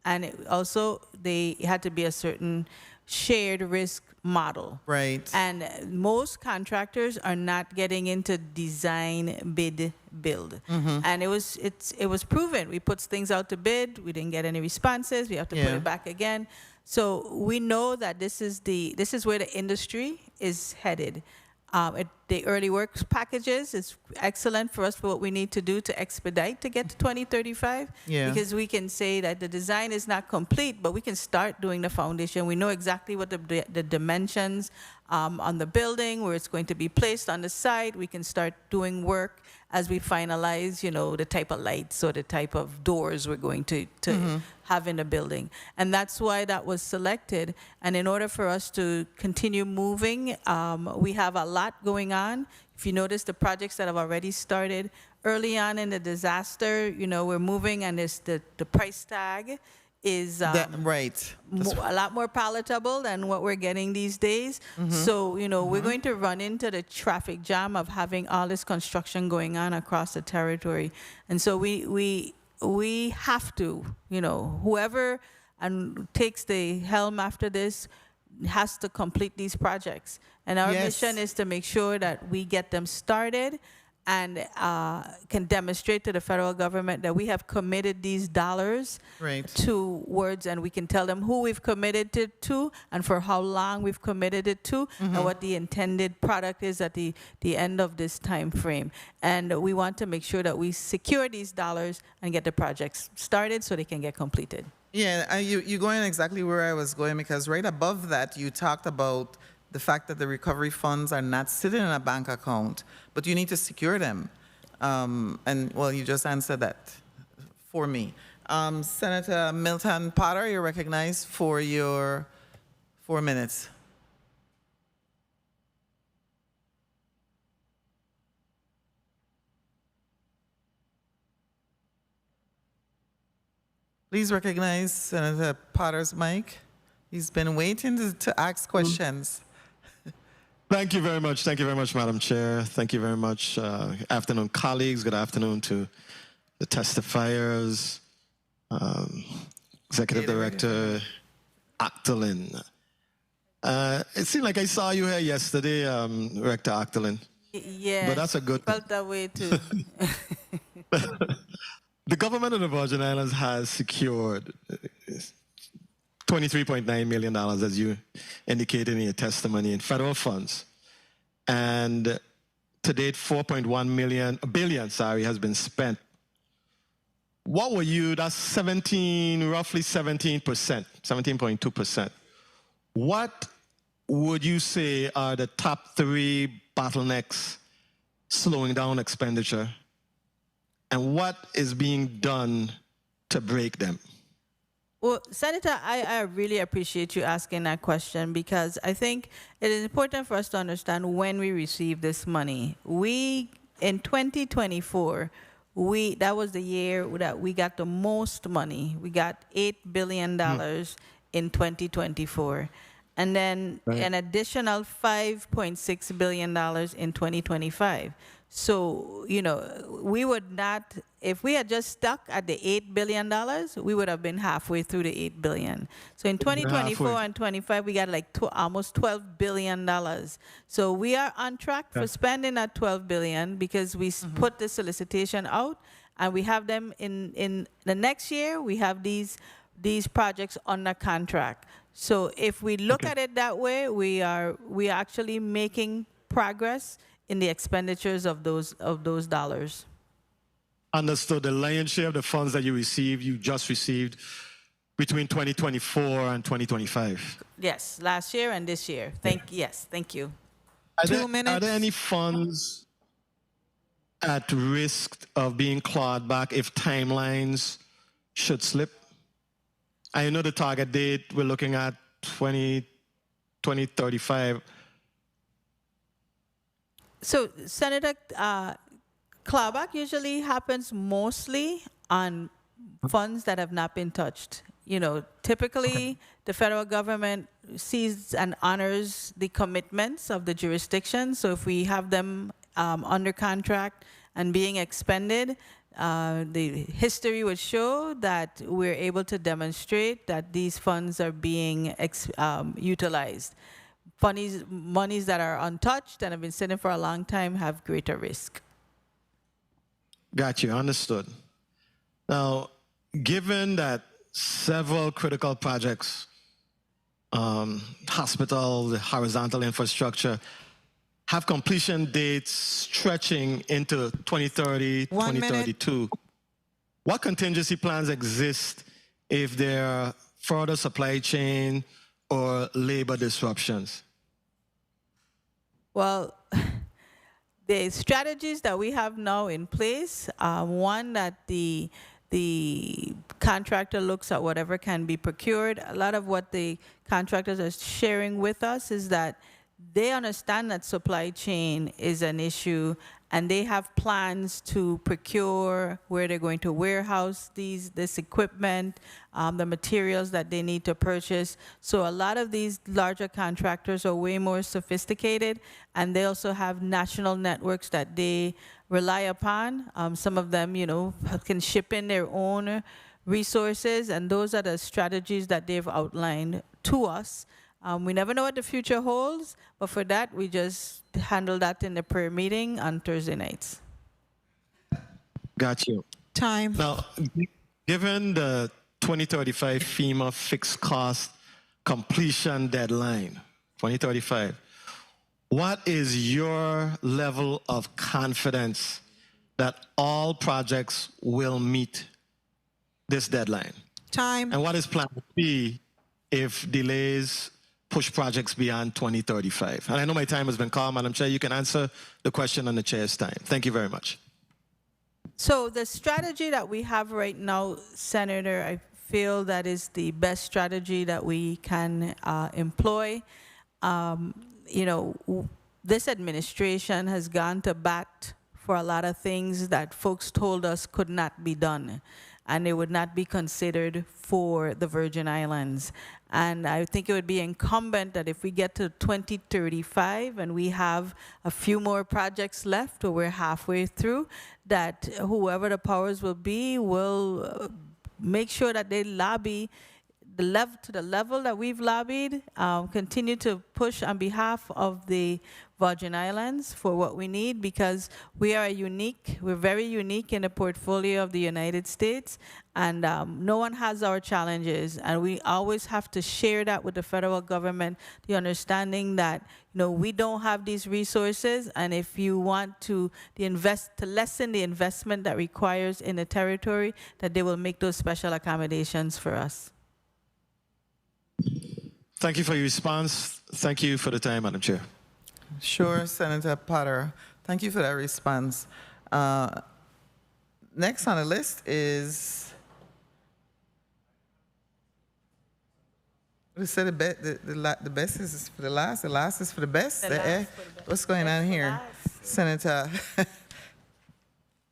And also, they had to be a certain shared risk model. Right. And most contractors are not getting into design, bid, build. And it was proven. We put things out to bid, we didn't get any responses, we have to put it back again. So we know that this is where the industry is headed. The early works packages is excellent for us for what we need to do to expedite to get to 2035. Because we can say that the design is not complete, but we can start doing the foundation. We know exactly what the dimensions on the building, where it's going to be placed on the site. We can start doing work as we finalize, the type of lights or the type of doors we're going to have in the building. And that's why that was selected. And in order for us to continue moving, we have a lot going on. If you notice the projects that have already started, early on in the disaster, we're moving, and the price tag is a lot more palatable than what we're getting these days. So, we're going to run into the traffic jam of having all this construction going on across the territory. And so we have to, whoever takes the helm after this has to complete these projects. And our mission is to make sure that we get them started and can demonstrate to the federal government that we have committed these dollars towards, and we can tell them who we've committed it to and for how long we've committed it to, and what the intended product is at the end of this time frame. And we want to make sure that we secure these dollars and get the projects started so they can get completed. Yeah, you're going exactly where I was going, because right above that, you talked about the fact that the recovery funds are not sitting in a bank account, but you need to secure them. And, well, you just answered that for me. Senator Milton Potter, you're recognized for your 4 minutes. Please recognize Senator Potter's mic. He's been waiting to ask questions. Thank you very much. Thank you very much, Madam Chair. Thank you very much. Afternoon, colleagues. Good afternoon to the testifiers, Executive Director Actelin. It seemed like I saw you here yesterday, Director Actelin. Yeah, but that's a good felt that way too. The government of the Virgin Islands has secured $23.9 million, as you indicated in your testimony, in federal funds. And to date, 4.1 billion has been spent. What were you, that's roughly 17%, 17.2%. What would you say are the top 3 bottlenecks slowing down expenditure? And what is being done to break them? Well, Senator, I really appreciate you asking that question, because I think it is important for us to understand when we receive this money. In 2024, that was the year that we got the most money. We got $8 billion in 2024. And then an additional $5.6 billion in 2025. So, you know, we would not, if we had just stuck at the $8 billion, we would have been halfway through the $8 billion. So in 2024 and 25, we got like almost $12 billion. So we are on track for spending that $12 billion, because we put the solicitation out, and we have them in the next year, we have these projects under contract. So if we look at it that way, we are actually making progress in the expenditures of those dollars. Understood. The lion's share of the funds that you just received between 2024 and 2025. Yes, last year and this year. Yes, thank you. Are there any funds at risk of being clawed back if timelines should slip? I know the target date we're looking at 2035. So, Senator, clawback usually happens mostly on funds that have not been touched. You know, typically the federal government sees and honors the commitments of the jurisdiction. So if we have them under contract and being expended, the history would show that we're able to demonstrate that these funds are being utilized. Monies that are untouched and have been sitting for a long time have greater risk. Got you, understood. Now, given that several critical projects, hospital, the horizontal infrastructure, have completion dates stretching into 2030, 2032, what contingency plans exist if there are further supply chain or labor disruptions? Well, the strategies that we have now in place, one, that the contractor looks at whatever can be procured. A lot of what the contractors are sharing with us is that they understand that supply chain is an issue, and they have plans to procure where they're going to warehouse this equipment, the materials that they need to purchase. So a lot of these larger contractors are way more sophisticated, and they also have national networks that they rely upon. Some of them, you know, can ship in their own resources, and those are the strategies that they've outlined to us. We never know what the future holds, but for that, we just handle that in the prayer meeting on Thursday nights. Got you. Time. Now, given the 2035 FEMA fixed cost completion deadline, 2035, what is your level of confidence that all projects will meet this deadline? Time. And what is plan B if delays push projects beyond 2035? And I know my time has been called, Madam Chair. You can answer the question on the chair's time. Thank you very much. So the strategy that we have right now, Senator, I feel that is the best strategy that we can employ. You know, this administration has gone to bat for a lot of things that folks told us could not be done. and they would not be considered for the Virgin Islands. And I think it would be incumbent that if we get to 2035 and we have a few more projects left, or we're halfway through, that whoever the powers will be will make sure that they lobby to the level that we've lobbied, continue to push on behalf of the Virgin Islands for what we need, because we're very unique in the portfolio of the United States, and no one has our challenges, and we always have to share that with the federal government, the understanding that we don't have these resources, and if you want to lessen the investment that requires in the territory, that they will make those special accommodations for us. Thank you for your response. Thank you for the time, Madam Chair. Sure, Senator Potter. Thank you for that response. Next on the list is, we said the best is for the last is for the best? What's going on here? Senator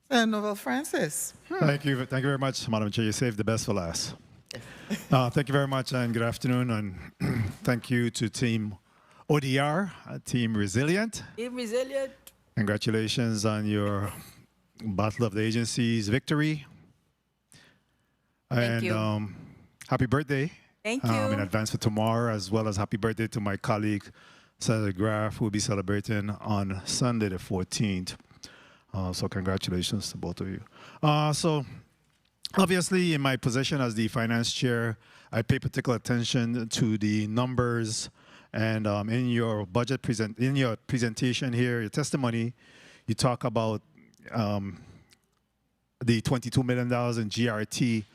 Novel Francis. Thank you very much, Madam Chair. You saved the best for last. Thank you very much, and good afternoon, and thank you to Team ODR, Team Resilient. Team Resilient. Congratulations on your Battle of the Agencies victory. Thank you. Happy birthday. Thank you. In advance for tomorrow, as well as happy birthday to my colleague, Senator Graff, who will be celebrating on Sunday the 14th. So congratulations to both of you. Obviously, in my position as the finance chair, I pay particular attention to the numbers. And in your presentation here, your testimony, you talk about the $22 million in GRT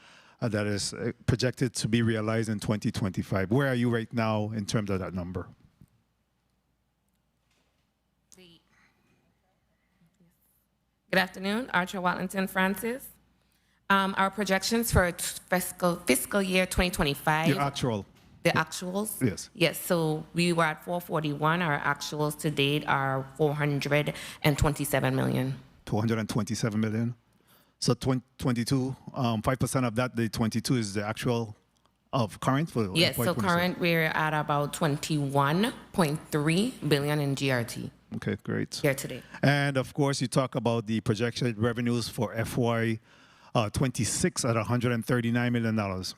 that is projected to be realized in 2025. Where are you right now in terms of that number? Good afternoon, Archer Watlington Francis. Our projections for fiscal year 2025. Your actual. The actuals? Yes. Yes, so we were at 441. Our actuals to date are 427 million. 227 million. So 22, 5% of that, the 22 is the actual of current? For yes, so current we're at about 21.3 billion in GRT. Okay, great. Year to date. And of course, you talk about the projected revenues for FY 26 at $139 million. Yes,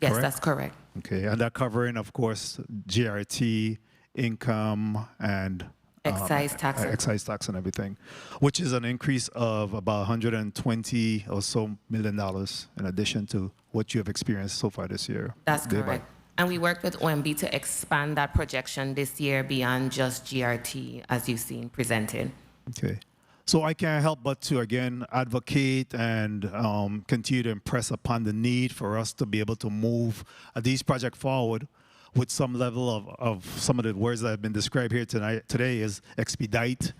correct? That's correct. Okay, and that covering, of course, GRT, income, and excise tax. Excise tax and everything, which is an increase of about 120 or so million dollars in addition to what you have experienced so far this year. That's correct. And we worked with OMB to expand that projection this year beyond just GRT, as you've seen presented. Okay. So I can't help but to, again, advocate and continue to impress upon the need for us to be able to move these projects forward with some level of some of the words that have been described here today is expedite,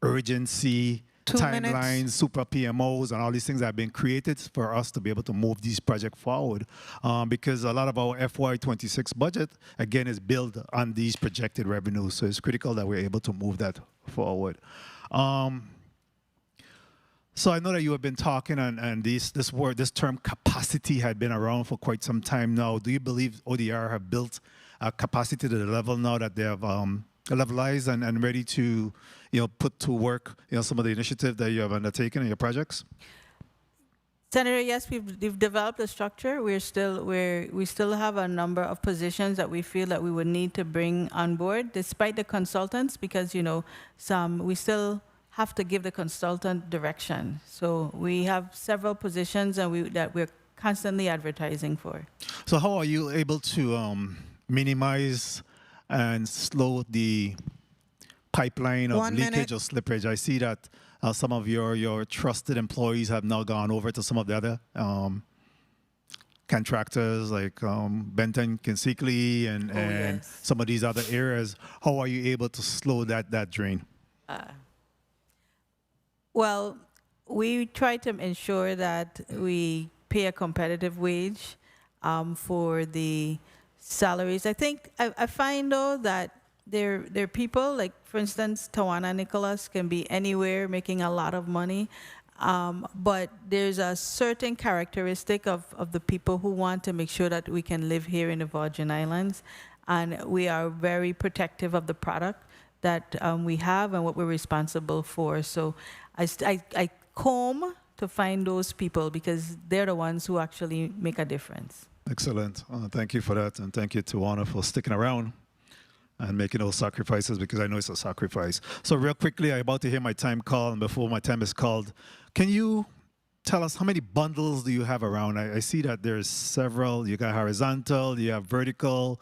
urgency, timelines, super PMOs, and all these things that have been created for us to be able to move these projects forward. Because a lot of our FY26 budget, again, is built on these projected revenues. So it's critical that we're able to move that forward. So I know that you have been talking, and this term capacity had been around for quite some time now. Do you believe ODR have built a capacity to the level now that they have levelized and ready to, put to work, some of the initiatives that you have undertaken in your projects? Senator, yes, we've developed a structure. We still have a number of positions that we feel that we would need to bring on board, despite the consultants, because we still have to give the consultant direction. So we have several positions that we're constantly advertising for. So how are you able to minimize and slow the pipeline of leakage or slippage? I see that some of your trusted employees have now gone over to some of the other contractors like Benton Kinsikli and some of these other areas. How are you able to slow that drain? Well, we try to ensure that we pay a competitive wage for the salaries. I find though that there are people like, for instance, Tawana Nicholas can be anywhere making a lot of money. But there's a certain characteristic of the people who want to make sure that we can live here in the Virgin Islands, and we are very protective of the product that we have and what we're responsible for. So I comb to find those people because they're the ones who actually make a difference. Excellent. Thank you for that, and thank you to Anna for sticking around and making those sacrifices, because I know it's a sacrifice. So real quickly, I'm about to hear my time call, and before my time is called, can you tell us how many bundles do you have around? I see that there's several. You got horizontal, you have vertical,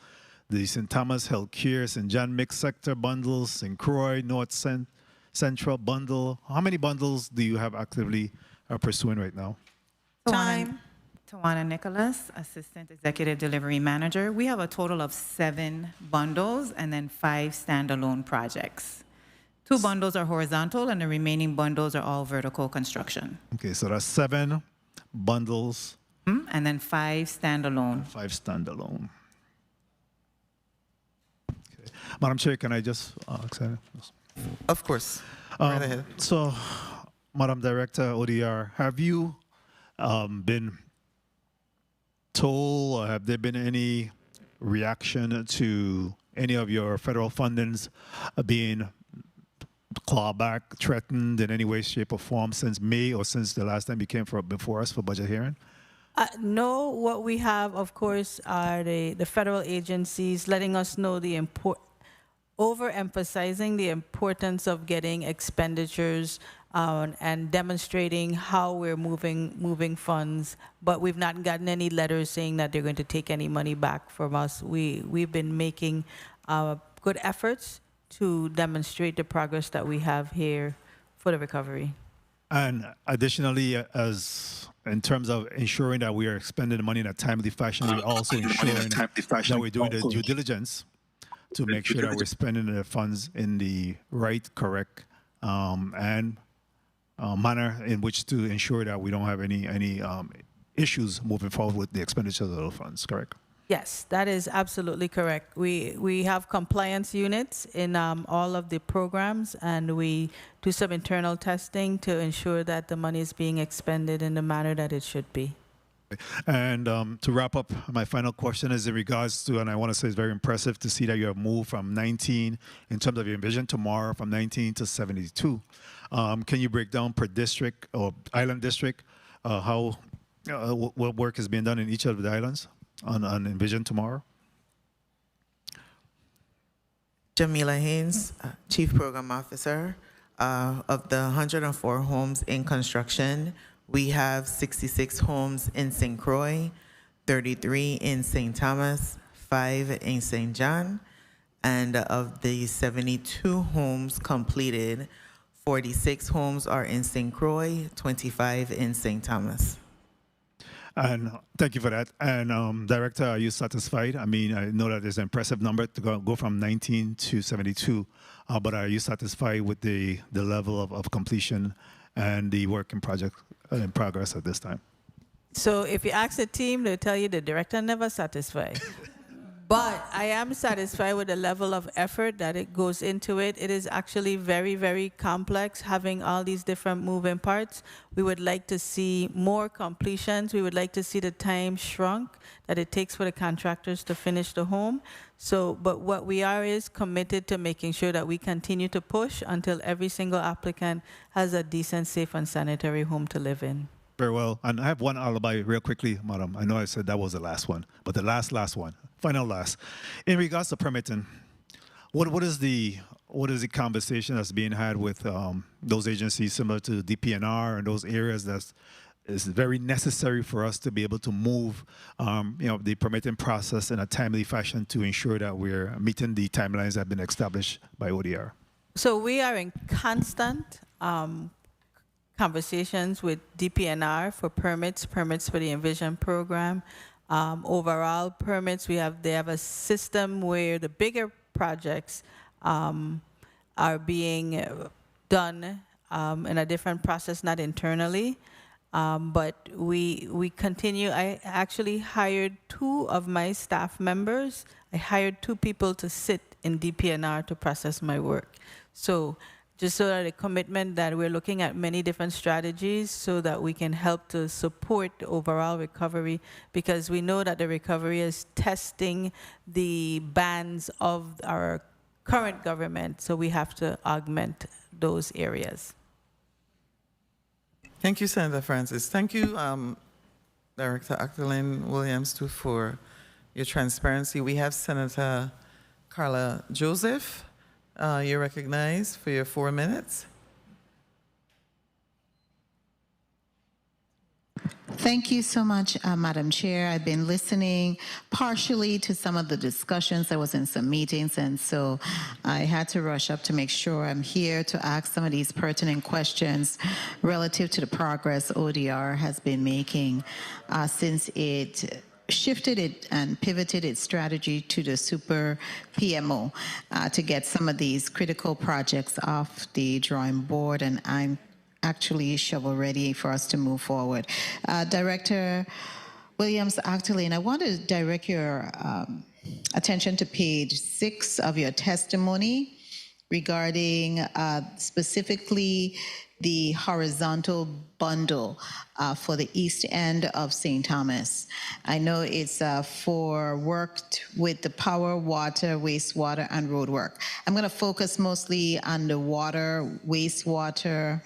the St. Thomas, Helkier, St. John mixed sector bundles, St. Croix, North Central bundle. How many bundles do you have actively pursuing right now? Time. Tawana Nicholas, Assistant Executive Delivery Manager. We have a total of 7 bundles and then 5 standalone projects. 2 bundles are horizontal and the remaining bundles are all vertical construction. Okay, so that's 7 bundles. And then 5 standalone. 5 standalone. Okay. Madam Chair, can I just Of course. Right ahead. So, Madam Director, ODR, have you been told, or have there been any reaction to any of your federal fundings being clawed back, threatened in any way, shape, or form since May or since the last time you came before us for budget hearing? No, what we have, of course, are the federal agencies letting us know the overemphasizing the importance of getting expenditures and demonstrating how we're moving funds, but we've not gotten any letters saying that they're going to take any money back from us. We've been making good efforts to demonstrate the progress that we have here for the recovery. And additionally, as in terms of ensuring that we are spending the money in a timely fashion, we're also ensuring that we're doing the due diligence to make sure that we're spending the funds in the right, correct, and manner in which to ensure that we don't have any issues moving forward with the expenditure of those funds, correct? Yes, that is absolutely correct. We have compliance units in all of the programs, and we do some internal testing to ensure that the money is being expended in the manner that it should be. And to wrap up, my final question is in regards to, and I want to say it's very impressive to see that you have moved from 19, in terms of your Envision Tomorrow, from 19 to 72. Can you break down per district or island district how what work is being done in each of the islands on Envision Tomorrow? Jamila Haynes, Chief Program Officer. Of the 104 homes in construction, we have 66 homes in St. Croix, 33 in St. Thomas, 5 in St. John, and of the 72 homes completed, 46 homes are in St. Croix, 25 in St. Thomas. And thank you for that. And Director, are you satisfied? I mean, I know that it's an impressive number to go from 19 to 72, but are you satisfied with the level of completion and the work in progress at this time? So if you ask the team, they'll tell you the director never satisfied. But I am satisfied with the level of effort that it goes into it. It is actually very, very complex, having all these different moving parts. We would like to see more completions. We would like to see the time shrunk that it takes for the contractors to finish the home. So, but what we are is committed to making sure that we continue to push until every single applicant has a decent, safe, and sanitary home to live in. Very well. And I have one alibi real quickly, Madam. I know I said that was the last one, but the last one, final last. In regards to permitting, what is the conversation that's being had with those agencies similar to DPNR and those areas that is very necessary for us to be able to move the permitting process in a timely fashion to ensure that we're meeting the timelines that have been established by ODR? So we are in constant conversations with DPNR for permits for the Envision program. Overall permits, they have a system where the bigger projects are being done in a different process, not internally. But we continue. I actually hired 2 of my staff members. I hired 2 people to sit in DPNR to process my work. So just so that a commitment that we're looking at many different strategies so that we can help to support the overall recovery, because we know that the recovery is testing the bands of our current government, so we have to augment those areas. Thank you, Senator Francis. Thank you, Director Actalin Williams, too, for your transparency. We have Senator Carla Joseph. You're recognized for your 4 minutes. Thank you so much, Madam Chair. I've been listening partially to some of the discussions. I was in some meetings, and so I had to rush up to make sure I'm here to ask some of these pertinent questions relative to the progress ODR has been making since it shifted it and pivoted its strategy to the super PMO to get some of these critical projects off the drawing board, and I'm actually shovel ready for us to move forward. Director Williams Actalin, I want to direct your attention to page 6 of your testimony regarding specifically the horizontal bundle for the east end of St. Thomas. I know it's for work with the power, water, wastewater, and road work. I'm going to focus mostly on the water, wastewater,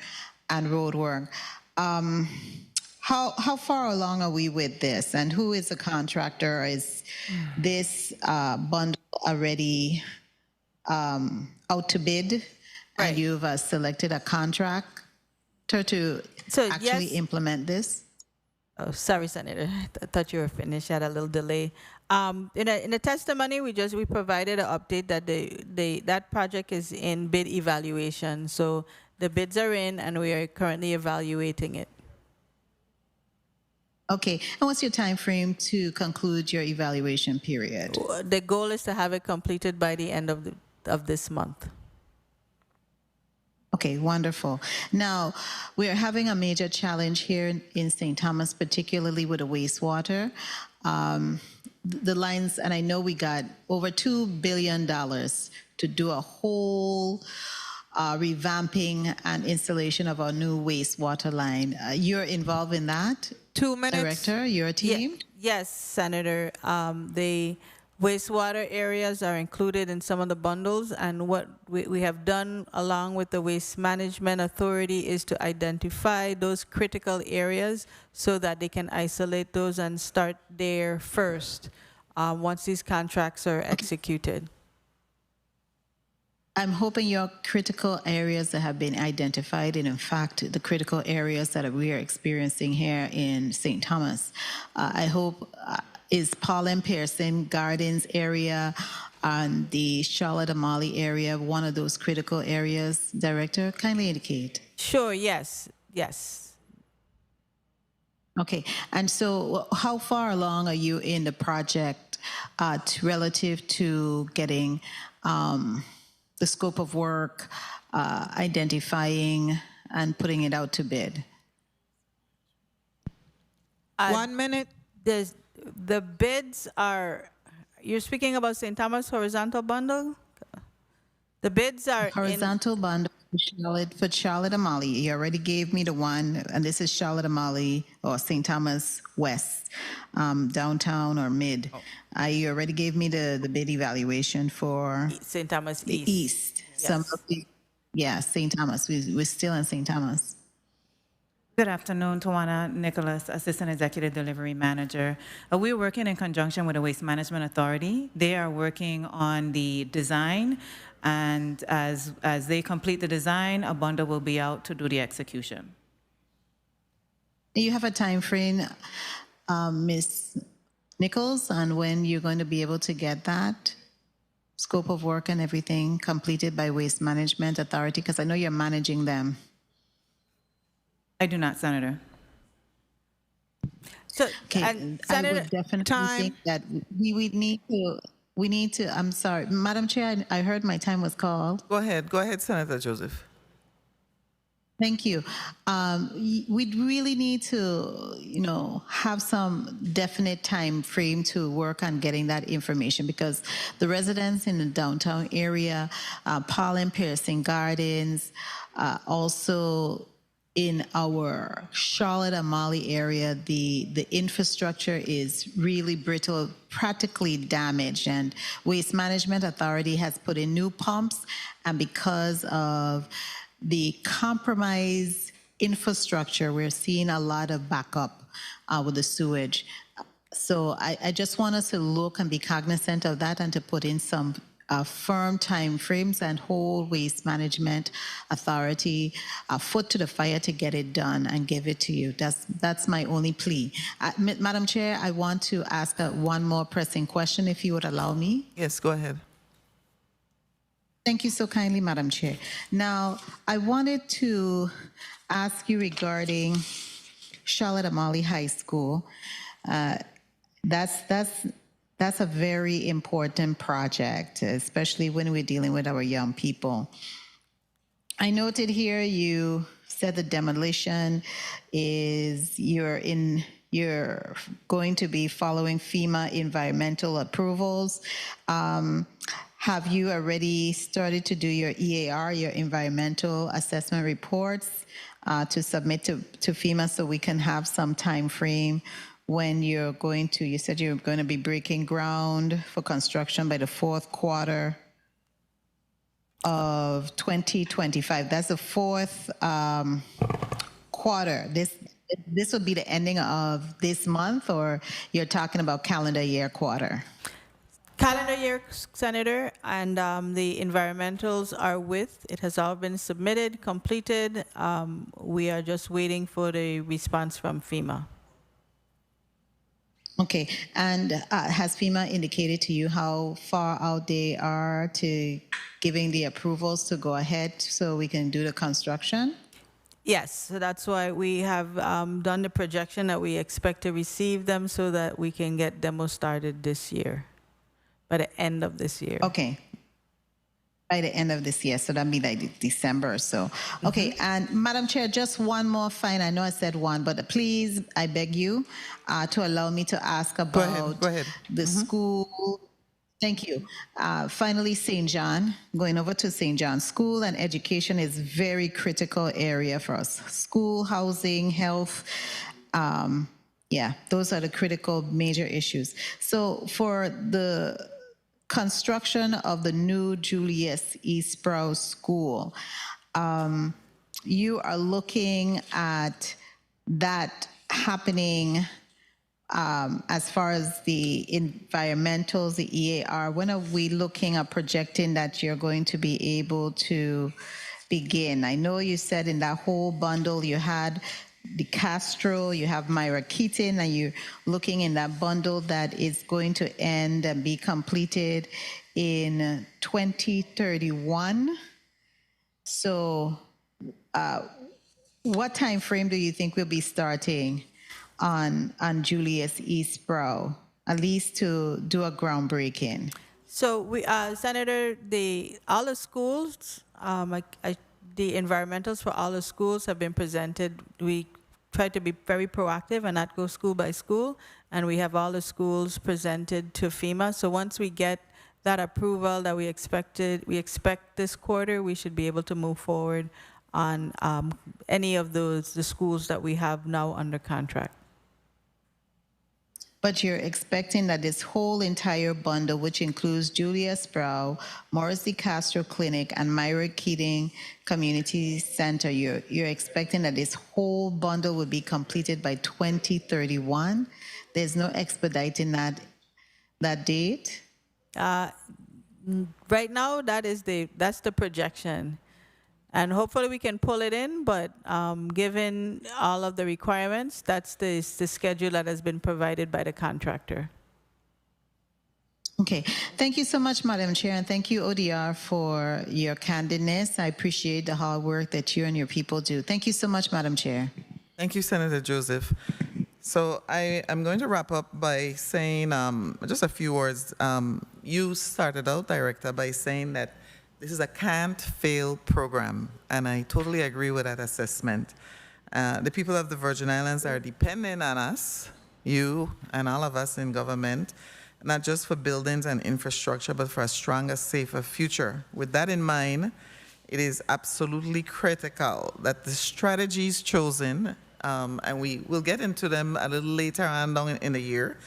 and road work. How far along are we with this, and who is the contractor? Is this bundle already out to bid, and you've selected a contractor to actually implement this? Oh, sorry, Senator. I thought you were finished. I had a little delay. In the testimony, we provided an update that that project is in bid evaluation. So the bids are in, and we are currently evaluating it. Okay, and what's your time frame to conclude your evaluation period? The goal is to have it completed by the end of this month. Okay, wonderful. Now, we're having a major challenge here in St. Thomas, particularly with the wastewater. The lines, and I know we got over $2 billion to do a whole revamping and installation of our new wastewater line. You're involved in that? 2 minutes. Director, your team? Yes, Senator. The wastewater areas are included in some of the bundles, and what we have done along with the Waste Management Authority is to identify those critical areas so that they can isolate those and start there first once these contracts are executed. I'm hoping your critical areas that have been identified, and in fact, the critical areas that we are experiencing here in St. Thomas, I hope is Paul and Pearson Gardens area and the Charlotte Amalie area one of those critical areas? Director, kindly indicate. Sure, yes, yes. Okay, and so how far along are you in the project relative to getting the scope of work, identifying and putting it out to bid? 1 minute. The bids are, you're speaking about St. Thomas horizontal bundle? The bids are horizontal bundle for Charlotte Amalie. You already gave me the one, and this is Charlotte Amalie or St. Thomas West, downtown or mid. You already gave me the bid evaluation for St. Thomas East. East. Yes. St. Thomas. We're still in St. Thomas. Good afternoon, Tawana Nicholas, Assistant Executive Delivery Manager. We're working in conjunction with the Waste Management Authority. They are working on the design, and as they complete the design, a bundle will be out to do the execution. You have a time frame, Ms. Nichols, on when you're going to be able to get that scope of work and everything completed by Waste Management Authority? Because I know you're managing them. I do not, Senator. So, okay, I would definitely think that we need to, I'm sorry, Madam Chair, I heard my time was called. Go ahead, Senator Joseph. Thank you. We'd really need to, have some definite time frame to work on getting that information because the residents in the downtown area, Paul and Pearson Gardens, also in our Charlotte Amali area, the infrastructure is really brittle, practically damaged, and Waste Management Authority has put in new pumps, and because of the compromised infrastructure, we're seeing a lot of backup with the sewage. So I just want us to look and be cognizant of that and to put in some firm time frames and hold Waste Management Authority a foot to the fire to get it done and give it to you. That's my only plea. Madam Chair, I want to ask one more pressing question, if you would allow me. Yes, go ahead. Thank you so kindly, Madam Chair. Now, I wanted to ask you regarding Charlotte Amali High School. That's a very important project, especially when we're dealing with our young people. I noted here you said the demolition is you're going to be following FEMA environmental approvals. Have you already started to do your EAR, your environmental assessment reports, to submit to FEMA so we can have some time frame when you said you're going to be breaking ground for construction by the fourth quarter of 2025. That's the fourth quarter. This would be the ending of this month, or you're talking about calendar year quarter? Calendar year, Senator, and the environmentals are it has all been submitted, completed. We are just waiting for the response from FEMA. Okay, and has FEMA indicated to you how far out they are to giving the approvals to go ahead so we can do the construction? Yes, so that's why we have done the projection that we expect to receive them so that we can get demo started this year, by the end of this year. Okay. By the end of this year, so that'd be like December or so. Okay, and Madam Chair, just one more fine. I know I said one, but please, I beg you to allow me to ask about the school. Thank you. Finally, St. John, going over to St. John. School and education is very critical area for us. School, housing, health, those are the critical major issues. So for the construction of the new Julius E. Sprouse School, you are looking at that happening as far as the environmentals, the EAR. When are we looking at projecting that you're going to be able to begin? I know you said in that whole bundle you had the Castro, you have Myra Keaton, and you're looking in that bundle that is going to end and be completed in 2031. So what time frame do you think we'll be starting on Julius E. Sprouse, at least to do a groundbreaking? So we, Senator, all the schools, the environmentals for all the schools have been presented. We try to be very proactive and not go school by school, and we have all the schools presented to FEMA. So once we get that approval that we expect this quarter, we should be able to move forward on any of the schools that we have now under contract. But you're expecting that this whole entire bundle, which includes Julius Sprouse, Morris D. Castro Clinic, and Myra Keating Community Center, you're expecting that this whole bundle will be completed by 2031? There's no expediting that date? Right now, that's the projection. And hopefully we can pull it in, but given all of the requirements, that's the schedule that has been provided by the contractor. Okay, thank you so much, Madam Chair, and thank you, ODR, for your candidness. I appreciate the hard work that you and your people do. Thank you so much, Madam Chair. Thank you, Senator Joseph. So I am going to wrap up by saying just a few words. You started out, Director, by saying that This is a can't-fail program, and I totally agree with that assessment. The people of the Virgin Islands are dependent on us, you and all of us in government, not just for buildings and infrastructure, but for a stronger, safer future. With that in mind, it is absolutely critical that the strategies chosen, and we will get into them a little later on down in the year,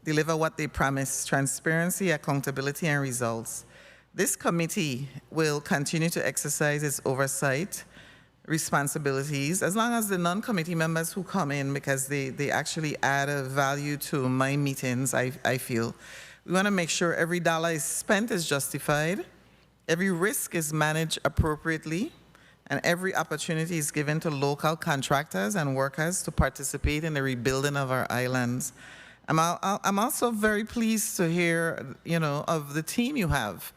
deliver what they promise: transparency, accountability, and results. This committee will continue to exercise its oversight responsibilities as long as the non-committee members who come in, because they actually add a value to my meetings, I feel. We want to make sure every dollar is spent is justified, every risk is managed appropriately, and every opportunity is given to local contractors and workers to participate in the rebuilding of our islands. I'm also very pleased to hear, of the team you have,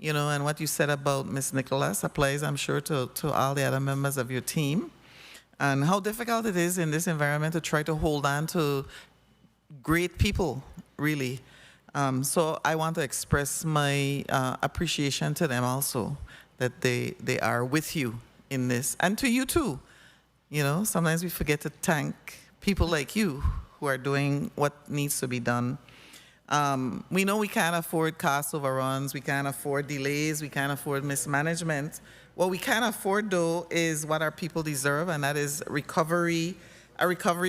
and what you said about Ms. Nicholas applies, I'm sure, to all the other members of your team, and how difficult it is in this environment to try to hold on to great people, really. So I want to express my appreciation to them also, that they are with you in this, and to you too. Sometimes we forget to thank people like you who are doing what needs to be done. We know we can't afford cost overruns, we can't afford delays, we can't afford mismanagement. What we can afford, though, is what our people deserve, and that is a recovery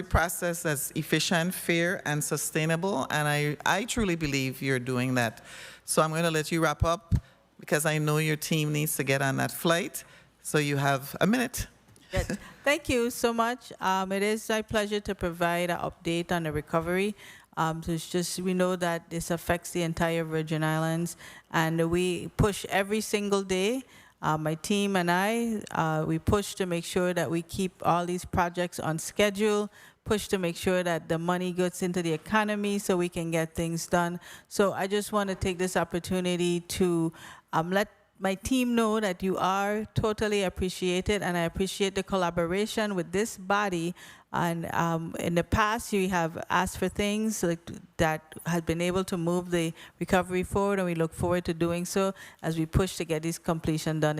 process that's efficient, fair, and sustainable, and I truly believe you're doing that. So I'm going to let you wrap up, because I know your team needs to get on that flight, so you have a minute. Good. Thank you so much. It is my pleasure to provide an update on the recovery. So it's just, we know that this affects the entire Virgin Islands, and we push every single day. My team and I, we push to make sure that we keep all these projects on schedule, push to make sure that the money gets into the economy so we can get things done. So I just want to take this opportunity to let my team know that you are totally appreciated, and I appreciate the collaboration with this body. And in the past, you have asked for things that have been able to move the recovery forward, and we look forward to doing so as we push to get this completion done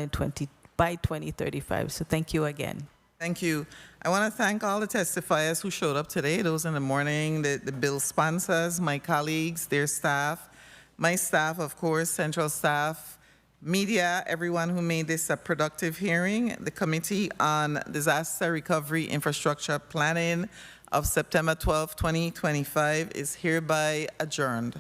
by 2035. So thank you again. Thank you. I want to thank all the testifiers who showed up today, those in the morning, the bill sponsors, my colleagues, their staff, my staff, of course, central staff, media, everyone who made this a productive hearing. The Committee on Disaster Recovery Infrastructure Planning of September 12, 2025 is hereby adjourned.